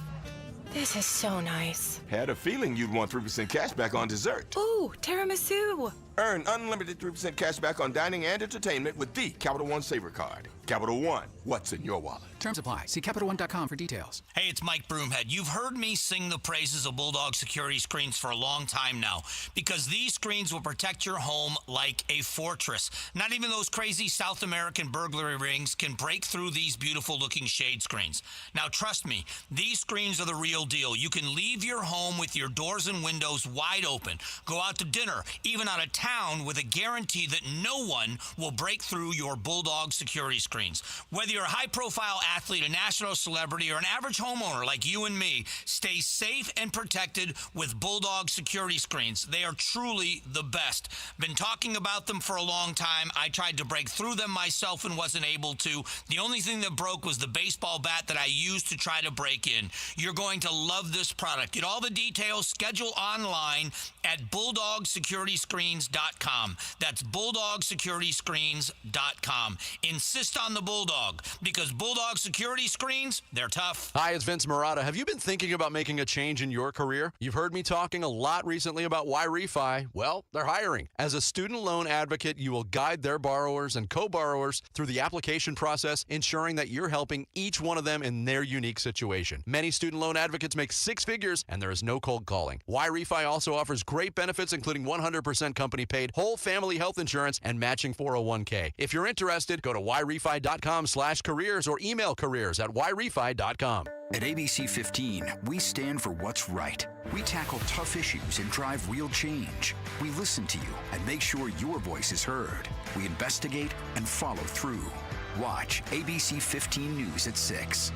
This is so nice. Had a feeling you'd want 3% cash back on dessert. Ooh, tiramisu. Earn unlimited 3% cash back on dining and entertainment with the Capital One Saver card. Capital One, what's in your wallet? Terms apply. See CapitalOne.com for details. Hey, it's Mike Broomhead. You've heard me sing the praises of Bulldog security screens for a long time now because these screens will protect your home like a fortress. Not even those crazy South American burglary rings can break through these beautiful-looking shade screens. Now, trust me, these screens are the real deal. You can leave your home with your doors and windows wide open, go out to dinner, even out of town with a guarantee that no one will break through your Bulldog security screens. Whether you're a high-profile athlete, a national celebrity, or an average homeowner like you and me, stay safe and protected with Bulldog security screens. They are truly the best. Been talking about them for a long time. I tried to break through them myself and wasn't able to. The only thing that broke was the baseball bat that I used to try to break in. You're going to love this product. Get all the details. Schedule online at BulldogSecurityScreens.com. That's BulldogSecurityScreens.com. Insist on the Bulldog because Bulldog security screens, they're tough. Hi, it's Vince Marotta. Have you been thinking about making a change in your career? You've heard me talking a lot recently about why refi. Well, they're hiring. As a student loan advocate, you will guide their borrowers and co-borrowers through the application process, ensuring that you're helping each one of them in their unique situation. Many student loan advocates make six figures, and there is no cold calling. Why refi also offers great benefits, including 100% company equity-paid whole family health insurance and matching 401k. If you're interested, go to yrefi.com/careers or email careers@yrefi.com. At ABC 15, we stand for what's right. We tackle tough issues and drive real change. We listen to you and make sure your voice is heard. We investigate and follow through. Watch ABC 15 News at 6.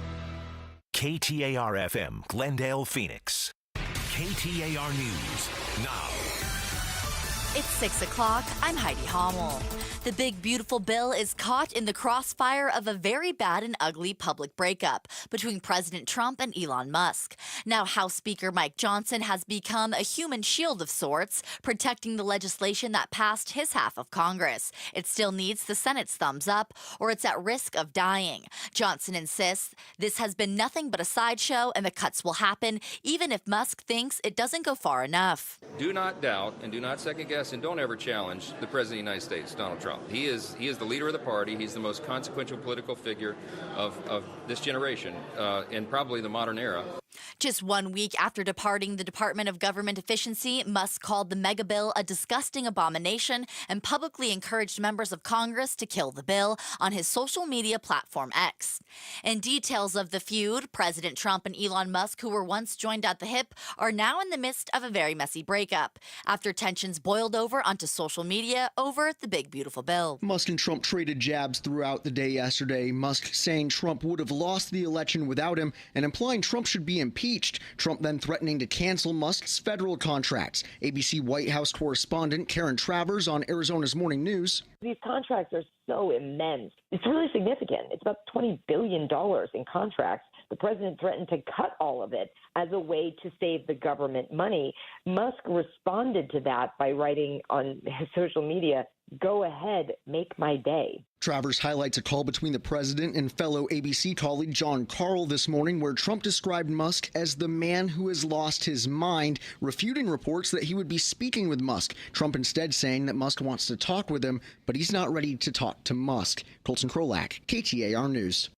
KTAR-FM, Glendale, Phoenix. KTAR News now. It's 6 o'clock. I'm Heidi Hommel. The big, beautiful bill is caught in the crossfire of a very bad and ugly public breakup between President Trump and Elon Musk. Now, House Speaker Mike Johnson has become a human shield of sorts, protecting the legislation that passed his half of Congress. It still needs the Senate's thumbs up, or it's at risk of dying. Johnson insists this has been nothing but a sideshow and the cuts will happen, even if Musk thinks it doesn't go far enough. Do not doubt and do not second guess and don't ever challenge the President of the United States, Donald Trump. He is the leader of the party. He's the most consequential political figure of this generation and probably the modern era. Just 1 week after departing the Department of Government Efficiency, Musk called the mega bill a disgusting abomination and publicly encouraged members of Congress to kill the bill on his social media platform X. In details of the feud, President Trump and Elon Musk, who were once joined at the hip, are now in the midst of a very messy breakup after tensions boiled over onto social media over the big, beautiful bill. Musk and Trump traded jabs throughout the day yesterday, Musk saying Trump would have lost the election without him and implying Trump should be impeached. Trump then threatening to cancel Musk's federal contracts. ABC White House correspondent Karen Travers on Arizona's Morning News. These contracts are so immense. It's really significant. It's about $20 billion in contracts. The president threatened to cut all of it as a way to save the government money. Musk responded to that by writing on his social media, "Go ahead, make my day." Travers highlights a call between the president and fellow ABC colleague John Carl this morning, where Trump described Musk as the man who has lost his mind, refuting reports that he would be speaking with Musk. Trump instead saying that Musk wants to talk with him, but he's not ready to talk to Musk. Colson Krolak, KTAR News.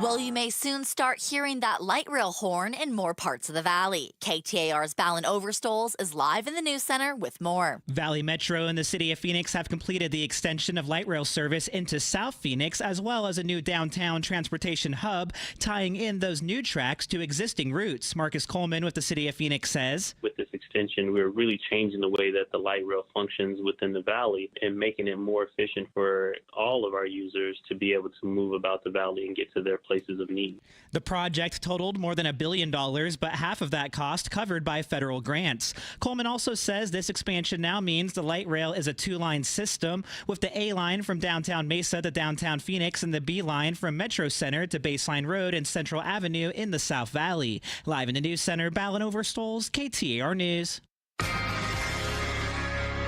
Well, you may soon start hearing that light rail horn in more parts of the valley. KTAR's Balin Overstoles is live in the news center with more. Valley Metro and the city of Phoenix have completed the extension of light rail service into South Phoenix, as well as a new downtown transportation hub, tying in those new tracks to existing routes. Marcus Coleman with the city of Phoenix says, with this extension, we're really changing the way that the light rail functions within the valley and making it more efficient for all of our users to be able to move about the valley and get to their places of need. The project totaled more than $1 billion, but half of that cost covered by federal grants. Coleman also says this expansion now means the light rail is a two-line system, with the A line from downtown Mesa to downtown Phoenix and the B line from Metro Center to Baseline Road and Central Avenue in the South Valley. Live in the news center, Balin Overstoles, KTAR News.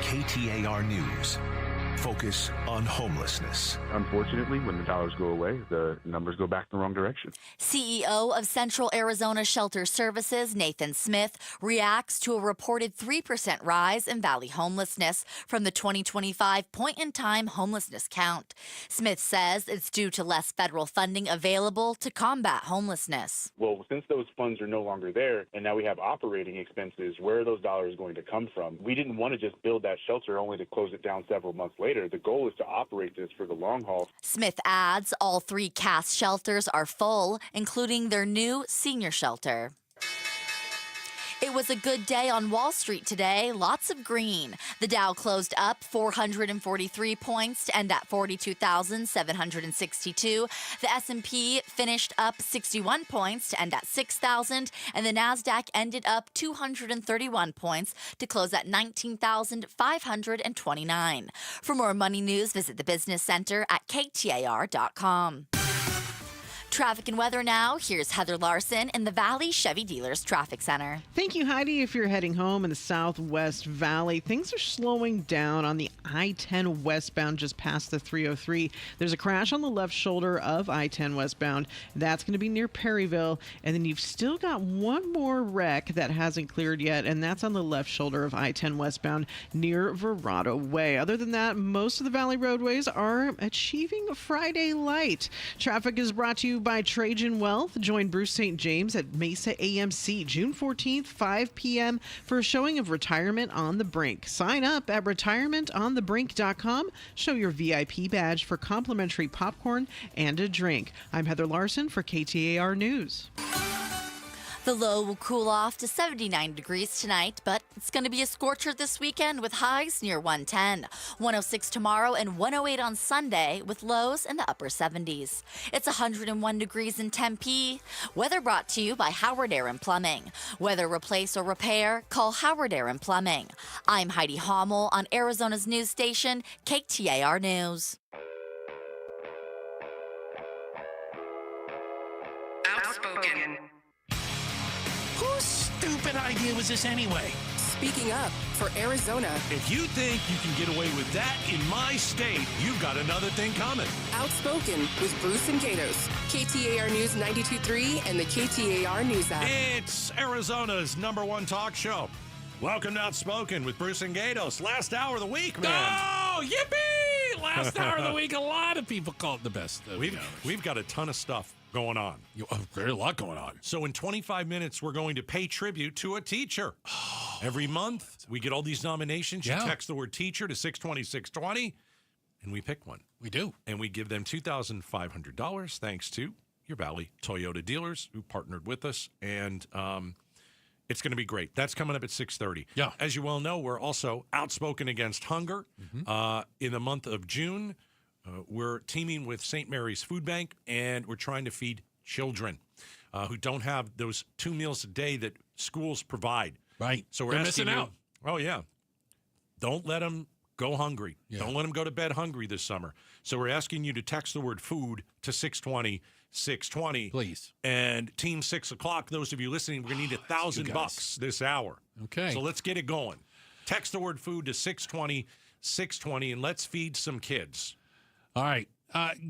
KTAR News. Focus on homelessness. Unfortunately, when the dollars go away, the numbers go back in the wrong direction. CEO of Central Arizona Shelter Services, Nathan Smith, reacts to a reported 3% rise in valley homelessness from the 2025 point-in-time homelessness count. Smith says it's due to less federal funding available to combat homelessness. Well, since those funds are no longer there, and now we have operating expenses, where are those dollars going to come from? We didn't want to just build that shelter only to close it down several months later. The goal is to operate this for the long haul. Smith adds all 3 CAS shelters are full, including their new senior shelter. It was a good day on Wall Street today. Lots of green. The Dow closed up 443 points to end at 42,762. The S&P finished up 61 points to end at 6,000. And the NASDAQ ended up 231 points to close at 19,529. For more money news, visit the Business Center at KTAR.com. Traffic and weather now. Here's Heather Larson in the Valley Chevy Dealers Traffic Center. Thank you, Heidi. If you're heading home in the Southwest Valley, things are slowing down on the I-10 westbound just past the 303. There's a crash on the left shoulder of I-10 westbound. That's going to be near Perryville. And then you've still got one more wreck that hasn't cleared yet, and that's on the left shoulder of I-10 westbound near Verrado Way. Other than that, most of the Valley roadways are achieving Friday light. Traffic is brought to you you by Trajan Wealth. Join Bruce St. James at Mesa AMC June 14th, 5 p.m. for a showing of Retirement on the Brink. Sign up at retirementonthebrink.com. Show your VIP badge for complimentary popcorn and a drink. I'm Heather Larson for KTAR News. The low will cool off to 79 degrees tonight, but it's going to be a scorcher this weekend with highs near 110, 106 tomorrow, and 108 on Sunday with lows in the upper 70s. It's 101 degrees in Tempe. Weather brought to you by Howard Air and Plumbing. Whether replace or repair, call Howard Air and Plumbing. I'm Heidi Hommel on Arizona's news station, KTAR News. Outspoken. Whose stupid idea was this anyway? Speaking up for Arizona. If you think you can get away with that in my state, you've got another thing coming. Outspoken with Bruce and Gatos. KTAR News 92.3 and the KTAR News app. It's Arizona's #1 talk show. Welcome to Outspoken with Bruce and Gatos. Last hour of the week, man. Oh, yippee! Last hour of the week. A lot of people call it the best. We've got a ton of stuff going on. There's a lot going on. So in 25 minutes, we're going to pay tribute to a teacher. Every month, we get all these nominations. You text the word teacher to 620-620, and we pick one. We do. And we give them $2,500 thanks to your Valley Toyota dealers who partnered with us. And it's going to be great. That's coming up at 6:30. Yeah. As you well know, we're also outspoken against hunger. In the month of June, we're teaming with St. Mary's Food Bank, and we're trying to feed children who don't have those 2 meals a day that schools provide. Right. So we're They're asking missing you, out. Oh, yeah. Don't let them go hungry. Yeah. Don't let them go to bed hungry this summer. So we're asking you to text the word food to 620-620. Please. And Team 6 o'clock, those of you listening, we're going to need $1,000 this hour. Okay. So let's get it going. Text the word food to 620-620, and let's feed some kids. All right.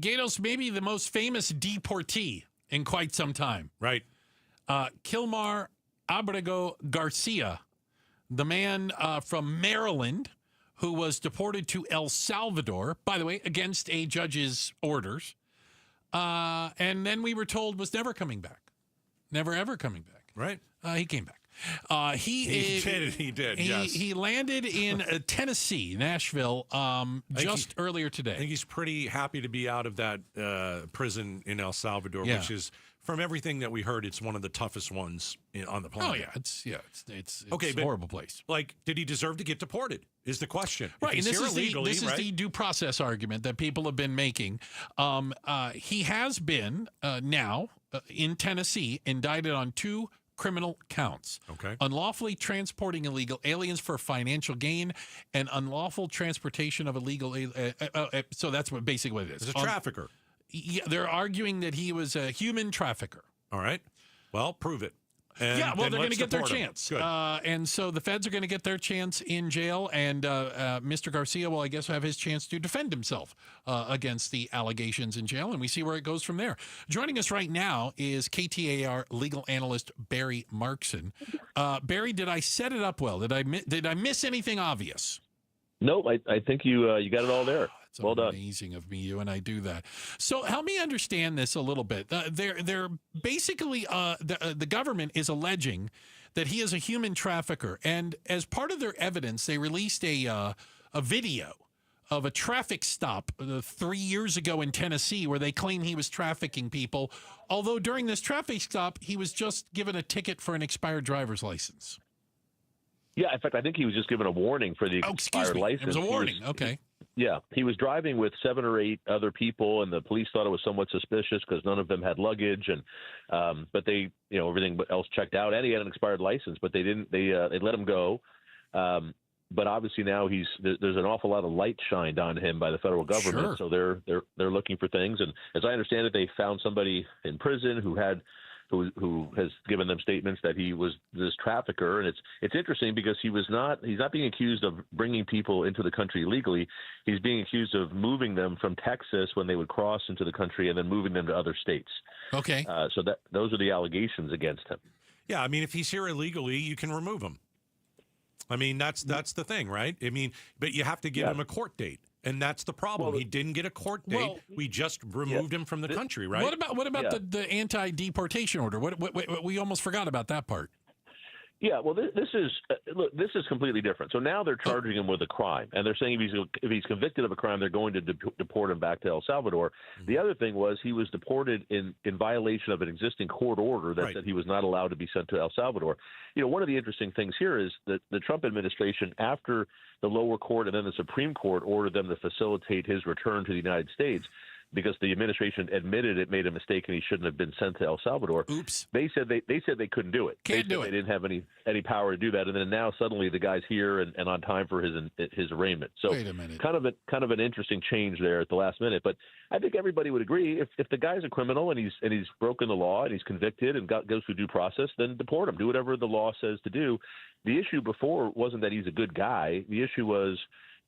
Gatos, maybe the most famous deportee in quite some time. Right. Kilmar Abrego Garcia, the man from Maryland who was deported to El Salvador, by the way, against a judge's orders. And then we were told was never coming back. Never, ever coming back. Right. He came back. He did, yes. He landed in Tennessee, Nashville, earlier today. I think he's pretty happy to be out of that prison in El Salvador, which is, from everything that we heard, it's one of the toughest ones on the planet. Oh, yeah. It's okay, a horrible place. Like, did he deserve to get deported is the question. Right, and this is the due process argument that people have been making. He has been now in Tennessee indicted on 2 criminal counts. Okay. Unlawfully transporting illegal aliens for financial gain and unlawful transportation of illegal so that's basically what it is. He's a trafficker. Yeah, they're arguing that he was a human trafficker. All right. Well, prove it. And yeah, well, they're going to get their deport him. chance. Good. And so the feds are going to get their chance in jail, and Mr. Garcia will, I guess, have his chance to defend himself against the allegations in jail, and we see where it goes from there. Joining us right now is KTAR legal analyst Barry Markson. Barry, did I set it up well? Did I miss anything obvious? Nope, I think you got it all there. It's well done. Amazing of me, you and I do that. So help me understand this a little bit. They're basically the government is alleging that he is a human trafficker, and as part of their evidence, they released a video of a traffic stop 3 years ago in Tennessee where they claim he was trafficking people. Although during this traffic stop, he was just given a ticket for an expired driver's license. Yeah, in fact, I think he was just given a warning for the expired license. It was a warning. Okay. Yeah, he was driving with 7 or 8 other people, and the police thought it was somewhat suspicious because none of them had luggage, and but they, everything else checked out, and he had an expired license, but they didn't. They let him go. But obviously now there's an awful lot of light shined on him by the federal government, so they're looking for things. And as I understand it, they found somebody in prison who has given them statements that he was this trafficker. And it's interesting because he's not being accused of bringing people into the country illegally. He's being accused of moving them from Texas when they would cross into the country and then moving them to other states. Okay. So those are the allegations against him. Yeah, I mean, if he's here illegally, you can remove him. I mean, that's the thing, right? I mean, but you have to give him a court date. And that's the problem. He didn't get a court date. We just removed him from the country, right? What about the anti-deportation order? What we almost forgot about that part. Yeah, well, this is completely different. So now they're charging him with a crime, and they're saying if he's convicted of a crime, they're going to deport him back to El Salvador. Mm-hmm. The other thing was he was deported in violation of an existing court order that said he was not allowed to be sent to El Salvador. One of the interesting things here is that the Trump administration, after the lower court and then the Supreme Court ordered them to facilitate his return to the United States, because the administration admitted it made a mistake and he shouldn't have been sent to El Salvador. Oops. They said they couldn't do it. They didn't have any power to do that. And then now suddenly the guy's here and on time for his arraignment. So wait a minute. Kind of an interesting change there at the last minute. But I think everybody would agree if the guy's a criminal and he's broken the law and he's convicted and goes through due process, then deport him. Do whatever the law says to do. The issue before wasn't that he's a good guy. The issue was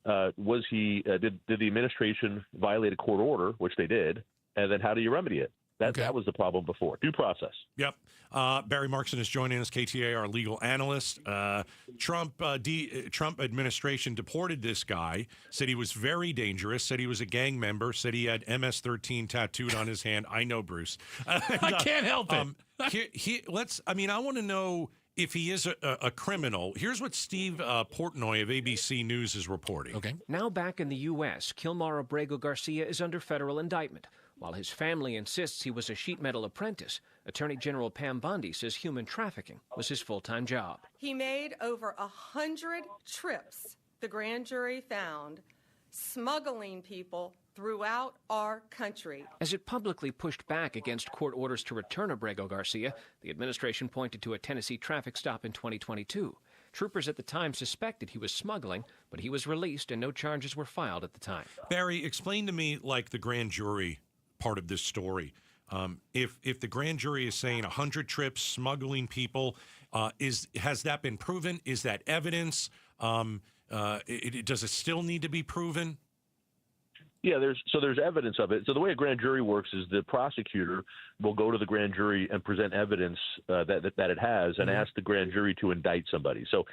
did the administration violate a court order, which they did, and then how do you remedy it? That was the problem before. Due process. Yep. Barry Markson is joining us, KTAR legal analyst. Trump administration deported this guy, said he was very dangerous, said he was a gang member, said he had MS-13 tattooed on his hand. I know, Bruce. I can't help it. I want to know if he is a criminal. Here's what Steve Portnoy of ABC News is reporting. Okay. Now back in the U.S., Kilmar Abrego Garcia is under federal indictment. While his family insists he was a sheet metal apprentice, Attorney General Pam Bondi says human trafficking was his full-time job. He made over 100 trips, the grand jury found, smuggling people throughout our country. As it publicly pushed back against court orders to return Abrego Garcia, the administration pointed to a Tennessee traffic stop in 2022. Troopers at the time suspected he was smuggling, but he was released and no charges were filed at the time. Barry, explain to me, like, the grand jury part of this story. If the grand jury is saying 100 trips, smuggling people, has that been proven? Is that evidence? Does it still need to be proven? Yeah, there's evidence of it. So the way a grand jury works is the prosecutor will go to the grand jury and present evidence that it has and ask the grand jury to indict somebody. So,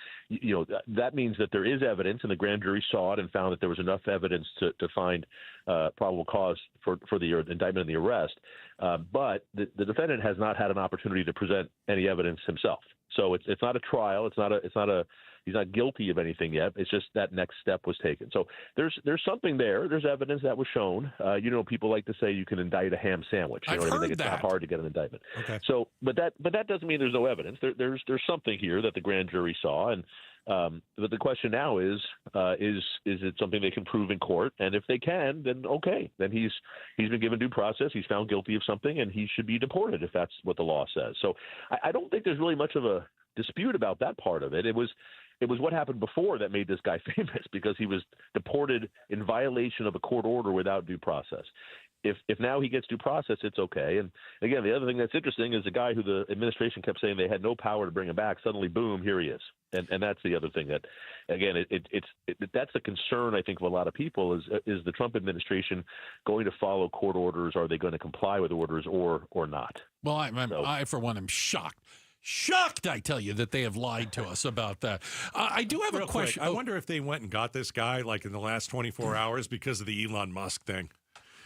that means that there is evidence, and the grand jury saw it and found that there was enough evidence to find probable cause for the indictment and the arrest. But the defendant has not had an opportunity to present any evidence himself. So it's not a trial. He's not guilty of anything yet. It's just that next step was taken. So there's something there. There's evidence that was shown. People like to say you can indict a ham sandwich. I've heard it's that. not hard to get an indictment. Okay. So, but that doesn't mean there's no evidence. There's something here that the grand jury saw, and but the question now is it something they can prove in court? And if they can, then okay. Then he's been given due process. He's found guilty of something, and he should be deported if that's what the law says. So I don't think there's really much of a dispute about that part of it. It was what happened before that made this guy famous, because he was deported in violation of a court order without due process. If now he gets due process, it's okay. And again, the other thing that's interesting is the guy who the administration kept saying they had no power to bring him back. Suddenly, boom, here he is. And that's the other thing that, again, that's the concern, I think, of a lot of people is the Trump administration going to follow court orders? Are they going to comply with orders or not? Well, I for one, am shocked. Shocked, I tell you, that they have lied to us about that. I do have a question. Quick, I wonder if they went and got this guy like in the last 24 hours because of the Elon Musk thing.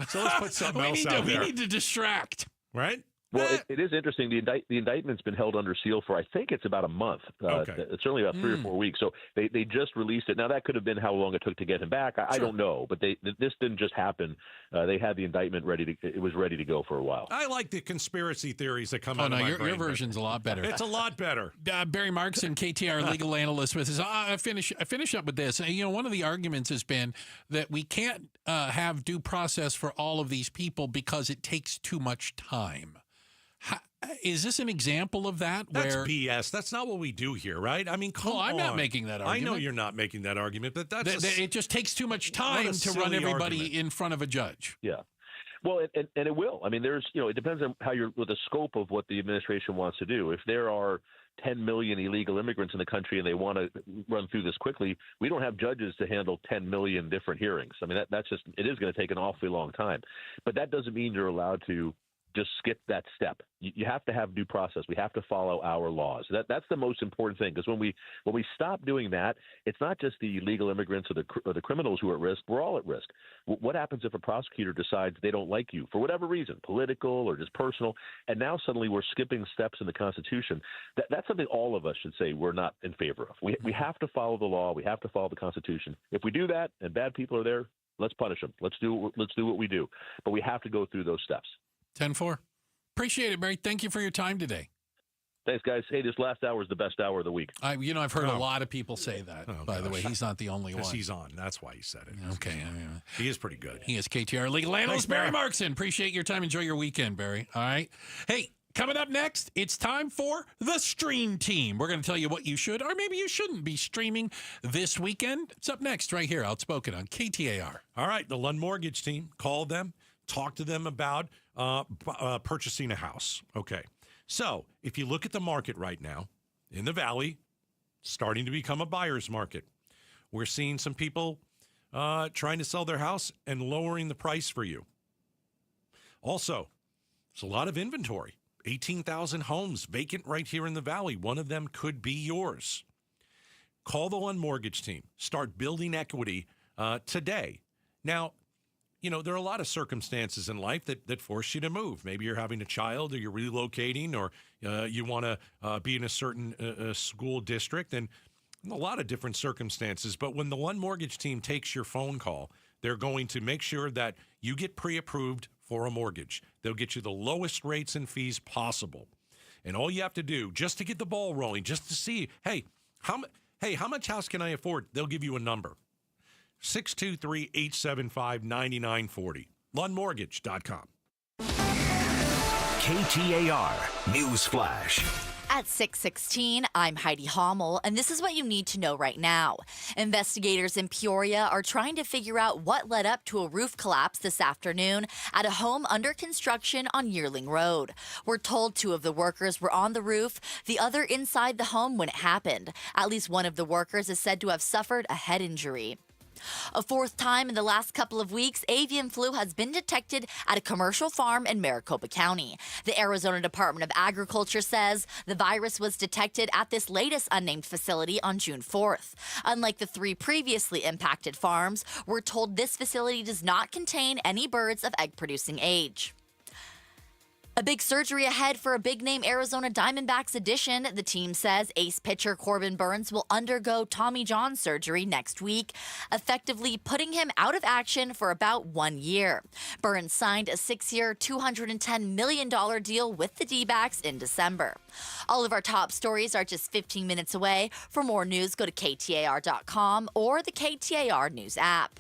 So let's put something else out there. We need to distract. Right? Well, it is interesting. The indictment's been held under seal for, I think it's about a month. Okay. It's certainly about 3 or 4 weeks. So they just released it. Now, that could have been how long it took to get him back. I don't know. But this didn't just happen. They had the indictment it was ready to go for a while. I like the conspiracy theories that come out of my brain. Your version's a lot better. It's a lot better. Barry Markson, KTAR legal analyst with us. I finish up with this. One of the arguments has been that we can't have due process for all of these people because it takes too much time. Is this an example of that? That's BS. That's not what we do here, right? I mean, come on. I'm not making that argument. I know you're not making that argument, but it just takes too much time to run everybody in front of a judge. Yeah. Well, and it will. I mean, it depends on what the scope of what the administration wants to do. If there are 10 million illegal immigrants in the country and they want to run through this quickly, we don't have judges to handle 10 million different hearings. I mean, it is going to take an awfully long time. But that doesn't mean you're allowed to just skip that step. You have to have due process. We have to follow our laws. That's the most important thing, because when we stop doing that, it's not just the illegal immigrants or the criminals who are at risk. We're all at risk. What happens if a prosecutor decides they don't like you for whatever reason, political or just personal, and now suddenly we're skipping steps in the Constitution? That's something all of us should say we're not in favor of. We have to follow the law. We have to follow the Constitution. If we do that and bad people are there, let's punish them. Let's do what we do. But we have to go through those steps. 10-4. Appreciate it, Barry. Thank you for your time today. Thanks, guys. Hey, this last hour is the best hour of the week. I've heard a lot of people say that, by the way. He's not the only one. He's on. That's why he said it. Okay. He is pretty good. He is KTAR legal analyst, Barry Markson. Appreciate your time. Enjoy your weekend, Barry. All right. Hey, coming up next, it's time for the Stream Team. We're going to tell you what you should or maybe you shouldn't be streaming this weekend. It's up next right here, Outspoken on KTAR. All right, the Lund Mortgage team, call them, talk to them about purchasing a house. Okay. So if you look at the market right now in the Valley, starting to become a buyer's market. We're seeing some people trying to sell their house and lowering the price for you. Also, there's a lot of inventory. 18,000 homes vacant right here in the Valley. One of them could be yours. Call the Lund Mortgage team. Start building equity today. Now, there are a lot of circumstances in life that force you to move. Maybe you're having a child, or you're relocating, or you want to be in a certain school district, and a lot of different circumstances. But when the Lund Mortgage team takes your phone call, they're going to make sure that you get pre-approved for a mortgage. They'll get you the lowest rates and fees possible. And all you have to do, just to get the ball rolling, just to see, how much house can I afford? They'll give you a number. 623-875-9940. LundMortgage.com. KTAR News Flash. At 6:16, I'm Heidi Hommel, and this is what you need to know right now. Investigators in Peoria are trying to figure out what led up to a roof collapse this afternoon at a home under construction on Yearling Road. We're told 2 of the workers were on the roof, the other inside the home when it happened. At least one of the workers is said to have suffered a head injury. A 4th time in the last couple of weeks, avian flu has been detected at a commercial farm in Maricopa County. The Arizona Department of Agriculture says the virus was detected at this latest unnamed facility on June 4th. Unlike the 3 previously impacted farms, we're told this facility does not contain any birds of egg-producing age. A big surgery ahead for a big-name Arizona Diamondbacks addition. The team says ace pitcher Corbin Burnes will undergo Tommy John surgery next week, effectively putting him out of action for about 1 year. Burnes signed a 6-year, $210 million deal with the D-backs in December. All of our top stories are just 15 minutes away. For more news, go to KTAR.com or the KTAR News app.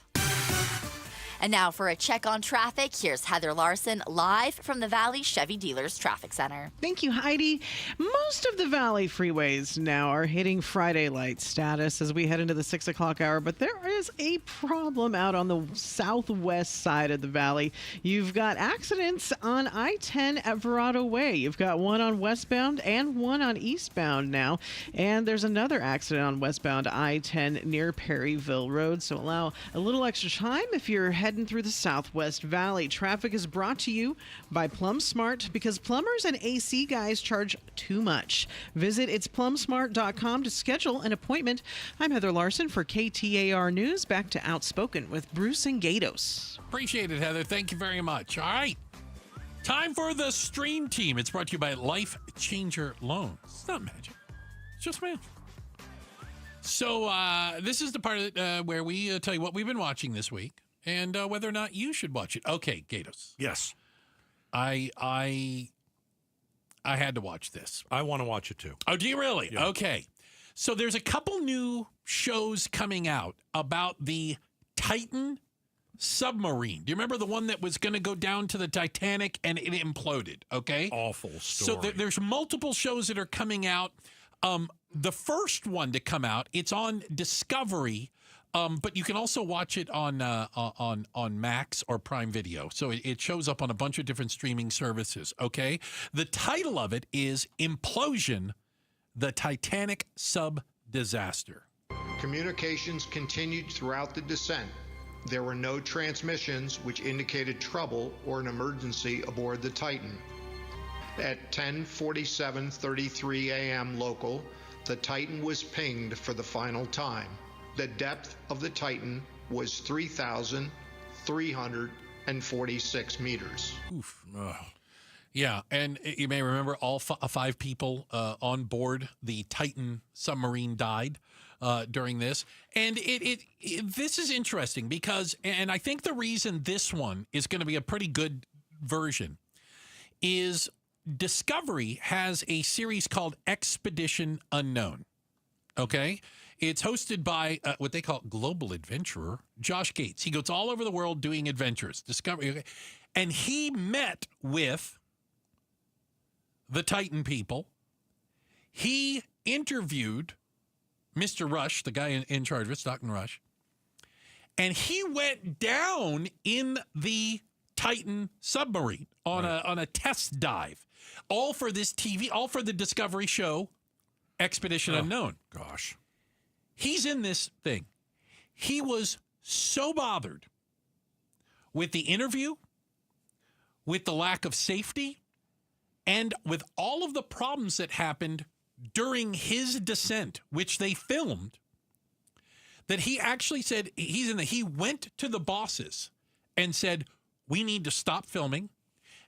And now for a check on traffic, here's Heather Larson live from the Valley Chevy Dealers Traffic Center. Thank you, Heidi. Most of the Valley freeways now are hitting Friday light status as we head into the 6 o'clock hour, but there is a problem out on the southwest side of the Valley. You've got accidents on I-10 at Verrado Way. You've got one on westbound and one on eastbound now, and there's another accident on westbound I-10 near Perryville Road, so allow a little extra time if you're heading through the Southwest Valley. Traffic is brought to you by Plum Smart, because plumbers and AC guys charge too much. Visit itsplumsmart.com to schedule an appointment. I'm Heather Larson for KTAR News. Back to Outspoken with Bruce and Gatos. Appreciate it, Heather. Thank you very much. All right. Time for the Stream Team. It's brought to you by Life Changer Loans. It's not magic. It's just math. So this is the part where we tell you what we've been watching this week and whether or not you should watch it. Okay, Gatos. Yes. I had to watch this. I want to watch it too. Oh, do you really? Yeah. Okay. So there's a couple new shows coming out about the Titan submarine. Do you remember the one that was going to go down to the Titanic and it imploded? Okay. Awful story. So there's multiple shows that are coming out. The first one to come out, it's on Discovery, but you can also watch it on Max or Prime Video. So it shows up on a bunch of different streaming services. Okay. The title of it is Implosion: The Titanic Sub Disaster. Communications continued throughout the descent There were no transmissions which indicated trouble or an emergency aboard the Titan. At 10:47:33 a.m. local, the Titan was pinged for the final time. The depth of the Titan was 3,346 meters. Oof. Yeah, and you may remember all five people on board the Titan submarine died during this. And this is interesting because, and I think the reason this one is going to be a pretty good version is Discovery has a series called Expedition Unknown. Okay? It's hosted by what they call global adventurer, Josh Gates. He goes all over the world doing adventures. Discovery. Okay? And he met with the Titan people. He interviewed Mr. Rush, the guy in charge of it, Stockton Rush, and he went down in the Titan submarine on a test dive, all for this TV, all for the Discovery show, Expedition Unknown. Gosh. He's in this thing. He was so bothered with the interview, with the lack of safety, and with all of the problems that happened during his descent, which they filmed, that he actually said he went to the bosses and said, we need to stop filming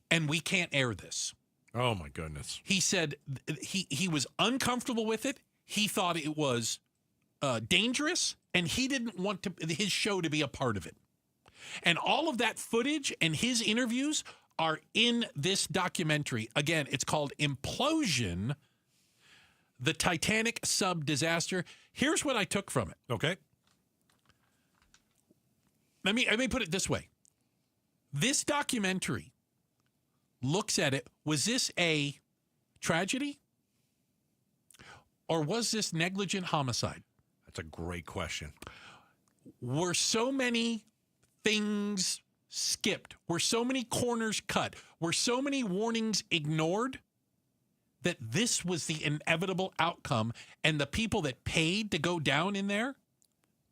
and we can't air this. Oh my goodness. He said he was uncomfortable with it. He thought it was dangerous and he didn't want his show to be a part of it. And all of that footage and his interviews are in this documentary. Again, it's called Implosion, the Titanic Sub Disaster. Here's what I took from it. Okay. Let me put it this way. This documentary looks at it. Was this a tragedy? Or was this negligent homicide? That's a great question. Were so many things skipped? Were so many corners cut? Were so many warnings ignored that this was the inevitable outcome? And the people that paid to go down in there,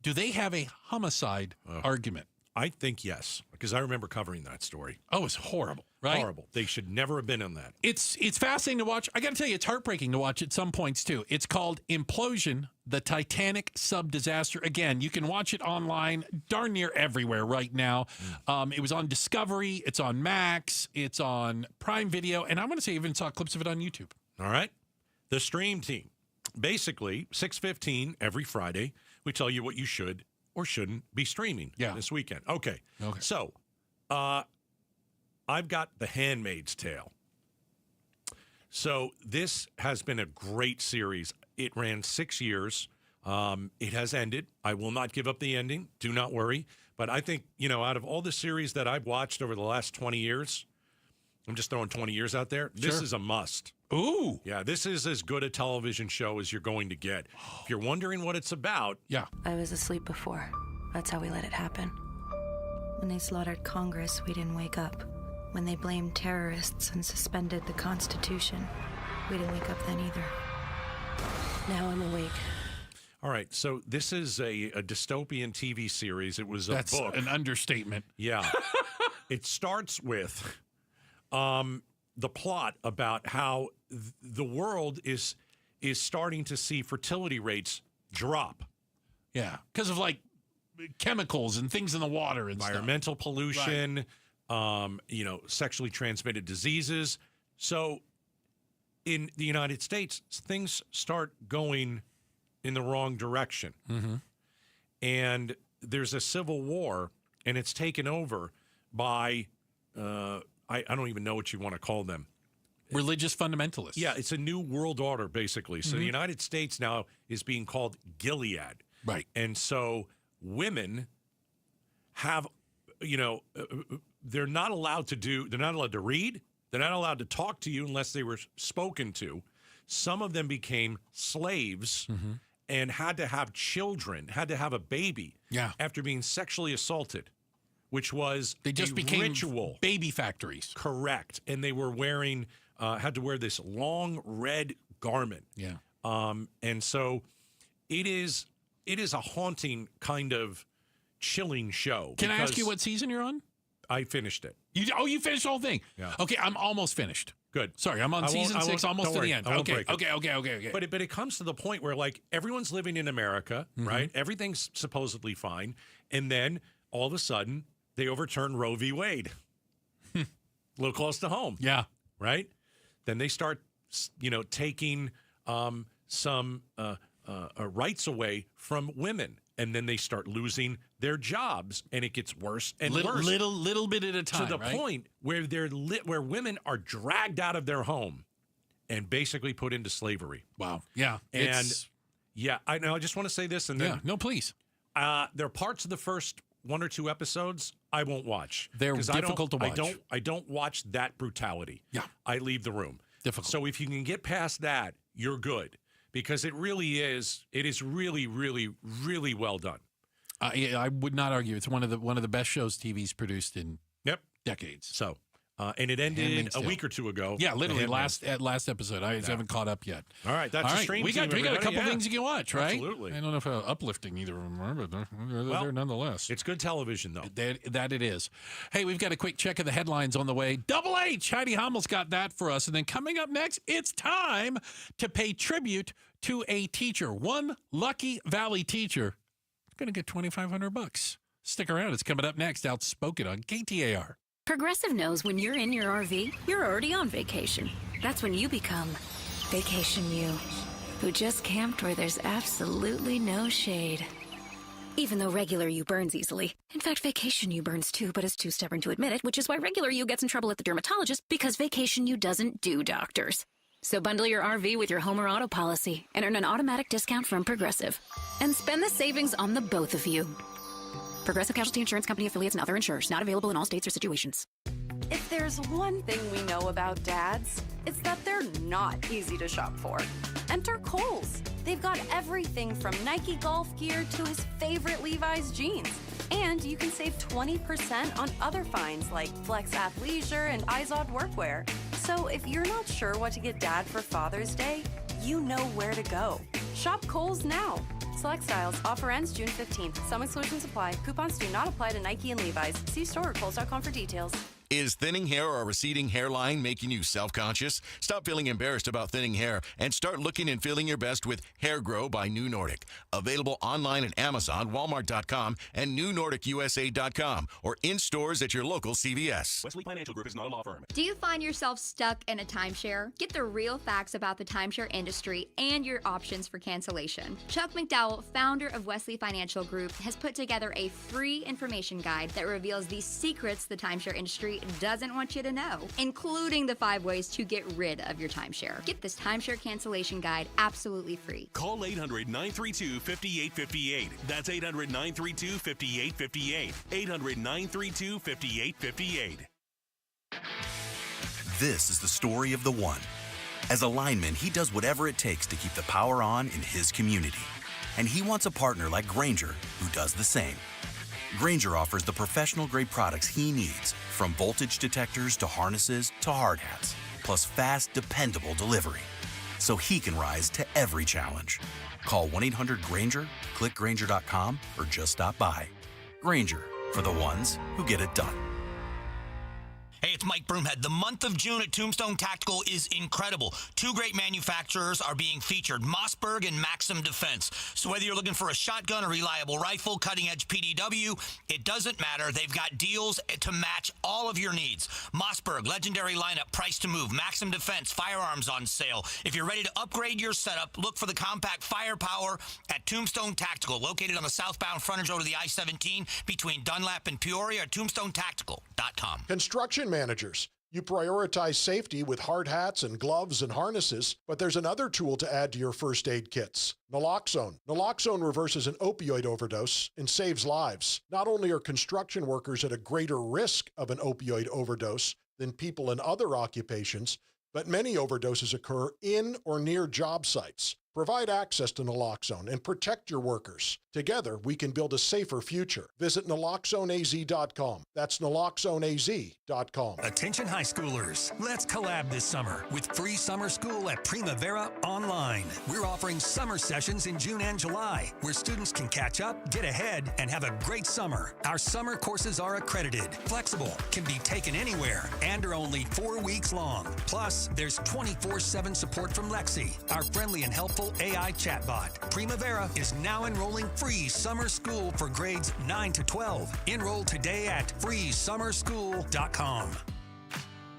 do they have a homicide argument? I think yes, because I remember covering that story. Oh, it's horrible, right? Horrible. They should never have been on that. It's fascinating to watch. I got to tell you, it's heartbreaking to watch at some points, too. It's called Implosion, the Titanic Sub Disaster. Again, you can watch it online darn near everywhere right now. It was on Discovery. It's on Max. It's on Prime Video. And I'm going to say even saw clips of it on YouTube. All right. The Stream Team. Basically, 6:15 every Friday, we tell you what you should or shouldn't be streaming this weekend. Okay. So, I've got The Handmaid's Tale. So, this has been a great series. It ran 6 years. It has ended. I will not give up the ending. Do not worry. But I think, out of all the series that I've watched over the last 20 years, I'm just throwing 20 years out there, this is a must. Ooh. Yeah, this is as good a television show as you're going to get. If you're wondering what it's about. Yeah. I was asleep before. That's how we let it happen. When they slaughtered Congress, we didn't wake up. When they blamed terrorists and suspended the Constitution, we didn't wake up then either. Now I'm awake. All right, so this is a dystopian TV series. It was a book. That's an understatement. Yeah. It starts with the plot about how the world is starting to see fertility rates drop. Yeah, because of like chemicals and things in the water and environmental pollution, sexually transmitted diseases. So in the United States, things start going in the wrong direction. Mm-hmm. And there's a civil war, and it's taken over by I don't even know what you want to call them. Religious fundamentalists. Yeah, it's a new world order, basically. So the United States now is being called Gilead. Right. And so women have, they're not allowed to read. They're not allowed to talk to you unless they were spoken to. Some of them became slaves and had to have children, had to have a baby after being sexually assaulted. Which was they just became ritual. Baby factories. Correct. And they were wearing, had to wear this long red garment. Yeah. And so it is a haunting kind of, chilling show. Can I ask you what season you're on? I finished it. You finished the whole thing? Yeah. Okay, I'm almost finished. Good. Sorry, I'm on season 6, almost to the end. Okay. But it comes to the point where, like, everyone's living in America, right? Everything's supposedly fine. And then all of a sudden, they overturn Roe v. Wade. A little close to home. Yeah. Right? Then they start, taking some rights away from women. And then they start losing their jobs, and it gets worse and worse. Little bit at a time, to the point where where women are dragged out of their home and basically put into slavery. Wow. Yeah. And I know. I just want to say this, and then no, please. There are parts of the first 1 or 2 episodes I won't watch. They're difficult to watch. I don't watch that brutality. Yeah. I leave the room. Difficult. So if you can get past that, you're good. Because it really is. It is really, really, really well done. I would not argue. It's one of the best shows TV's produced in decades. So, and it ended a week or 2 ago. Yeah, literally last episode. I haven't caught up yet. All right, that's a stream. We got a couple things you can watch, right? Absolutely. I don't know if uplifting either of them are, but they're nonetheless. It's good television, though. That it is. Hey, we've got a quick check of the headlines on the way. Double H, Heidi Hammel's got that for us. And then coming up next, it's time to pay tribute to a teacher. One lucky Valley teacher is going to get $2,500. Stick around. It's coming up next. Outspoken on KTAR. Progressive knows when you're in your RV, you're already on vacation. That's when you become Vacation You, who just camped where there's absolutely no shade. Even though regular you burns easily. In fact, Vacation You burns too, but is too stubborn to admit it, which is why regular you gets in trouble at the dermatologist, because Vacation You doesn't do doctors. So bundle your RV with your home or auto policy and earn an automatic discount from Progressive. And spend the savings on the both of you. Progressive Casualty Insurance Company affiliates and other insurers. Not available in all states or situations. If there's one thing we know about dads, it's that they're not easy to shop for. Enter Kohl's. They've got everything from Nike golf gear to his favorite Levi's jeans. And you can save 20% on other finds like Flex Athleisure and Izod workwear. So if you're not sure what to get Dad for Father's Day, you know where to go. Shop Kohl's now. Select styles. Offer ends June 15th. Some exclusions apply. Coupons do not apply to Nike and Levi's. See store or Kohl's.com for details. Is thinning hair or a receding hairline making you self-conscious? Stop feeling embarrassed about thinning hair and start looking and feeling your best with Hair Grow by New Nordic. Available online at Amazon, Walmart.com, and NewNordicUSA.com, or in stores at your local CVS. Wesley Financial Group is not a law firm. Do you find yourself stuck in a timeshare? Get the real facts about the timeshare industry and your options for cancellation. Chuck McDowell, founder of Wesley Financial Group, has put together a free information guide that reveals the secrets the timeshare industry doesn't want you to know, including the 5 ways to get rid of your timeshare. Get this timeshare cancellation guide absolutely free. Call 800-932-5858. That's 800-932-5858. 800-932-5858. This is the story of the one. As a lineman, he does whatever it takes to keep the power on in his community. And he wants a partner like Grainger who does the same. Grainger offers the professional-grade products he needs, from voltage detectors to harnesses to hard hats, plus fast, dependable delivery, so he can rise to every challenge. Call 1-800-GRAINGER, click Grainger.com, or just stop by. Grainger, for the ones who get it done. Hey, it's Mike Broomhead. The month of June at Tombstone Tactical is incredible. 2 great manufacturers are being featured, Mossberg and Maxim Defense. So whether you're looking for a shotgun, a reliable rifle, cutting-edge PDW, it doesn't matter. They've got deals to match all of your needs. Mossberg, legendary lineup, price to move. Maxim Defense, firearms on sale. If you're ready to upgrade your setup, look for the compact firepower at Tombstone Tactical, located on the southbound frontage road of the I-17 between Dunlap and Peoria, at tombstonetactical.com. Construction managers. You prioritize safety with hard hats and gloves and harnesses, but there's another tool to add to your first aid kits, naloxone. Naloxone reverses an opioid overdose and saves lives. Not only are construction workers at a greater risk of an opioid overdose than people in other occupations, but many overdoses occur in or near job sites. Provide access to naloxone and protect your workers. Together, we can build a safer future. Visit naloxoneaz.com. That's naloxoneaz.com. Attention high schoolers, let's collab this summer with free summer school at Primavera Online. We're offering summer sessions in June and July where students can catch up, get ahead, and have a great summer. Our summer courses are accredited, flexible, can be taken anywhere, and are only 4 weeks long. Plus, there's 24/7 support from Lexi, our friendly and helpful AI chatbot. Primavera is now enrolling free summer school for grades 9 to 12. Enroll today at freesummerschool.com.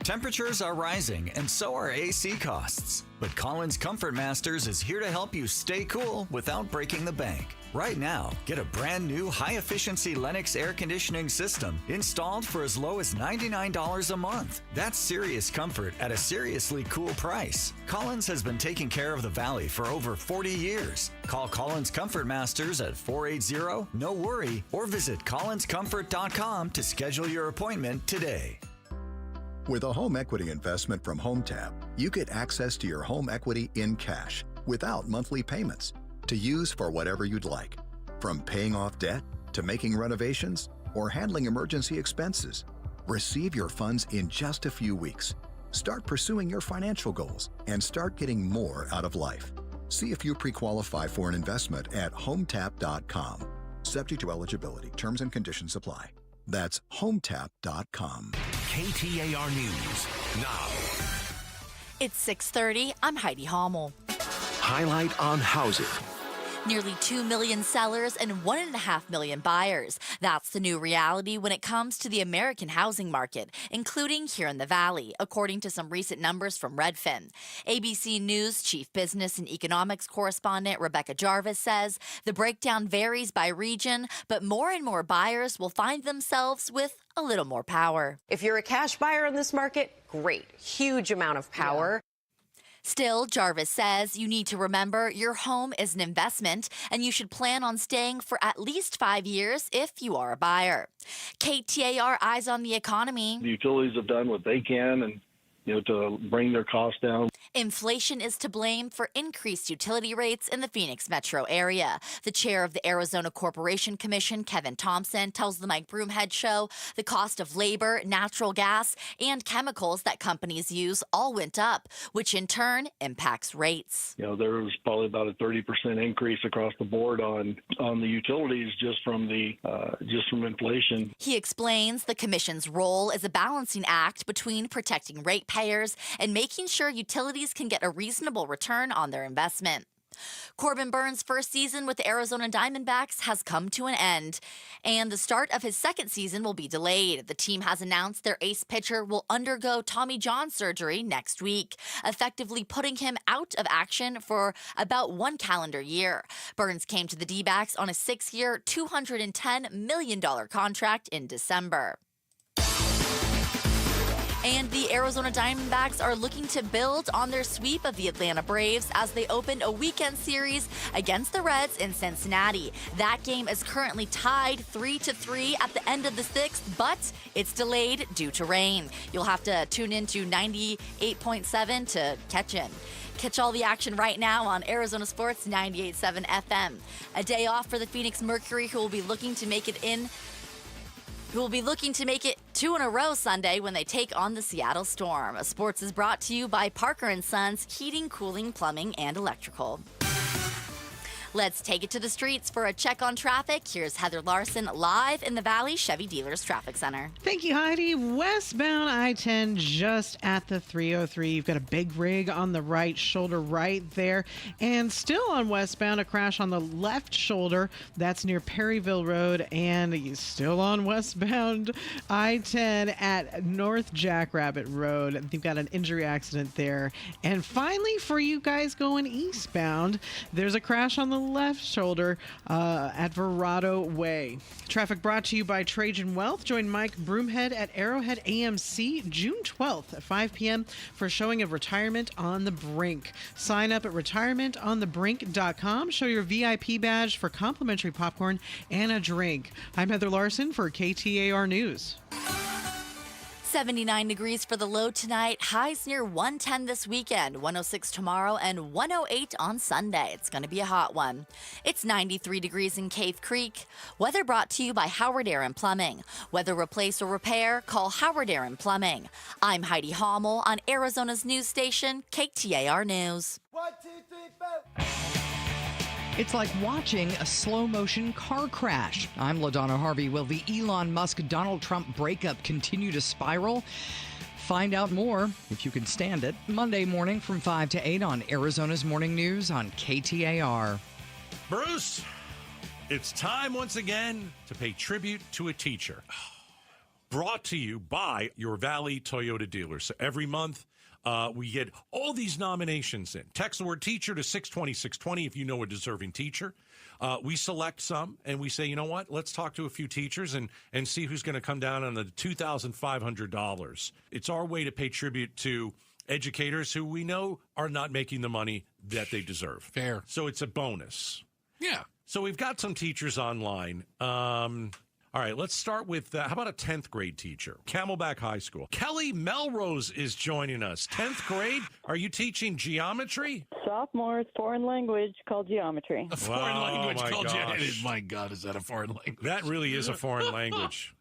Temperatures are rising, and so are AC costs. But Collins Comfort Masters is here to help you stay cool without breaking the bank. Right now, get a brand new high-efficiency Lennox air conditioning system installed for as low as $99 a month. That's serious comfort at a seriously cool price. Collins has been taking care of the Valley for over 40 years. Call Collins Comfort Masters at 480-NO-WORRY or visit collinscomfort.com to schedule your appointment today. With a home equity investment from HomeTap, you get access to your home equity in cash without monthly payments to use for whatever you'd like. From paying off debt to making renovations or handling emergency expenses. Receive your funds in just a few weeks. Start pursuing your financial goals and start getting more out of life. See if you pre-qualify for an investment at HomeTap.com. Subject to eligibility. Terms and conditions apply. That's HomeTap.com. KTAR News now. It's 6:30. I'm Heidi Hommel. Highlight on housing. Nearly 2 million sellers and 1.5 million buyers. That's the new reality when it comes to the American housing market, including here in the Valley, according to some recent numbers from Redfin. ABC News chief business and economics correspondent Rebecca Jarvis says the breakdown varies by region, but more and more buyers will find themselves with a little more power. If you're a cash buyer in this market, great. Huge amount of power. Still, Jarvis says you need to remember your home is an investment and you should plan on staying for at least 5 years if you are a buyer. KTAR Eyes on the Economy. The utilities have done what they can and to bring their costs down. Inflation is to blame for increased utility rates in the Phoenix metro area. The chair of the Arizona Corporation Commission, Kevin Thompson, tells the Mike Broomhead Show the cost of labor, natural gas, and chemicals that companies use all went up, which in turn impacts rates. There was probably about a 30% increase across the board on the utilities just from inflation. He explains the commission's role is a balancing act between protecting ratepayers and making sure utilities can get a reasonable return on their investment. Corbin Burns' first season with the Arizona Diamondbacks has come to an end, and the start of his second season will be delayed. The team has announced their ace pitcher will undergo Tommy John surgery next week, effectively putting him out of action for about 1 calendar year. Burns came to the D-backs on a 6-year, $210 million contract in December. And the Arizona Diamondbacks are looking to build on their sweep of the Atlanta Braves as they open a weekend series against the Reds in Cincinnati. That game is currently tied 3-3 at the end of the 6th, but it's delayed due to rain. You'll have to tune into 98.7 to catch all the action right now on Arizona Sports 98.7 FM. A day off for the Phoenix Mercury, who will be looking to make it 2 in a row Sunday when they take on the Seattle Storm. Sports is brought to you by Parker & Sons Heating, Cooling, Plumbing, and Electrical. Let's take it to the streets for a check on traffic. Here's Heather Larson live in the Valley Chevy Dealers Traffic Center. Thank you, Heidi. Westbound I-10 just at the 303. You've got a big rig on the right shoulder right there. And still on westbound, a crash on the left shoulder. That's near Perryville Road. And still on westbound I-10 at North Jackrabbit Road. You've got an injury accident there. And finally, for you guys going eastbound, there's a crash on the left shoulder at Verrado Way. Traffic brought to you by Trajan Wealth. Join Mike Broomhead at Arrowhead AMC June 12th at 5 p.m. for a showing of Retirement on the Brink. Sign up at retirementonthebrink.com. Show your VIP badge for complimentary popcorn and a drink. I'm Heather Larson for KTAR News. 79 degrees for the low tonight. Highs near 110 this weekend, 106 tomorrow, and 108 on Sunday. It's going to be a hot one. It's 93 degrees in Cave Creek. Weather brought to you by Howard Air and Plumbing. Whether replace or repair, call Howard Air and Plumbing. I'm Heidi Hommel on Arizona's news station, KTAR News. 1, 2, 3, 4. It's like watching a slow-motion car crash. I'm LaDonna Harvey. Will the Elon Musk-Donald Trump breakup continue to spiral? Find out more, if you can stand it, Monday morning from 5 to 8 on Arizona's Morning News on KTAR. Bruce, it's time once again to pay tribute to a teacher. Brought to you by your Valley Toyota dealer. So every month, we get all these nominations in. Text the word teacher to 620-620 if you know a deserving teacher. We select some, and we say, you know what? Let's talk to a few teachers and see who's going to come down on the $2,500. It's our way to pay tribute to educators who we know are not making the money that they deserve. Fair. So it's a bonus. Yeah. So we've got some teachers online. All right, let's start with, how about a 10th grade teacher? Camelback High School. Kelly Melrose is joining us. 10th grade? Are you teaching geometry? Sophomore, foreign language called geometry. A foreign language called geometry. My God, is that a foreign language? That really is a foreign language.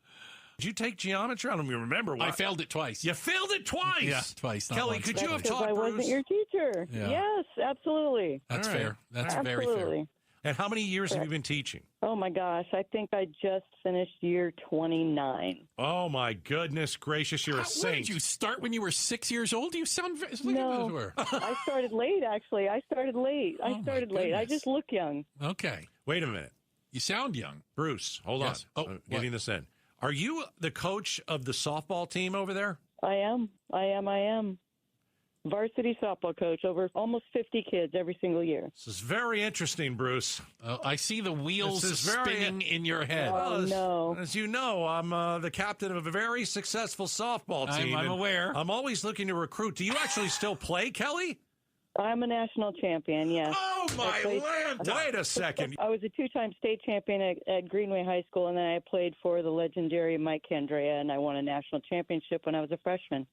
Did you take geometry? I don't even remember. I failed it twice. You failed it twice? Yeah, twice. Kelly, once, could you have Because taught I Bruce? wasn't your teacher. Yeah. Yes, absolutely. That's All right. fair. That's Absolutely. very fair. And how many years have you been teaching? Oh, my gosh. I think I just finished year 29. Oh, my goodness gracious. You're a What, saint. did you start when you were 6 years old? You sound very... No, I started late, actually. I started late. Oh, my I goodness. just look young. Okay. Wait a minute. You sound young. Bruce, hold Yes. on. Oh, Getting this in. Are you the coach of the softball team over there? I am. Varsity softball coach, over almost 50 kids every single year. This is very interesting, Bruce. I see the wheels This is very- spinning in your head. Oh, no. As you know, I'm the captain of a very successful softball team. I'm and aware. I'm always looking to recruit. Do you actually still play, Kelly? I'm a national champion, yes. Oh, my land! Wait a second. I was a two-time state champion at Greenway High School, and then I played for the legendary Mike Candrea, and I won a national championship when I was a freshman.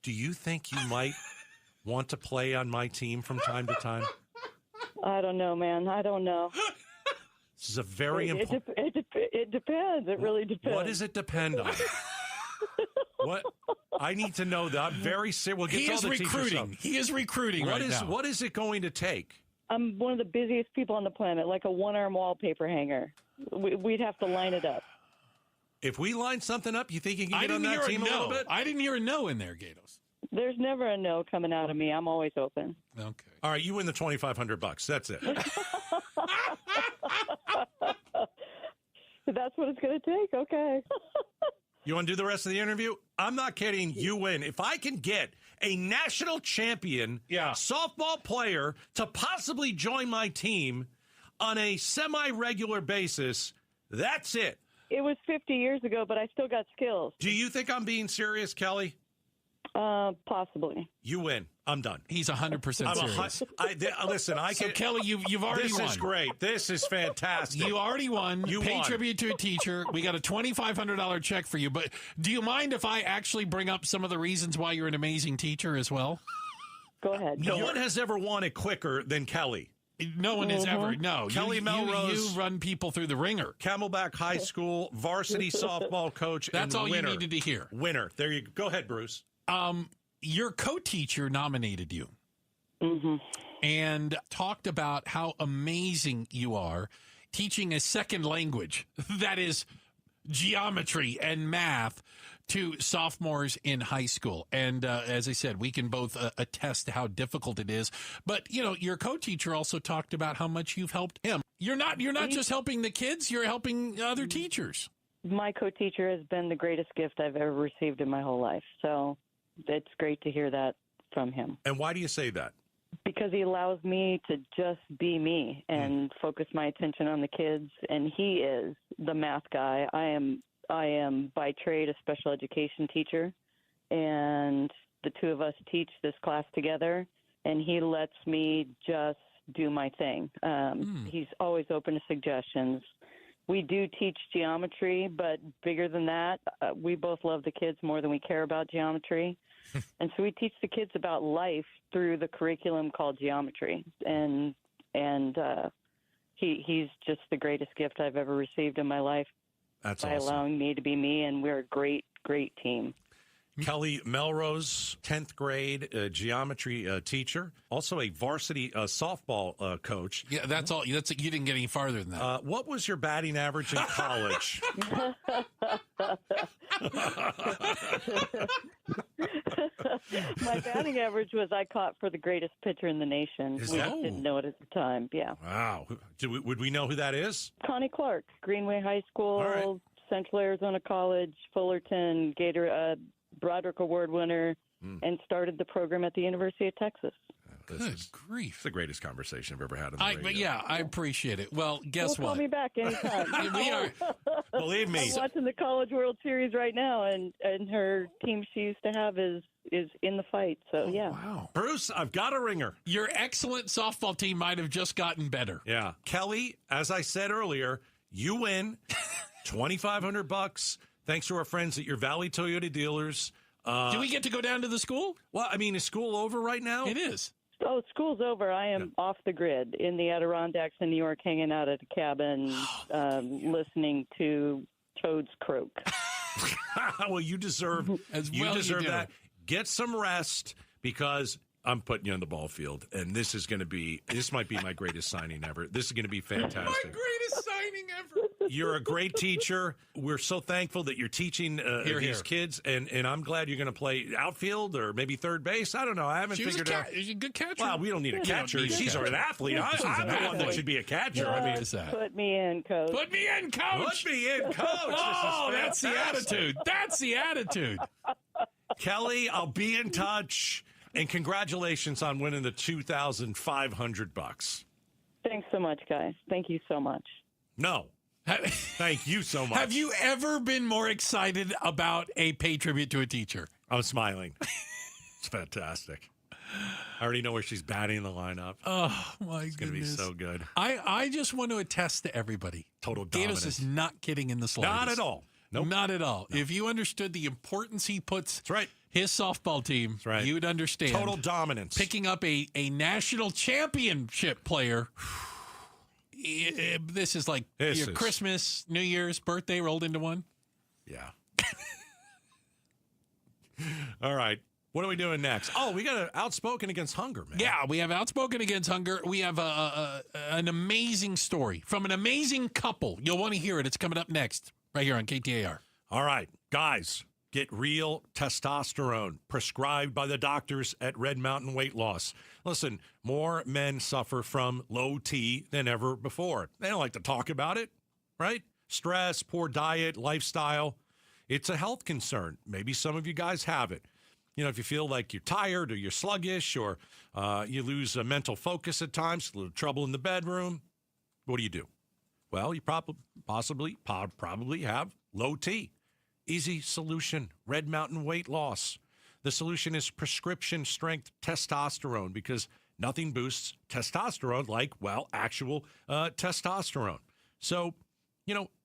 Do you think you might want to play on my team from time to time? I don't know, man. I don't know. This is a very important... It depends. It really depends. What does it depend on? What? I need to know that. I'm very serious. We'll get He to all is the teachers recruiting. stuff. He is recruiting right now. What is it going to take? I'm one of the busiest people on the planet, like a one-arm wallpaper hanger. We'd have to line it up. If we line something up, you think you can get on that team a little bit? I didn't hear a no in there, Gatos. There's never a no coming out of me. I'm always open. Okay. All right, you win the $2,500. That's it. That's what it's going to take. Okay. You want to do the rest of the interview? I'm not kidding. You win. If I can get a national champion softball player to possibly join my team on a semi-regular basis, that's it. It was 50 years ago, but I still got skills. Do you think I'm being serious, Kelly? Possibly. You win. I'm done. He's 100% serious. Listen, I can. So, Kelly, you've already won. This is great. This is fantastic. You already won. You Pay won. tribute to a teacher. We got a $2,500 check for you. But do you mind if I actually bring up some of the reasons why you're an amazing teacher as well? Go ahead. No one has ever won it quicker than Kelly. No one has ever. No. Kelly Melrose. You run people through the ringer. Camelback High School varsity softball coach. That's and all winner. you needed to hear. Winner. There you go. Go ahead, Bruce. Your co-teacher nominated you and talked about how amazing you are teaching a second language, that is geometry and math, to sophomores in high school. And as I said, we can both attest to how difficult it is. But, you know, your co-teacher also talked about how much you've helped him. You're not just helping the kids, you're helping other teachers. My co-teacher has been the greatest gift I've ever received in my whole life. So it's great to hear that from him. And why do you say that? Because he allows me to just be me and focus my attention on the kids. And he is the math guy. I am by trade a special education teacher, and the two of us teach this class together, and he lets me just do my thing. He's always open to suggestions. We do teach geometry, but bigger than that, we both love the kids more than we care about geometry. And so we teach the kids about life through the curriculum called geometry. And he's just the greatest gift I've ever received in my life. That's by awesome. allowing me to be me, and we're a great, great team. Kelly Melrose, 10th grade geometry teacher, also a varsity softball coach. Yeah, that's all. You didn't get any farther than that. What was your batting average in college? My batting average was I caught for the greatest pitcher in the nation. Is We that- just didn't know it at the time. Yeah. Wow. Would we know who that is? Connie Clark, Greenway High School, All right. Central Arizona College, Fullerton, Broderick Award winner, and started the program at the University of Texas. Good grief. It's the greatest conversation I've ever had on the radio. But yeah, I appreciate it. Well, guess Call what? me back anytime. We are. Believe me. I'm watching the College World Series right now, and her team she used to have is in the fight. So, yeah. Wow. Bruce, I've got a ringer. Your excellent softball team might have just gotten better. Yeah. Kelly, as I said earlier, you win $2,500 thanks to our friends at your Valley Toyota dealers. Do we get to go down to the school? Well, I mean, is school over right now? It is. Oh, school's over. I am off the grid in the Adirondacks in New York, hanging out at a cabin, listening to toads croak. Well, you deserve that. Get some rest because I'm putting you on the ball field, and this might be my greatest signing ever. This is going to be fantastic. My greatest signing ever. You're a great teacher. We're so thankful that you're teaching these kids, and I'm glad you're going to play outfield or maybe third base. I don't know. I haven't figured out. She's a good catcher. Well, we don't need a catcher. She's an athlete. I'm the one that should be a catcher. I mean, Put me in, coach. Put me in, coach. Put me in, coach. Oh, This is that's the fantastic. attitude. That's the attitude. Kelly, I'll be in touch. And congratulations on winning the $2,500. Thanks so much, guys. Thank you so much. No. Thank you so much. Have you ever been more excited about a pay tribute to a teacher? I'm smiling. It's fantastic. I already know where she's batting in the lineup. Oh, my It's going to be goodness. so good. I just want to attest to everybody. Total Gatos dominance. is not kidding in the slightest. Not at all. Nope. Not at all. No. If you understood the importance he puts That's right. his softball team, That's right. you'd understand. Total dominance. Picking up a national championship player. This is like your Christmas, New Year's, birthday rolled into one. Yeah. All right. What are we doing next? Oh, we got an Outspoken Against Hunger, man. Yeah, we have Outspoken Against Hunger. We have an amazing story from an amazing couple. You'll want to hear it. It's coming up next right here on KTAR. All right, guys, get real testosterone prescribed by the doctors at Red Mountain Weight Loss. Listen, more men suffer from low T than ever before. They don't like to talk about it, right? Stress, poor diet, lifestyle. It's a health concern. Maybe some of you guys have it. You know, if you feel like you're tired or you're sluggish or you lose mental focus at times, a little trouble in the bedroom, what do? Well, you probably have low T. Easy solution, Red Mountain Weight Loss. The solution is prescription strength testosterone because nothing boosts testosterone like, well, actual testosterone. So,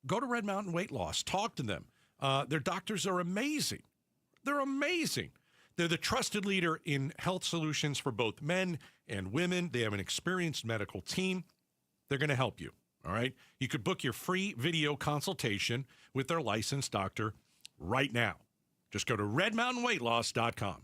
go to Red Mountain Weight Loss. Talk to them. Their doctors are amazing. They're amazing. They're the trusted leader in health solutions for both men and women. They have an experienced medical team. They're going to help you, all right? You could book your free video consultation with their licensed doctor right now. Just go to redmountainweightloss.com.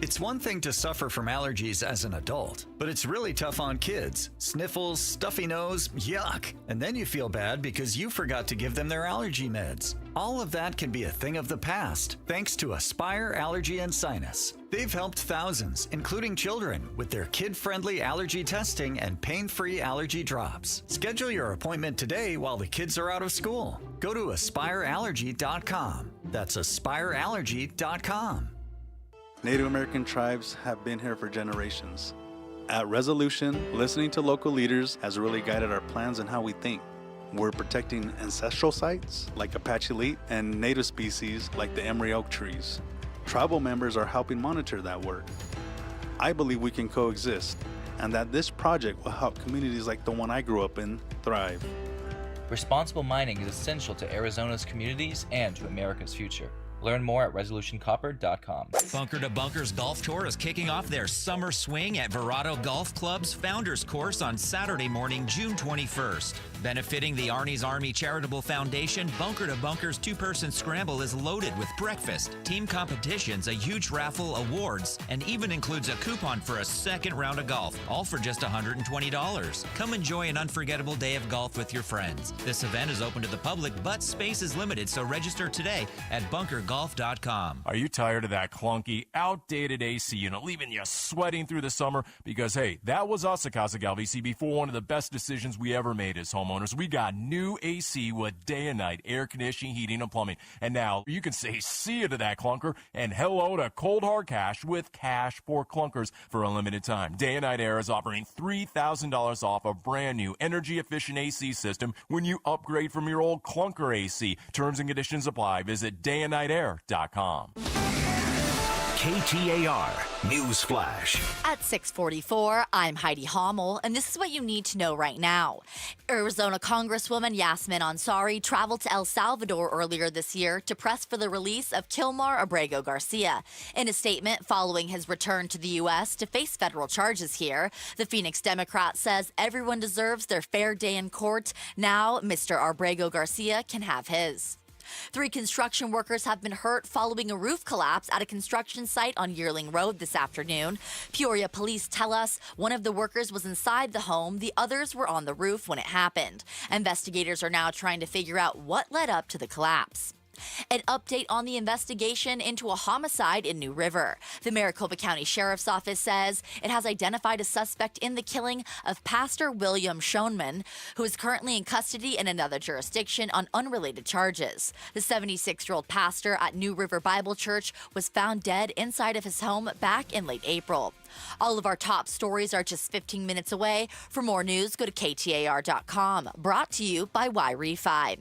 It's one thing to suffer from allergies as an adult, but it's really tough on kids. Sniffles, stuffy nose, yuck. And then you feel bad because you forgot to give them their allergy meds. All of that can be a thing of the past, thanks to Aspire Allergy and Sinus. They've helped thousands, including children, with their kid-friendly allergy testing and pain-free allergy drops. Schedule your appointment today while the kids are out of school. Go to aspireallergy.com. That's aspireallergy.com. Native American tribes have been here for generations. At Resolution, listening to local leaders has really guided our plans and how we think. We're protecting ancestral sites like Apache Leap and native species like the Emery oak trees. Tribal members are helping monitor that work. I believe we can coexist and that this project will help communities like the one I grew up in thrive. Responsible mining is essential to Arizona's communities and to America's future. Learn more at resolutioncopper.com. Bunker to Bunkers Golf Tour is kicking off their summer swing at Verado Golf Club's Founders Course on Saturday morning, June 21st. Benefiting the Arnie's Army Charitable Foundation, Bunker to Bunkers two-person scramble is loaded with breakfast, team competitions, a huge raffle, awards, and even includes a coupon for a second round of golf, all for just $120. Come enjoy an unforgettable day of golf with your friends. This event is open to the public, but space is limited, so register today at bunkergolf.com. Are you tired of that clunky, outdated AC unit leaving you sweating through the summer? Because, hey, that was us at Casa Galvisi before one of the best decisions we ever made as homeowners. We got new AC with day and night air conditioning, heating, and plumbing. And now you can say see you to that clunker and hello to cold hard cash with Cash for Clunkers for a limited time. Day and Night Air is offering $3,000 off a brand new energy-efficient AC system when you upgrade from your old clunker AC. Terms and conditions apply. Visit dayandnightair.com. KTAR News Flash. At 6:44, I'm Heidi Hommel, and this is what you need to know right now. Arizona Congresswoman Yasmin Ansari traveled to El Salvador earlier this year to press for the release of Kilmar Abrego Garcia. In a statement following his return to the U.S. to face federal charges here, the Phoenix Democrat says everyone deserves their fair day in court. Now, Mr. Abrego Garcia can have his. 3 construction workers have been hurt following a roof collapse at a construction site on Yearling Road this afternoon. Peoria police tell us one of the workers was inside the home, the others were on the roof when it happened. Investigators are now trying to figure out what led up to the collapse. An update on the investigation into a homicide in New River. The Maricopa County Sheriff's Office says it has identified a suspect in the killing of Pastor William Schoenman, who is currently in custody in another jurisdiction on unrelated charges. The 76-year-old pastor at New River Bible Church was found dead inside of his home back in late April. All of our top stories are just 15 minutes away. For more news, go to KTAR.com. Brought to you by Y-Refi.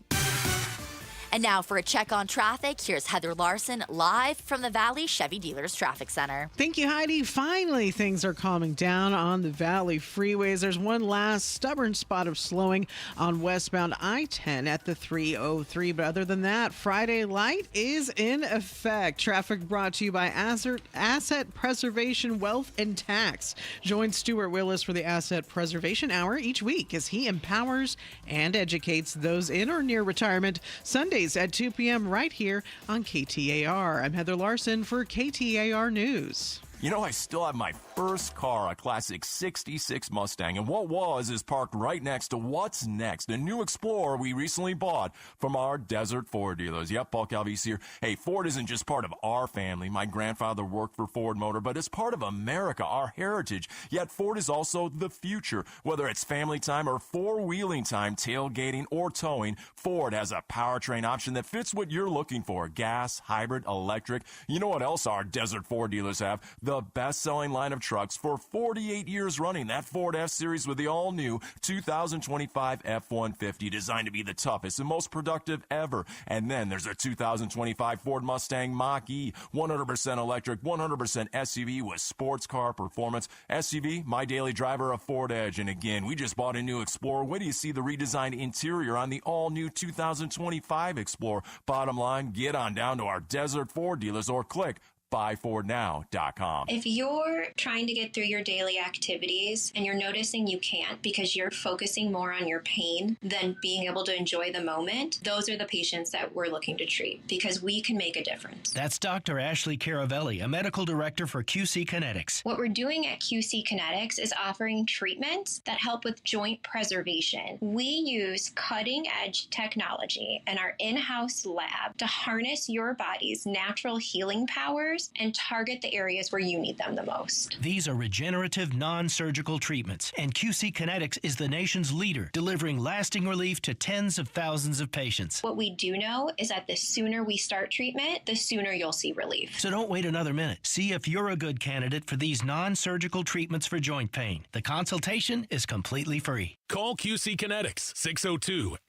And now for a check on traffic, here's Heather Larson live from the Valley Chevy Dealers Traffic Center. Thank you, Heidi. Finally, things are calming down on the Valley freeways. There's one last stubborn spot of slowing on westbound I-10 at the 303. But other than that, Friday light is in effect. Traffic brought to you by Asset Preservation Wealth and Tax. Join Stuart Willis for the Asset Preservation Hour each week as he empowers and educates those in or near retirement. Sundays at 2 p.m. right here on KTAR. I'm Heather Larson for KTAR News. You know, I still have my first car, a classic 66 Mustang, and what is parked right next to what's next, a new Explorer we recently bought from our Desert Ford dealers. Yep, Paul Calvis here. Hey, Ford isn't just part of our family. My grandfather worked for Ford Motor, but it's part of America, our heritage. Yet Ford is also the future. Whether it's family time or four-wheeling time, tailgating or towing, Ford has a powertrain option that fits what you're looking for. Gas, hybrid, electric. You know what else our Desert Ford dealers have? The best-selling line of trucks for 48 years running. That Ford F-Series with the all-new 2025 F-150, designed to be the toughest and most productive ever. And then there's a 2025 Ford Mustang Mach-E, 100% electric, 100% SUV with sports car performance. SUV, my daily driver, a Ford Edge. And again, we just bought a new Explorer. Wait till you see the redesigned interior on the all-new 2025 Explorer. Bottom line, get on down to our Desert Ford dealers or click buyfordnow.com. If you're trying to get through your daily activities and you're noticing you can't because you're focusing more on your pain than being able to enjoy the moment, those are the patients that we're looking to treat because we can make a difference. That's Dr. Ashley Caravelli, a medical director for QC Kinetics. What we're doing at QC Kinetics is offering treatments that help with joint preservation. We use cutting-edge technology in our in-house lab to harness your body's natural healing powers and target the areas where you need them the most. These are regenerative, non-surgical treatments, and QC Kinetics is the nation's leader, delivering lasting relief to tens of thousands of patients. What we do know is that the sooner we start treatment, the sooner you'll see relief. So don't wait another minute. See if you're a good candidate for these non-surgical treatments for joint pain. The consultation is completely free. Call QC Kinetics,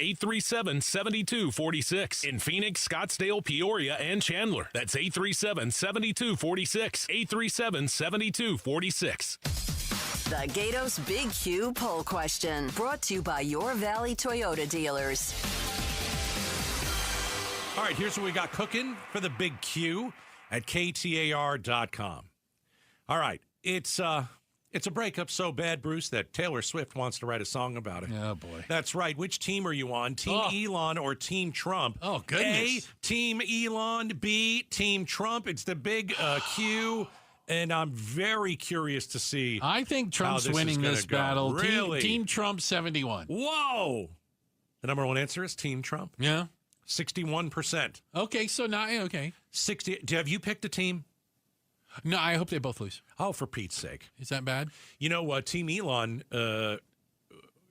602-837-7246. In Phoenix, Scottsdale, Peoria, and Chandler. That's 837-7246. 837-7246. The Gatos Big Q poll question, brought to you by your Valley Toyota dealers. All right, here's what we got cooking for the Big Q at KTAR.com. All right, it's a breakup so bad, Bruce, that Taylor Swift wants to write a song about it. Oh, boy. That's right. Which team are you on? Team Elon or Team Trump? Oh, goodness. A, Team Elon. B, Team Trump. It's the Big Q. And I'm very curious to see. I think Trump's winning this battle. Really? Team Trump 71. Whoa. The number one answer is Team Trump. Yeah. 61%. Okay, so now, okay. 60. Have you picked a team? No, I hope they both lose. Oh, for Pete's sake. Is that bad? You know, Team Elon,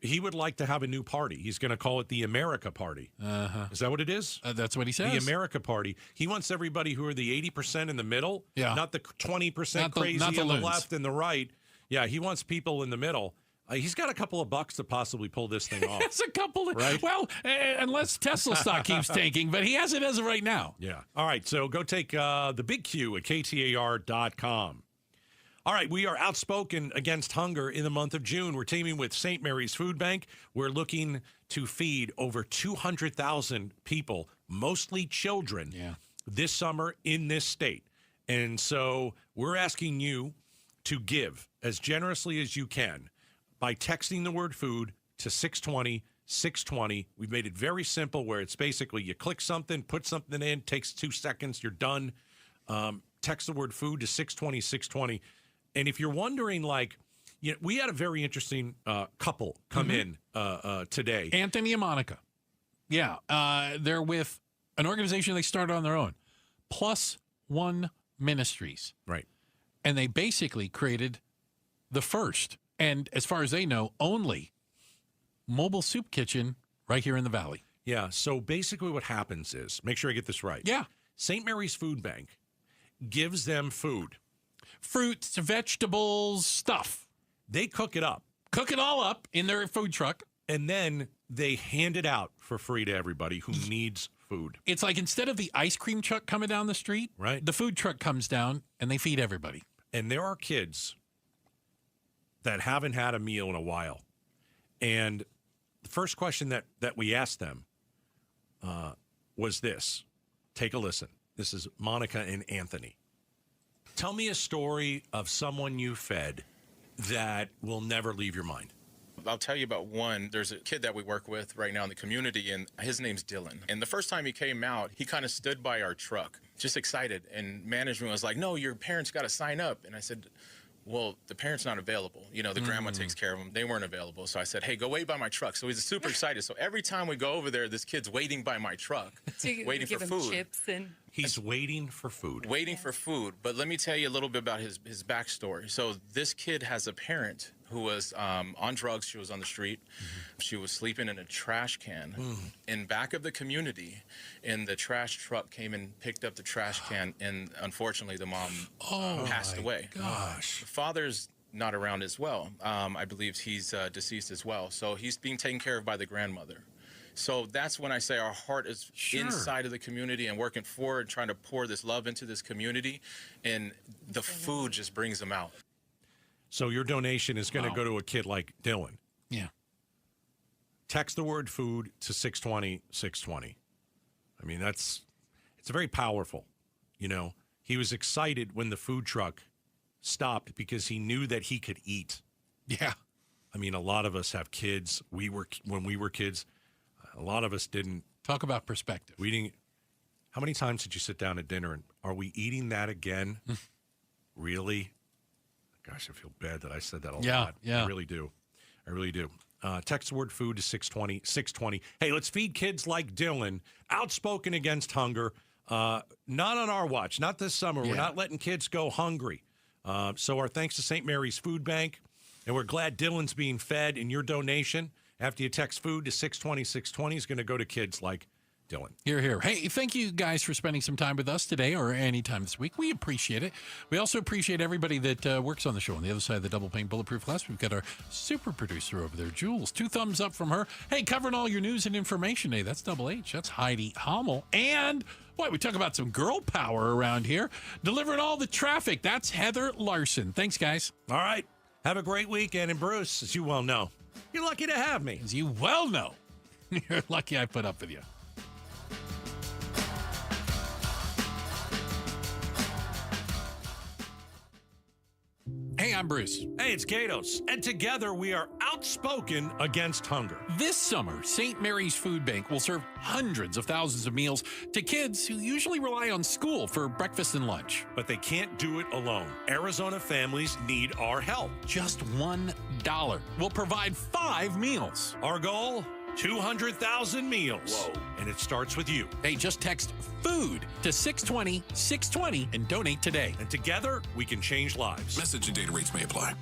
he would like to have a new party. He's going to call it the America Party. Uh-huh. Is that what it is? That's what he says. The America Party. He wants everybody who are the 80% in the middle, not the 20% crazy on the left and the right. Yeah, he wants people in the middle. He's got a couple of bucks to possibly pull this thing off. It's a couple of, right? Well, unless Tesla stock keeps tanking, but he has it as of right now. Yeah. All right, so go take the Big Q at KTAR.com. All right, we are outspoken against hunger in the month of June. We're teaming with St. Mary's Food Bank. We're looking to feed over 200,000 people, mostly children, this summer in this state. And so we're asking you to give as generously as you can by texting the word food to 620-620. We've made it very simple where it's basically you click something, put something in, takes 2 seconds, you're done. Text the word food to 620-620. And if you're wondering, we had a very interesting couple come in today. Anthony and Monica. Yeah. They're with an organization they started on their own, Plus One Ministries. Right. And they basically created the first, and as far as they know, only mobile soup kitchen right here in the Valley. Yeah. So basically what happens is, make sure I get this right. Yeah. St. Mary's Food Bank gives them food. Fruits, vegetables, stuff. They cook it up. Cook it all up in their food truck. And then they hand it out for free to everybody who needs food. It's like instead of the ice cream truck coming down the street, right? The food truck comes down and they feed everybody. And there are kids that haven't had a meal in a while. And the first question that we asked them was this. Take a listen. This is Monica and Anthony. Tell me a story of someone you fed that will never leave your mind. I'll tell you about one. There's a kid that we work with right now in the community, and his name's Dylan. And the first time he came out, he kind of stood by our truck, just excited. And management was like, no, your parents got to sign up. And I said, well, the parent's not available. You know, the grandma takes care of them. They weren't available. So I said, hey, go wait by my truck. So he's super excited. So every time we go over there, this kid's waiting by my truck, waiting for food. Chips and... He's waiting for food. Waiting for food. But let me tell you a little bit about his backstory. So this kid has a parent who was on drugs. She was on the street. She was sleeping in a trash can in back of the community. And the trash truck came and picked up the trash can. And unfortunately, the mom passed away. Gosh. The father's not around as well. I believe he's deceased as well. So he's being taken care of by the grandmother. So that's when I say our heart is inside of the community and working forward, trying to pour this love into this community. And the food just brings them out. So your donation is going to go to a kid like Dylan. Yeah. Text the word food to 620-620. I mean, it's very powerful. You know, he was excited when the food truck stopped because he knew that he could eat. Yeah. I mean, a lot of us have kids. When we were kids, a lot of us didn't. Talk about perspective. We didn't. How many times did you sit down at dinner and are we eating that again? Really? Gosh, I feel bad that I said that a lot. Yeah. I really do. Text the word food to 620. Hey, let's feed kids like Dylan, outspoken against hunger. Not on our watch, not this summer. Yeah. We're not letting kids go hungry. So our thanks to St. Mary's Food Bank. And we're glad Dylan's being fed, and your donation, after you text food to 620-620, is going to go to kids like Dylan. Hear, hear. Hey, thank you guys for spending some time with us today or any time this week. We appreciate it. We also appreciate everybody that works on the show. On the other side of the double pane bulletproof glass, we've got our super producer over there, Jules. 2 thumbs up from her. Hey, covering all your news and information today. That's Double H. That's Heidi Hommel. And, boy, we talk about some girl power around here. Delivering all the traffic. That's Heather Larson. Thanks, guys. All right. Have a great weekend. And Bruce, as you well know, you're lucky to have me. As you well know, you're lucky I put up with you. Hey, I'm Bruce. Hey, it's Gatos. And together we are outspoken against hunger. This summer, St. Mary's Food Bank will serve hundreds of thousands of meals to kids who usually rely on school for breakfast and lunch. But they can't do it alone. Arizona families need our help. Just $1 will provide 5 meals. Our goal? 200,000 meals. Whoa. And it starts with you. Hey, just text FOOD to 620-620 and donate today. And together, we can change lives. Message and data rates may apply.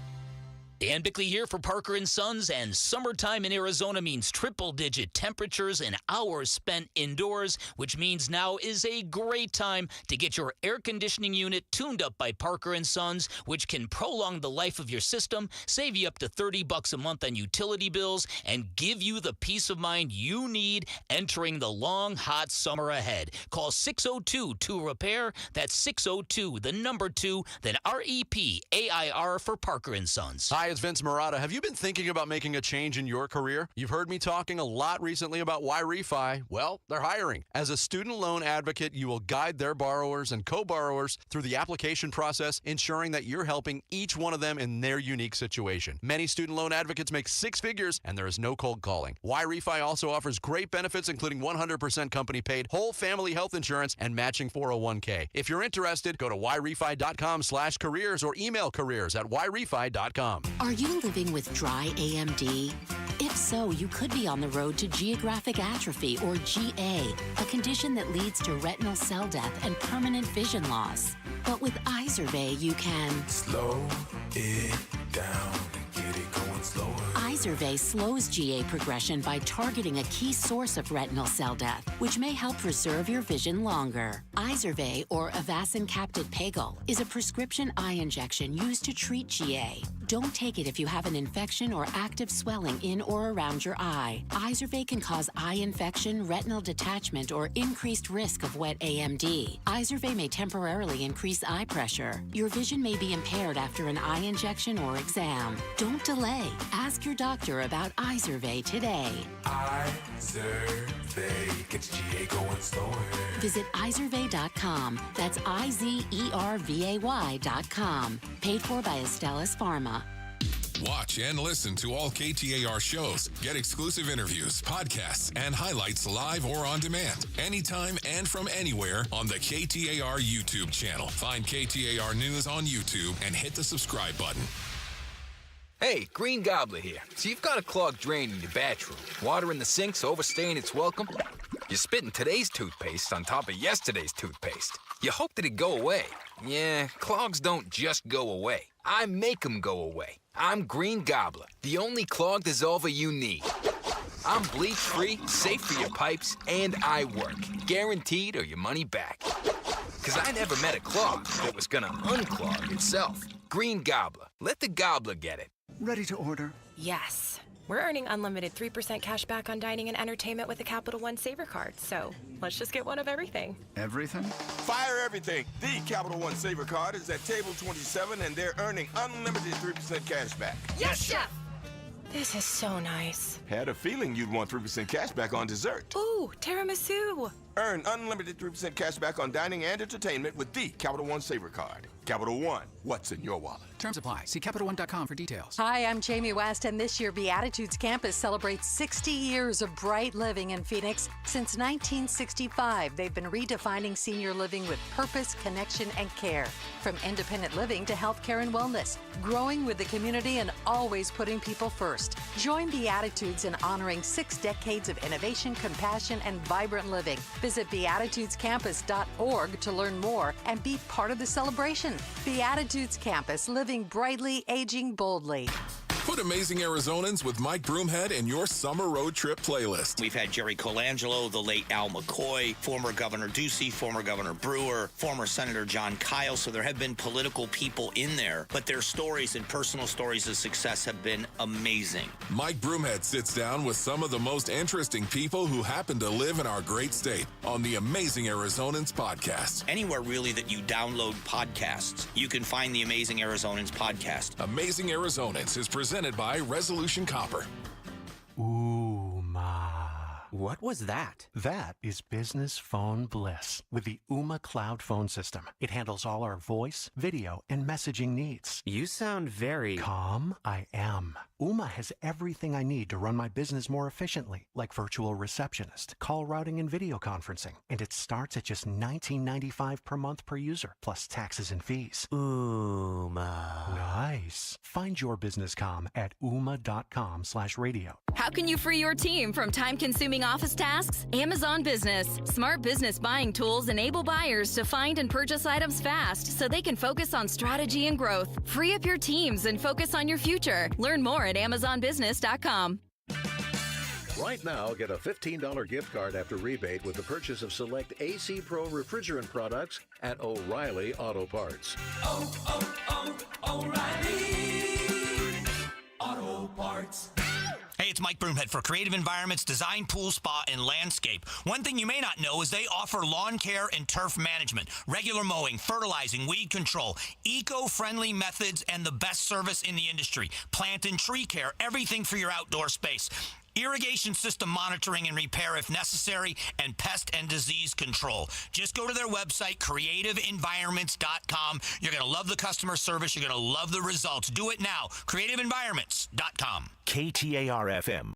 Dan Bickley here for Parker & Sons, and summertime in Arizona means triple-digit temperatures and hours spent indoors, which means now is a great time to get your air conditioning unit tuned up by Parker & Sons, which can prolong the life of your system, save you up to $30 a month on utility bills, and give you the peace of mind you need entering the long, hot summer ahead. Call 602-2REPAIR. That's 602, the number 2, then REPAIR for Parker & Sons. Hi, it's Vince Marotta. Have you been thinking about making a change in your career? You've heard me talking a lot recently about why refi. Well, they're hiring. As a student loan advocate, you will guide their borrowers and co-borrowers through the application process, ensuring that you're helping each one of them in their unique situation. Many student loan advocates make 6 figures, and there is no cold calling. Why refi also offers great benefits, including 100% company-paid whole family health insurance and matching 401k. If you're interested, go to whyrefi.com/careers or email careers@whyrefi.com. Are you living with dry AMD? If so, you could be on the road to geographic atrophy, or GA, a condition that leads to retinal cell death and permanent vision loss. But with Izervay, you can slow it down and get it going slower. Izervay slows GA progression by targeting a key source of retinal cell death, which may help preserve your vision longer. Izervay, or Avastin Capted Pagel, is a prescription eye injection used to treat GA. Don't take it if you have an infection or active swelling in or around your eye. Izervay can cause eye infection, retinal detachment, or increased risk of wet AMD. Izervay may temporarily increase eye pressure. Your vision may be impaired after an eye injection or exam. Don't delay. Ask your doctor about Izervay today. Izervay gets GA going slower. Visit Izervay.com. That's IZERVAY.com. Paid for by Astellas Pharma. Watch and listen to all KTAR shows. Get exclusive interviews, podcasts, and highlights live or on demand. Anytime and from anywhere on the KTAR YouTube channel. Find KTAR News on YouTube and hit the subscribe button. Hey, Green Gobbler here. So you've got a clogged drain in your bathroom. Water in the sink's overstaying its welcome. You're spitting today's toothpaste on top of yesterday's toothpaste. You hope that it go away. Yeah, clogs don't just go away. I make them go away. I'm Green Gobbler, the only clog dissolver you need. I'm bleach-free, safe for your pipes, and I work. Guaranteed or your money back. Because I never met a clog that was gonna unclog itself. Green Gobbler. Let the gobbler get it. Ready to order? Yes. We're earning unlimited 3% cash back on dining and entertainment with the Capital One Saver Card, so let's just get one of everything. Everything? Fire everything. The Capital One Saver Card is at table 27, and they're earning unlimited 3% cash back. Yes, Chef! This is so nice. Had a feeling you'd want 3% cash back on dessert. Ooh, tiramisu. Earn unlimited 3% cash back on dining and entertainment with the Capital One Saver Card. Capital One, what's in your wallet? Terms apply. See CapitalOne.com for details. Hi, I'm Jamie West, and this year Beatitudes Campus celebrates 60 years of bright living in Phoenix. Since 1965, they've been redefining senior living with purpose, connection, and care. From independent living to healthcare and wellness, growing with the community and always putting people first. Join Beatitudes in honoring 6 decades of innovation, compassion, and vibrant living. Visit beatitudescampus.org to learn more and be part of the celebration. Beatitudes Campus, living brightly, aging boldly. Put Amazing Arizonans with Mike Broomhead in your summer road trip playlist. We've had Jerry Colangelo, the late Al McCoy, former Governor Ducey, former Governor Brewer, former Senator John Kyle. So there have been political people in there, but their stories and personal stories of success have been amazing. Mike Broomhead sits down with some of the most interesting people who happen to live in our great state on the Amazing Arizonans podcast. Anywhere really that you download podcasts, you can find the Amazing Arizonans podcast. Amazing Arizonans is presented by Resolution Copper. What was that? That is business phone bliss with the Ooma Cloud phone system. It handles all our voice, video, and messaging needs. You sound very... Calm? I am. Ooma has everything I need to run my business more efficiently, like virtual receptionist, call routing, and video conferencing. And it starts at just $19.95 per month per user, plus taxes and fees. Ooma. Nice. Find your business comm at ooma.com/radio. How can you free your team from time-consuming office tasks? Amazon Business. Smart business buying tools enable buyers to find and purchase items fast so they can focus on strategy and growth. Free up your teams and focus on your future. Learn more at AmazonBusiness.com. Right now, get a $15 gift card after rebate with the purchase of select AC Pro refrigerant products at O'Reilly Auto Parts. O'Reilly Auto Parts. Hey, it's Mike Broomhead for Creative Environments Design, Pool, Spa, and Landscape. One thing you may not know is they offer lawn care and turf management, regular mowing, fertilizing, weed control, eco-friendly methods, and the best service in the industry. Plant and tree care, everything for your outdoor space. Irrigation system monitoring and repair if necessary, and pest and disease control. Just go to their website, creativeenvironments.com. You're going to love the customer service. You're going to love the results. Do it now. creativeenvironments.com. KTAR-FM.